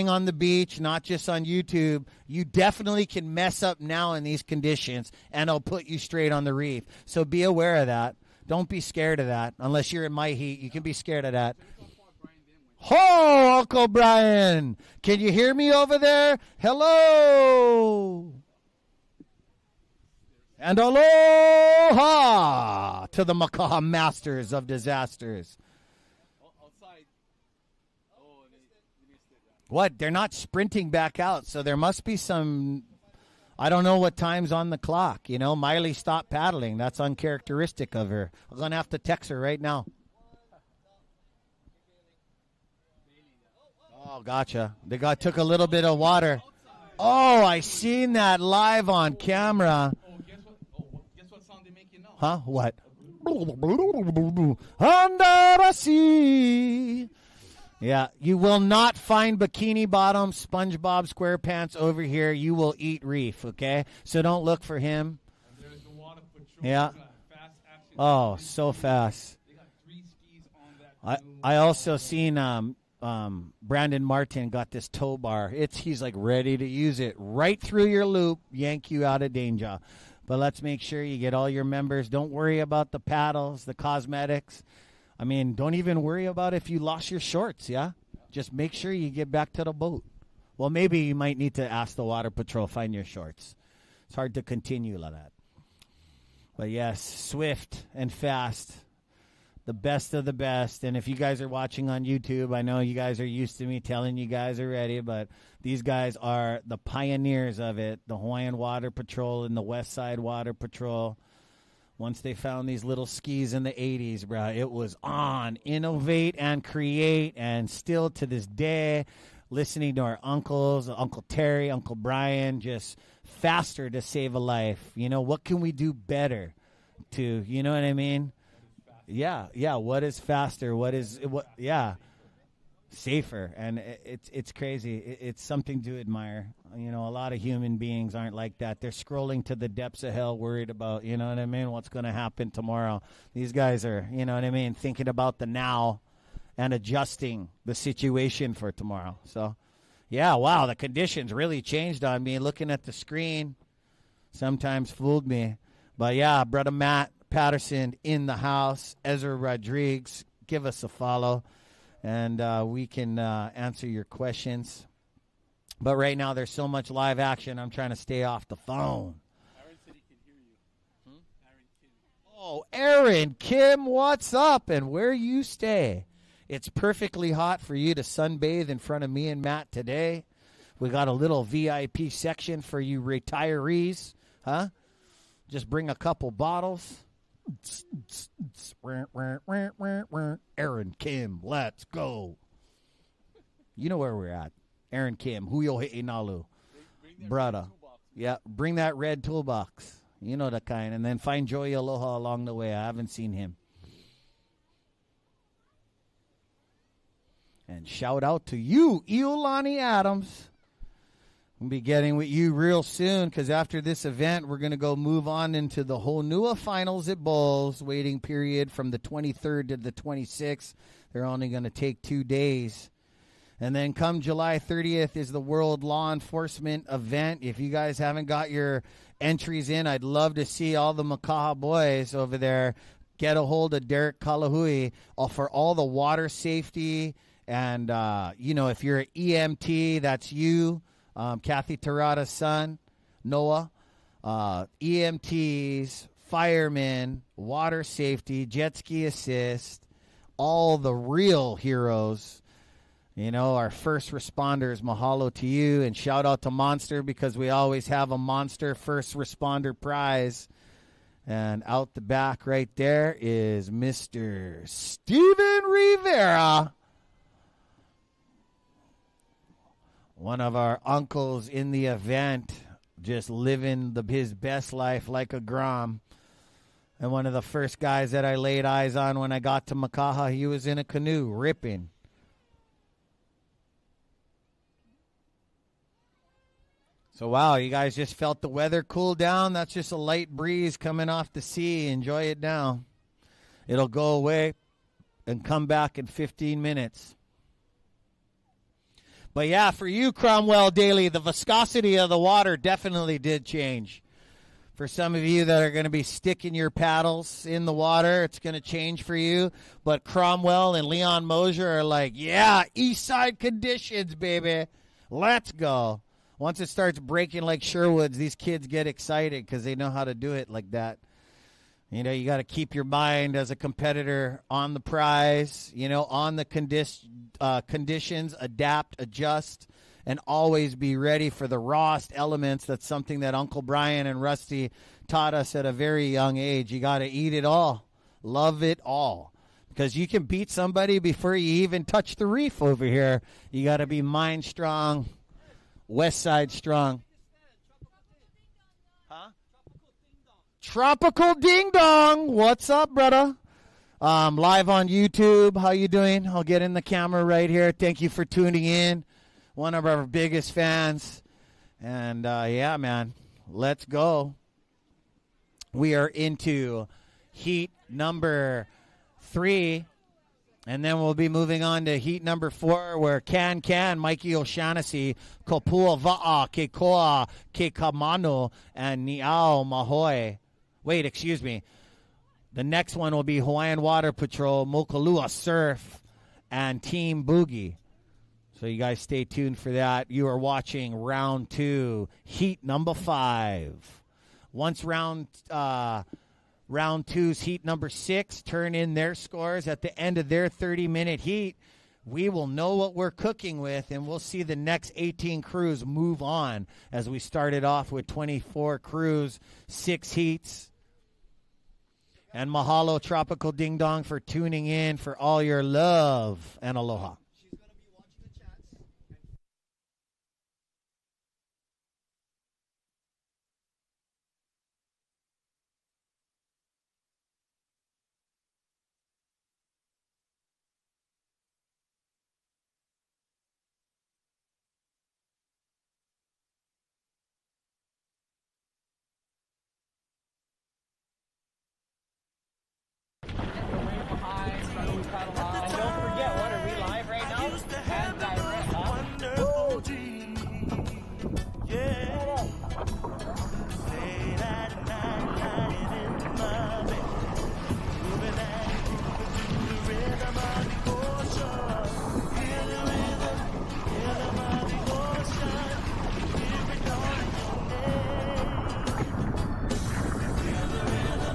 on the beach, not just on YouTube, you definitely can mess up now in these conditions, and it'll put you straight on the reef. So be aware of that. Don't be scared of that. Unless you're in my heat, you can be scared of that. Ho, Uncle Brian! Can you hear me over there? Hello! And aloha to the Makaha Masters of Disasters. What? They're not sprinting back out, so there must be some, I don't know what time's on the clock. Miley stopped paddling. That's uncharacteristic of her. I'm going to have to text her right now. Oh, gotcha. They took a little bit of water. Oh, I seen that live on camera. Guess what sound they make you know? Huh? What? Under the sea. Yeah, you will not find Bikini Bottom, SpongeBob SquarePants over here. You will eat reef, okay? So don't look for him. Yeah. Oh, so fast. I also seen Brandon Martin got this tow bar. He's like ready to use it right through your loop, yank you out of danger. But let's make sure you get all your members. Don't worry about the paddles, the cosmetics. I mean, don't even worry about if you lost your shorts, yeah? Just make sure you get back to the boat. Well, maybe you might need to ask the Water Patrol, find your shorts. It's hard to continue like that. But, yes, swift and fast, the best of the best. And if you guys are watching on YouTube, I know you guys are used to me telling you guys already, but these guys are the pioneers of it, the Hawaiian Water Patrol and the West Side Water Patrol. Once they found these little skis in the 80s, bro, it was on. Innovate and create, and still to this day, listening to our uncles, Uncle Terry, Uncle Brian, just faster to save a life. You know, what can we do better to, you know what I mean? Yeah, what is faster? Safer. And it's crazy. It's something to admire. You know, a lot of human beings aren't like that. They're scrolling to the depths of hell, worried about, you know what I mean, what's going to happen tomorrow. These guys are, you know what I mean, thinking about the now and adjusting the situation for tomorrow. So, yeah, wow, the conditions really changed on me. Looking at the screen sometimes fooled me. But, yeah, brother Matt Patterson in the house. Ezra Rodriguez, give us a follow, and we can answer your questions. But right now there's so much live action, I'm trying to stay off the phone. Aaron said he can hear you. Aaron Kim. Oh, Aaron Kim, what's up and where you stay? It's perfectly hot for you to sunbathe in front of me and Matt today. We got a little VIP section for you retirees, huh? Just bring a couple bottles. Aaron Kim, let's go. You know where we're at. Aaron Kim, Huyo He'inalu. Brother. Yeah, bring that red toolbox. You know the kind. And then find Joey Aloha along the way. I haven't seen him. And shout out to you, Iolani Adams. We'll be getting with you real soon, because after this event, we're going to go move on into the Honua Finals at Bulls, waiting period from the 23rd to the 26th. They're only going to take 2 days. And then come July 30th is the World Law Enforcement event. If you guys haven't got your entries in, I'd love to see all the Makaha boys over there get a hold of Derek Kalahui for all the water safety. And, you know, if you're an EMT, that's you. Kathy Terada's son, Noah, EMTs, firemen, water safety, jet ski assist, all the real heroes, you know, our first responders. Mahalo to you, and shout out to Monster, because we always have a Monster first responder prize. And out the back right there is Mr. Steven Rivera, one of our uncles in the event, just living his best life like a Grom. And one of the first guys that I laid eyes on when I got to Makaha, he was in a canoe, ripping. So, wow, you guys just felt the weather cool down? That's just a light breeze coming off the sea. Enjoy it now. It'll go away and come back in 15 minutes. But, yeah, for you, Cromwell Daly, the viscosity of the water definitely did change. For some of you that are going to be sticking your paddles in the water, it's going to change for you. But Cromwell and Leon Mosier are like, yeah, east side conditions, baby. Let's go. Once it starts breaking like Sherwood's, these kids get excited because they know how to do it like that. You know, you got to keep your mind as a competitor on the prize, you know, on the conditions, adapt, adjust, and always be ready for the rawest elements. That's something that Uncle Brian and Rusty taught us at a very young age. You got to eat it all, love it all, because you can beat somebody before you even touch the reef over here. You got to be mind strong, west side strong. Tropical Ding Dong. What's up, brother? Live on YouTube. How you doing? I'll get in the camera right here. Thank you for tuning in. One of our biggest fans. And, yeah, man, let's go. We are into heat number 3. And then we'll be moving on to heat number 4, where Mikey O'Shaughnessy, Kopua Va'a, Kekoa, Kekamano, and Niao Mahoe. Wait, excuse me. The next one will be Hawaiian Water Patrol, Mokalua Surf, and Team Boogie. So you guys stay tuned for that. You are watching round 2, heat number 5. Once round 2's heat number 6 turn in their scores at the end of their 30-minute heat, we will know what we're cooking with, and we'll see the next 18 crews move on, as we started off with 24 crews, 6 heats. And mahalo, Tropical Ding Dong, for tuning in, for all your love and aloha. And don't forget, what are we live right now? And direct, huh? Yeah. Late at night, lying in my bed, moving and grooving to the rhythm of the ocean. Hear the rhythm of the ocean. Hear it calling your name. Hear the rhythm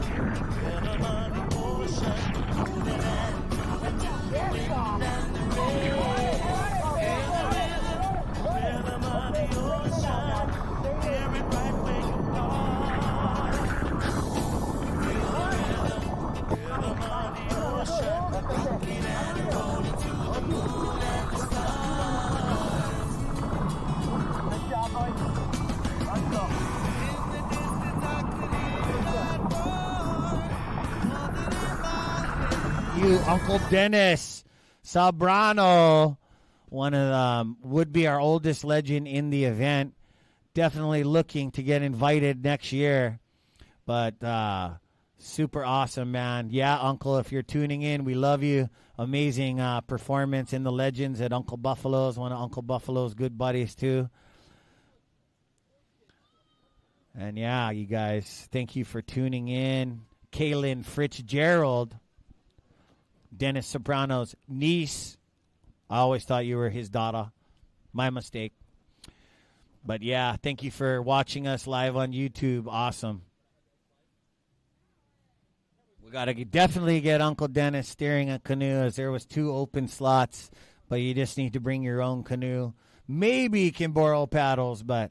of the ocean. Moving and grooving to the wind and the rain. Hear the rhythm of the ocean. Hear it right where you are. Feel the rhythm of the ocean. Rocking and rolling to the moon and the stars. Good job, boys. Let's go. In the distance I could hear that boy. You, Uncle Dennis Sobrano, one of the, would be our oldest legend in the event. Definitely looking to get invited next year. But super awesome, man. Yeah, Uncle, if you're tuning in, we love you. Amazing performance in the Legends at Uncle Buffalo's, one of Uncle Buffalo's good buddies, too. And yeah, you guys, thank you for tuning in. Kaylin Fitzgerald, Dennis Soprano's niece. I always thought you were his daughter. My mistake. But yeah, thank you for watching us live on YouTube. Awesome. We got to definitely get Uncle Dennis steering a canoe, as there was 2 open slots, but you just need to bring your own canoe. Maybe you can borrow paddles, but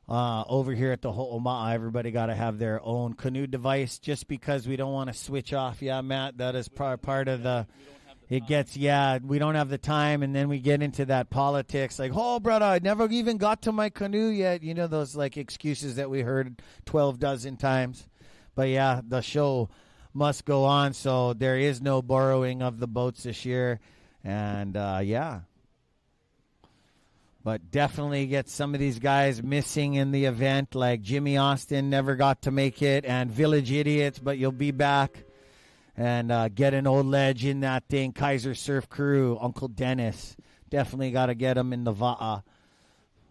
over here at the Ho'oma'a, everybody got to have their own canoe device, just because we don't want to switch off. Yeah, Matt, that is part of the... It gets, we don't have the time, and then we get into that politics, like, oh, brother, I never even got to my canoe yet. You know, those, like, excuses that we heard 12 dozen times. But, yeah, the show must go on, so there is no borrowing of the boats this year. And, yeah. But definitely get some of these guys missing in the event, like Jimmy Austin never got to make it, and Village Idiots, but you'll be back. And get an old ledge in that thing. Kaiser Surf Crew, Uncle Dennis. Definitely got to get him in the Va'a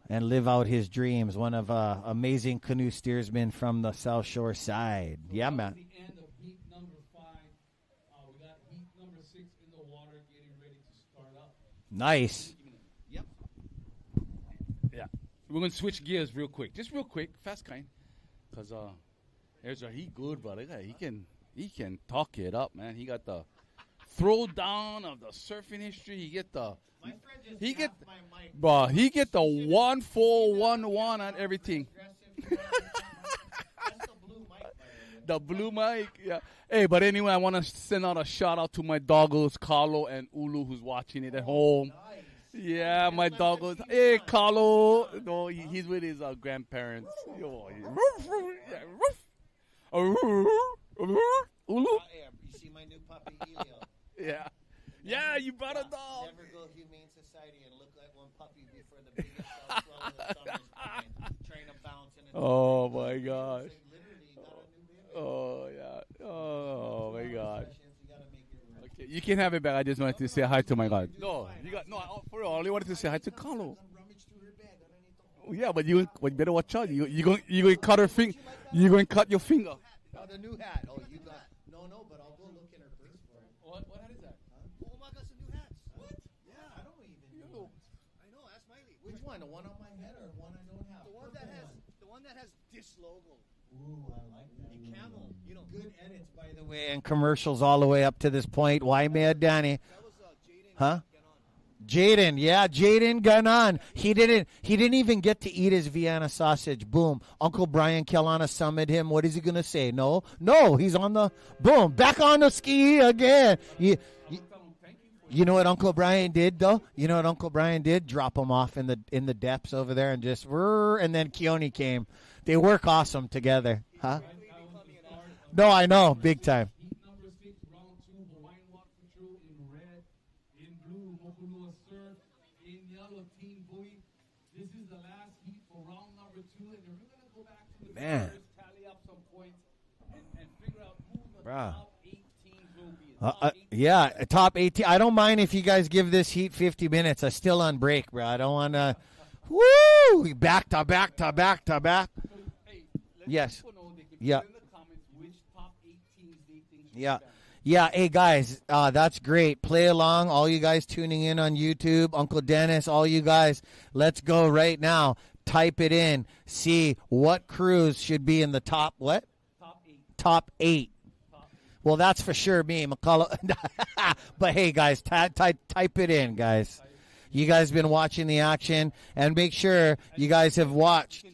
and live out his dreams. One of amazing canoe steersmen from the South Shore side. Yeah, man. The end of heat number 5. We got heat number 6 in the water getting ready to start up. Nice. Yep. Yeah. We're going to switch gears real quick. Just real quick. Fast kind. Because he good, brother. He can talk it up, man. He got the throwdown of the surfing history. He get the he get the 1-4-1-1 on everything. The blue mic, yeah. Hey, but anyway, I want to send out a shout out to my doggos, Carlo and Ulu, who's watching it at home. Yeah, my doggos. Hey, Carlo. No, he's with his grandparents. Ulu? You see my new puppy, Elio? Yeah. Yeah, you brought a dog. Never go Humane Society and look at one puppy before the biggest dog swallow of the summer's coming. Train him bouncing. Oh, my gosh. Oh, yeah. Oh, my gosh. Okay, you can have it back. I just wanted to say hi to my God. No, for real. I only wanted to say hi to Carlo. Yeah, but you better watch out. You going to cut her finger. You going to cut your finger. Oh, the new hat. Oh, you got... No, but I'll go look in her purse for it. What hat is that? Huh? Oh, I got some new hats. What? Yeah, I don't even know. I know, ask Miley. Which one? The one on my head or the one I don't have? The one that has this logo. Ooh, I like that. The camel. You know, good edits, by the way. And commercials all the way up to this point. Why, Mad Danny? That was Jaden. Huh? Jaden, yeah, Jaden Ganan. He didn't even get to eat his Vienna sausage. Boom. Uncle Brian Kelana summoned him. What is he gonna say? No, he's on the boom, back on the ski again. You know what Uncle Brian did though? You know what Uncle Brian did? Drop him off in the depths over there and just and then Keone came. They work awesome together. Huh? No, I know, big time. Man. Bruh. Yeah, top 18. I don't mind if you guys give this heat 50 minutes. I'm still on break, bro. I don't want to. Woo! Back to back to back to back. Yes. Yeah. Yeah. Yeah. Hey, guys, that's great. Play along. All you guys tuning in on YouTube, Uncle Dennis, all you guys, let's go right now. Type it in. See what crews should be in the top what? Top 8. Well, that's for sure me, McCullough. But, hey, guys, type it in, guys. You guys been watching the action, and make sure you guys have watched.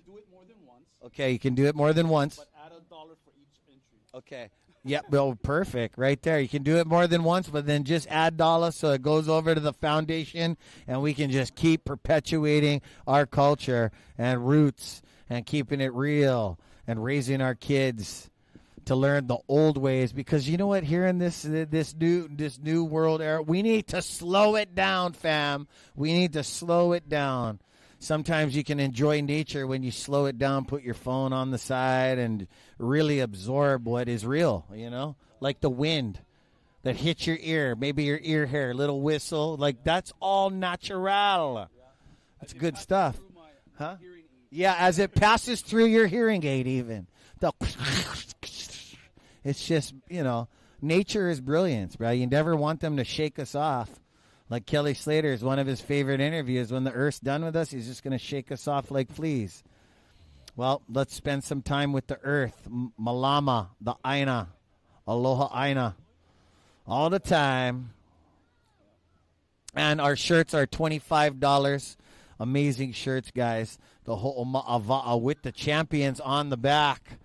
Okay, you can do it more than once. But add $1 for each entry. Okay. Yep, well, perfect. Right there. You can do it more than once, but then just add $1 so it goes over to the foundation, and we can just keep perpetuating our culture and roots and keeping it real and raising our kids to learn the old ways, because you know what, here in this new world era, we need to slow it down, fam. We need to slow it down. Sometimes you can enjoy nature when you slow it down, put your phone on the side, and really absorb what is real, you know, like the wind that hits your ear, maybe your ear hair, little whistle, like that's all natural. That's good stuff. Huh? Yeah, as it passes through your hearing aid even. It's just, you know, nature is brilliance, bro. You never want them to shake us off. Like Kelly Slater is one of his favorite interviews. When the Earth's done with us, he's just going to shake us off like fleas. Well, let's spend some time with the Earth. Malama, the Aina, Aloha Aina, all the time. And our shirts are $25. Amazing shirts, guys. The Ho'oma'ava'a with the champions on the back.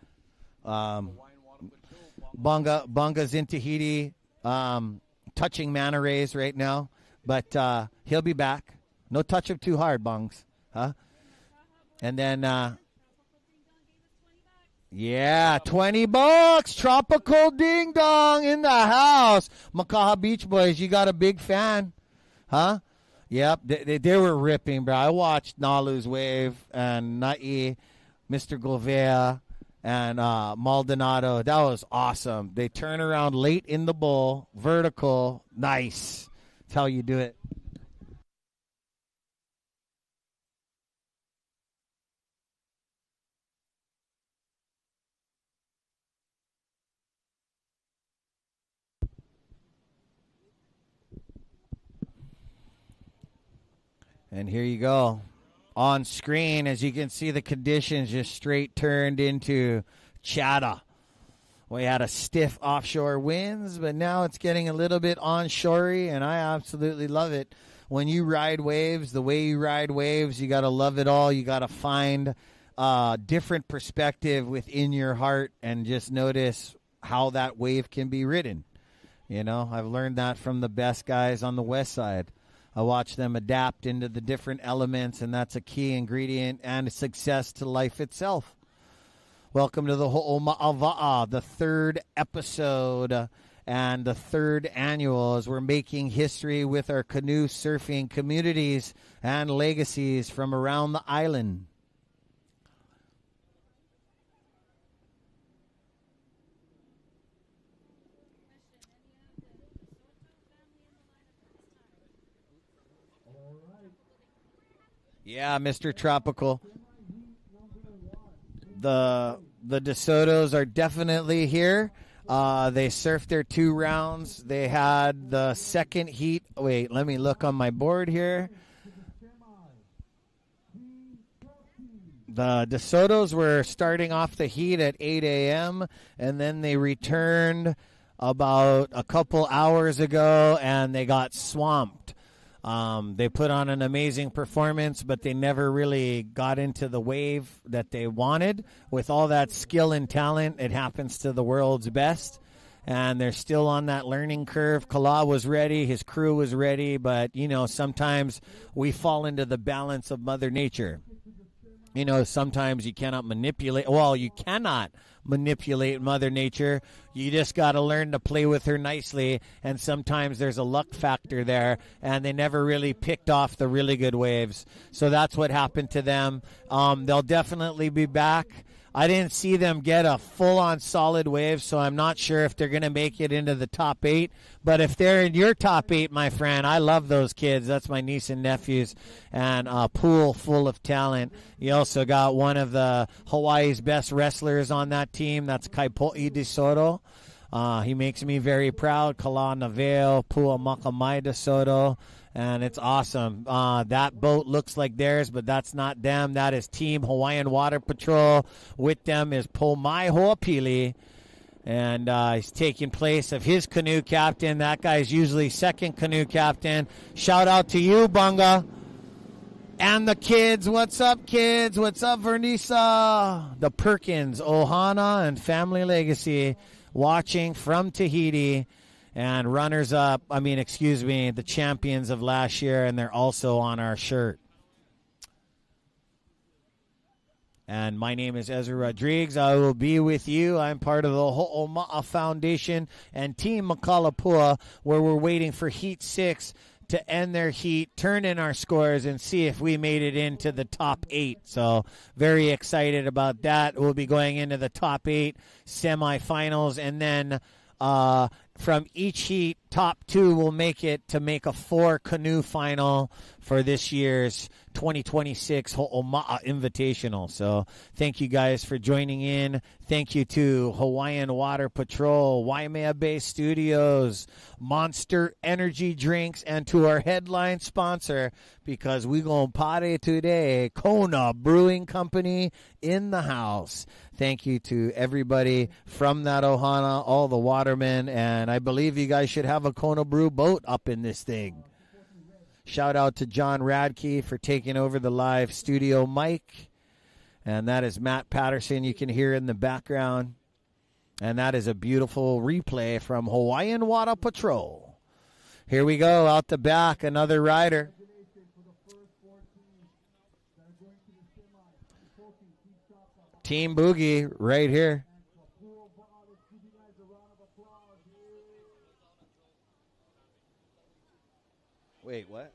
Bunga's in Tahiti, touching manta rays right now, but he'll be back. No touch him too hard, Bungs. Huh? And then, yeah, $20. Tropical Ding Dong in the house. Makaha Beach Boys, you got a big fan. Huh? Yep, they were ripping, bro. I watched Nalu's Wave and Nai, Mr. Govea, and Maldonado. That was awesome. They turn around late in the bowl, vertical, nice. That's how you do it. And here you go. On screen, as you can see, the conditions just straight turned into chatter. We had a stiff offshore winds, but now it's getting a little bit onshorey, and I absolutely love it. When you ride waves, the way you ride waves, you got to love it all. You got to find a different perspective within your heart and just notice how that wave can be ridden. You know, I've learned that from the best guys on the west side. I watch them adapt into the different elements, and that's a key ingredient and success to life itself. Welcome to the Ho'oma'ava'a, the 3rd episode and the 3rd annual, as we're making history with our canoe surfing communities and legacies from around the island. Yeah, Mr. Tropical. The DeSotos are definitely here. They surfed their 2 rounds. They had the second heat. Wait, let me look on my board here. The DeSotos were starting off the heat at 8 a.m., and then they returned about a couple hours ago, and they got swamped. They put on an amazing performance, but they never really got into the wave that they wanted. With all that skill and talent, it happens to the world's best. And they're still on that learning curve. Kala was ready. His crew was ready. But, you know, sometimes we fall into the balance of Mother Nature. You know, sometimes you cannot manipulate. Well, you cannot manipulate Mother Nature. You just got to learn to play with her nicely. And sometimes there's a luck factor there. And they never really picked off the really good waves. So that's what happened to them. They'll definitely be back. I didn't see them get a full-on solid wave, so I'm not sure if they're going to make it into the top 8. But if they're in your top 8, my friend, I love those kids. That's my niece and nephews, and a pool full of talent. You also got one of the Hawaii's best wrestlers on that team. That's Kaipo'i de Soto. He makes me very proud. Kala Naveo, Pua Makamai de Soto. And it's awesome. That boat looks like theirs, but that's not them. That is Team Hawaiian Water Patrol. With them is Pomai Hoapili. And he's taking place of his canoe captain. That guy's usually second canoe captain. Shout out to you, Bunga. And the kids. What's up, kids? What's up, Vernisa? The Perkins, Ohana, and Family Legacy watching from Tahiti. And runners-up, the champions of last year, and they're also on our shirt. And my name is Ezra Rodriguez. I will be with you. I'm part of the Ho'oma'a Foundation and Team Makalapua, where we're waiting for Heat 6 to end their heat, turn in our scores, and see if we made it into the top 8. So very excited about that. We'll be going into the top 8 semifinals, and then from each heat, top 2 will make it to make a 4-canoe final for this year's 2026 Ho'oma'a Invitational. So thank you guys for joining in. Thank you to Hawaiian Water Patrol, Waimea Bay Studios, Monster Energy Drinks, and to our headline sponsor, because we gon' party today, Kona Brewing Company in the house. Thank you to everybody from that Ohana, all the watermen, and I believe you guys should have a Kona Brew boat up in this thing. Shout out to John Radke for taking over the live studio mic. And that is Matt Patterson, you can hear in the background. And that is a beautiful replay from Hawaiian Water Patrol. Here we go, out the back, another rider. Team Boogie right here. Wait, what?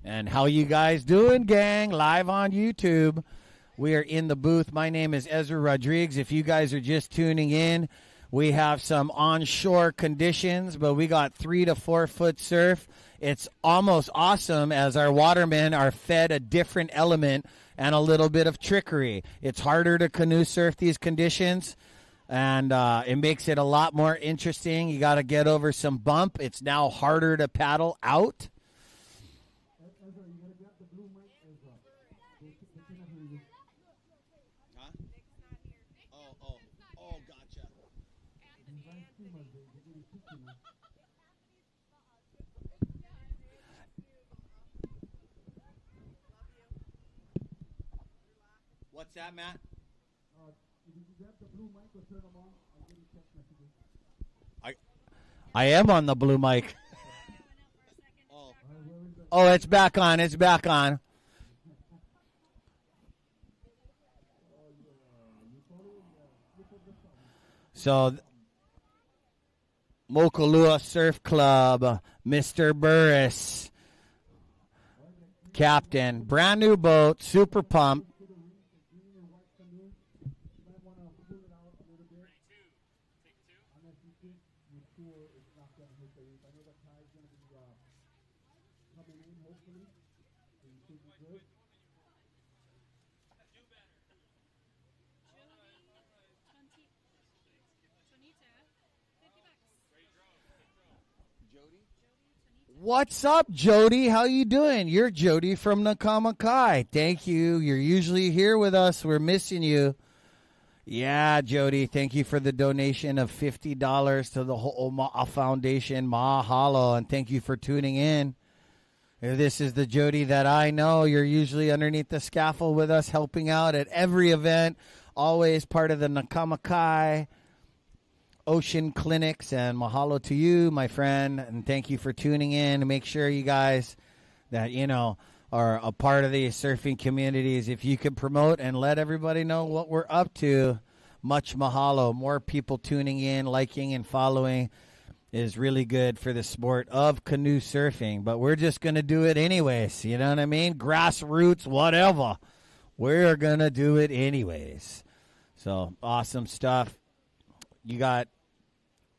And how you guys doing, gang? Live on YouTube. We are in the booth. My name is Ezra Rodriguez. If you guys are just tuning in, we have some onshore conditions, but we got 3 to 4 foot surf. It's almost awesome as our watermen are fed a different element and a little bit of trickery. It's harder to canoe surf these conditions, and it makes it a lot more interesting. You got to get over some bump. It's now harder to paddle out. What's that, Matt? I am on the blue mic. Oh, it's back on. It's back on. So, Mokulua Surf Club, Mr. Burris, captain, brand new boat, super pumped. What's up, Jody? How you doing? You're Jody from Nakamakai. Thank you. You're usually here with us. We're missing you. Yeah, Jody, thank you for the donation of $50 to the Ho'oma'a Foundation. Mahalo, and thank you for tuning in. If this is the Jody that I know, you're usually underneath the scaffold with us, helping out at every event, always part of the Nakamakai Ocean Clinics, and mahalo to you, my friend, and thank you for tuning in. Make sure you guys that, are a part of these surfing communities. If you could promote and let everybody know what we're up to, much mahalo. More people tuning in, liking, and following is really good for the sport of canoe surfing. But we're just going to do it anyways, you know what I mean? Grassroots, whatever. We're going to do it anyways. So, awesome stuff. You got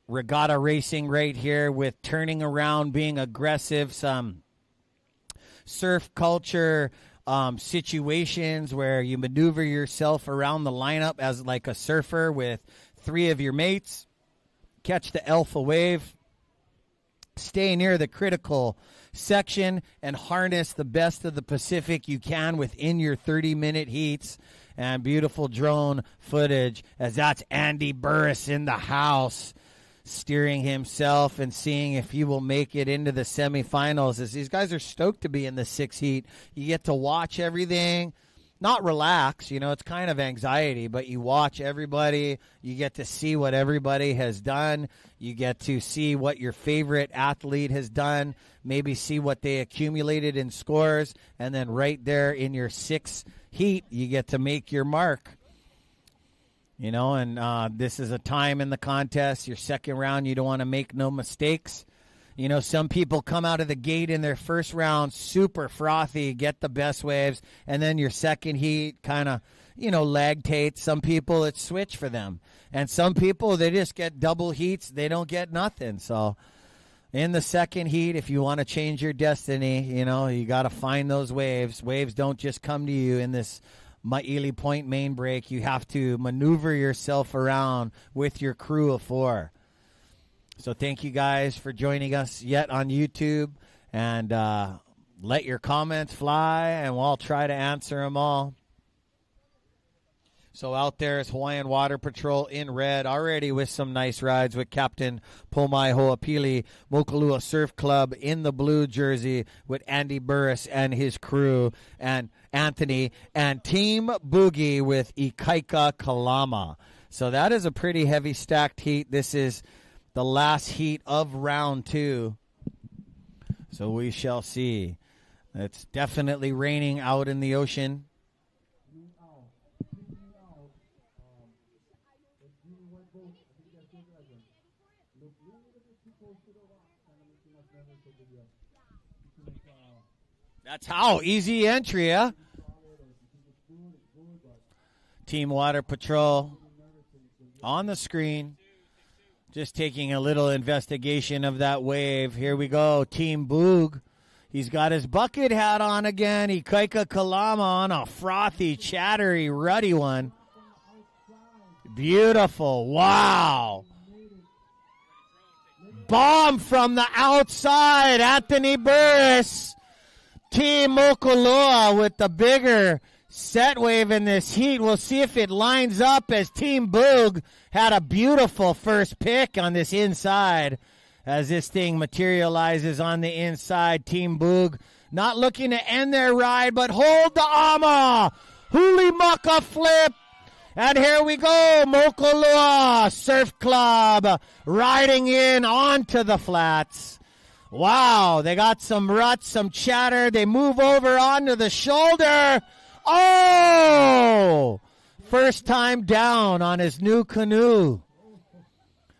regatta racing right here with turning around, being aggressive, some surf culture situations where you maneuver yourself around the lineup as like a surfer with 3 of your mates, catch the alpha wave, stay near the critical section, and harness the best of the Pacific you can within your 30-minute heats. And beautiful drone footage as that's Andy Burris in the house steering himself and seeing if he will make it into the semifinals, as these guys are stoked to be in the 6 heat. You get to watch everything, not relax, it's kind of anxiety, but you watch everybody. You get to see what everybody has done. You get to see what your favorite athlete has done, maybe see what they accumulated in scores, and then right there in your 6 heat, you get to make your mark. And this is a time in the contest. Your second round, you don't want to make no mistakes. Some people come out of the gate in their first round super frothy, get the best waves, and then your second heat kind of, lagtate. Some people, it's switch for them. And some people, they just get double heats. They don't get nothing. So in the second heat, if you want to change your destiny, you got to find those waves. Waves don't just come to you in this Maili Point main break. You have to maneuver yourself around with your crew of 4. So thank you guys for joining us yet on YouTube. And let your comments fly, and we'll try to answer them all. So out there is Hawaiian Water Patrol in red, already with some nice rides with Captain Pomai Ho'opili, Mokulua Surf Club in the blue jersey with Andy Burris and his crew, and Anthony, and Team Boogie with Ikaika Kalama. So that is a pretty heavy stacked heat. This is the last heat of round 2. So we shall see. It's definitely raining out in the ocean. That's how. Easy entry, huh? Team Water Patrol on the screen. Just taking a little investigation of that wave. Here we go. Team Boog. He's got his bucket hat on again. Ikaika Kalama on a frothy, chattery, ruddy one. Beautiful. Wow. Bomb from the outside. Anthony Burris. Team Mokuloa with the bigger set wave in this heat. We'll see if it lines up as Team Boog had a beautiful first pick on this inside. As this thing materializes on the inside, Team Boog not looking to end their ride, but hold the ama. Huli Maka flip. And here we go, Mokuloa Surf Club riding in onto the flats. Wow, they got some ruts, some chatter. They move over onto the shoulder. Oh! First time down on his new canoe.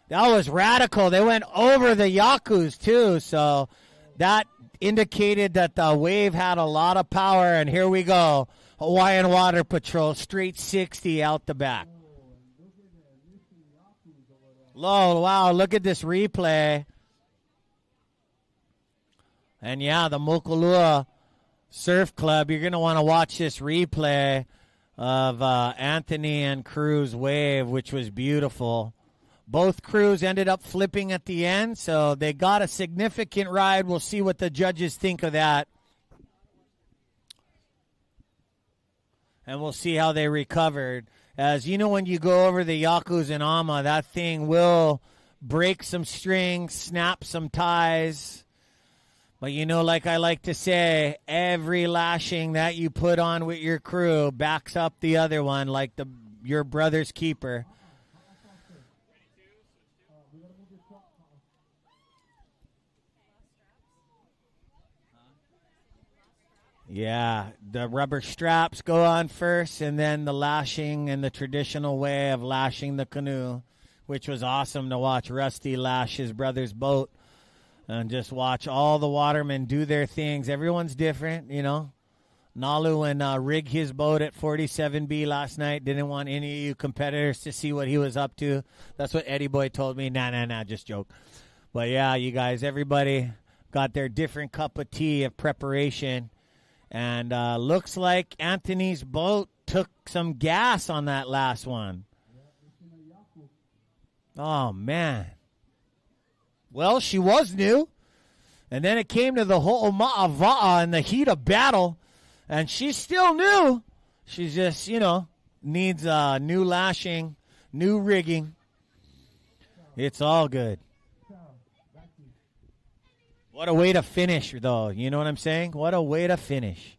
That was radical. They went over the Yakus, too. So that indicated that the wave had a lot of power. And here we go. Hawaiian Water Patrol, straight 60 out the back. Low, wow, look at this replay. And, yeah, the Mokulua Surf Club, you're going to want to watch this replay of Anthony and crew's wave, which was beautiful. Both crews ended up flipping at the end, so they got a significant ride. We'll see what the judges think of that. And we'll see how they recovered. As you know, when you go over the Yakus and Ama, that thing will break some strings, snap some ties. But, you know, like I like to say, every lashing that you put on with your crew backs up the other one like your brother's keeper. Yeah, the rubber straps go on first, and then the lashing and the traditional way of lashing the canoe, which was awesome to watch Rusty lash his brother's boat. And just watch all the watermen do their things. Everyone's different, you know. Nalu and rig his boat at 47B last night. Didn't want any of you competitors to see what he was up to. That's what Eddie Boy told me. Nah, just joke. But, yeah, you guys, everybody got their different cup of tea of preparation. And looks like Anthony's boat took some gas on that last one. Oh, man. Well, she was new, and then it came to the Ho'oma'ava'a in the heat of battle, and she's still new. She's just, you know, needs new lashing, new rigging. It's all good. What a way to finish, though. You know what I'm saying? What a way to finish.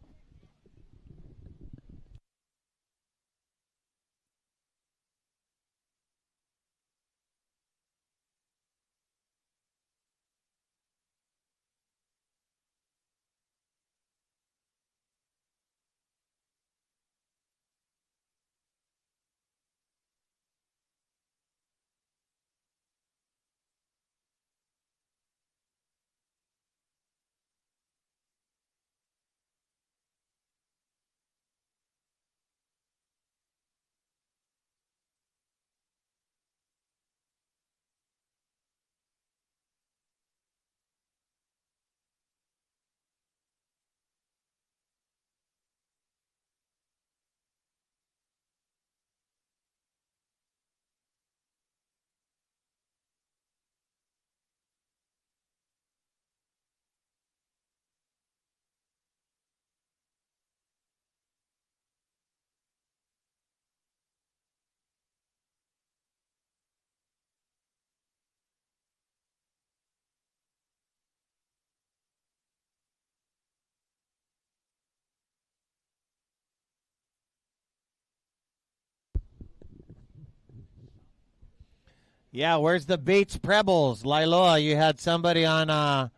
Yeah, where's the Bates Prebbles? Lailoa, you had somebody on the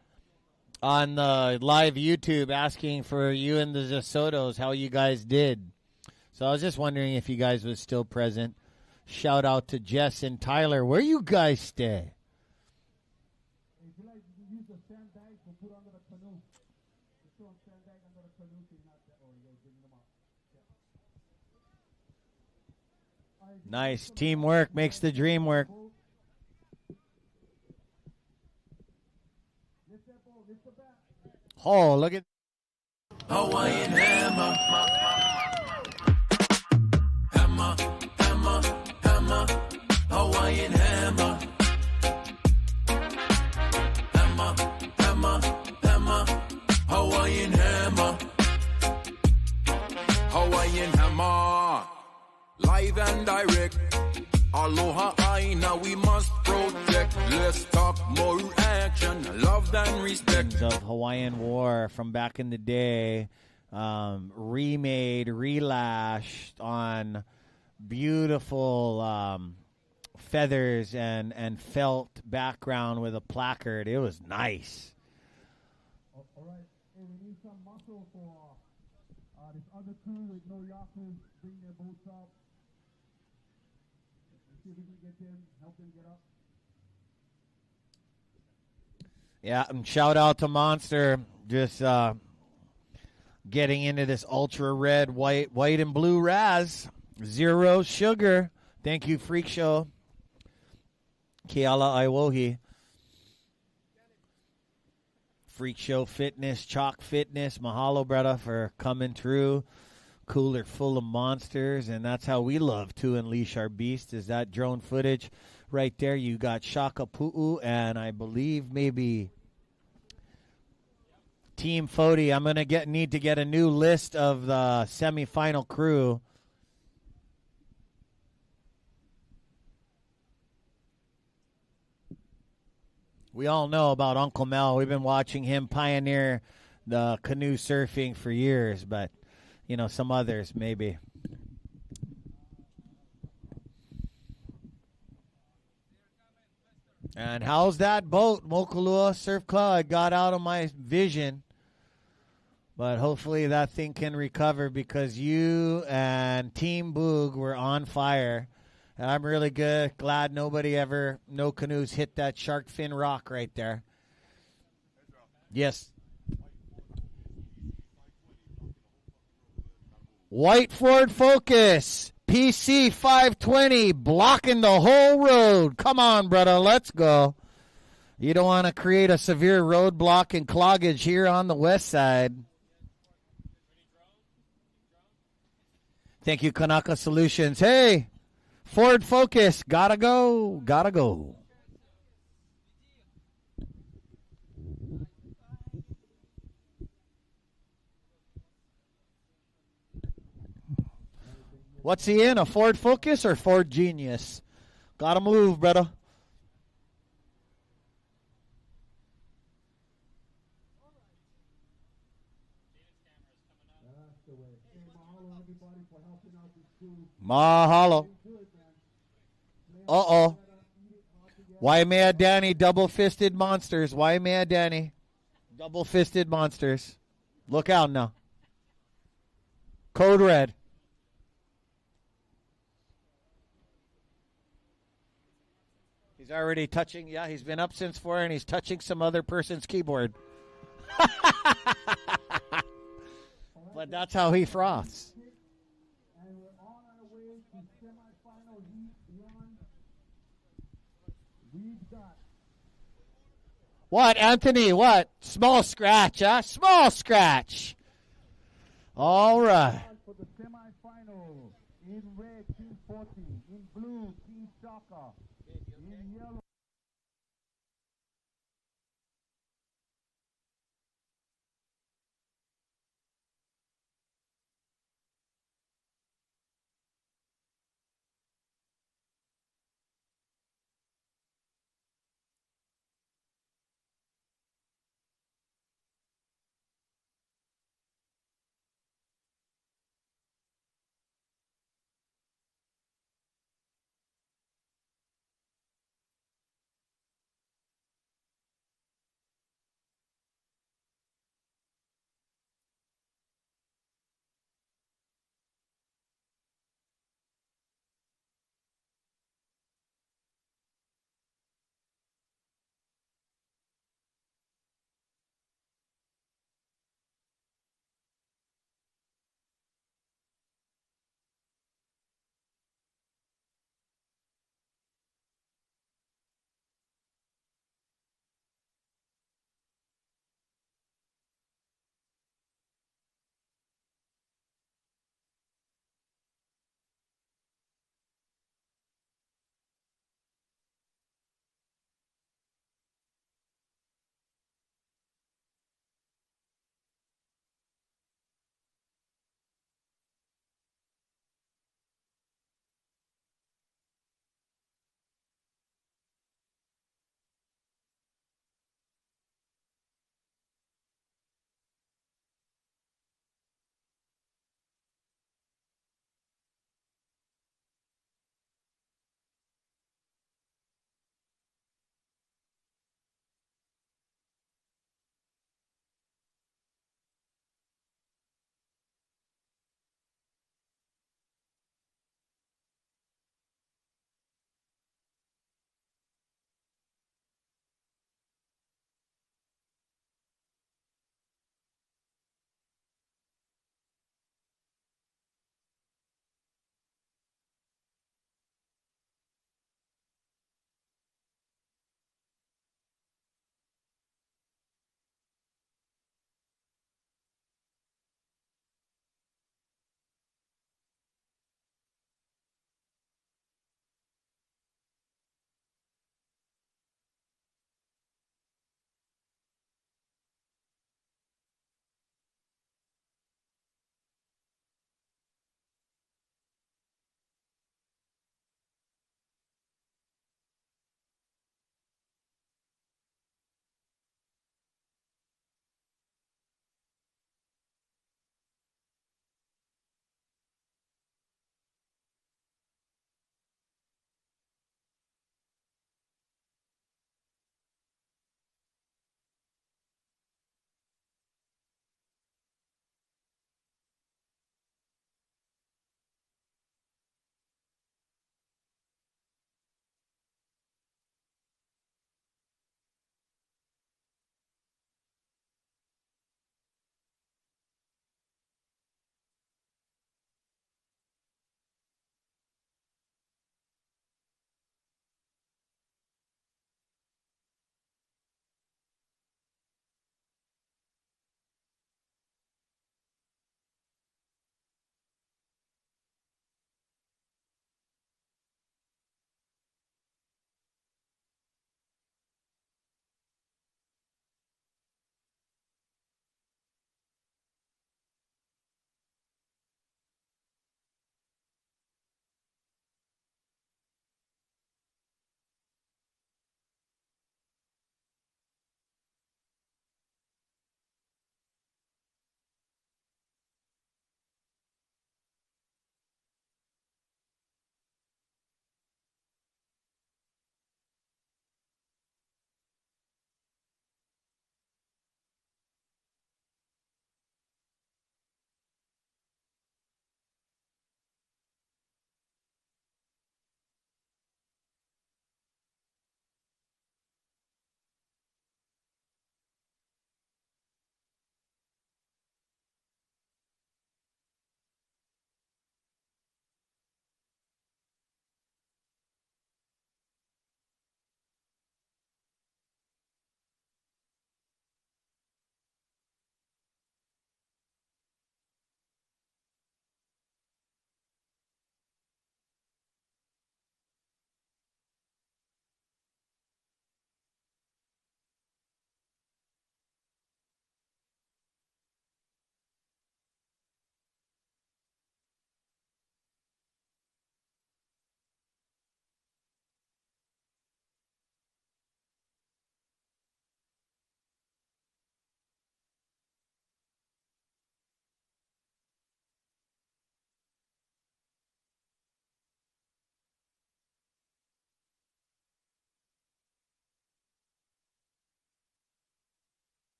live YouTube asking for you and the Zasotos, how you guys did. So I was just wondering if you guys was still present. Shout out to Jess and Tyler. Where you guys stay? Nice. Teamwork makes the dream work. Oh, look at Hawaiian hammer. Hammer, hammer, hammer. Hawaiian hammer. Hammer, hammer, hammer. Hawaiian hammer. Hawaiian hammer. Live and direct. Aloha Aina, we must protect. Let's talk more action, love and respect. of Hawaiian War from back in the day, remade, relashed on beautiful feathers and felt background with a placard. It was nice. All right. Hey, we need some muscle for this other crew with no yaku. Bring their boats up. Let's see if we can get them, help them get up. Yeah, and shout out to Monster, just getting into this ultra red, white and blue Raz. Zero sugar. Thank you, Freak Show. Keala Iwohi. Freak Show Fitness, Chalk Fitness. Mahalo, brother, for coming through. Cooler full of monsters, and that's how we love to unleash our beast, is that drone footage right there. You got Shaka Pu'u, and I believe maybe Team Fodi. I'm going to need to get a new list of the semifinal crew. We all know about Uncle Mel. We've been watching him pioneer the canoe surfing for years, but, you know, some others maybe. And how's that boat, Mokulua Surf Club? I got out of my vision, but hopefully that thing can recover because you and Team Boog were on fire. And I'm really glad no canoes hit that shark fin rock right there. Yes. White Ford Focus, PC 520, blocking the whole road. Come on, brother, let's go. You don't want to create a severe roadblock and cloggage here on the west side. Thank you, Kanaka Solutions. Hey, Ford Focus, gotta go. What's he in, a Ford Focus or Ford Genius? Gotta move, brother. Mahalo. Uh-oh. Waimea Danny, double-fisted monsters. Waimea Danny, double-fisted monsters. Look out now. Code red. He's already touching. Yeah, he's been up since 4, and he's touching some other person's keyboard. But that's how he froths. And we're on our way to semifinal heat 1. We've got What, Anthony? What? Small scratch, huh? Small scratch. All right. for the semifinal. In red, Team 40. In blue, Team Shaka. In yellow.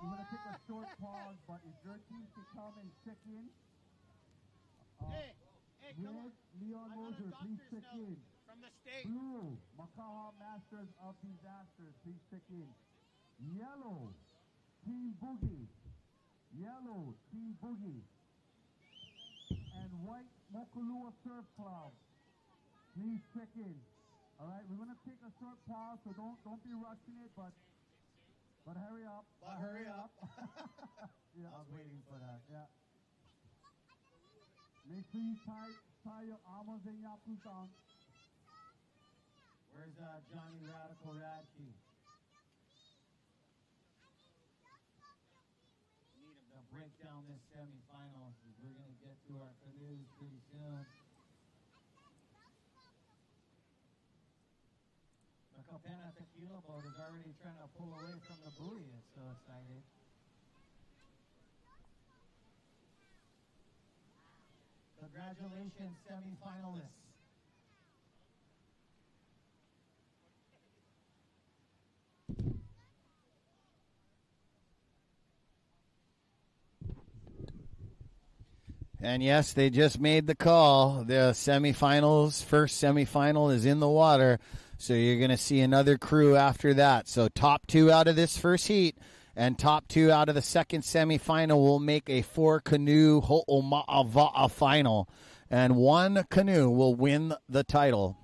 We're going to take a short pause, but if your team can come and check in. Hey, come on. Red, Leon Moser, please check in. From the state. Blue, Makaha Masters of Disasters, please check in. Yellow, Team Boogie. Yellow, Team Boogie. And white, Mokulua Surf Club. Please check in. All right, we're going to take a short pause, so don't be rushing it, but hurry up. Hurry up. Yeah, I was waiting for that. Yeah. Make sure you tie your arms and your putang. Where's Johnny Radical Radke? Need him to break down this semifinal. We're going to get to our canoes pretty soon. The Capena Tequila boat is already trying to pull away from the buoy. It's so excited. Congratulations, semifinalists. And yes, they just made the call. The semifinals, first semifinal is in the water. So you're going to see another crew after that. So top 2 out of this first heat and top 2 out of the second semifinal will make a 4-canoe ho'oma'ava'a final. And 1 canoe will win the title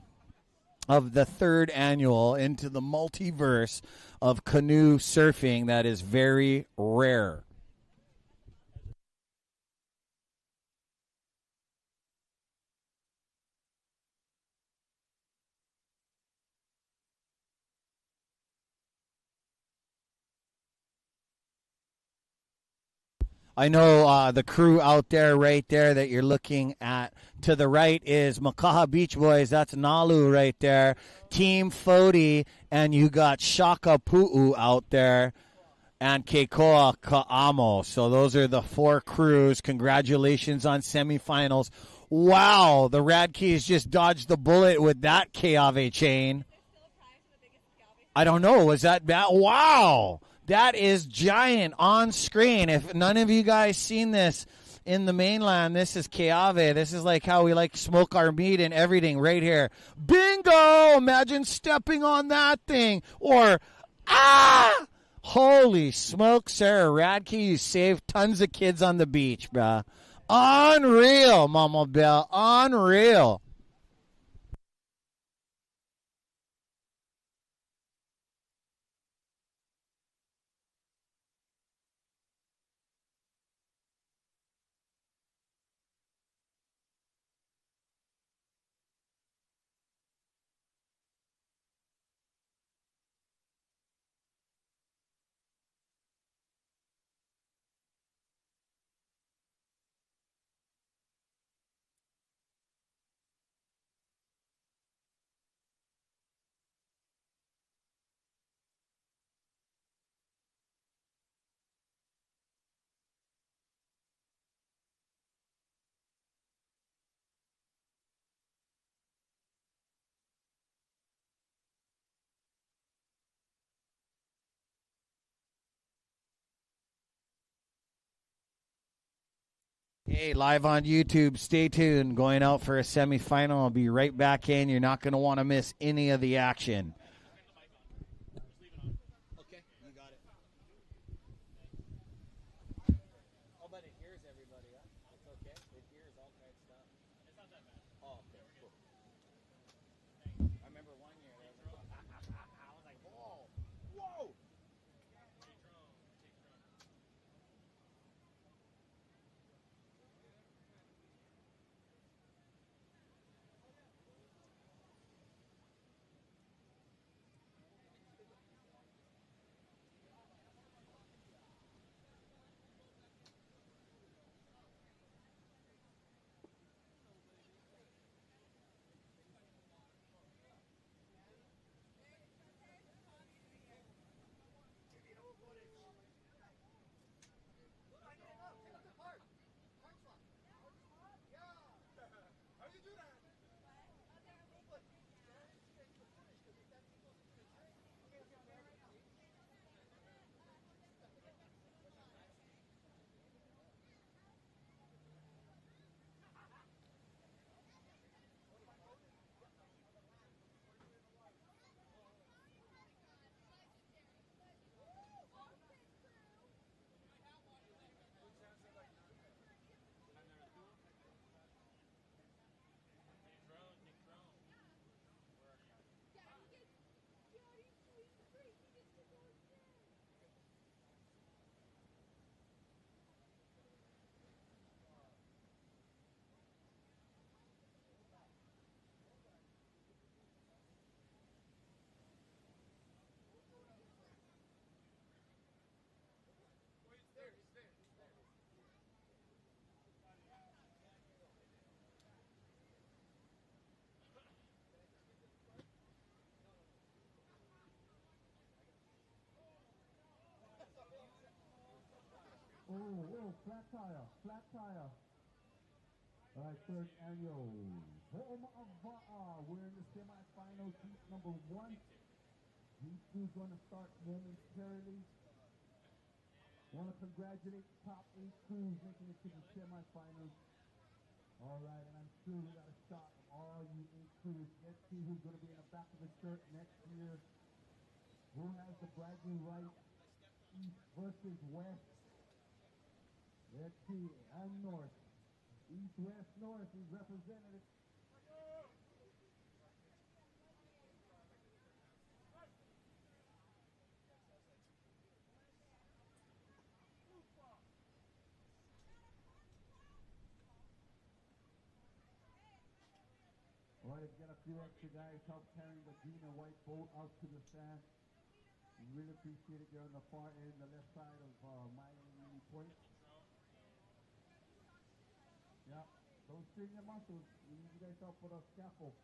of the 3rd annual into the multiverse of canoe surfing that is very rare. I know the crew out there right there that you're looking at to the right is Makaha Beach Boys. That's Nalu right there. Team Fodi, and you got Shaka Pu'u out there and Keikoa Ka'amo. So those are the 4 crews. Congratulations on semifinals. Wow, the Radkeys just dodged the bullet with that Keave chain. I don't know. Was that bad? Wow. That is giant on screen. If none of you guys seen this in the mainland, this is Keave. This is like how we like smoke our meat and everything right here. Bingo! Imagine stepping on that thing. Or, holy smoke, Sarah Radke, you saved tons of kids on the beach, bruh. Unreal, Mama Bell. Unreal. Hey, live on YouTube. Stay tuned. Going out for a semifinal. I'll be right back in. You're not going to want to miss any of the action. Okay, you got it. Oh, but it hears everybody, huh? It's okay. It hears all kinds of stuff. It's not that bad. Oh, okay, cool. I remember one year, I was like, whoa, whoa! whoa, flat tire, flat tire. All right, third annual. Ho'oma'awa'a. We're in the semifinals, heat number 1. Heat 2 is going to start momentarily. Want to congratulate the top 8 crews making it to the semifinals. All right, and I'm sure we got a shot of all you 8 crews. Let's see who's going to be in the back of the shirt next year. Who has the bragging rights? East versus West. Let's see, and North. East, West, North is represented. All right, let's get a few extra guys help carrying the green and white boat out to the stand. We really appreciate it. You're on the far end, the left side of Miami Point. Yeah, don't strain your muscles. We need you guys help with a scaffold.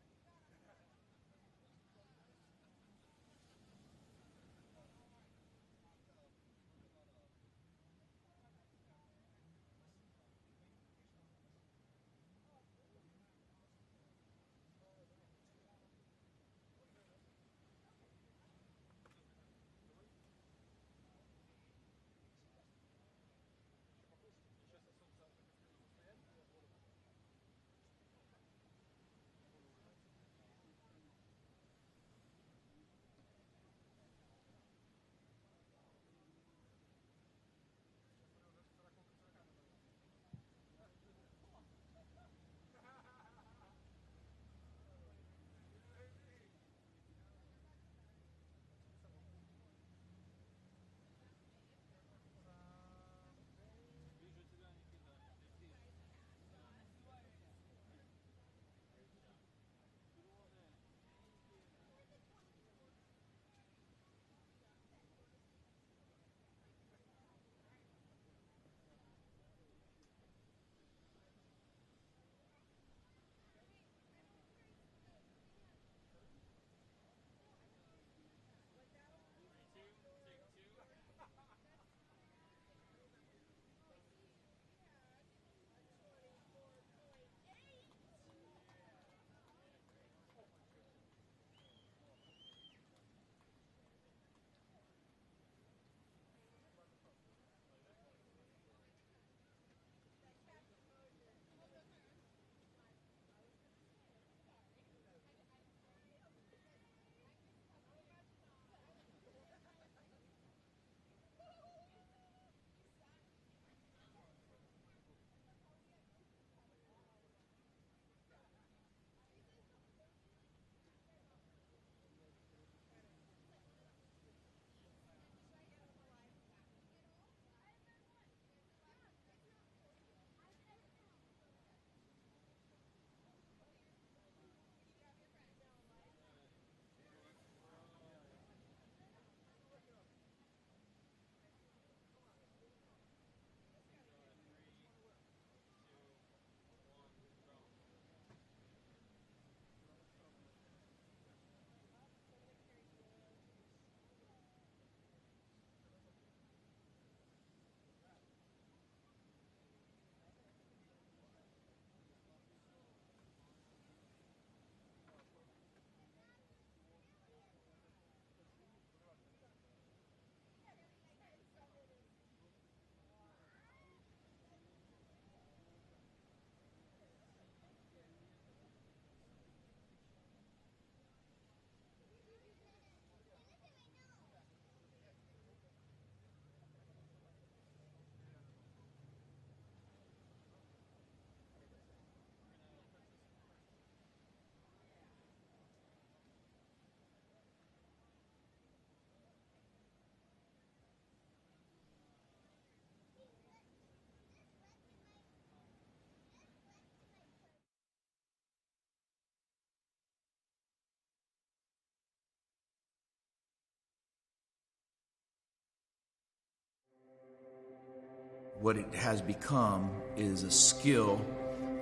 What it has become is a skill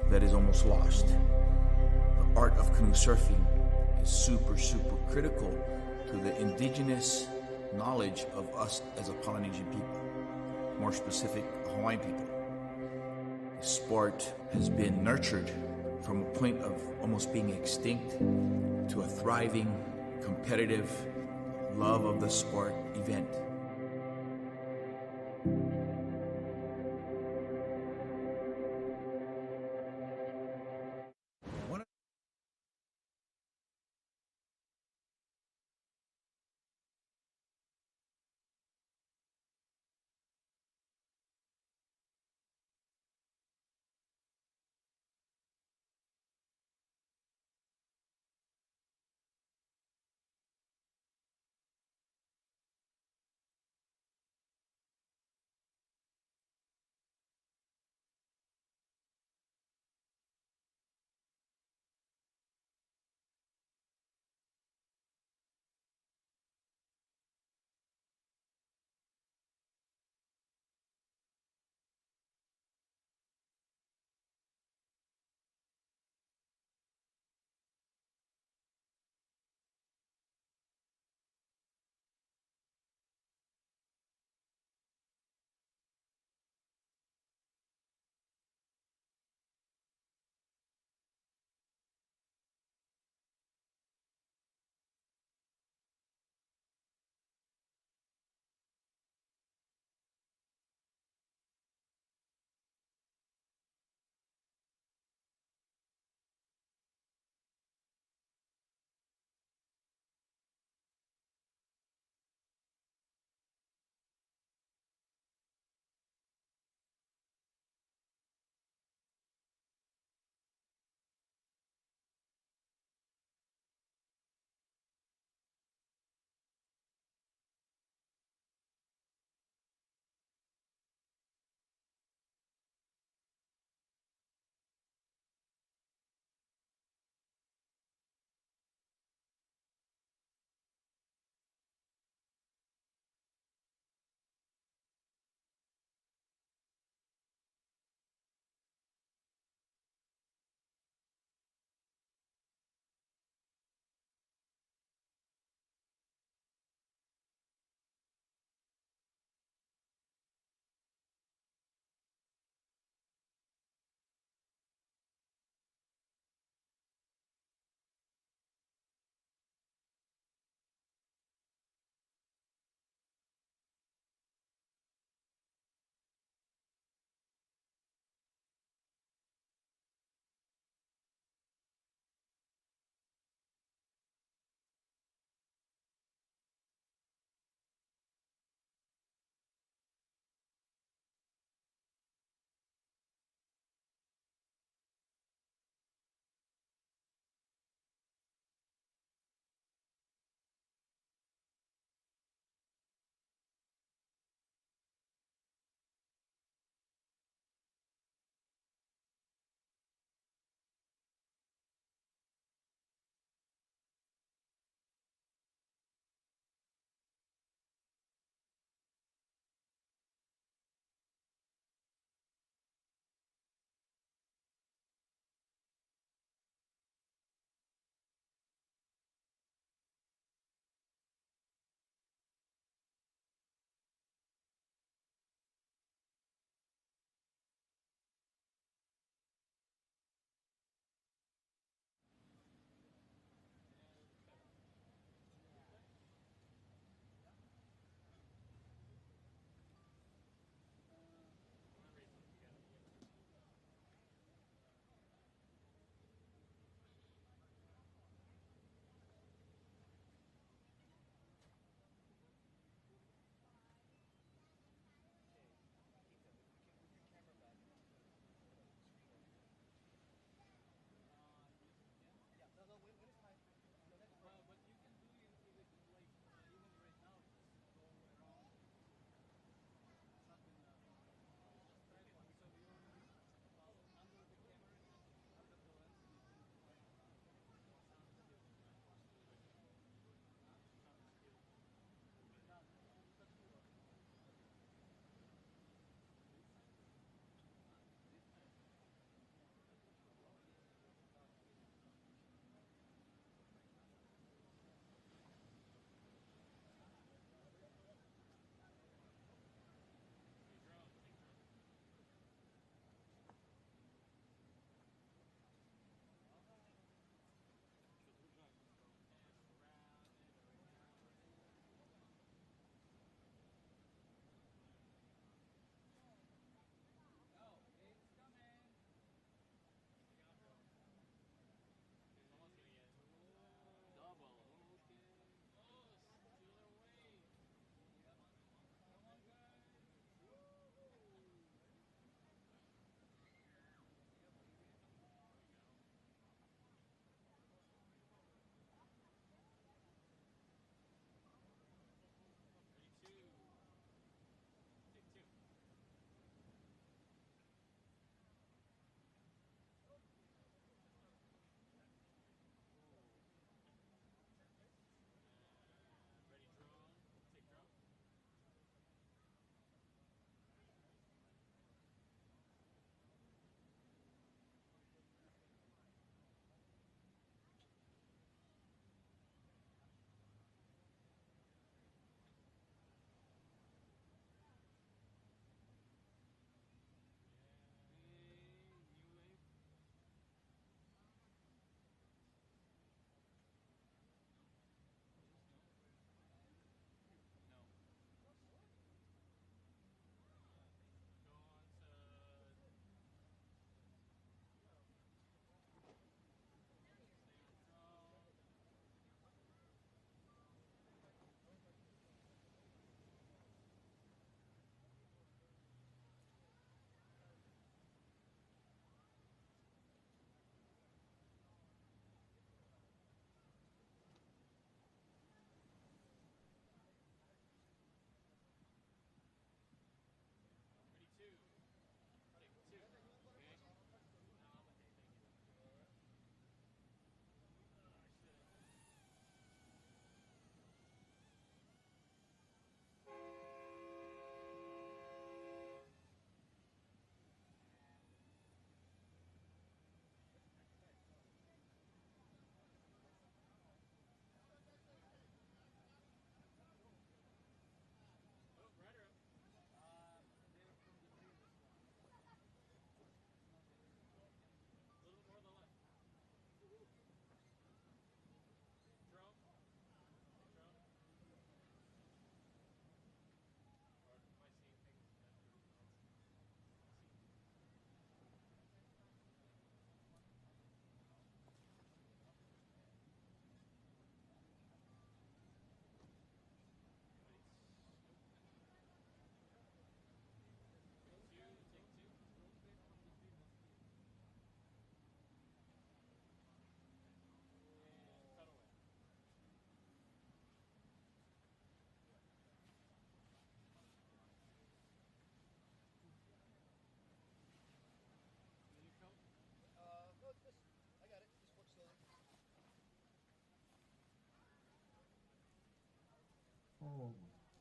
that is almost lost. The art of canoe surfing is super critical to the indigenous knowledge of us as a Polynesian people. more specific, Hawaiian people. The sport has been nurtured from a point of almost being extinct to a thriving, competitive, love of the sport event.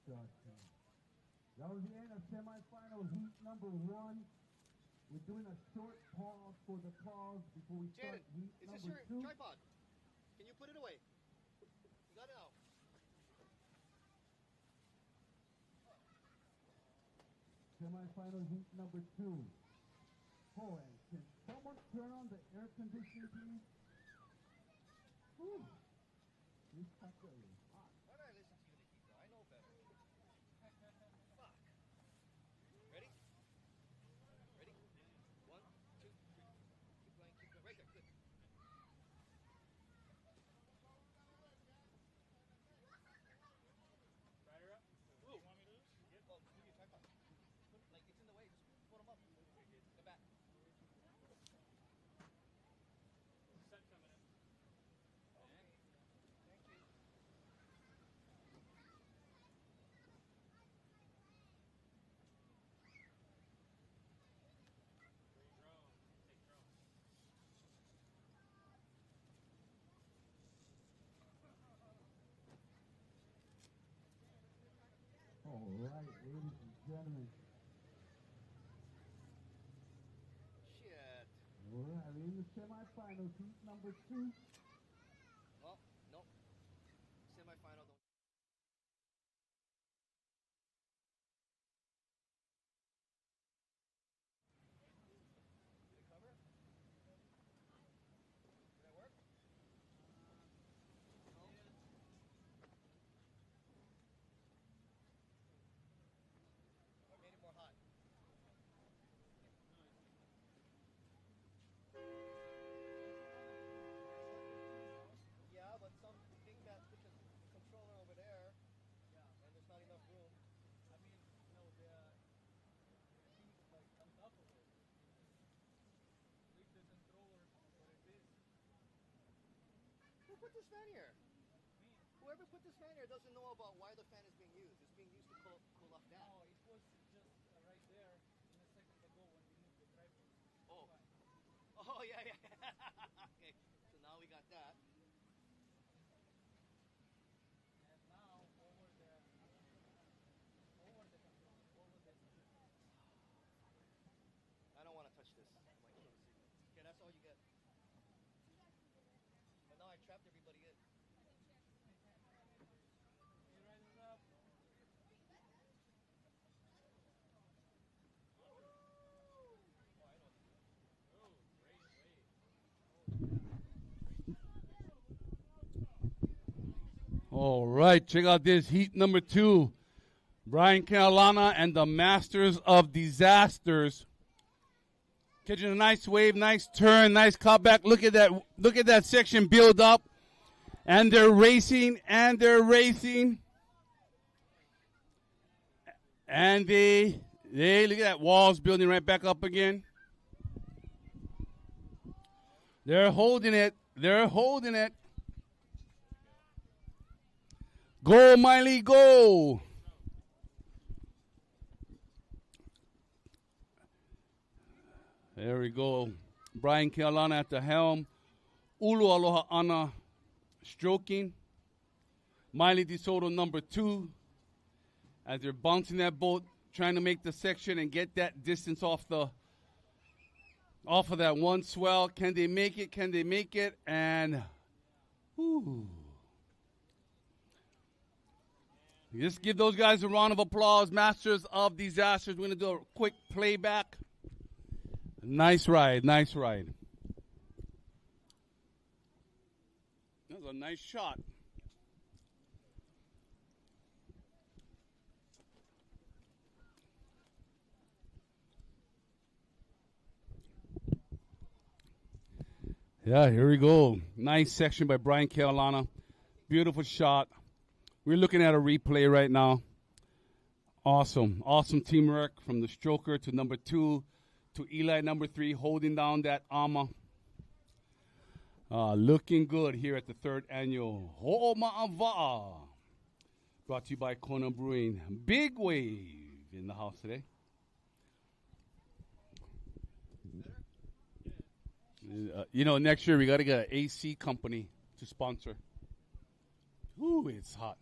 That was the end of semifinal heat number 1. We're doing a short pause for the calls before we start heat Is this number your 2. tripod? Can you put it away? You got it out. Semifinal heat number 2. Oh, and can someone turn on the air conditioning, please? Whew. This sucker is hot. Why did I listen to you in the heat, though? I know better. Fuck. Ready? Ready? 1, 2, 3. Keep going, keep going. Right there, good. Right her up. Ooh. You want me to lose? Oh, move your tripod. Like, it's in the way. Just put them up. The back. Set coming in. Thank you. Free drone. Take drone. All right, ladies and gentlemen. Shit. We're having the semifinals heat number 2. Well, nope. Semifinal. Don't. Did it cover? Did that work? No. Or made it more hot? Yeah, but some thing that put the controller over there, and there's not enough room. I mean, no, the heat like comes up of it. Leave the controller where it is. Who put this fan here? Whoever put this fan here doesn't know about why the fan is being used. It's being used to cool off that. No, it was just right there in a second ago when we moved the tripod. Oh. Oh, yeah, yeah. Okay, so now we got that. And now over the I don't want to touch this. I might kill the signal. Okay, that's all you get. But now I trapped everybody in. You rise it up. All right, check out this heat number 2. Brian Carolina and the Masters of Disasters. Catching a nice wave, nice turn, nice cutback. Look at that! Look at that section build up, and they're racing, and they're racing, and they look at that walls building right back up again. They're holding it. They're holding it. Go, Miley, go! There we go. Brian Carolina at the helm. Ulu Aloha Ana stroking. Miley DeSoto number 2 as they're bouncing that boat, trying to make the section and get that distance off of that one swell. Can they make it? Can they make it? And whoo. Just give those guys a round of applause. Masters of Disasters. We're going to do a quick playback. Nice ride. Nice ride. That was a nice shot. Yeah, here we go. Nice section by Brian Carolina. Beautiful shot. We're looking at a replay right now. Awesome. Awesome teamwork from the stroker to number 2 to Eli number 3 holding down that ama. Looking good here at the 3rd annual Ho'oma'awa'a. Brought to you by Kona Brewing. Big wave in the house today. Next year we got to get an AC company to sponsor. Ooh, it's hot.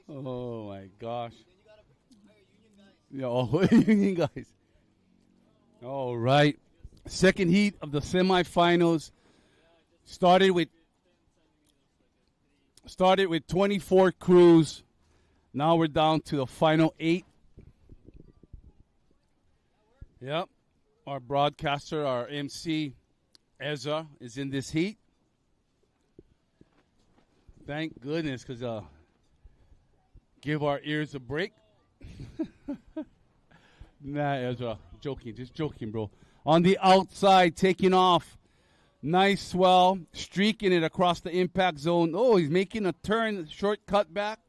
Oh my gosh. Yeah, oh, Union guys. All right. Second heat of the semifinals started with 24 crews. Now we're down to the final 8. Yep. Our broadcaster, our MC, Ezra, is in this heat. Thank goodness, because give our ears a break. Nah, Ezra, joking, just joking, bro. On the outside, taking off. Nice swell, streaking it across the impact zone. Oh, he's making a turn, short cut back.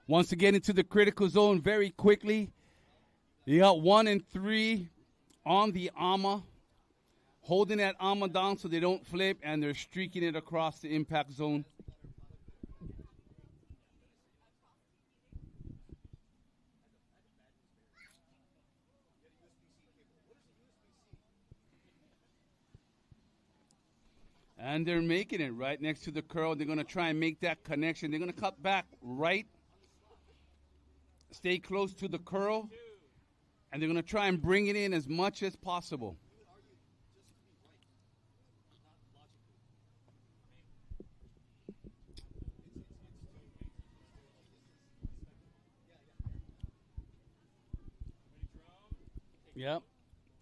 Wants to get into the critical zone very quickly. You got 1 and 3 on the AMA, holding that AMA down so they don't flip, and they're streaking it across the impact zone. And they're making it right next to the curl. They're going to try and make that connection. They're going to cut back right, stay close to the curl, and they're going to try and bring it in as much as possible. Yep.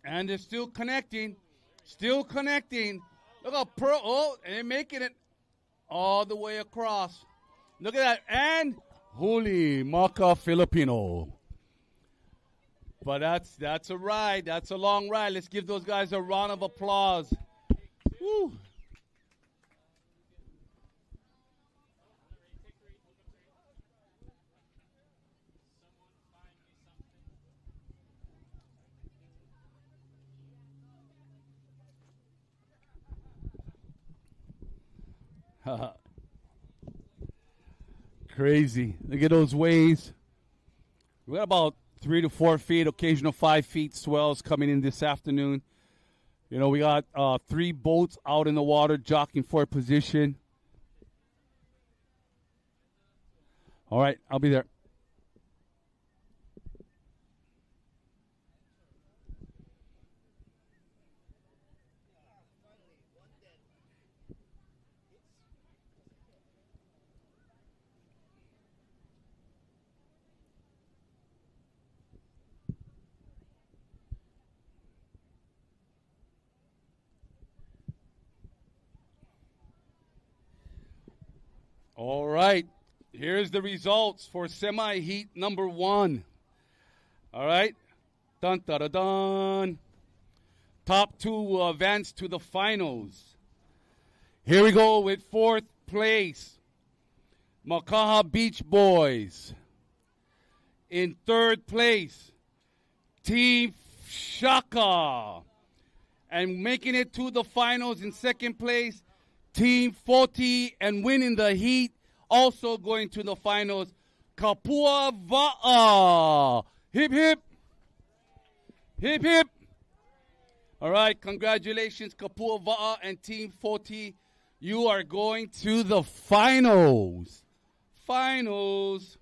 And they're still connecting. Still connecting. Look how Pearl, oh, and they're making it all the way across. Look at that. And holy Maka Filipino. But that's a ride. That's a long ride. Let's give those guys a round of applause. Woo. Crazy. Look at those waves. We got about 3 to 4 feet, occasional 5 feet swells coming in this afternoon. You know, we got 3 boats out in the water jockeying for position. All right, I'll be there. All right, here's the results for semi-heat number 1. All right, dun da da dun. Top 2 will advance to the finals. Here we go with 4th place, Makaha Beach Boys. In 3rd place, Team Shaka. And making it to the finals in 2nd place, Team 40, and winning the heat, also going to the finals, Kapua Va'a. Hip, hip. Hip, hip. All right, congratulations, Kapua Va'a and Team 40. You are going to the finals. Finals.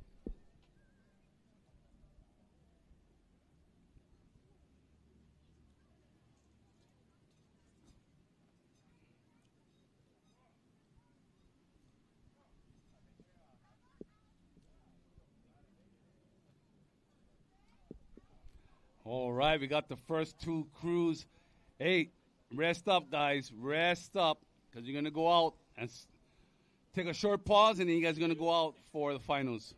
All right, we got the first 2 crews. Hey, rest up, guys. Rest up, because you're going to go out and take a short pause, and then you guys are going to go out for the finals.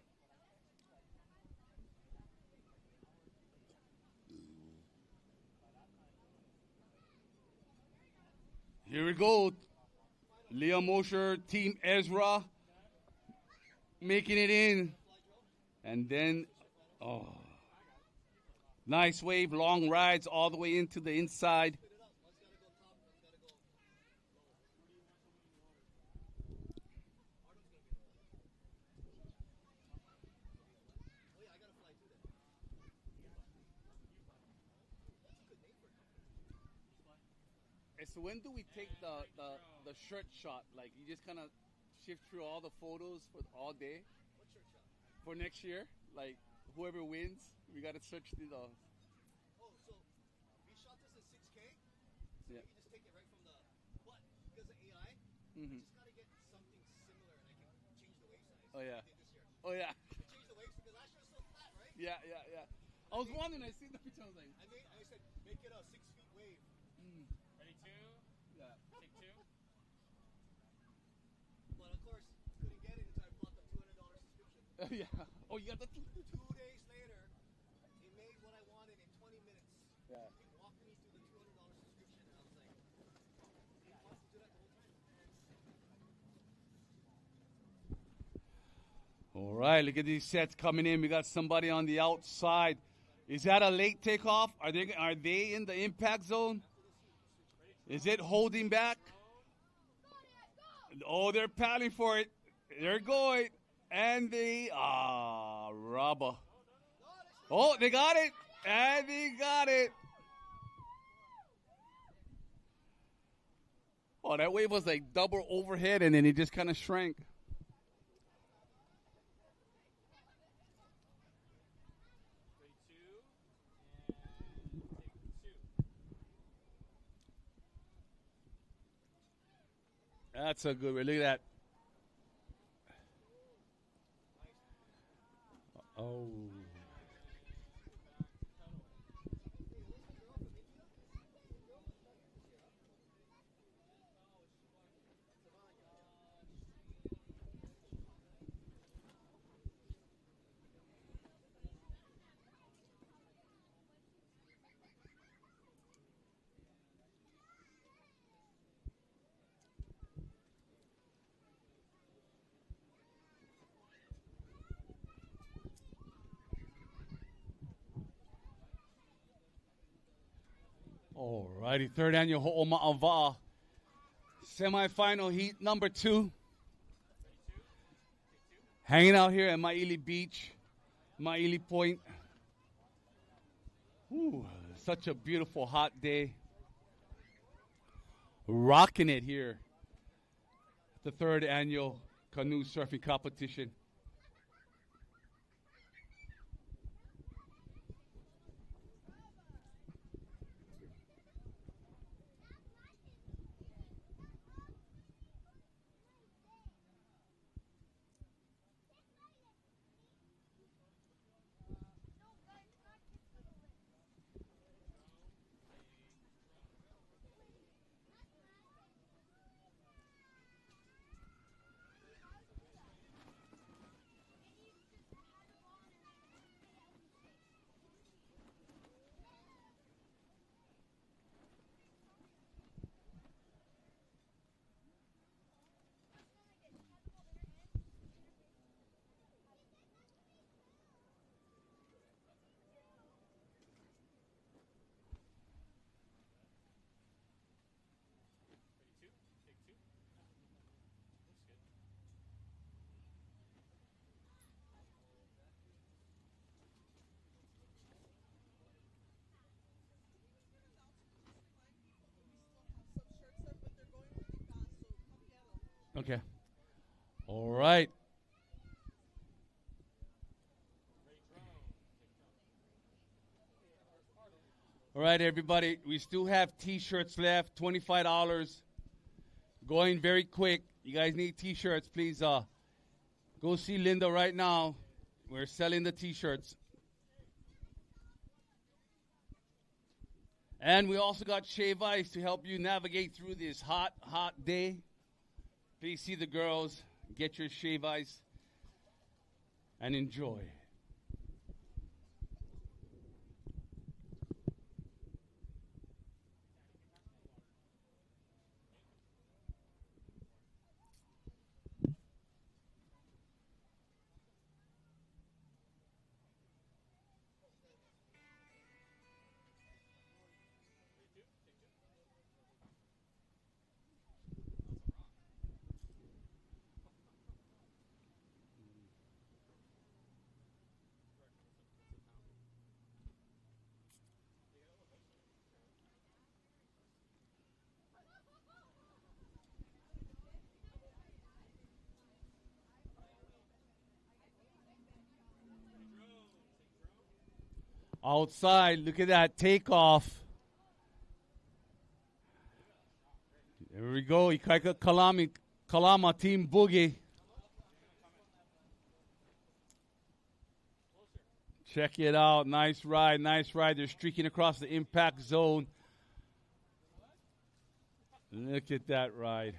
Here we go. Leah Mosher, Team Ezra, making it in. And then, oh. Nice wave, long rides all the way into the inside. So when do we take the shirt shot? Like, you just kind of shift through all the photos for all day for next year. Like whoever wins, we gotta search through the. Oh, so we shot this in 6K. So Yeah. you can just take it right from the. But because of AI, Mhm. just gotta get something similar, and I can change the wave size. Oh yeah. Like I did this year. Oh yeah. I changed the waves because last year was so flat, right? Yeah, yeah, yeah. I was wondering. I seen the picture. I was like, I said make it a 6 feet wave. Ready, two? Yeah. Take two. But of course, couldn't get it until I bought the $200 subscription. Yeah. Oh, you got the. 2 days later, it made what I wanted in 20 minutes. Yeah. It walked me through the $200 subscription, and I was like, he wants to do that the whole time. All right, look at these sets coming in. We got somebody on the outside. Is that a late takeoff? Are they in the impact zone? Is it holding back? Oh, they're paddling for it. They're going. And they rubber. Oh, they got it. And they got it. Oh, that wave was like double overhead and then it just kind of shrank. That's a good one. Look at that. Oh. All righty, third annual Ho'oma'ava semifinal heat number 2. Hanging out here at Maili Beach, Maili Point. Ooh, such a beautiful hot day. Rocking it here. The third annual canoe surfing competition. Okay. All right. All right, everybody. We still have T-shirts left, $25. Going very quick. You guys need T-shirts, please. Go see Linda right now. We're selling the T-shirts. And we also got Shave Ice to help you navigate through this hot, hot day. Please see the girls, get your Shave Ice, and enjoy. Outside, look at that takeoff. There we go. Ikaika Kalama Team Boogie. Check it out. Nice ride, nice ride. They're streaking across the impact zone. Look at that ride.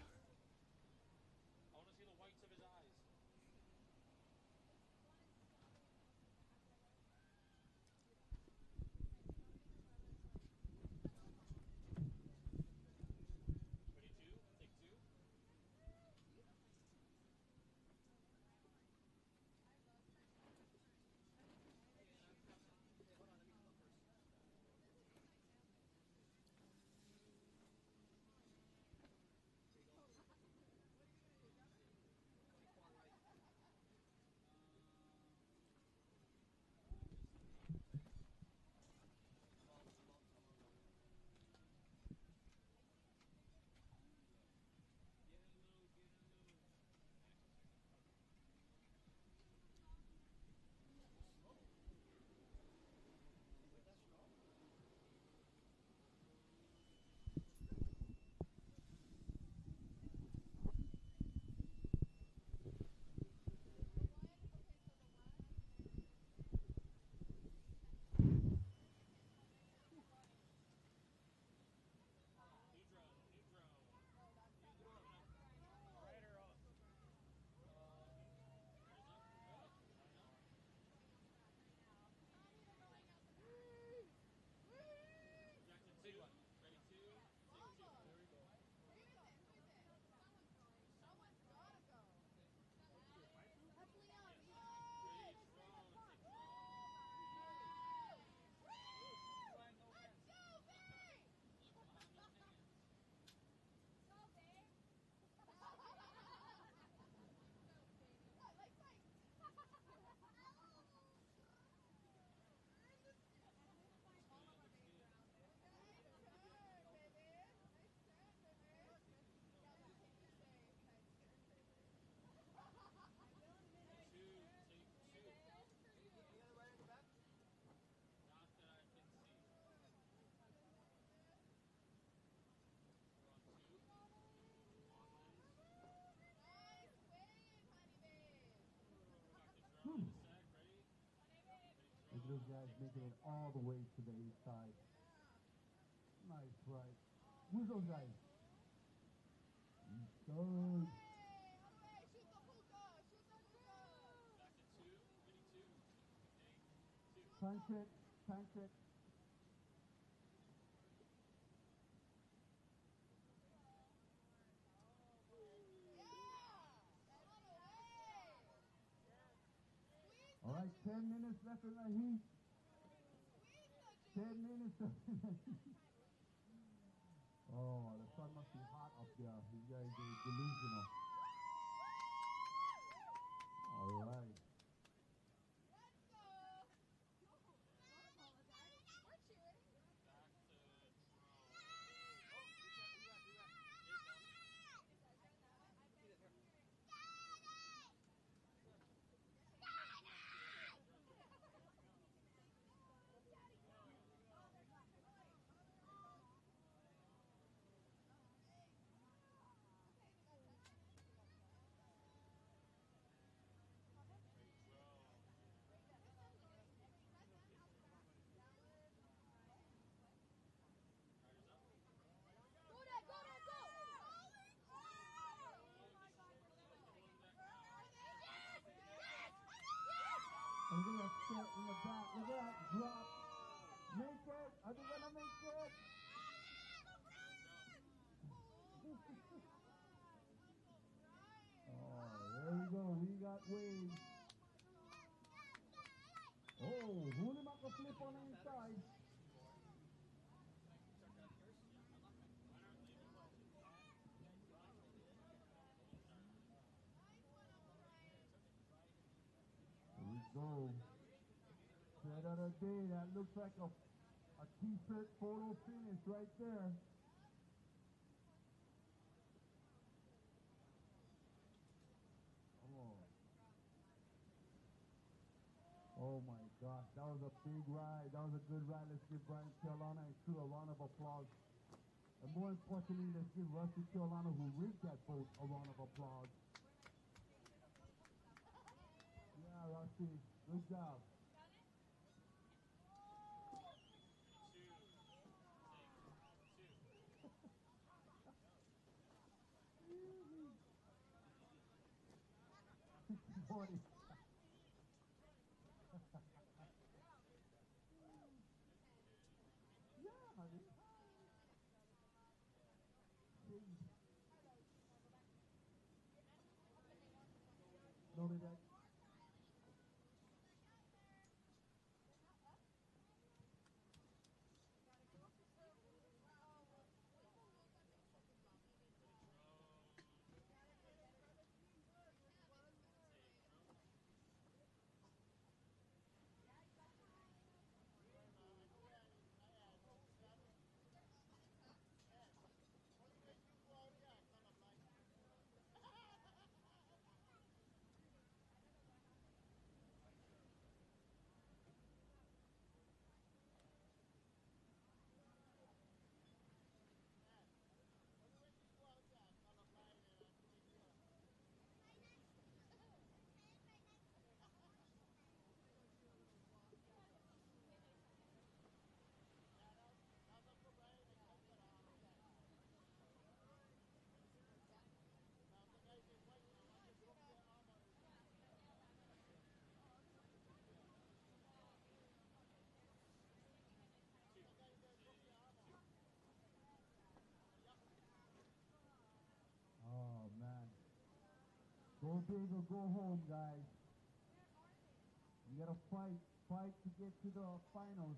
Look at those guys making it all the way to the east side. Nice right. Who's those guys? Those. Time check. Time check. All right, 10 minutes left in the heat. 10 minutes left in the heat. Oh, the sun must be hot up there. These guys are delusional. All right. And look at that set in the back. Look at that drop. Make it. Are they going to make it? Oh, there we go. We got waves. Oh, huli maka-flip on the inside. Here we go. Set of the day. That looks like a t-shirt photo finish right there. Oh. Oh my God. Gosh, that was a big ride. That was a good ride. Let's give Brian Carolina and crew a round of applause. And more importantly, let's give Rusty Carolina, who rigged that boat, a round of applause. Yeah, Rusty, good job. Morning. Yeah, honey. Noted that. Oh, man. Go big or go home, guys. You gotta fight to get to the finals.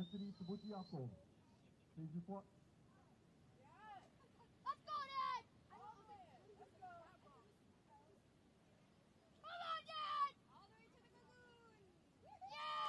Anthony Sabutiaco. Please report. Let's go, Dad! Let's go. Come on, Dad! All the way to the lagoon! Yeah!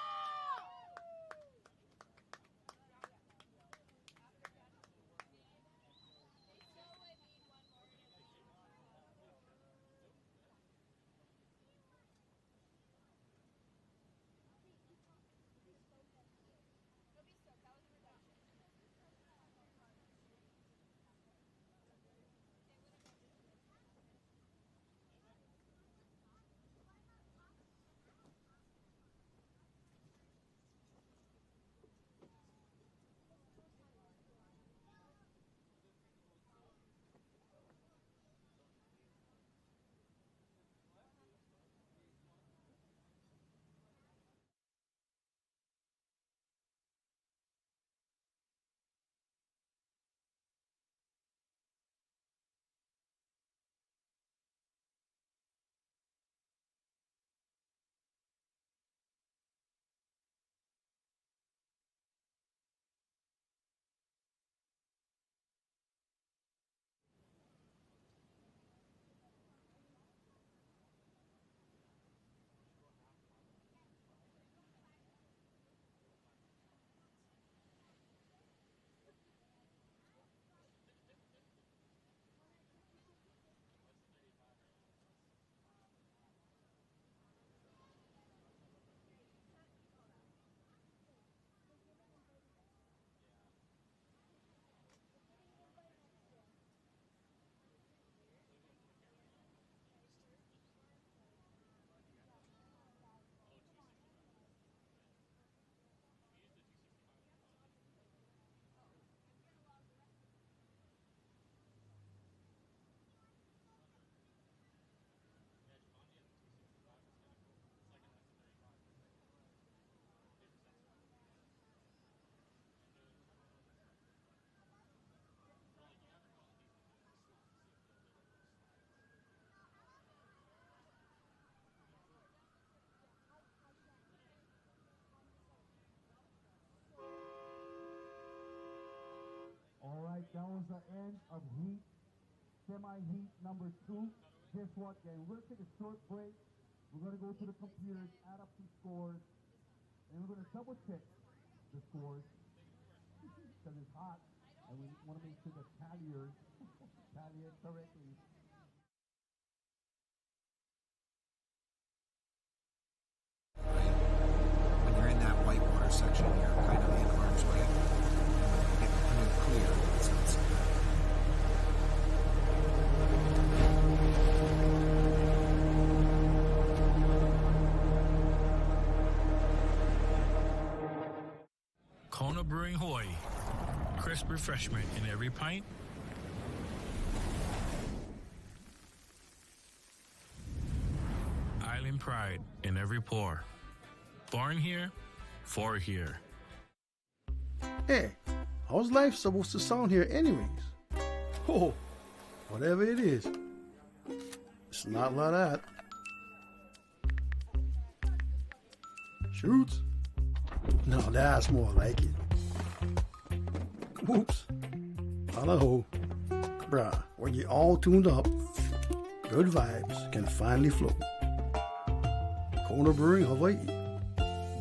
All right, that was the end of heat, semi-heat number 2. Guess what, gang? We're going to take a short break. We're going to go to the computers, add up some scores, and we're going to double-check the scores because it's hot, and we want to make sure the talliers tally it correctly. When you're in that whitewater section, you're kind of in harm's way. Get pretty clear. So it's, Kona Brewing Hawaii. Crisp refreshment in every pint. Island pride in every pour. Born here, for here. Hey, how's life supposed to sound here anyways? Oh, whatever it is, it's not like that. Shoots? No, that's more like it. Whoops. Hello. Bruh, when you're all tuned up, good vibes can finally flow. Kona Brewing Hawaii.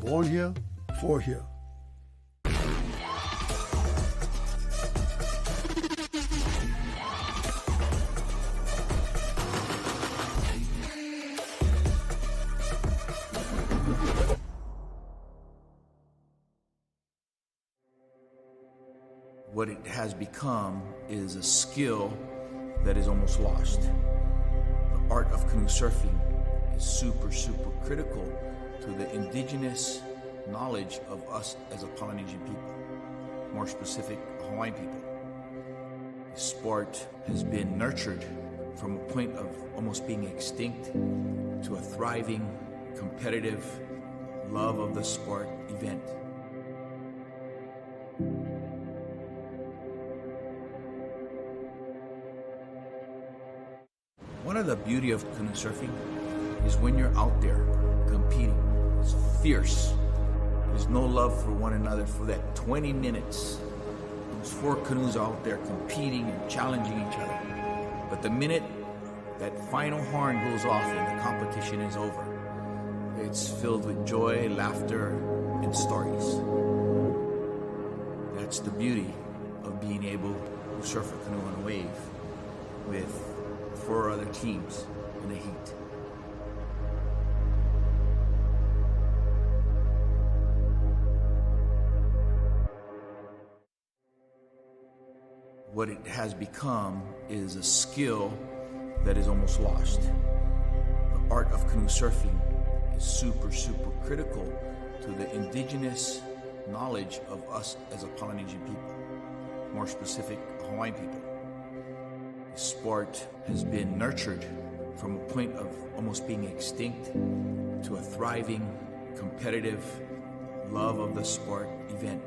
Born here, for here. What it has become is a skill that is almost lost. The art of canoe surfing is super critical to the indigenous knowledge of us as a Polynesian people, more specific, Hawaiian people. The sport has been nurtured from a point of almost being extinct to a thriving, competitive, love of the sport event. One of the beauty of canoe surfing is when you're out there competing, it's fierce. There's no love for one another for that 20 minutes. Those four canoes out there competing and challenging each other. But the minute that final horn goes off and the competition is over, it's filled with joy, laughter, and stories. That's the beauty of being able to surf a canoe on a wave with four other teams in a heat. What it has become is a skill that is almost lost. The art of canoe surfing is super critical to the indigenous knowledge of us as a Polynesian people, more specific, Hawaiian people. The sport has been nurtured from a point of almost being extinct to a thriving, competitive, love of the sport event.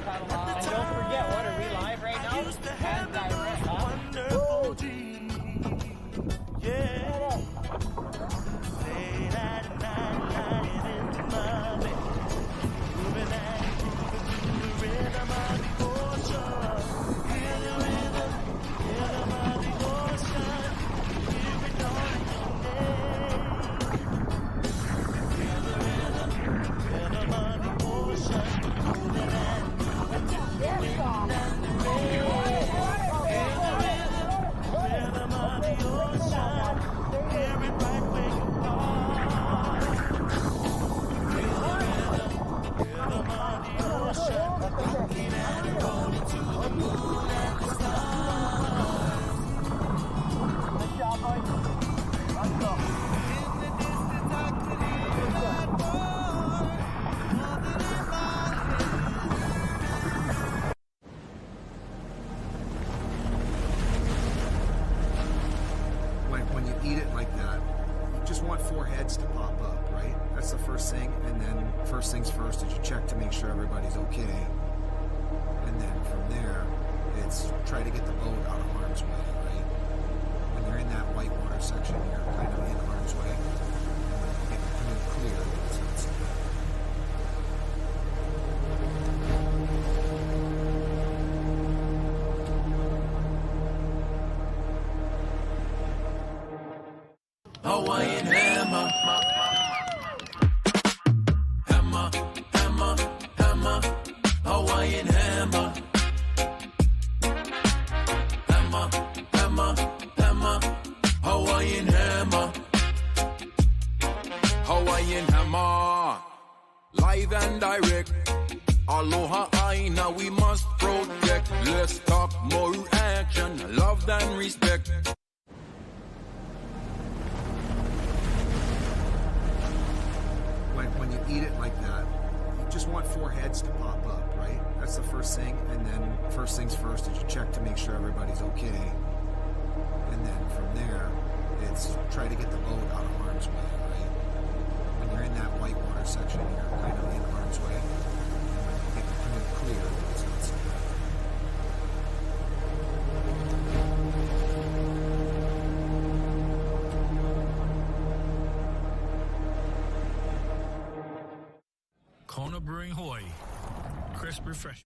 And don't forget, what are we live right now? And direct. Wonderful dream. Yeah. Late at night, lying in my bed. Moving and grooving to the rhythm of the ocean. Hear the rhythm of the ocean. Hear it dawn day. Hear the rhythm of the ocean. Moving and when you eat it like that, you just want four heads to pop up, right? That's the first thing. And then first things first is you check to make sure everybody's okay. And then from there, it's try to get the boat out of harm's way, right? When you're in that whitewater section, you're kind of in harm's way. Get the canoe clear. It's Hawaiian hammer. Hammer, hammer, hammer. Hawaiian hammer. Hammer, hammer, hammer. Hawaiian hammer. Hawaiian hammer. Live and direct. Aloha aina, we must protect. Let's talk more action, love and respect. when you eat it like that, you just want four heads to pop up, right? That's the first thing. And then first things first is you check to make sure everybody's okay. And then from there, it's try to get the boat out of harm's way, right? When you're in that whitewater section, you're kind of in harm's way. Get the canoe clear. It's Kona Brewing Hawaii. Crisp refreshment.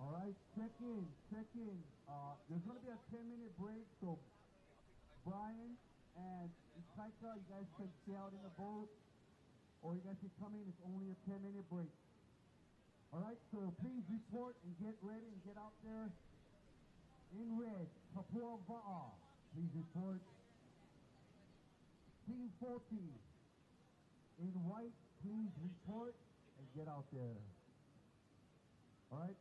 All right, check in. There's going to be a 10-minute break, so Brian and Ikaika, you guys can stay out in the boat, or you guys can come in. It's only a 10-minute break. All right, so please report and get ready and get out there. In red, Papua Va'a, please report. Team 14. In white, please report and get out there. All right?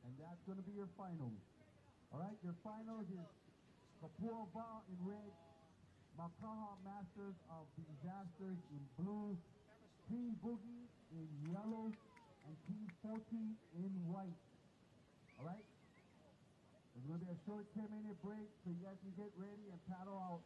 And that's going to be your finals. All right, your finals is Papua Va'a in red, Makaha Masters of Disasters in blue, Team Boogie in yellow, and Team 14 in white. All right? There's going to be a short 10-minute break so you guys can get ready and paddle out.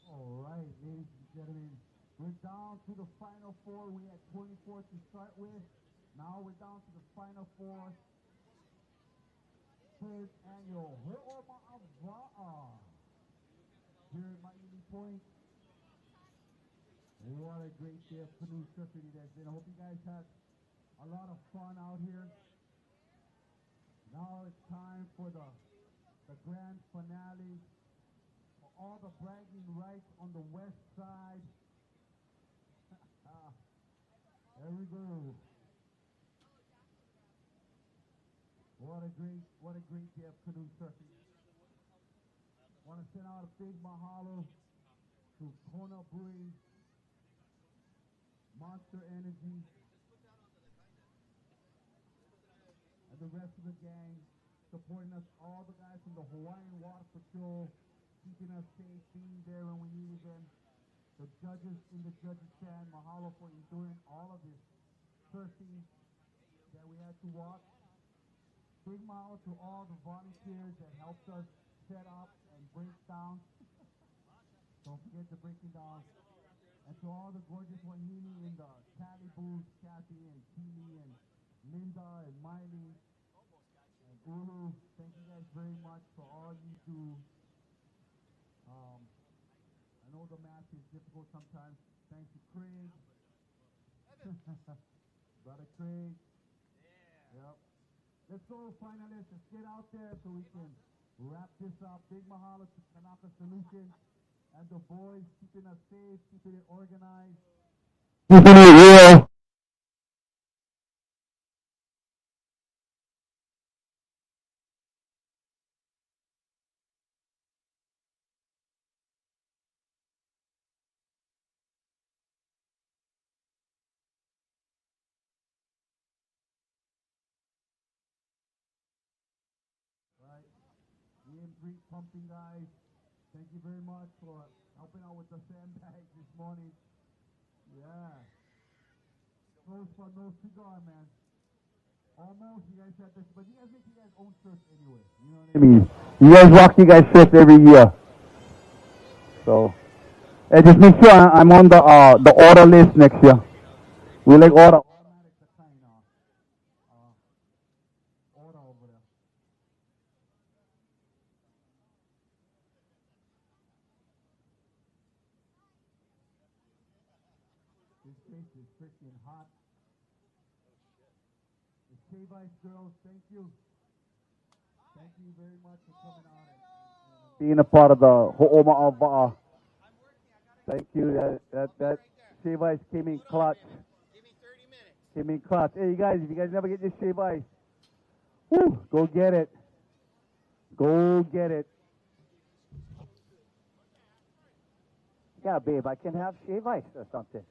All right, ladies and gentlemen, we're down to the final four. We had 24 to start with. Now we're down to the final four. Third annual Ho'oma'awa'a here at Miami Point. What a great day of canoe surfing it has been. I hope you guys had a lot of fun out here. Now it's time for the grand finale. All the bragging rights on the west side. There we go. What a great day of canoe surfing. Want to send out a big mahalo to Kona Brewing, Monster Energy, and the rest of the gang supporting us. All the guys from the Hawaiian Water Patrol, keeping us safe, being there when we needed them. The judges in the judges stand, mahalo for enduring all of this surfing that we had to watch. Big mahalo to all the volunteers that helped us set up and break down. Don't forget the breaking down. And to all the gorgeous wahine in the tally booth, Kathy and Keely and Linda and Miley and Ulu, thank you guys very much for all you do. I know the math is difficult sometimes. Thanks to Craig. Brother Craig. Yeah. Yep. Let's go, finalists. Let's get out there so we can wrap this up. Big mahalo to Kanaka Solutions and the boys keeping us safe, keeping it organized. Keeping it real. Great pumping guys. Thank you very much for helping out with the sandbags this morning. Yeah. Close for no cigar, man. Almost, you guys had this, but you guys make you guys own surf anyway. You know what I mean? You guys rock, you guys surf every year. So, and just make sure I'm on the order list next year. We like order. Order over there. This place is freaking hot. The Shave Ice girls, thank you. Thank you very much for coming out and being a part of the Ho'oma'awa'a. Thank you. That Shave Ice came in clutch. Give me 30 minutes. Came in clutch. Hey, you guys, if you guys never get this Shave Ice, woo, go get it. Go get it. Yeah, babe, I can have Shave Ice or something.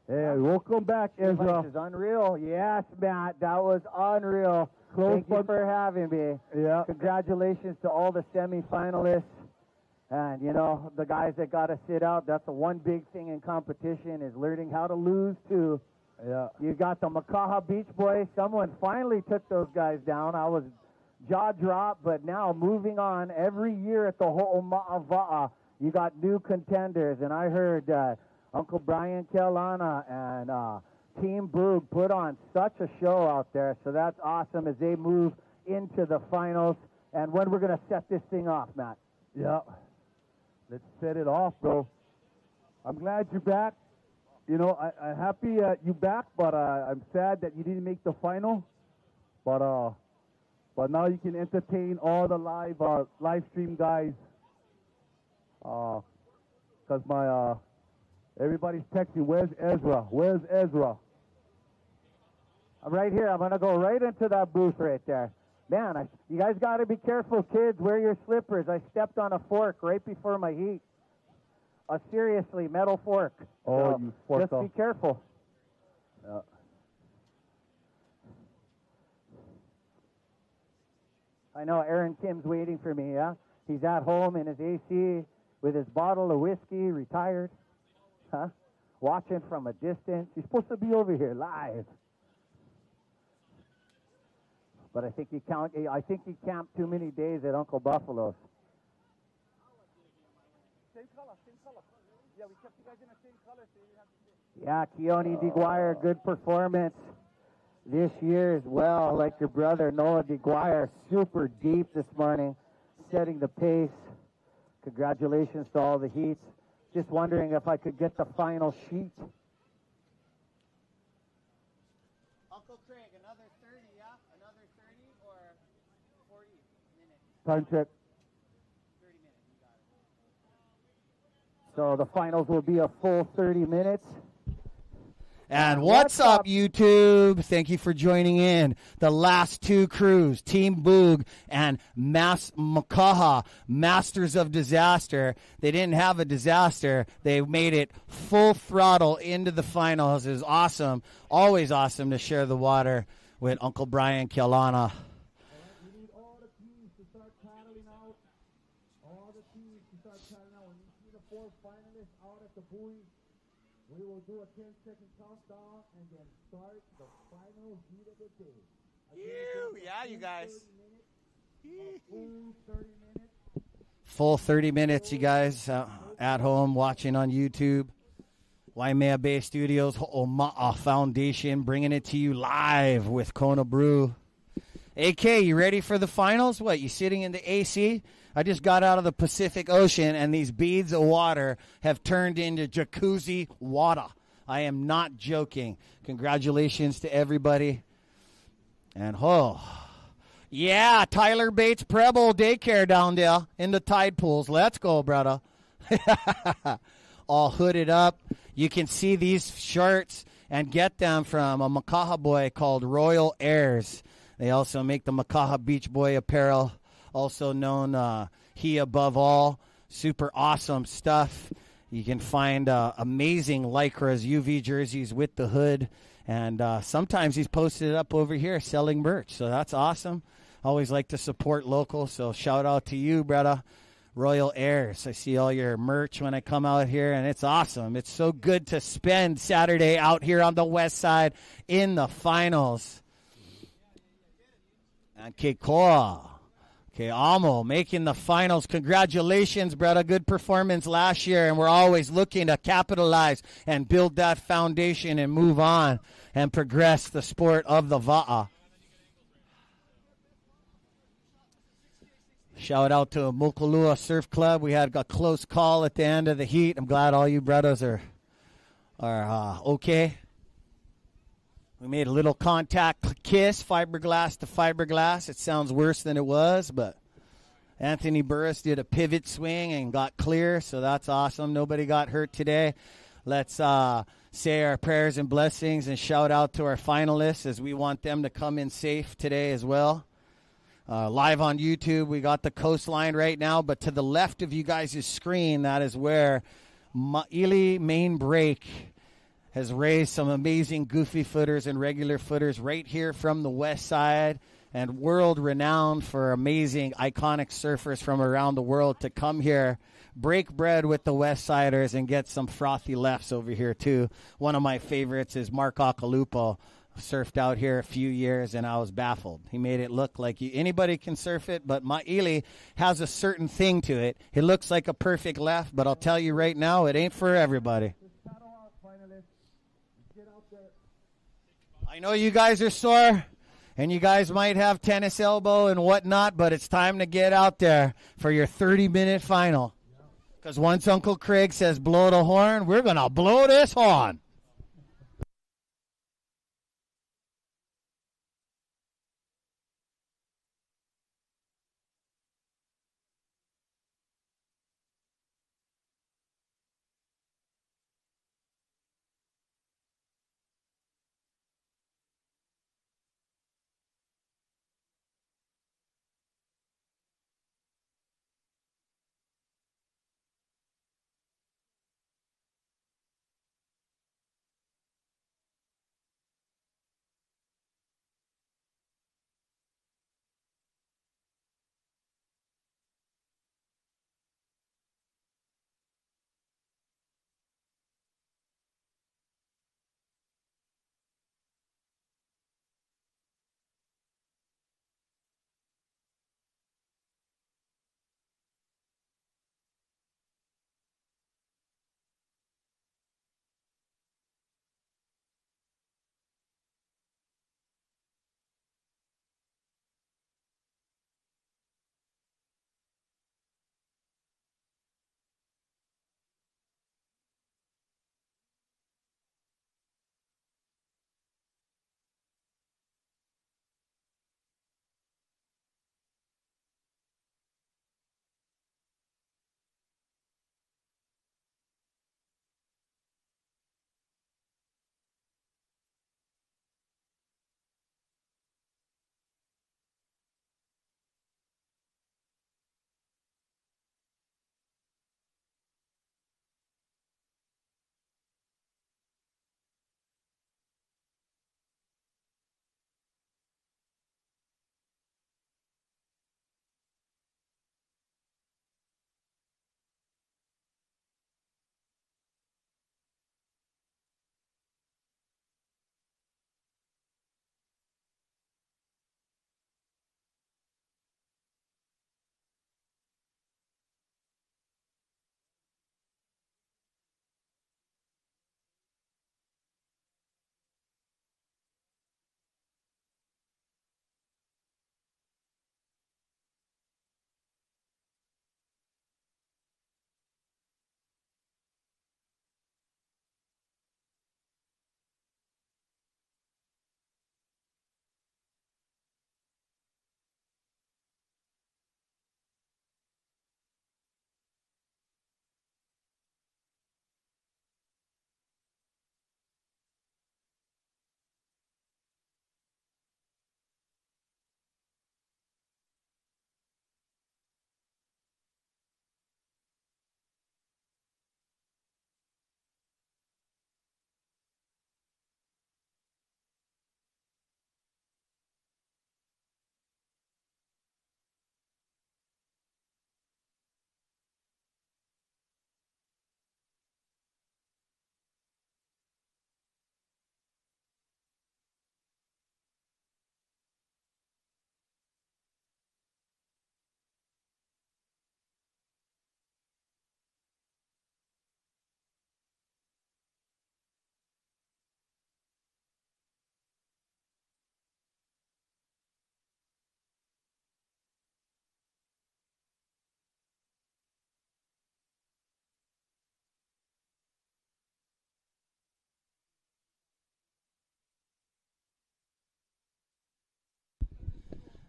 Hey, welcome back, Ezra. This is unreal. Yes, Matt, that was unreal. Thank you for having me. Yeah. Congratulations to all the semifinalists. And, you know, the guys that got to sit out, that's the one big thing in competition is learning how to lose, too. Yeah. You got the Makaha Beach Boys. Someone finally took those guys down. I was jaw dropped, but now moving on. Every year at the Ho'oma'awa'a, you got new contenders. And I heard Uncle Brian Kelana and Team Boog put on such a show out there. So that's awesome as they move into the finals. And when we're going to set this thing off, Matt? Yeah. Let's set it off, bro. I'm glad you're back. I'm happy you back, but I'm sad that you didn't make the final. But now you can entertain all the live stream guys. Because everybody's texting, where's Ezra? Where's Ezra? I'm right here. I'm going to go right into that booth right there. Man, you guys got to be careful, kids. Wear your slippers. I stepped on a fork right before my heat. Seriously, metal fork. Oh, So you forked just off. be careful. I know Aaron Kim's waiting for me, yeah? He's at home in his AC with his bottle of whiskey, retired. Huh? Watching from a distance. He's supposed to be over here live. But I think he camped too many days at Uncle Buffalo's. Same color. Yeah, we kept you guys in the same color so you have to Yeah, Keone DeGuire, good performance this year as well. Like your brother, Noah DeGuire, super deep this morning, setting the pace. Congratulations to all the heats. Just wondering if I could get the final sheet. Uncle Craig, another 30, yeah? Another 30 or 40 minutes? Time check. 30 minutes, you got it. So the finals will be a full 30 minutes. And what's up, YouTube? Thank you for joining in. The last two crews, Team Boog and Makaha, Masters of Disaster. They didn't have a disaster. They made it full throttle into the finals. It was awesome. Always awesome to share the water with Uncle Brian Kialana. We need all the teams to start paddling out. All the teams to start paddling out. When you see the 4 finalists out at the buoy, we will do a 10-second countdown and then start the final heat of the day. Yeah, you guys. Full 30 minutes. Full 30 minutes, you guys, at home watching on YouTube. Waimea Bay Studios, Ho'oma'a Foundation, bringing it to you live with Kona Brew. AK, you ready for the finals? What, you sitting in the AC? I just got out of the Pacific Ocean, and these beads of water have turned into jacuzzi water. I am not joking. Congratulations to everybody. And, yeah, Tyler Bates Preble Daycare down there in the tide pools. Let's go, brother. All hooded up. You can see these shirts and get them from a Makaha boy called Royal Airs. They also make the Makaha Beach Boy apparel, also known He Above All. Super awesome stuff. You can find amazing Lycra's UV jerseys with the hood. And sometimes he's posted it up over here selling merch. So that's awesome. Always like to support local. So shout out to you, brother. Royal Airs. I see all your merch when I come out here, and it's awesome. It's so good to spend Saturday out here on the west side in the finals. And Kekoa. Amo making the finals. Congratulations, brother. Good performance last year, and we're always looking to capitalize and build that foundation and move on and progress the sport of the va'a. Shout out to Mokulua Surf Club. We had a close call at the end of the heat. I'm glad all you brothers are okay. We made a little contact kiss, fiberglass to fiberglass. It sounds worse than it was, but Anthony Burris did a pivot swing and got clear, so that's awesome. Nobody got hurt today. Let's say our prayers and blessings and shout out to our finalists as we want them to come in safe today as well. Live on YouTube, we got the coastline right now, but to the left of you guys' screen, that is where Ma'ili Main Break has raised some amazing goofy footers and regular footers right here from the west side, and world renowned for amazing iconic surfers from around the world to come here, break bread with the west siders, and get some frothy lefts over here too. One of my favorites is Mark Akalupo. Surfed out here a few years, and I was baffled. He made it look like anybody can surf it, but Ma'ili has a certain thing to it. It looks like a perfect left, but I'll tell you right now, it ain't for everybody. I know you guys are sore, and you guys might have tennis elbow and whatnot, but it's time to get out there for your 30-minute final. Because once Uncle Craig says blow the horn, we're going to blow this horn.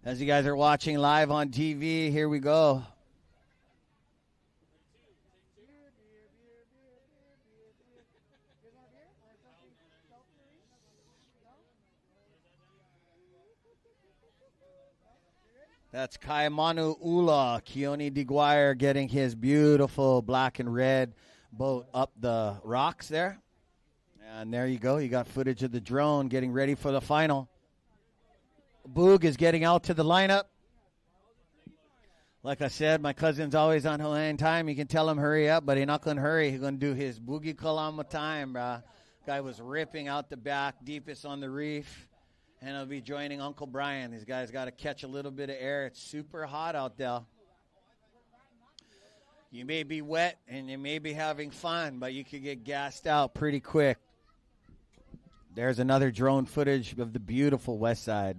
As you guys are watching live on TV, here we go. That's Kaimanu Ula, Keone DeGuire getting his beautiful black and red boat up the rocks there. And there you go. You got footage of the drone getting ready for the final. Boog is getting out to the lineup. Like I said, my cousin's always on Hawaiian time. You can tell him hurry up, but he's not going to hurry. He's going to do his boogie kalama time, bruh. Guy was ripping out the back, deepest on the reef. And he'll be joining Uncle Brian. These guys got to catch a little bit of air. It's super hot out there. You may be wet and you may be having fun, but you could get gassed out pretty quick. There's another drone footage of the beautiful west side.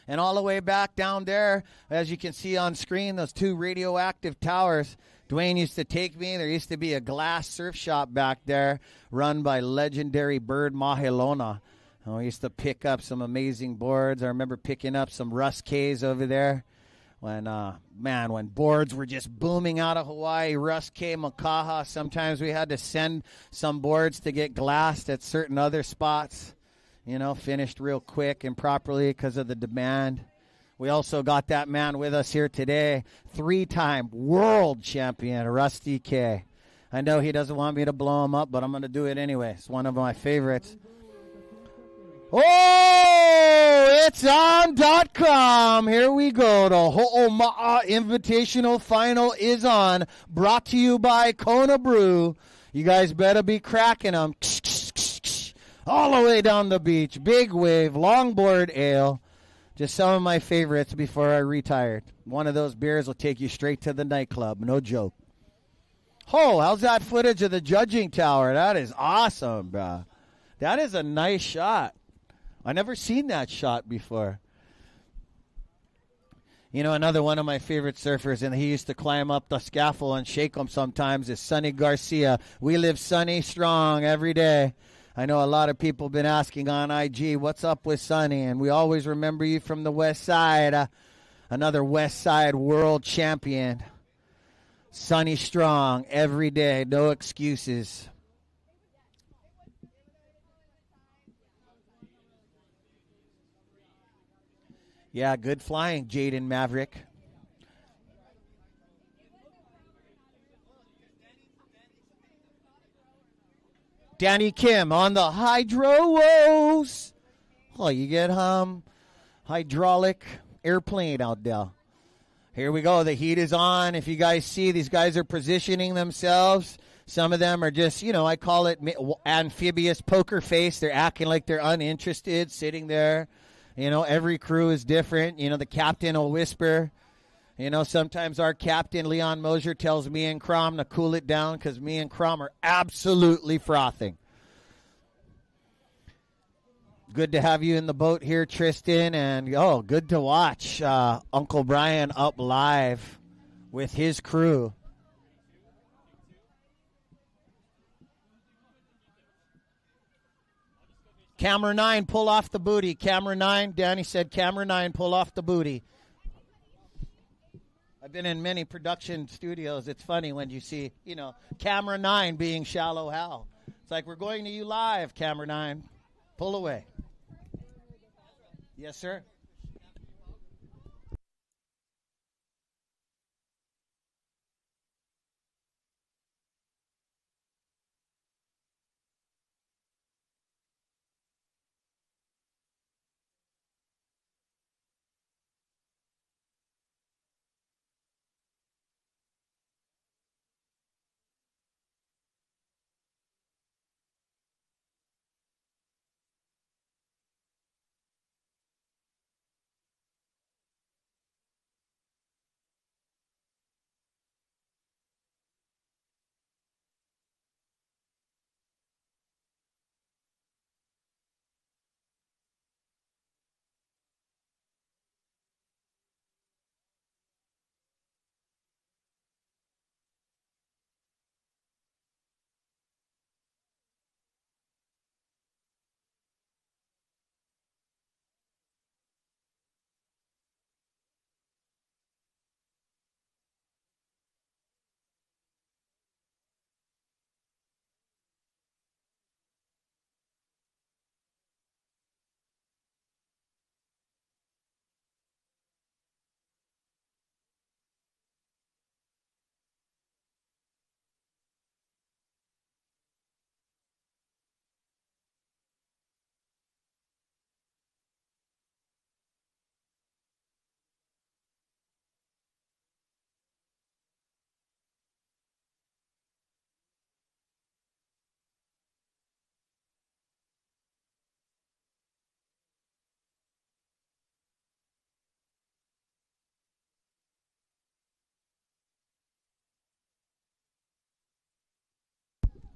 And all the way back down there, as you can see on screen, those two radioactive towers. Dwayne used to take me. There used to be a glass surf shop back there run by legendary Bird Mahelona. We used to pick up some amazing boards. I remember picking up some Russ K's over there. When boards were just booming out of Hawaii, Russ K, Makaha. Sometimes we had to send some boards to get glassed at certain other spots. Finished real quick and properly because of the demand. We also got that man with us here today, 3-time world champion, Rusty K. I know he doesn't want me to blow him up, but I'm going to do it anyway. It's one of my favorites. Oh, it's on.com. Here we go. The Ho'oma'a Invitational Final is on. Brought to you by Kona Brew. You guys better be cracking them. All the way down the beach. Big wave, longboard ale. Just some of my favorites before I retired. One of those beers will take you straight to the nightclub. No joke. Oh, how's that footage of the judging tower? That is awesome, bro. That is a nice shot. I never seen that shot before. Another one of my favorite surfers, and he used to climb up the scaffold and shake them sometimes, is Sonny Garcia. We live Sonny strong every day. I know a lot of people have been asking on IG, what's up with Sonny? And we always remember you from the West Side. Another West Side world champion. Sonny strong every day, no excuses. Yeah, good flying, Jaden Maverick. Danny Kim on the hydros. Oh, you get hydraulic airplane out there. Here we go. The heat is on. If you guys see, these guys are positioning themselves. Some of them are just, I call it amphibious poker face. They're acting like they're uninterested, sitting there. Every crew is different. The captain will whisper. Sometimes our captain, Leon Mosier, tells me and Crom to cool it down because me and Crom are absolutely frothing. Good to have you in the boat here, Tristan. And, good to watch Uncle Brian up live with his crew. Camera 9, pull off the booty. Camera 9, Danny said, camera 9, pull off the booty. I've been in many production studios. It's funny when you see, camera 9 being Shallow Hal. It's like, we're going to you live, camera 9. Pull away. Yes, sir.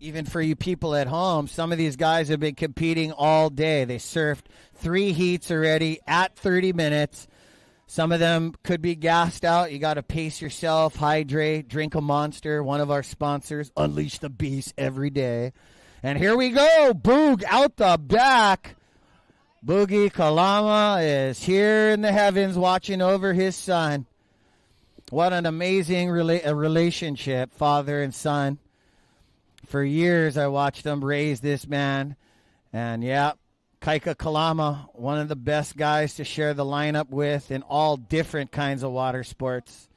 even for you people at home, some of these guys have been competing all day. They surfed 3 heats already at 30 minutes. Some of them could be gassed out. You got to pace yourself, hydrate, drink a Monster, one of our sponsors, Unleash the Beast every day. And here we go, Boog out the back. Boogie Kalama is here in the heavens watching over his son. What an amazing relationship, father and son. For years, I watched them raise this man. And, yeah, Kaika Kalama, one of the best guys to share the lineup with in all different kinds of water sports.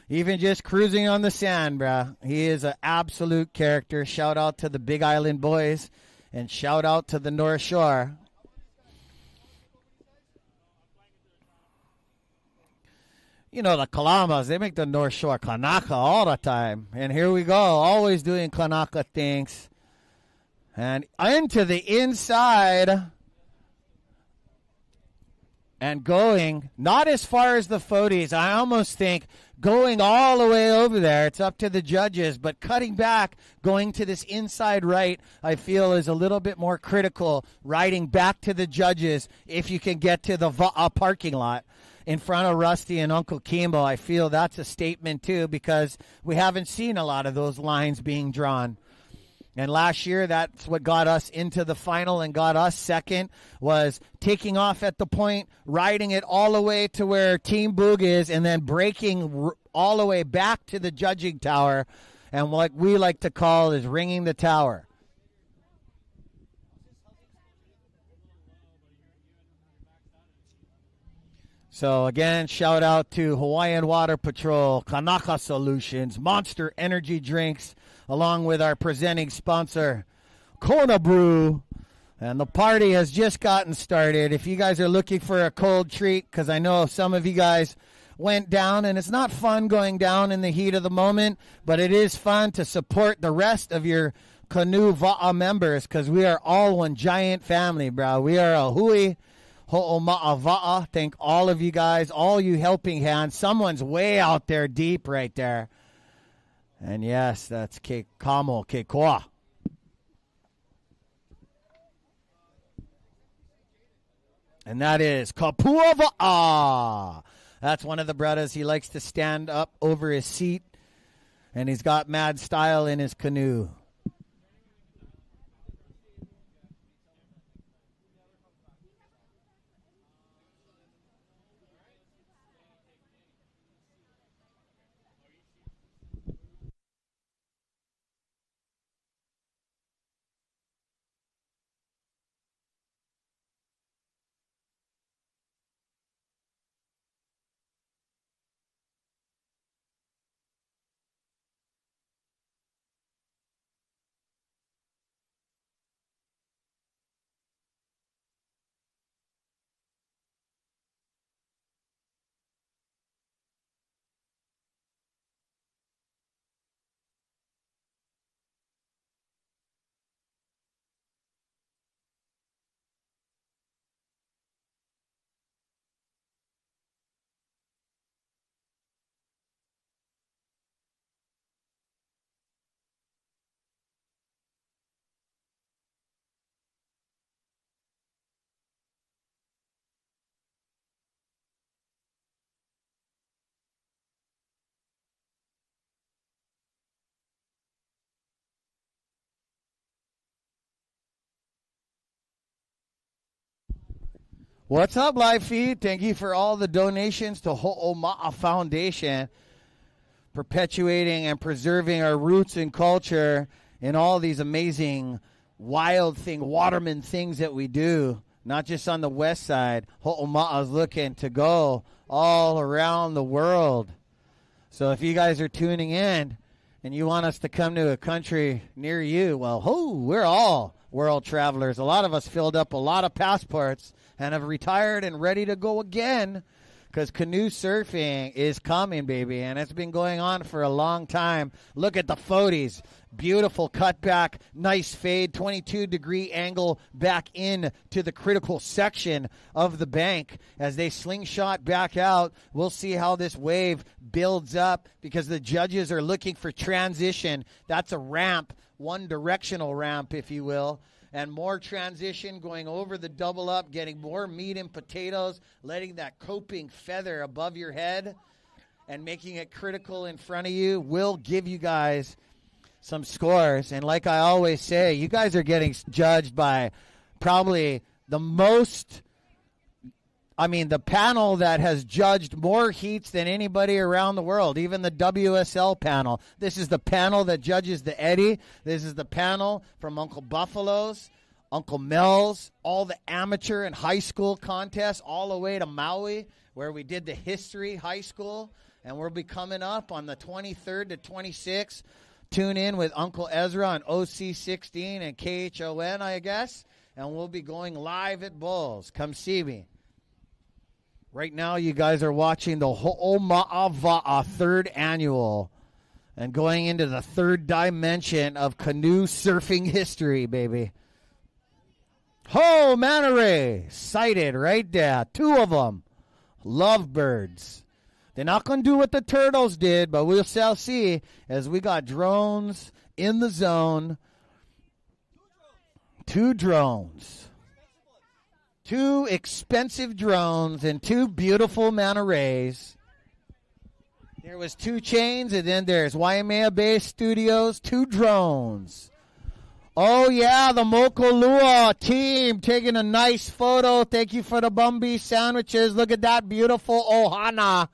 Even just cruising on the sand, bruh. He is an absolute character. Shout out to the Big Island boys, and shout out to the North Shore. You know, the Kalamas, they make the North Shore Kanaka all the time. And here we go, always doing Kanaka things. And into the inside. And going, not as far as the Foodies. I almost think going all the way over there. It's up to the judges. But cutting back, going to this inside right, I feel is a little bit more critical. Riding back to the judges if you can get to the parking lot in front of Rusty and Uncle Kimbo. I feel that's a statement, too, because we haven't seen a lot of those lines being drawn. And last year, that's what got us into the final and got us second, was taking off at the point, riding it all the way to where Team Boog is, and then breaking all the way back to the judging tower. And what we like to call is ringing the tower. So, again, shout out to Hawaiian Water Patrol, Kanaka Solutions, Monster Energy Drinks, along with our presenting sponsor, Kona Brew. And the party has just gotten started. If you guys are looking for a cold treat, because I know some of you guys went down, and it's not fun going down in the heat of the moment, but it is fun to support the rest of your Canoe Va'a members, because we are all one giant family, bro. We are a hui. Ho'oma'ava'a. Thank all of you guys, all you helping hands. Someone's way out there deep right there. And yes, that's Ke Kamo, Ke Koa. And that is Kapua Va'a. That's one of the brothers. He likes to stand up over his seat. And he's got mad style in his canoe. What's up, live feed? Thank you for all the donations to Ho'oma'a Foundation, perpetuating and preserving our roots and culture in all these amazing wild waterman things that we do, not just on the west side. Ho'oma'a's looking to go all around the world. So if you guys are tuning in and you want us to come to a country near you, well, we're all world travelers. A lot of us filled up a lot of passports and have retired and ready to go again, because canoe surfing is coming, baby, and it's been going on for a long time. Look at the floaties. Beautiful cutback, nice fade, 22-degree angle back in to the critical section of the bank. As they slingshot back out, we'll see how this wave builds up because the judges are looking for transition. That's a ramp, one-directional ramp, if you will. And more transition going over the double up, getting more meat and potatoes, letting that coping feather above your head and making it critical in front of you will give you guys some scores. And like I always say, you guys are getting judged by probably the panel that has judged more heats than anybody around the world, even the WSL panel. This is the panel that judges the Eddie. This is the panel from Uncle Buffalo's, Uncle Mel's, all the amateur and high school contests, all the way to Maui, where we did the history high school. And we'll be coming up on the 23rd to 26th. Tune in with Uncle Ezra on OC16 and KHON, I guess. And we'll be going live at Bulls. Come see me. Right now, you guys are watching the Ho'oma'ava'a third annual and going into the third dimension of canoe surfing history, baby. Ho, manta ray, sighted right there. 2 of them, lovebirds. They're not going to do what the turtles did, but we'll shall see as we got drones in the zone. 2 drones. 2 expensive drones and 2 beautiful manta rays. There was 2 chains, and then there's Waimea Bay Studios, 2 drones. Oh, yeah, the Mokolua team taking a nice photo. Thank you for the Bumby sandwiches. Look at that beautiful ohana.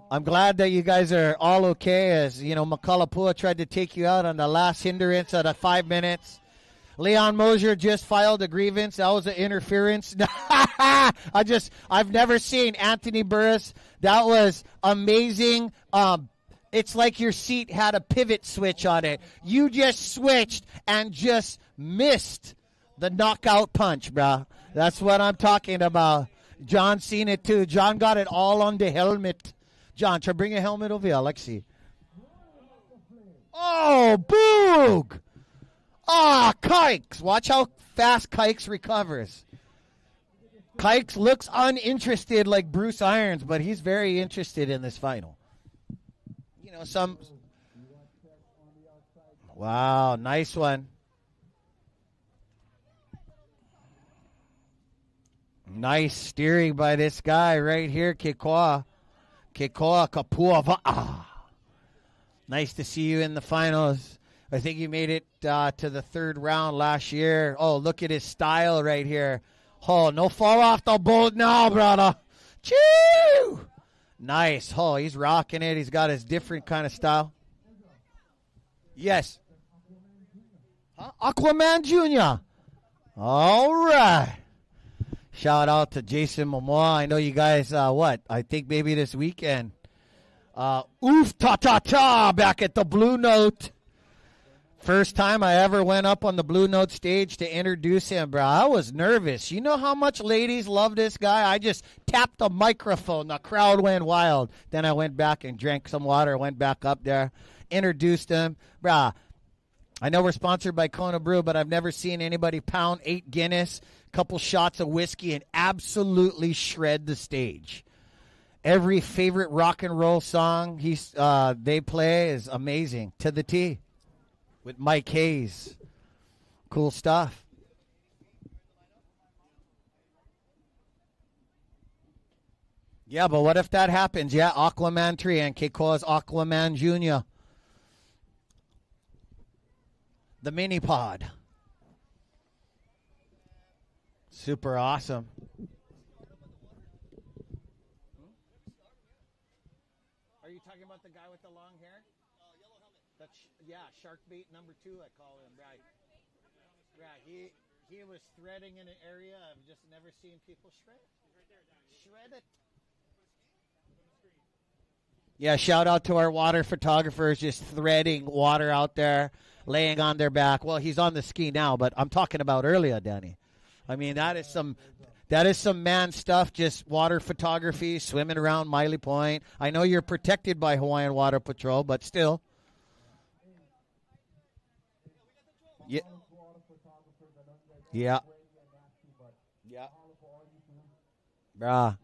I'm glad that you guys are all okay, as, you know, Makalapua tried to take you out on the last hindrance at 5 minutes. Leon Mosier just filed a grievance. That was an interference. I've never seen Anthony Burris. That was amazing. It's like your seat had a pivot switch on it. You just switched and just missed the knockout punch, bro. That's what I'm talking about. John seen it too. John got it all on the helmet. John, try bring a helmet over here. Let's see. Oh, boog! Ah, Kikes. Watch how fast Kikes recovers. Kikes looks uninterested like Bruce Irons, but he's very interested in this final. You know, Wow, nice one. Nice steering by this guy right here, Kekoa Kapua Va'a. Nice to see you in the finals. I think you made it to the 3rd round last year. Oh, look at his style right here. Oh, no fall off the boat now, brother. Choo! Nice. Oh, he's rocking it. He's got his different kind of style. Yes. Aquaman Jr. All right. Shout out to Jason Momoa. I know you guys, I think maybe this weekend. Oof, ta-ta-ta, back at the Blue Note. First time I ever went up on the Blue Note stage to introduce him, bro. I was nervous. You know how much ladies love this guy? I just tapped the microphone. The crowd went wild. Then I went back and drank some water, went back up there, introduced him. Bro, I know we're sponsored by Kona Brew, but I've never seen anybody pound 8 Guinness, couple shots of whiskey, and absolutely shred the stage. Every favorite rock and roll song they play is amazing. To the T with Mike Hayes. Cool stuff. Yeah, but what if that happens? Yeah, Aquaman 3 and Keikoa's Aquaman Jr. The mini pod. Super awesome. Are you talking about the guy with the long hair? Yellow helmet. Shark bait number 2, I call him. Right. Right. He was threading in an area I've just never seen people shred. Shred it. Yeah, shout out to our water photographers just threading water out there, laying on their back. Well, he's on the ski now, but I'm talking about earlier, Danny. I mean, that That is some man stuff, just water photography, swimming around Miley Point. I know you're protected by Hawaiian Water Patrol, but still. Yeah. Yeah. Yeah. Bruh.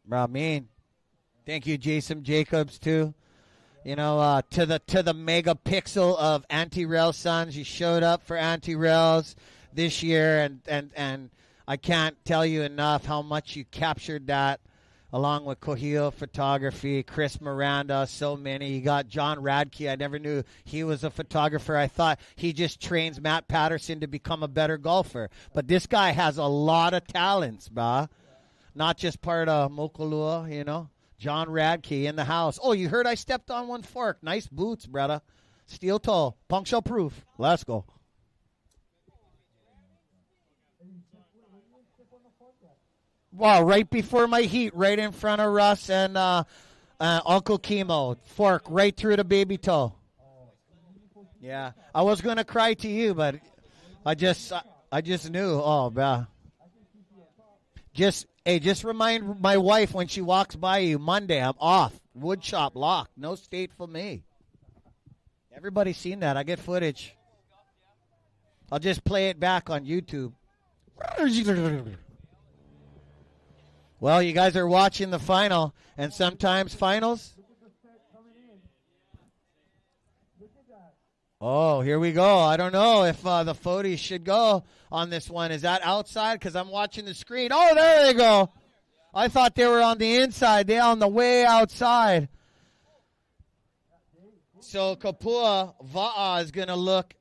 Bruh, mean. Thank you, Jason Jacobs, too. You know, to the megapixel of Anti-Rail Sons. You showed up for Anti-Rails this year, and I can't tell you enough how much you captured that, along with Kohio Photography, Chris Miranda, so many. You got John Radke. I never knew he was a photographer. I thought he just trains Matt Patterson to become a better golfer. But this guy has a lot of talents, brah. Not just part of Mokolua, you know. John Radke in the house. Oh, you heard I stepped on one fork. Nice boots, brother. Steel toe. Puncture proof. Let's go. Wow, right before my heat, right in front of Russ and Uncle Chemo. Fork right through the baby toe. Yeah, I was going to cry to you, but I just knew. Oh, bruh. Just remind my wife when she walks by you, Monday, I'm off. Wood shop locked. No state for me. Everybody's seen that. I get footage. I'll just play it back on YouTube. Well, you guys are watching the final, and sometimes finals. Oh, here we go. I don't know if the photos should go on this one. Is that outside? Because I'm watching the screen. Oh, there they go. I thought they were on the inside. They're on the way outside. So Kapua Va'a is going to look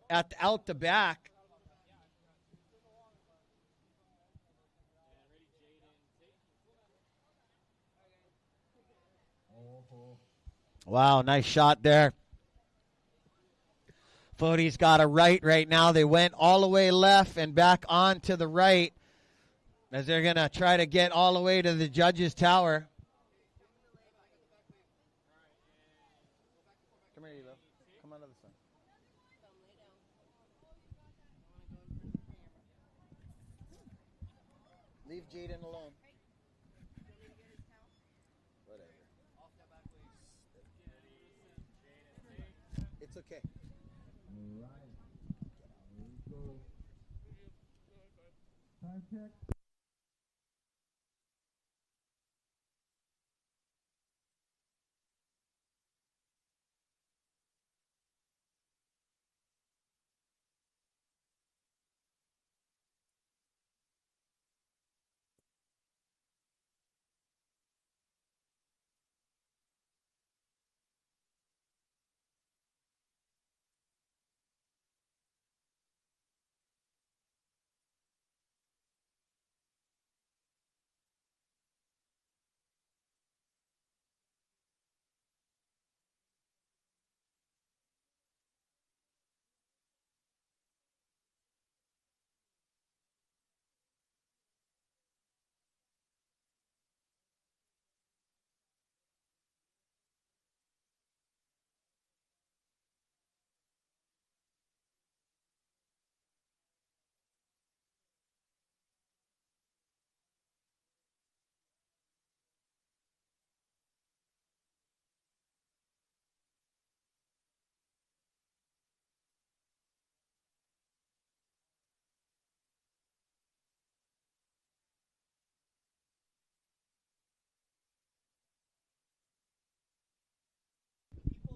out the back. Wow, nice shot there. Fody's got a right now. They went all the way left and back on to the right as they're going to try to get all the way to the judges' tower. Come here, Elo. Come on to the sun. Leave Jaden alone. It's okay. Time check.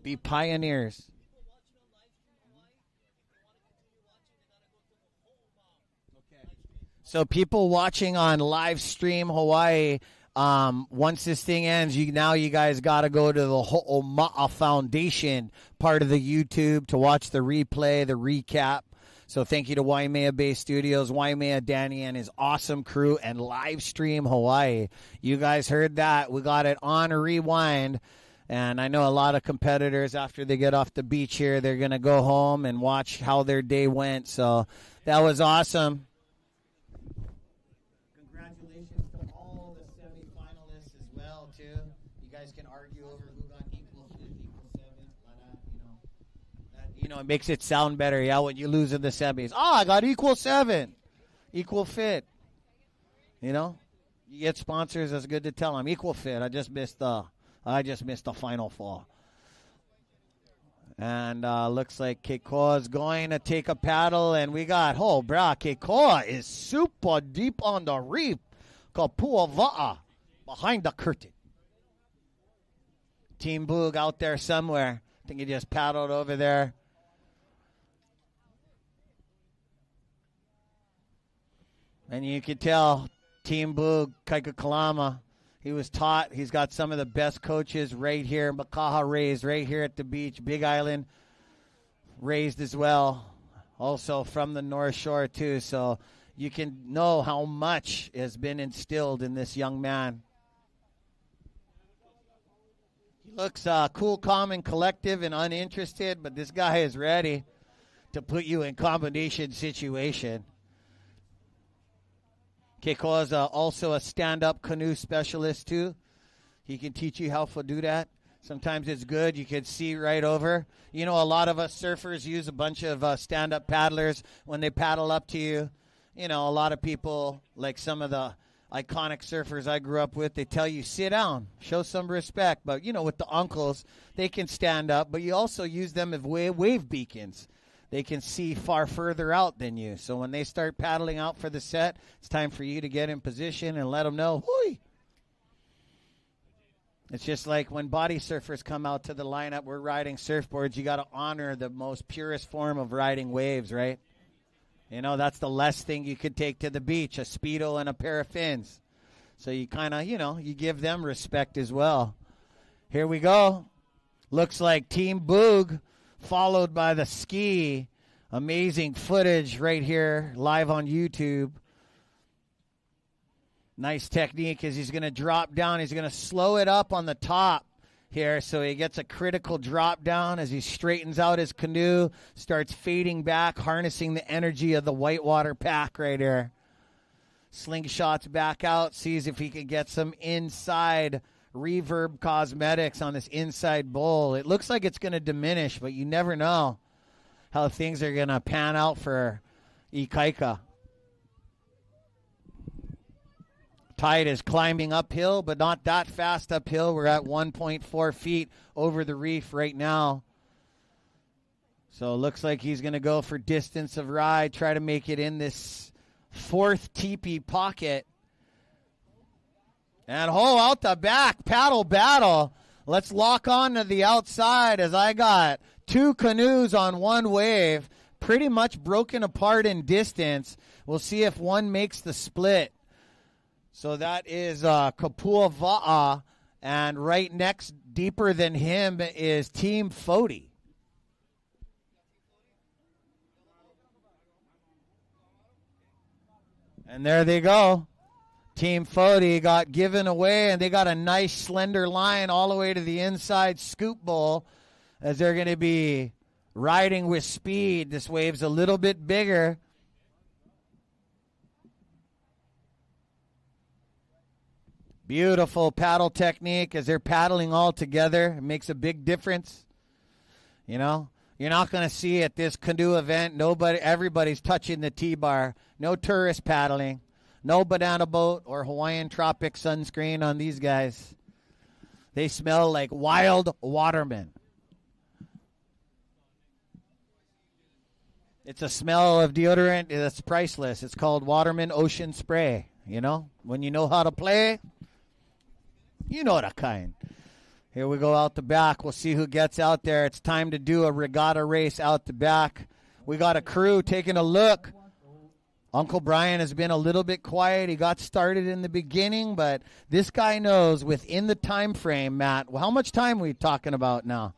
Be pioneers. So people watching on Livestream Hawaii, once this thing ends, you guys got to go to the Ho'oma'a Foundation part of the YouTube to watch the replay, the recap. So thank you to Waimea Bay Studios, Waimea Danny and his awesome crew, and Livestream Hawaii. You guys heard that. We got it on rewind. And I know a lot of competitors, after they get off the beach here, they're going to go home and watch how their day went. So that was awesome. Congratulations to all the semifinalists as well, too. You guys can argue over who got equal 5, equal 7. You know, it makes it sound better, yeah, when you lose in the semis. Oh, I got equal 7. Equal fit. You know? You get sponsors, that's good to tell them. Equal fit. I just missed the final fall. And looks like Keikoa is going to take a paddle, and we got, Keikoa is super deep on the reef. Kapua Va'a behind the curtain. Team Boog out there somewhere. I think he just paddled over there. And you can tell Team Boog, Kaika Kalama, he was taught. He's got some of the best coaches right here. Makaha raised right here at the beach. Big Island raised as well. Also from the North Shore too. So you can know how much has been instilled in this young man. He looks cool, calm, and collective and uninterested, but this guy is ready to put you in combination situation. Keikoa is also a stand-up canoe specialist, too. He can teach you how to do that. Sometimes it's good. You can see right over. You know, a lot of us surfers use a bunch of stand-up paddlers when they paddle up to you. You know, a lot of people, like some of the iconic surfers I grew up with, they tell you, sit down, show some respect. But, you know, with the uncles, they can stand up. But you also use them as wave beacons. They can see far further out than you. So when they start paddling out for the set, it's time for you to get in position and let them know, hoi. It's just like when body surfers come out to the lineup, we're riding surfboards. You got to honor the most purest form of riding waves, right? You know, that's the less thing you could take to the beach, a Speedo and a pair of fins. So you kind of, you know, you give them respect as well. Here we go. Looks like Team Boog, followed by the ski. Amazing footage right here, live on YouTube. Nice technique as he's going to drop down. He's going to slow it up on the top here, so he gets a critical drop down as he straightens out his canoe, starts fading back, harnessing the energy of the whitewater pack right here. Slingshots back out, sees if he can get some inside reverb cosmetics on this inside bowl. It looks like it's going to diminish, but you never know how things are going to pan out for Ikaika. Tide is climbing uphill, but not that fast uphill. We're at 1.4 feet over the reef right now. So it looks like he's going to go for distance of ride, try to make it in this fourth teepee pocket. And out the back, paddle battle. Let's lock on to the outside as I got 2 canoes on one wave, pretty much broken apart in distance. We'll see if one makes the split. So that is Kapua Va'a, and right next, deeper than him, is Team Foti. And there they go. Team Foti got given away, and they got a nice slender line all the way to the inside scoop bowl as they're going to be riding with speed. This wave's a little bit bigger. Beautiful paddle technique as they're paddling all together. It makes a big difference. You know, you're not going to see at this canoe event, everybody's touching the T-bar. No tourist paddling. No banana boat or Hawaiian tropic sunscreen on these guys. They smell like wild watermen. It's a smell of deodorant that's priceless. It's called Waterman Ocean Spray. You know, when you know how to play, you know the kind. Here we go out the back. We'll see who gets out there. It's time to do a regatta race out the back. We got a crew taking a look. Uncle Brian has been a little bit quiet. He got started in the beginning, but this guy knows within the time frame, Matt. How much time are we talking about now?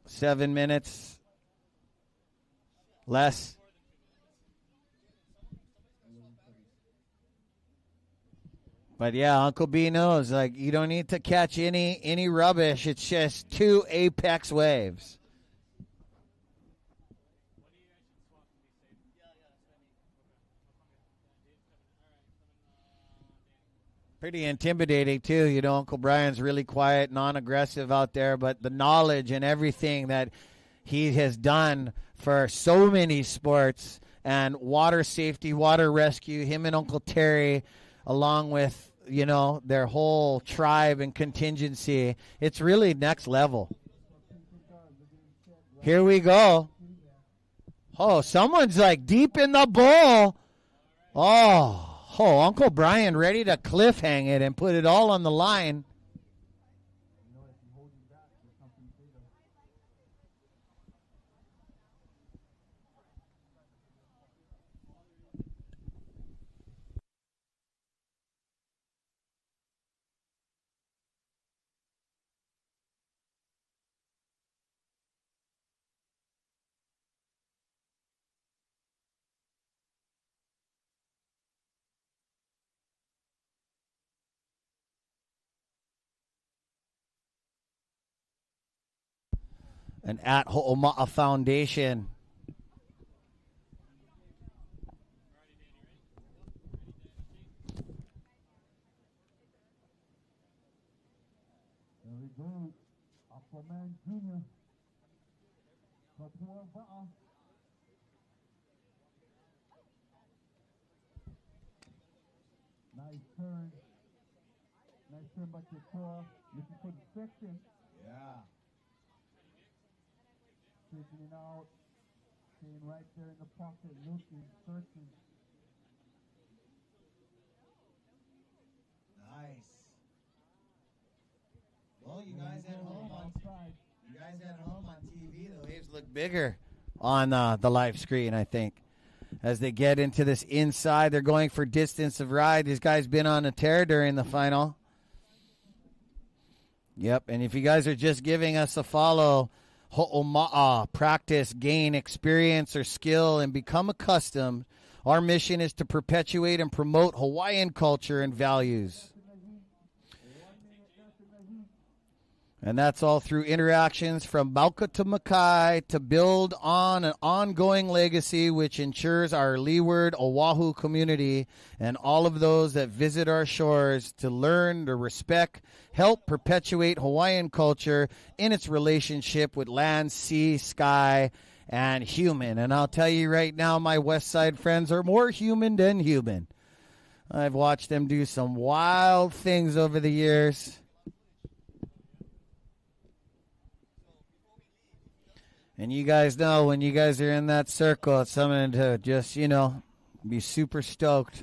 7 minutes. Less. But yeah, Uncle B knows, like, you don't need to catch any rubbish. It's just 2 apex waves. Pretty intimidating, too. You know, Uncle Brian's really quiet, non-aggressive out there, but the knowledge and everything that he has done for so many sports and water safety, water rescue, him and Uncle Terry, along with, you know, their whole tribe and contingency, it's really next level. Here we go. Oh, someone's like deep in the bowl. Oh, Uncle Brian ready to cliffhang it and put it all on the line. And at Ho'oma'a Foundation. There we go. Aquaman Jr. Kapua Ba'a. Nice turn. Nice turn by Kapua. Looking for the section. Yeah. Taking it out. Staying right there in the pocket. Looking, searching. Nice. Well, you guys at home on TV, the waves look bigger on the live screen, I think. As they get into this inside, they're going for distance of ride. These guys been on a tear during the final. Yep, and if you guys are just giving us a follow, Ho'oma'a, practice, gain experience or skill, and become accustomed. Our mission is to perpetuate and promote Hawaiian culture and values. And that's all through interactions from Mauka to Makai to build on an ongoing legacy which ensures our leeward Oahu community and all of those that visit our shores to learn, to respect, help perpetuate Hawaiian culture in its relationship with land, sea, sky, and human. And I'll tell you right now, my West Side friends are more human than human. I've watched them do some wild things over the years. And you guys know when you guys are in that circle, it's something to just, you know, be super stoked.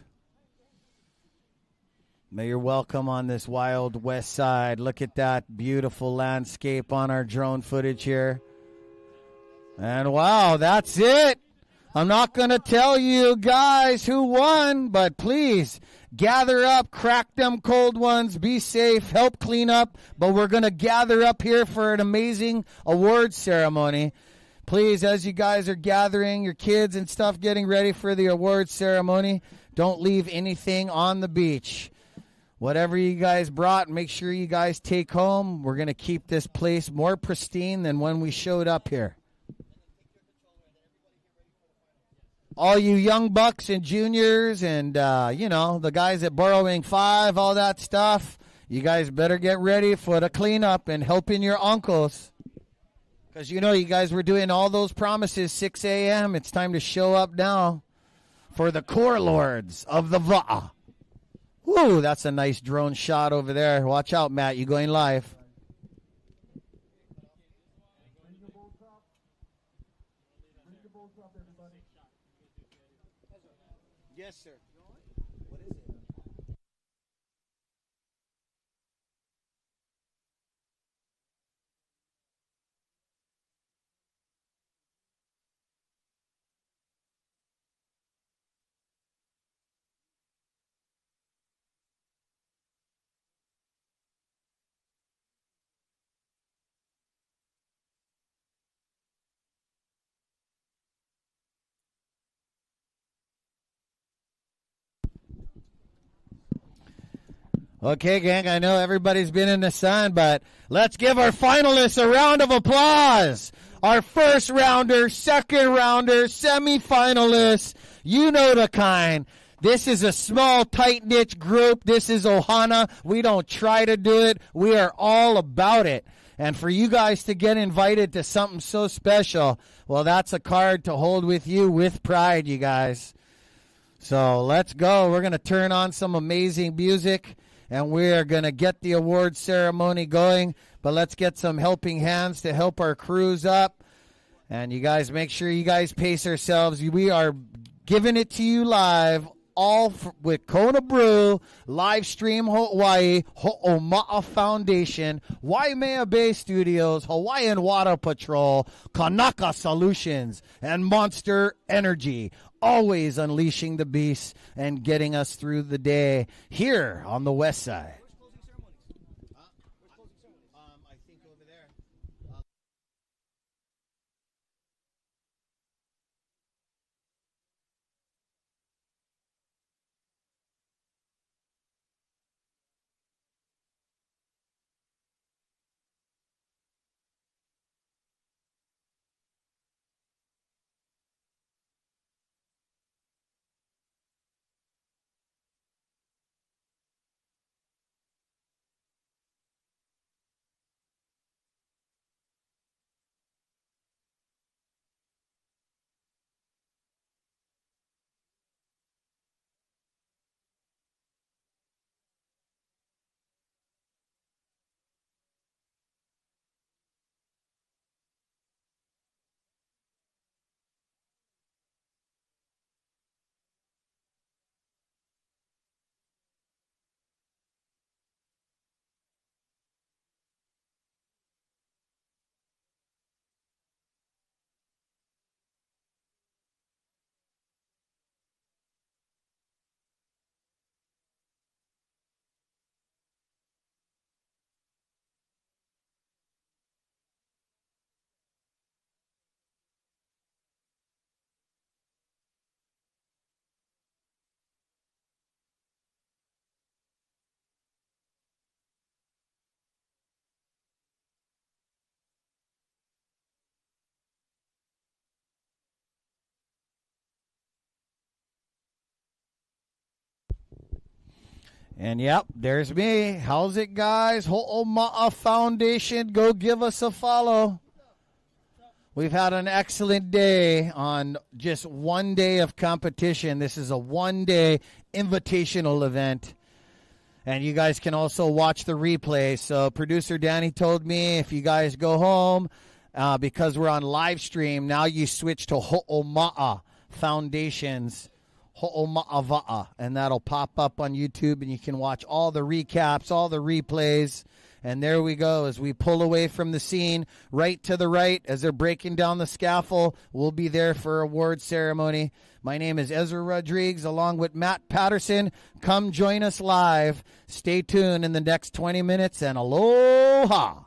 May you're welcome on this wild west side. Look at that beautiful landscape on our drone footage here. And wow, that's it. I'm not going to tell you guys who won, but please gather up, crack them cold ones, be safe, help clean up. But we're going to gather up here for an amazing awards ceremony. Please, as you guys are gathering, your kids and stuff, getting ready for the awards ceremony, don't leave anything on the beach. Whatever you guys brought, make sure you guys take home. We're going to keep this place more pristine than when we showed up here. All you young bucks and juniors and, you know, the guys at Borrowing 5, all that stuff, you guys better get ready for the cleanup and helping your uncles. Because, you know, you guys were doing all those promises, 6 a.m. It's time to show up now for the core lords of the Va'a. Woo, that's a nice drone shot over there. Watch out, Matt. You going live. Yes, sir. Okay, gang, I know everybody's been in the sun, but let's give our finalists a round of applause. Our first rounder, second rounder, semifinalists, you know the kind. This is a small, tight-knit group. This is Ohana. We don't try to do it. We are all about it. And for you guys to get invited to something so special, well, that's a card to hold with you with pride, you guys. So let's go. We're going to turn on some amazing music, and we're going to get the award ceremony going. But let's get some helping hands to help our crews up. And you guys make sure you guys pace yourselves. We are giving it to you live, with Kona Brew, Livestream Hawaii, Ho'oma'a Foundation, Waimea Bay Studios, Hawaiian Water Patrol, Kanaka Solutions, and Monster Energy. Always unleashing the beast and getting us through the day here on the West Side. And yep, there's me. How's it, guys? Ho'oma'a Foundation. Go give us a follow. We've had an excellent day on just one day of competition. This is a one-day invitational event. And you guys can also watch the replay. So producer Danny told me if you guys go home, because we're on live stream, now you switch to Ho'oma'a Foundation's Ho'oma'ava'a, and that'll pop up on YouTube, and you can watch all the recaps, all the replays. And there we go as we pull away from the scene, right to the right as they're breaking down the scaffold. We'll be there for award ceremony. My name is Ezra Rodriguez along with Matt Patterson. Come join us live. Stay tuned in the next 20 minutes, and aloha.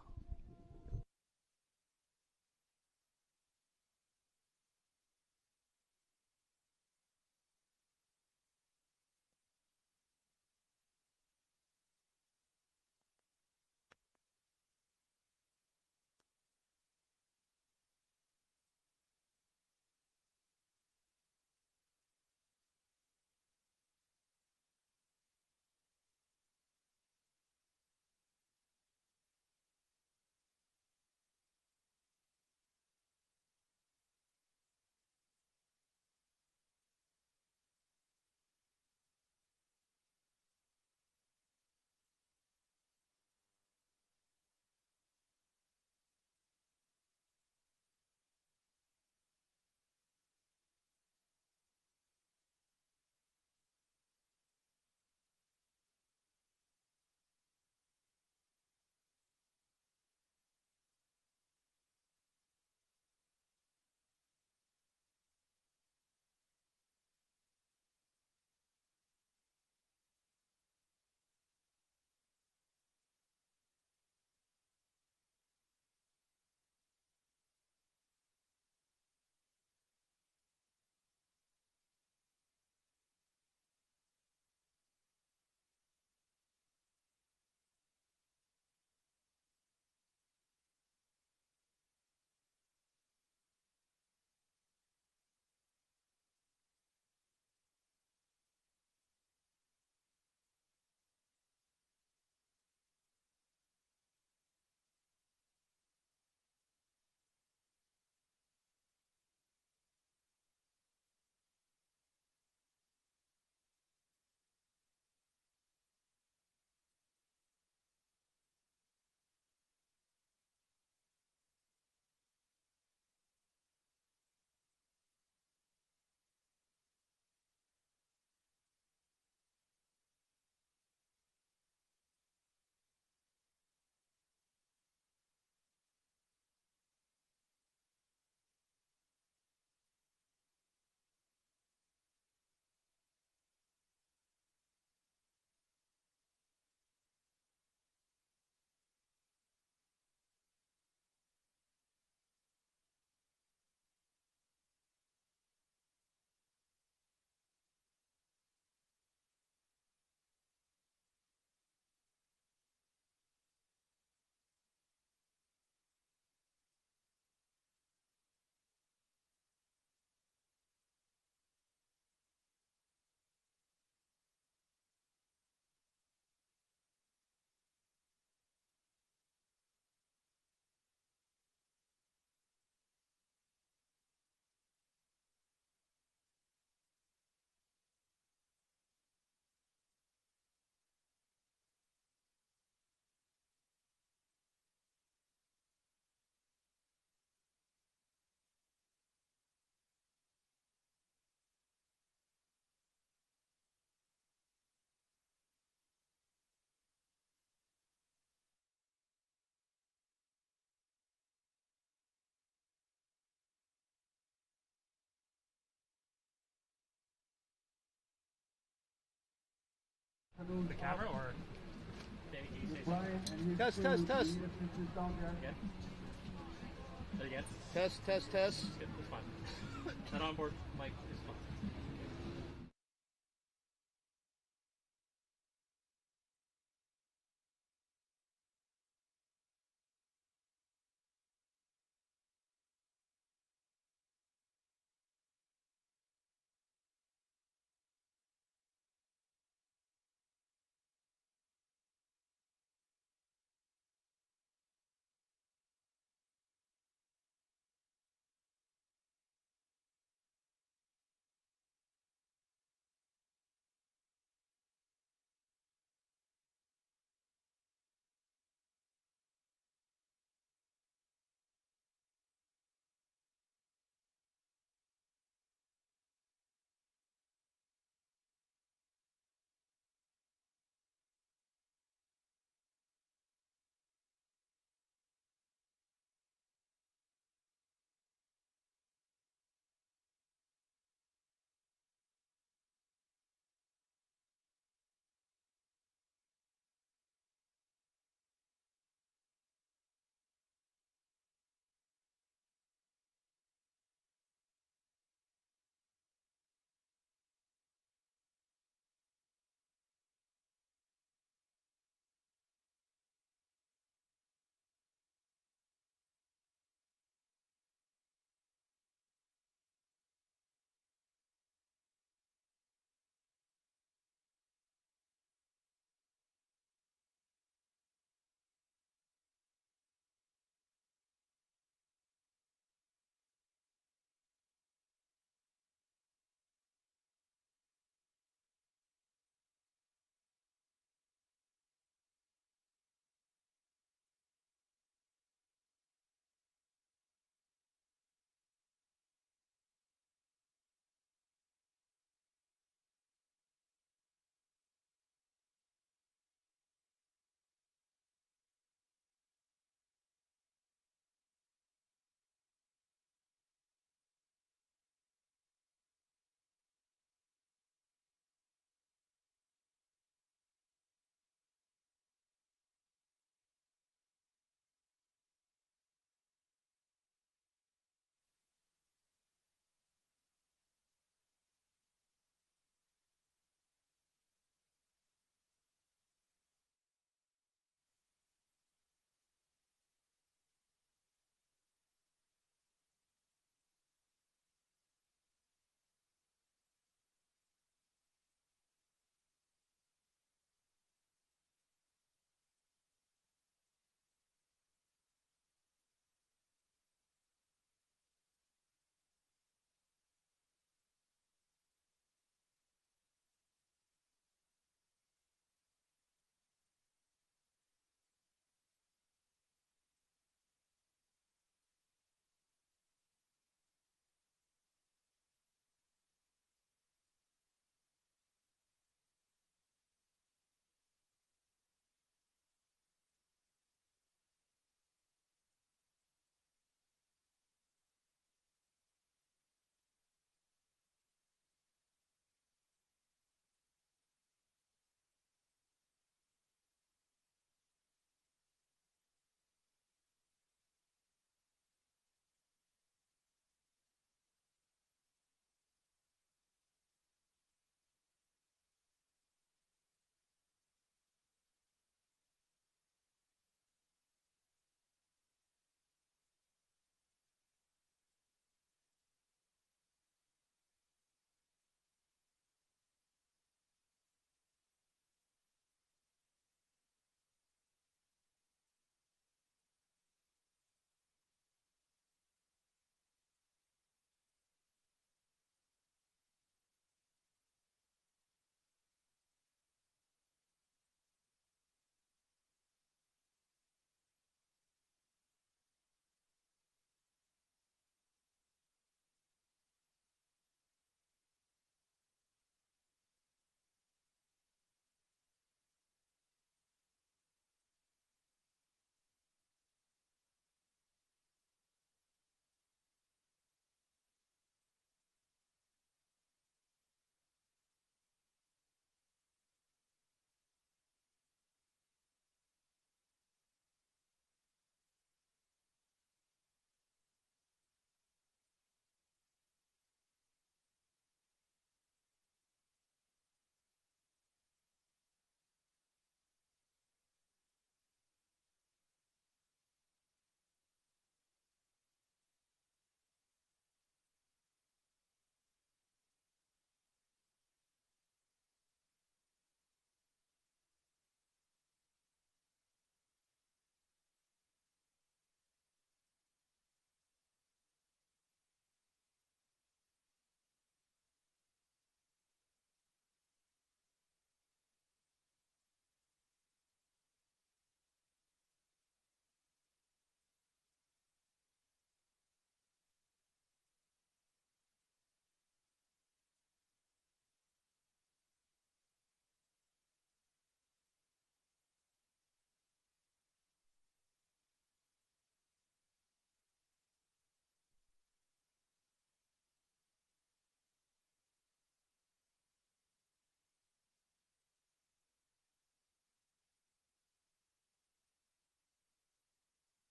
the camera or? Test, test, test. Again? Again? Test, test, test. Good, that's fine. That onboard mic is fine.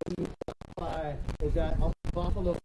Is that up Buffalo?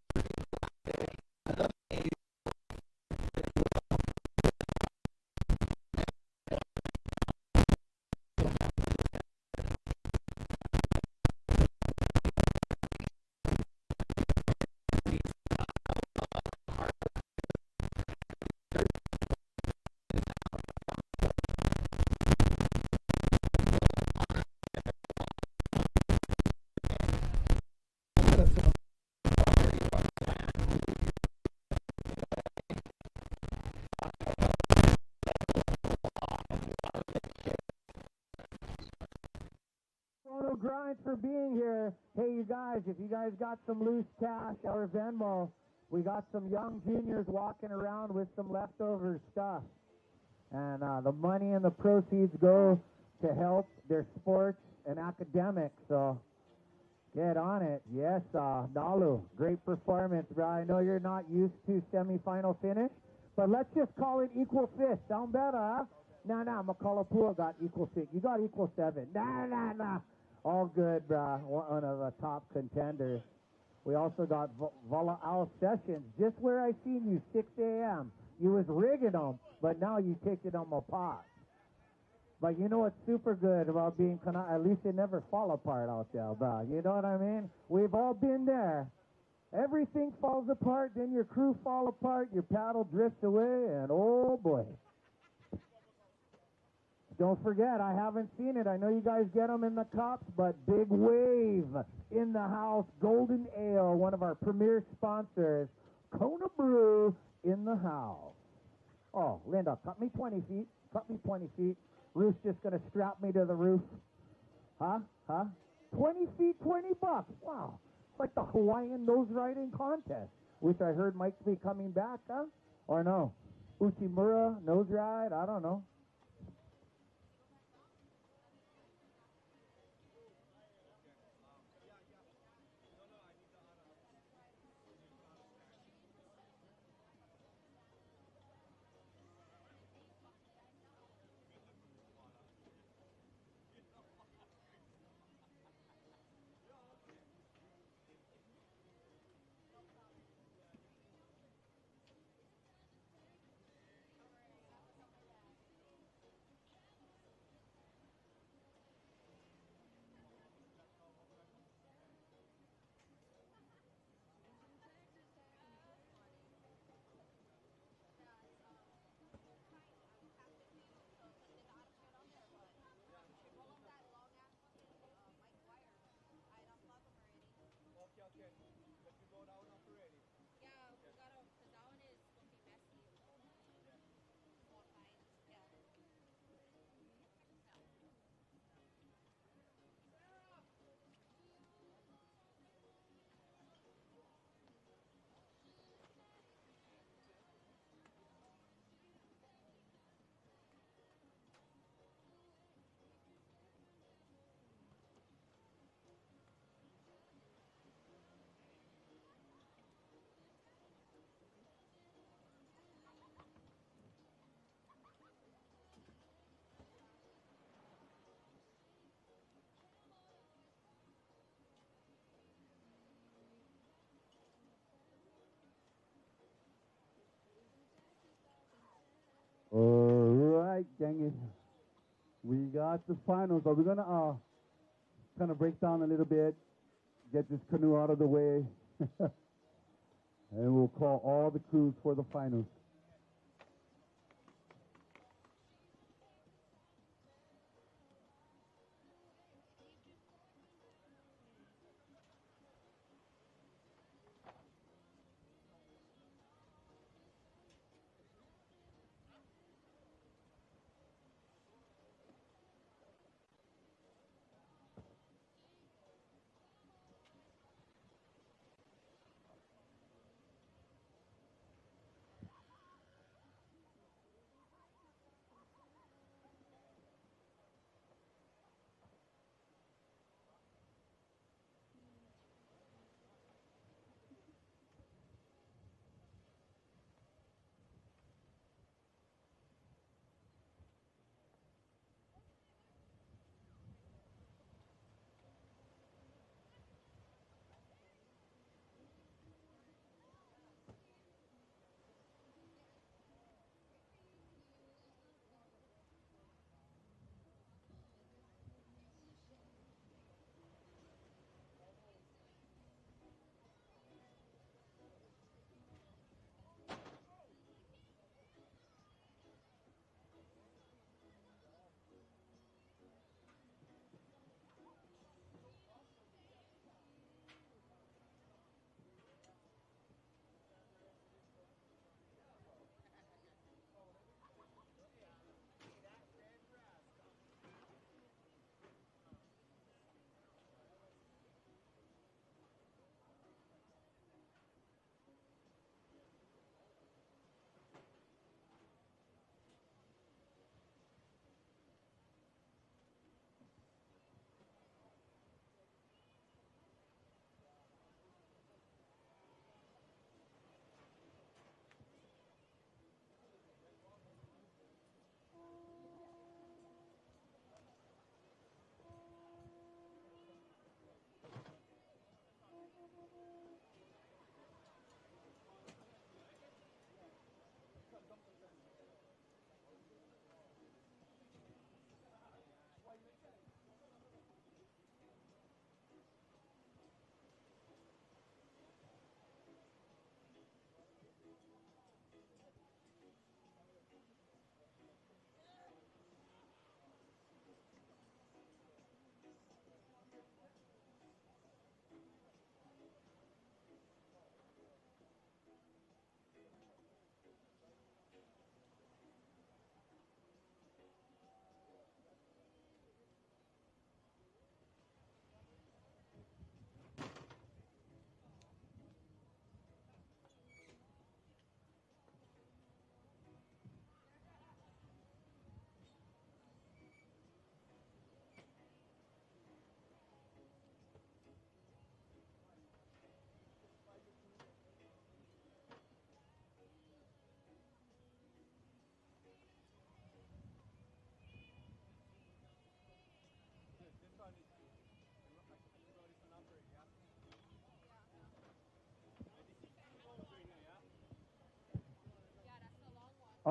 Photo grind for being here. Hey, you guys, if you guys got some loose cash or Venmo, we got some young juniors walking around with some leftover stuff. And the money and the proceeds go to help their sports and academics. So get on it. Yes, Nalu, great performance, bro. I know you're not used to semifinal finish, but let's just call it equal fist. Sound better, huh? Nah, Makalapua got equal 6. You got equal 7. Nah. All good, bruh. One of the top contenders. We also got Vala Al Sessions, just where I seen you, 6 a.m. You was rigging them, but now you take it on my pot. But you know what's super good about being, at least it never fall apart out there, bruh. You know what I mean? We've all been there. Everything falls apart, then your crew fall apart, your paddle drifts away, and oh boy. Don't forget, I haven't seen it. I know you guys get them in the cups, but Big Wave in the house. Golden Ale, one of our premier sponsors. Kona Brew in the house. Oh, Linda, cut me 20 feet. Cut me 20 feet. Ruth's just going to strap me to the roof. Huh? 20 feet, $20. Wow. It's like the Hawaiian nose riding contest, which I heard might be coming back, huh? Or no? Uchimura nose ride? I don't know. All right, gang. We got the finals. Are we going to kind of break down a little bit, get this canoe out of the way, and we'll call all the crews for the finals.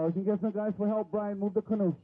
Oh, you can get some guys for help, Brian. Move the canoe.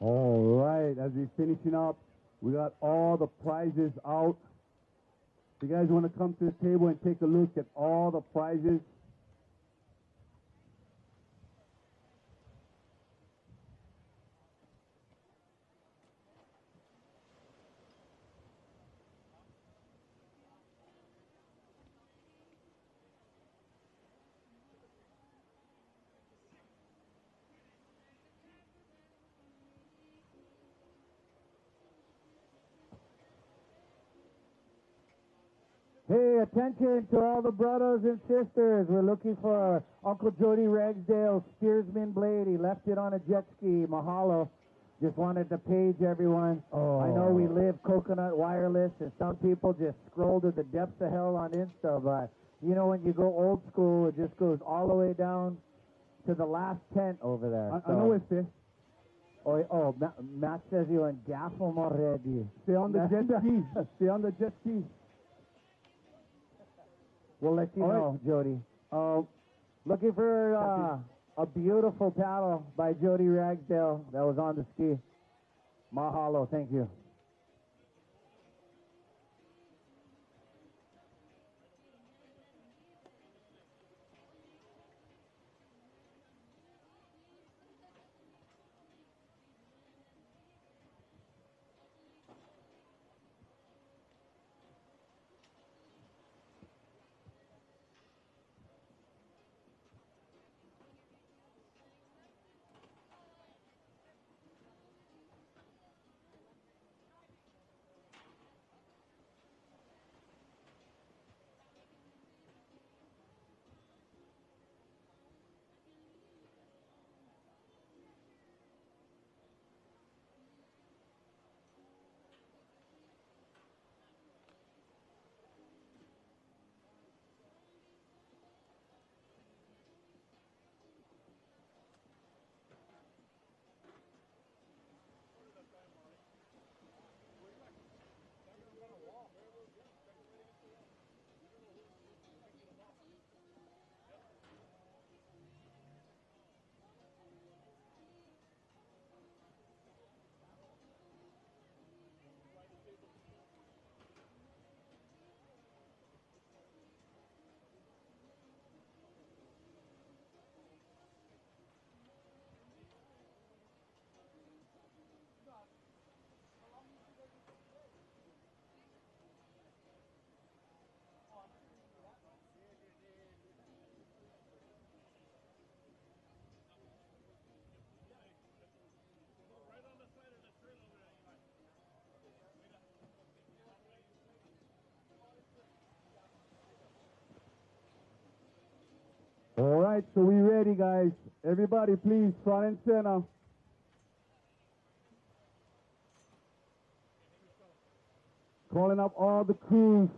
All right, as we're finishing up, we got all the prizes out. If you guys want to come to the table and take a look at all the prizes. Hey, attention to all the brothers and sisters. We're looking for Uncle Jody Ragsdale, steersman blade. He left it on a jet ski. Mahalo. Just wanted to page everyone. I know we live coconut wireless, and some people just scroll to the depths of hell on Insta, but you know when you go old school, it just goes all the way down to the last tent over there. I know it's this. Matt says you and gaff him already. Stay on the jet ski. Stay on the jet ski. We'll let you All know, Jody. Looking for a beautiful paddle by Jody Ragsdale that was on the ski. Mahalo, thank you. All right, so we ready, guys. Everybody, please, front and center. Calling up all the crews.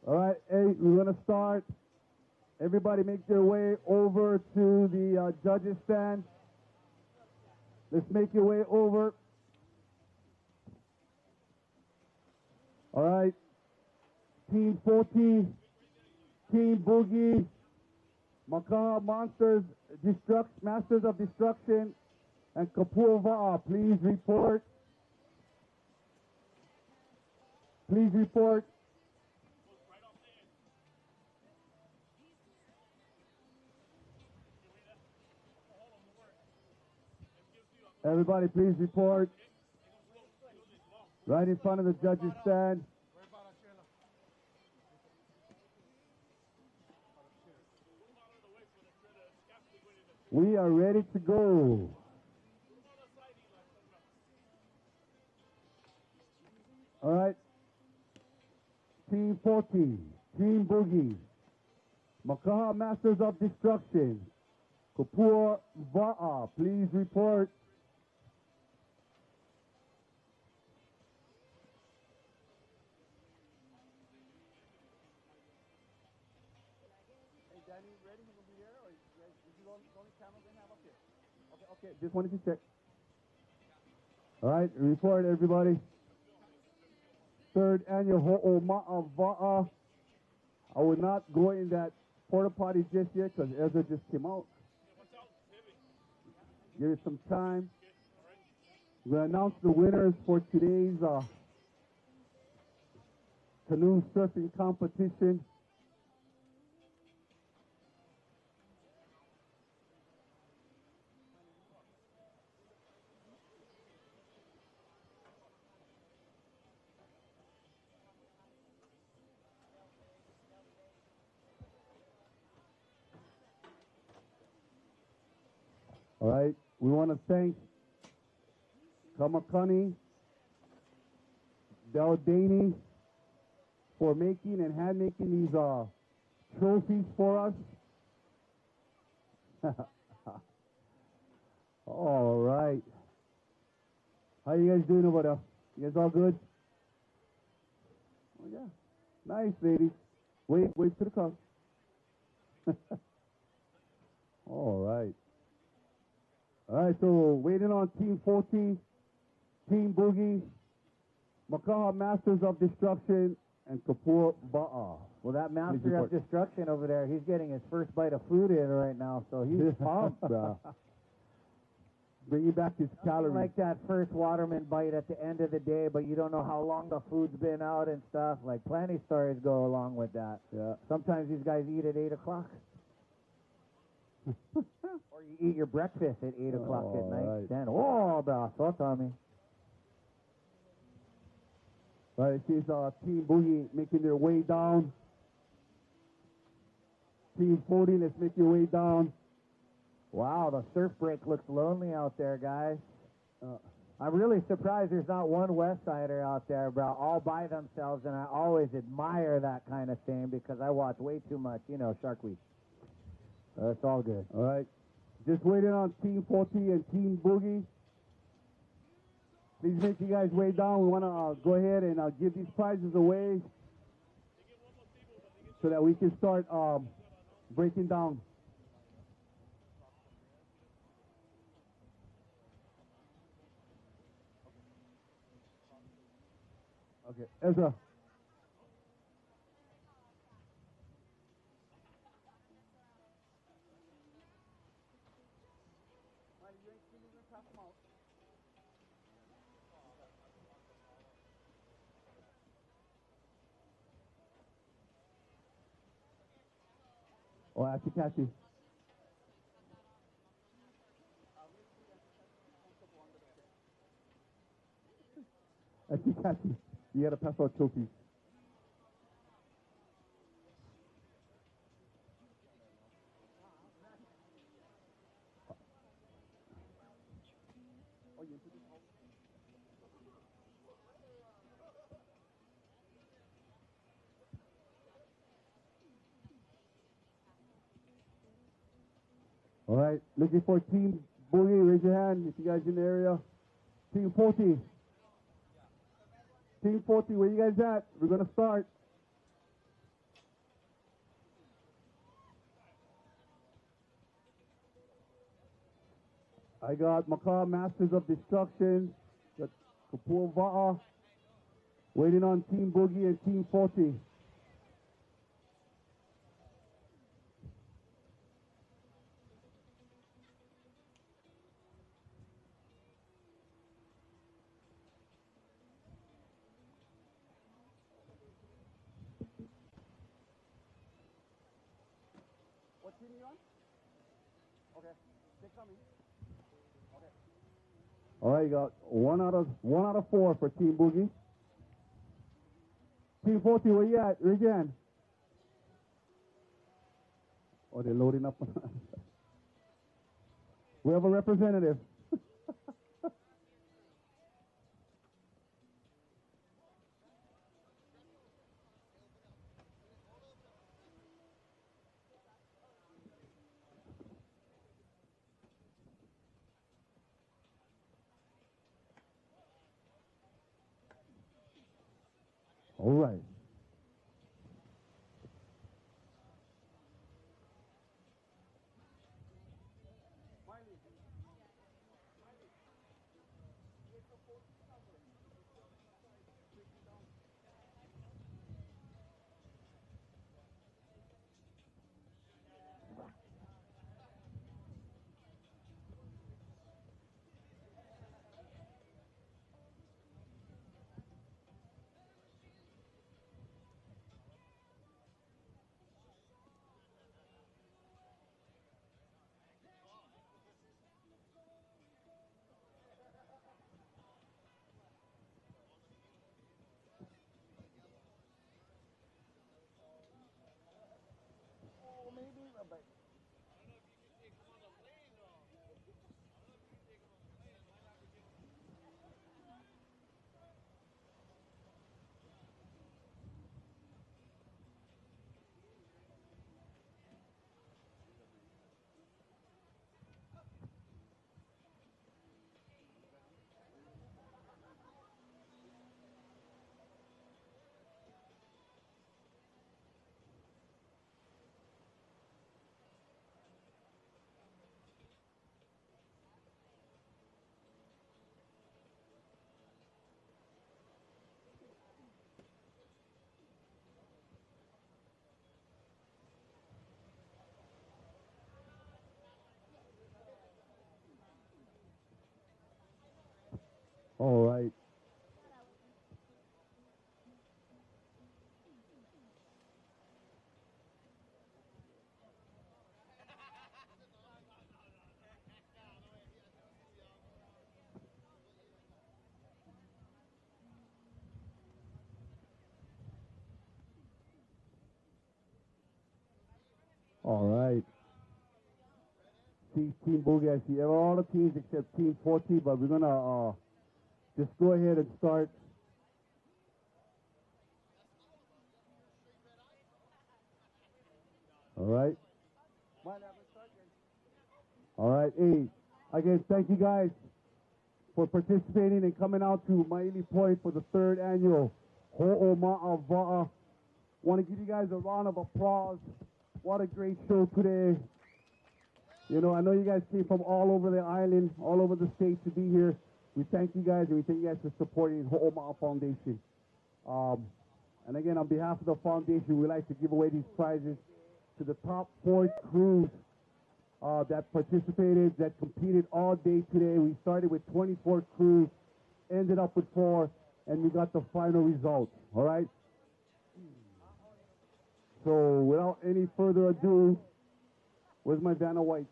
All right, hey, we're going to start. Everybody make their way over to the judges' stand. Let's make your way over. All right. Team 14, Team Boogie, Makaha Monsters, Masters of Destruction, and Kapua Va'a. Please report. Please report. Everybody, please report. Right in front of the judges' stand. We are ready to go. All right. Team 14, Team Boogie, Makaha Masters of Destruction, Kapua Va'a, please report. Hey, Danny, ready? He's going to be there? Or is this the only camera they have up here? Okay, just wanted to check. All right, report, everybody. Third annual Ho'oma'a Va'a. I will not go in that porta potty just yet because Ezra just came out. Give it some time. We're going to announce the winners for today's canoe surfing competition. All right, we want to thank Kamakani, Daldani for making and hand making these trophies for us. All right. How you guys doing over there? You guys all good? Oh, yeah. Nice, ladies. Wait to the car. All right. All right, so waiting on Team 14, Team Boogie, Makaha Masters of Destruction, and Kapua Ba'a. Well, that Master of Destruction over there, he's getting his first bite of food in right now, so he's pumped, bro. Bringing back his calories. Like that first waterman bite at the end of the day, but you don't know how long the food's been out and stuff. Like, plenty stories go along with that. Yeah. Sometimes these guys eat at 8 o'clock. Or you eat your breakfast at 8 o'clock at night. Right. Then, oh, bro, so Tommy. All right, she's Team Boogie making their way down. Team 40, let's make your way down. Wow, the surf break looks lonely out there, guys. I'm really surprised there's not one West Sider out there, bro, all by themselves, and I always admire that kind of thing because I watch way too much, Shark Week. It's all good. All right. Just waiting on Team 40 and Team Boogie. Please make you guys way down. We want to go ahead and give these prizes away so that we can start breaking down. Okay, Ezra. Oh, Ashikashi. Ashikashi. You gotta pass out trophies. All right, looking for Team Boogie. Raise your hand if you guys in the area. Team 40. Team 40, where you guys at? We're going to start. I got Makaha Masters of Destruction. Got Kapua Va'a. Waiting on Team Boogie and Team 40. What team are you on? Okay, they're coming. Okay. All right, you got one out of 4 for Team Boogie. Team 40, where you at? Again. Oh, they're loading up. We have a representative. All right. All right. All right. See Team Boogie, I see all the teams except Team 40, but we're going to just go ahead and start. All right. All right. Hey, again, thank you guys for participating and coming out to Maili Point for the 3rd annual Ho'oma'ava'a. Want to give you guys a round of applause. What a great show today. You know, I know you guys came from all over the island, all over the state to be here. We thank you guys, and we thank you guys for supporting Ho'oma'a Foundation. And again, on behalf of the foundation, we like to give away these prizes to the top 4 crews that participated, that competed all day today. We started with 24 crews, ended up with 4, and we got the final result. All right? So without any further ado, where's my Vanna White?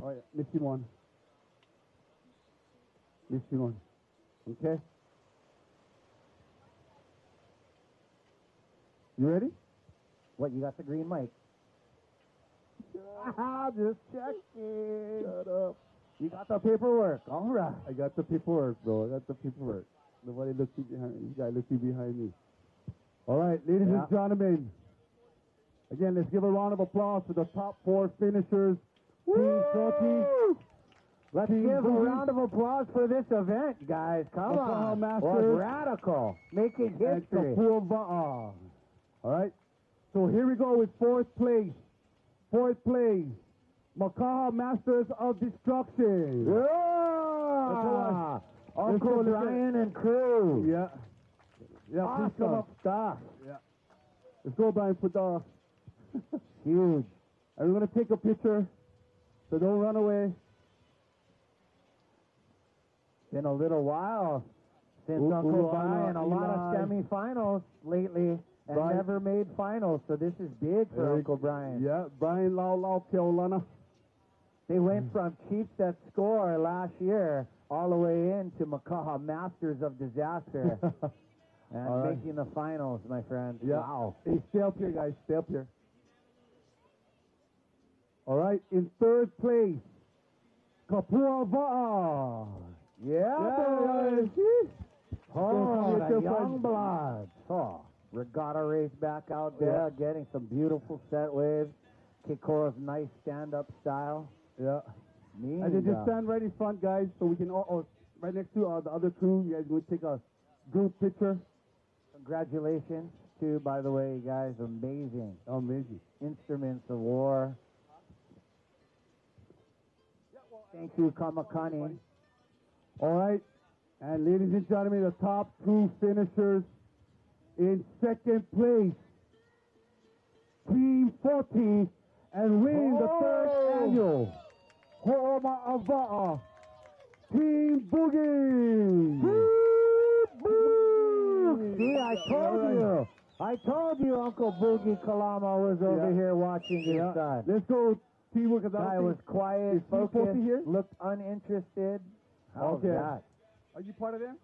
All right, missing one. Missing one. Okay? You ready? What, you got the green mic? Just checking. Shut up. You got the paperwork. All right. I got the paperwork, bro. I got the paperwork. Nobody looking behind me. You guys looking behind me. All right, ladies and gentlemen. Again, let's give a round of applause to the top 4 finishers. Team 40. Let's give a round of applause for this event, guys. Come on. Masters. Radical. Making And history. Kapua Va'a. All right. So here we go with 4th place. 4th place. Makaha Masters of Destruction. Yeah! Uncle Ryan and crew. Yeah. Yeah, please come up. Stuff. Yeah. Let's go, Brian, for the huge. And we're going to take a picture, so don't run away. Been a little while since Uncle Brian. A lot of semifinals lately. and Brian- never made finals, so this is big for Eric- Uncle Brian. Yeah, Brian Lau Keolana. They went from cheap set score last year all the way into Makaha Masters of Disaster and All right. making the finals, my friend. Yeah. Wow. Hey, stay up here, guys. Stay up here. All right, in third place, Kapua Va'a. Yeah, boys. Oh, the young blood. Oh, regatta race back out there, getting some beautiful set waves. Kikora's nice stand-up style. Yeah. Mean And then just stuff. stand right in front, guys, so we can all right next to the other crew. You guys will take a group picture. Congratulations, too, by the way, you guys. Amazing. Amazing. Instruments of war. Thank you, Kamakani. All right. And ladies and gentlemen, the top two finishers in second place, Team 40, and winning the third annual Ho'oma Ava'a, Team Boogie. See, I told you. I told you Uncle Boogie Kalama was over here watching his son. Let's go, Team Boogie. Guy was quiet, Is Team 40 focused, here? looked uninterested. How's Okay. that? Are you part of them?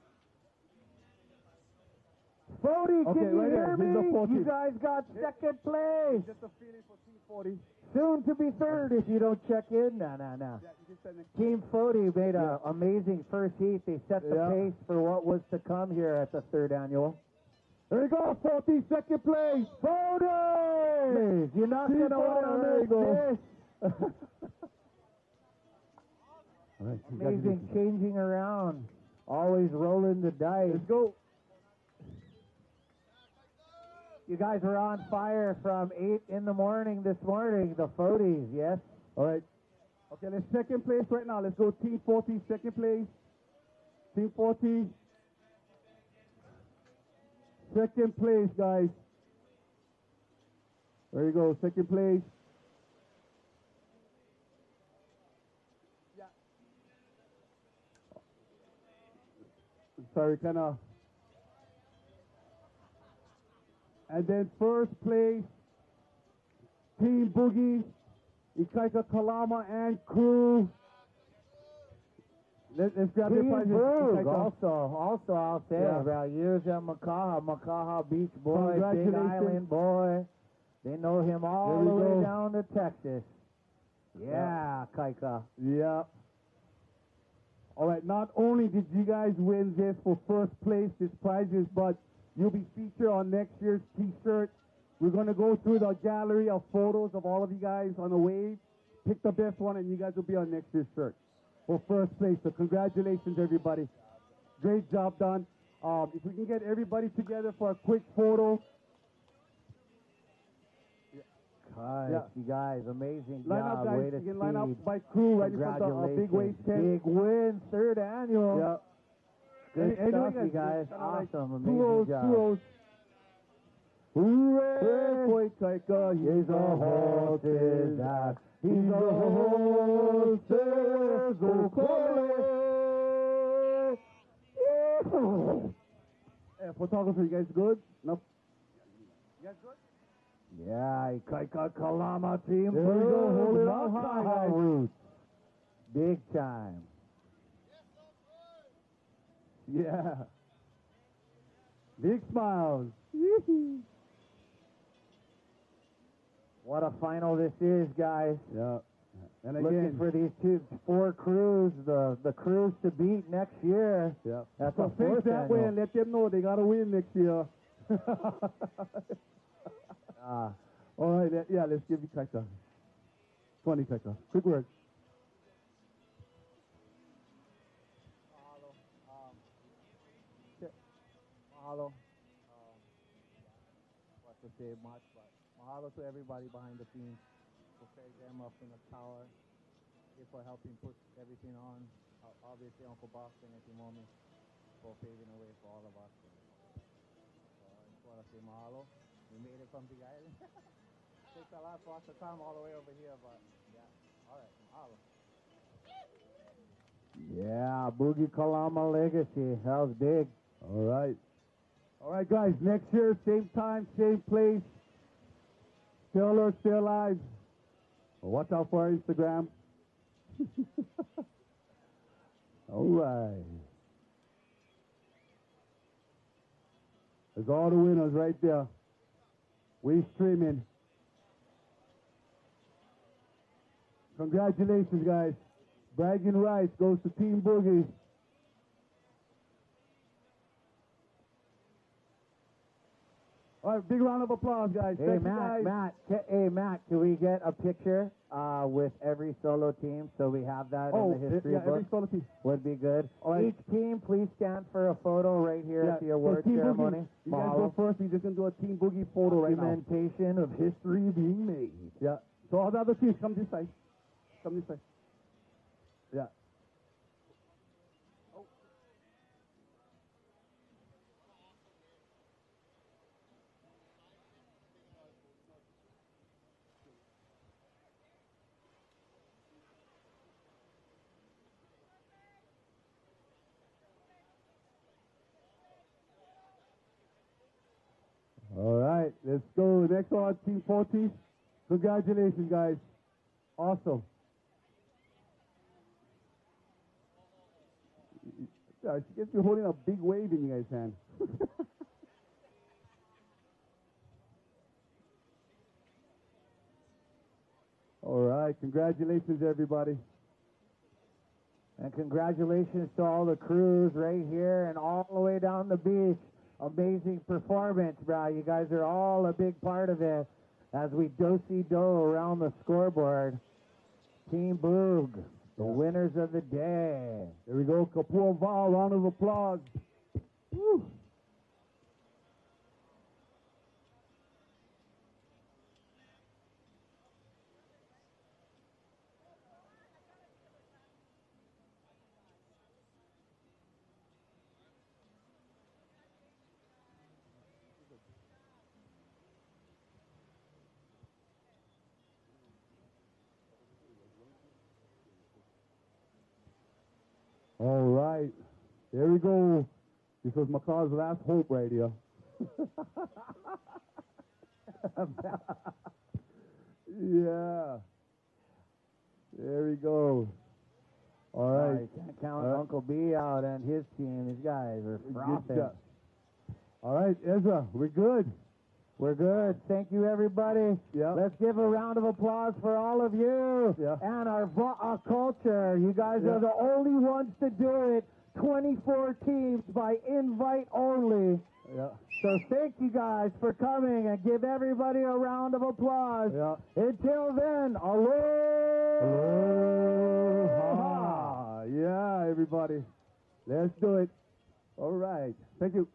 Bodie, Okay, can you right hear there. Here's the me? 40. You guys got second place. Just a feeling for Team 40. Soon to be third if you don't check in. No. Yeah, you can stand next Team 40 made an amazing first heat. They set the Yeah. pace for what was to come here at the third annual. There you go, 40, second place. 40! You're not Team going to 40, want there to you go. miss this. All right, Amazing changing around. Always rolling the dice. Let's go. You guys were on fire from 8 in the morning this morning, the 40s, yes? All right. Okay, let's second place right now. Let's go Team 40, second place. Team 40. Second place, guys. There you go, second place. Sorry, kind of. And then first place, Team Boogie, Ikaika Kalama and crew. Let's grab their Team prizes. Boog, Ikaika. also I'll say Yeah. about years at Makaha Beach boy, Big Congratulations. Island boy. They know him all There we the way go. down to Texas. Yeah, Kaika. Yeah. All right, not only did you guys win this for first place, this prizes, but you'll be featured on next year's T-shirt. We're going to go through the gallery of photos of all of you guys on the wave. Pick the best one, and you guys will be on next year's shirt for first place. So congratulations, everybody. Great job done. If we can get everybody together for a quick photo. Gosh, Yeah. you guys, amazing Line job. up, guys. Way to You can line up speed. by crew right in front of the big wave Congratulations. tent. Big win, third annual. Yeah. Good Anyway, stuff, you guys. kinda like Awesome, 2 amazing rows, job. 2 rows. Hooray! Boy, Kaika, he's a horse's ass. He's a horse's okole. Hey, photographer, you guys good? No. You guys good? Yeah, Ikaika Kalama team. There we go. Boog, Hold it up high, Makaha guys. roots. Big time. Yeah. Big smiles. What a final this is, guys. Yeah. And Looking again, for these 4 crews, the crews to beat next year. yeah. That's So a fix fourth that way annual. and let them know they got to win next year. All right, yeah, let's give you Kaika. 20 Kaika. Quick word. Mahalo. What to say much, but mahalo to everybody behind the scenes for setting them up in the tower. They for helping put everything on. Obviously, Uncle Boston and Timomi for paving the way for all of us. So I just want to say mahalo. We made it from Big Island. Takes a lot for us to come all the way over here, but yeah. All right, mahalo. Yeah, Boogie Kalama legacy. That was big. All right. All right, guys, next year, same time, same place. Still alert, still alive. Watch out for our Instagram. All right. There's all the winners right there. We streaming. Congratulations, guys. Bragging rights goes to Team Boogie. All right, big round of applause, guys. Hey, Thank you, Matt, guys. Matt, can we get a picture with every solo team so we have that in the history book? every solo team. Would be good. All right. Each team, please stand for a photo right here at the award Team ceremony. Boogie, you guys go first. We're just going to do a Team Boogie photo right now. Documentation of history being made. Yeah. So all the other teams, come this side. Come this side. Yeah. All right, let's go. Next one, Team 40. Congratulations, guys. Awesome. Yeah, she gets you holding a big wave in you guys' hand. All right, congratulations, everybody. And congratulations to all the crews right here and all the way down the beach. Amazing performance, bro. You guys are all a big part of it as we do-si-do around the scoreboard. Team Boog, the winners of the day. Here we go, Kapua Val, round of applause. Woo. All right, here we go. This was Macaw's last hope right here. Yeah. There we go. All right. You can't count Uncle B out and his team. These guys are frothing. All right, Ezra, we're good. We're good. Thank you, everybody. Yeah. Let's give a round of applause for all of you and our culture. You guys are the only ones to do it. 24 teams by invite only. Yeah. So thank you guys for coming and give everybody a round of applause. Yeah. Until then, aloha. Aloha. Yeah, everybody. Let's do it. All right. Thank you.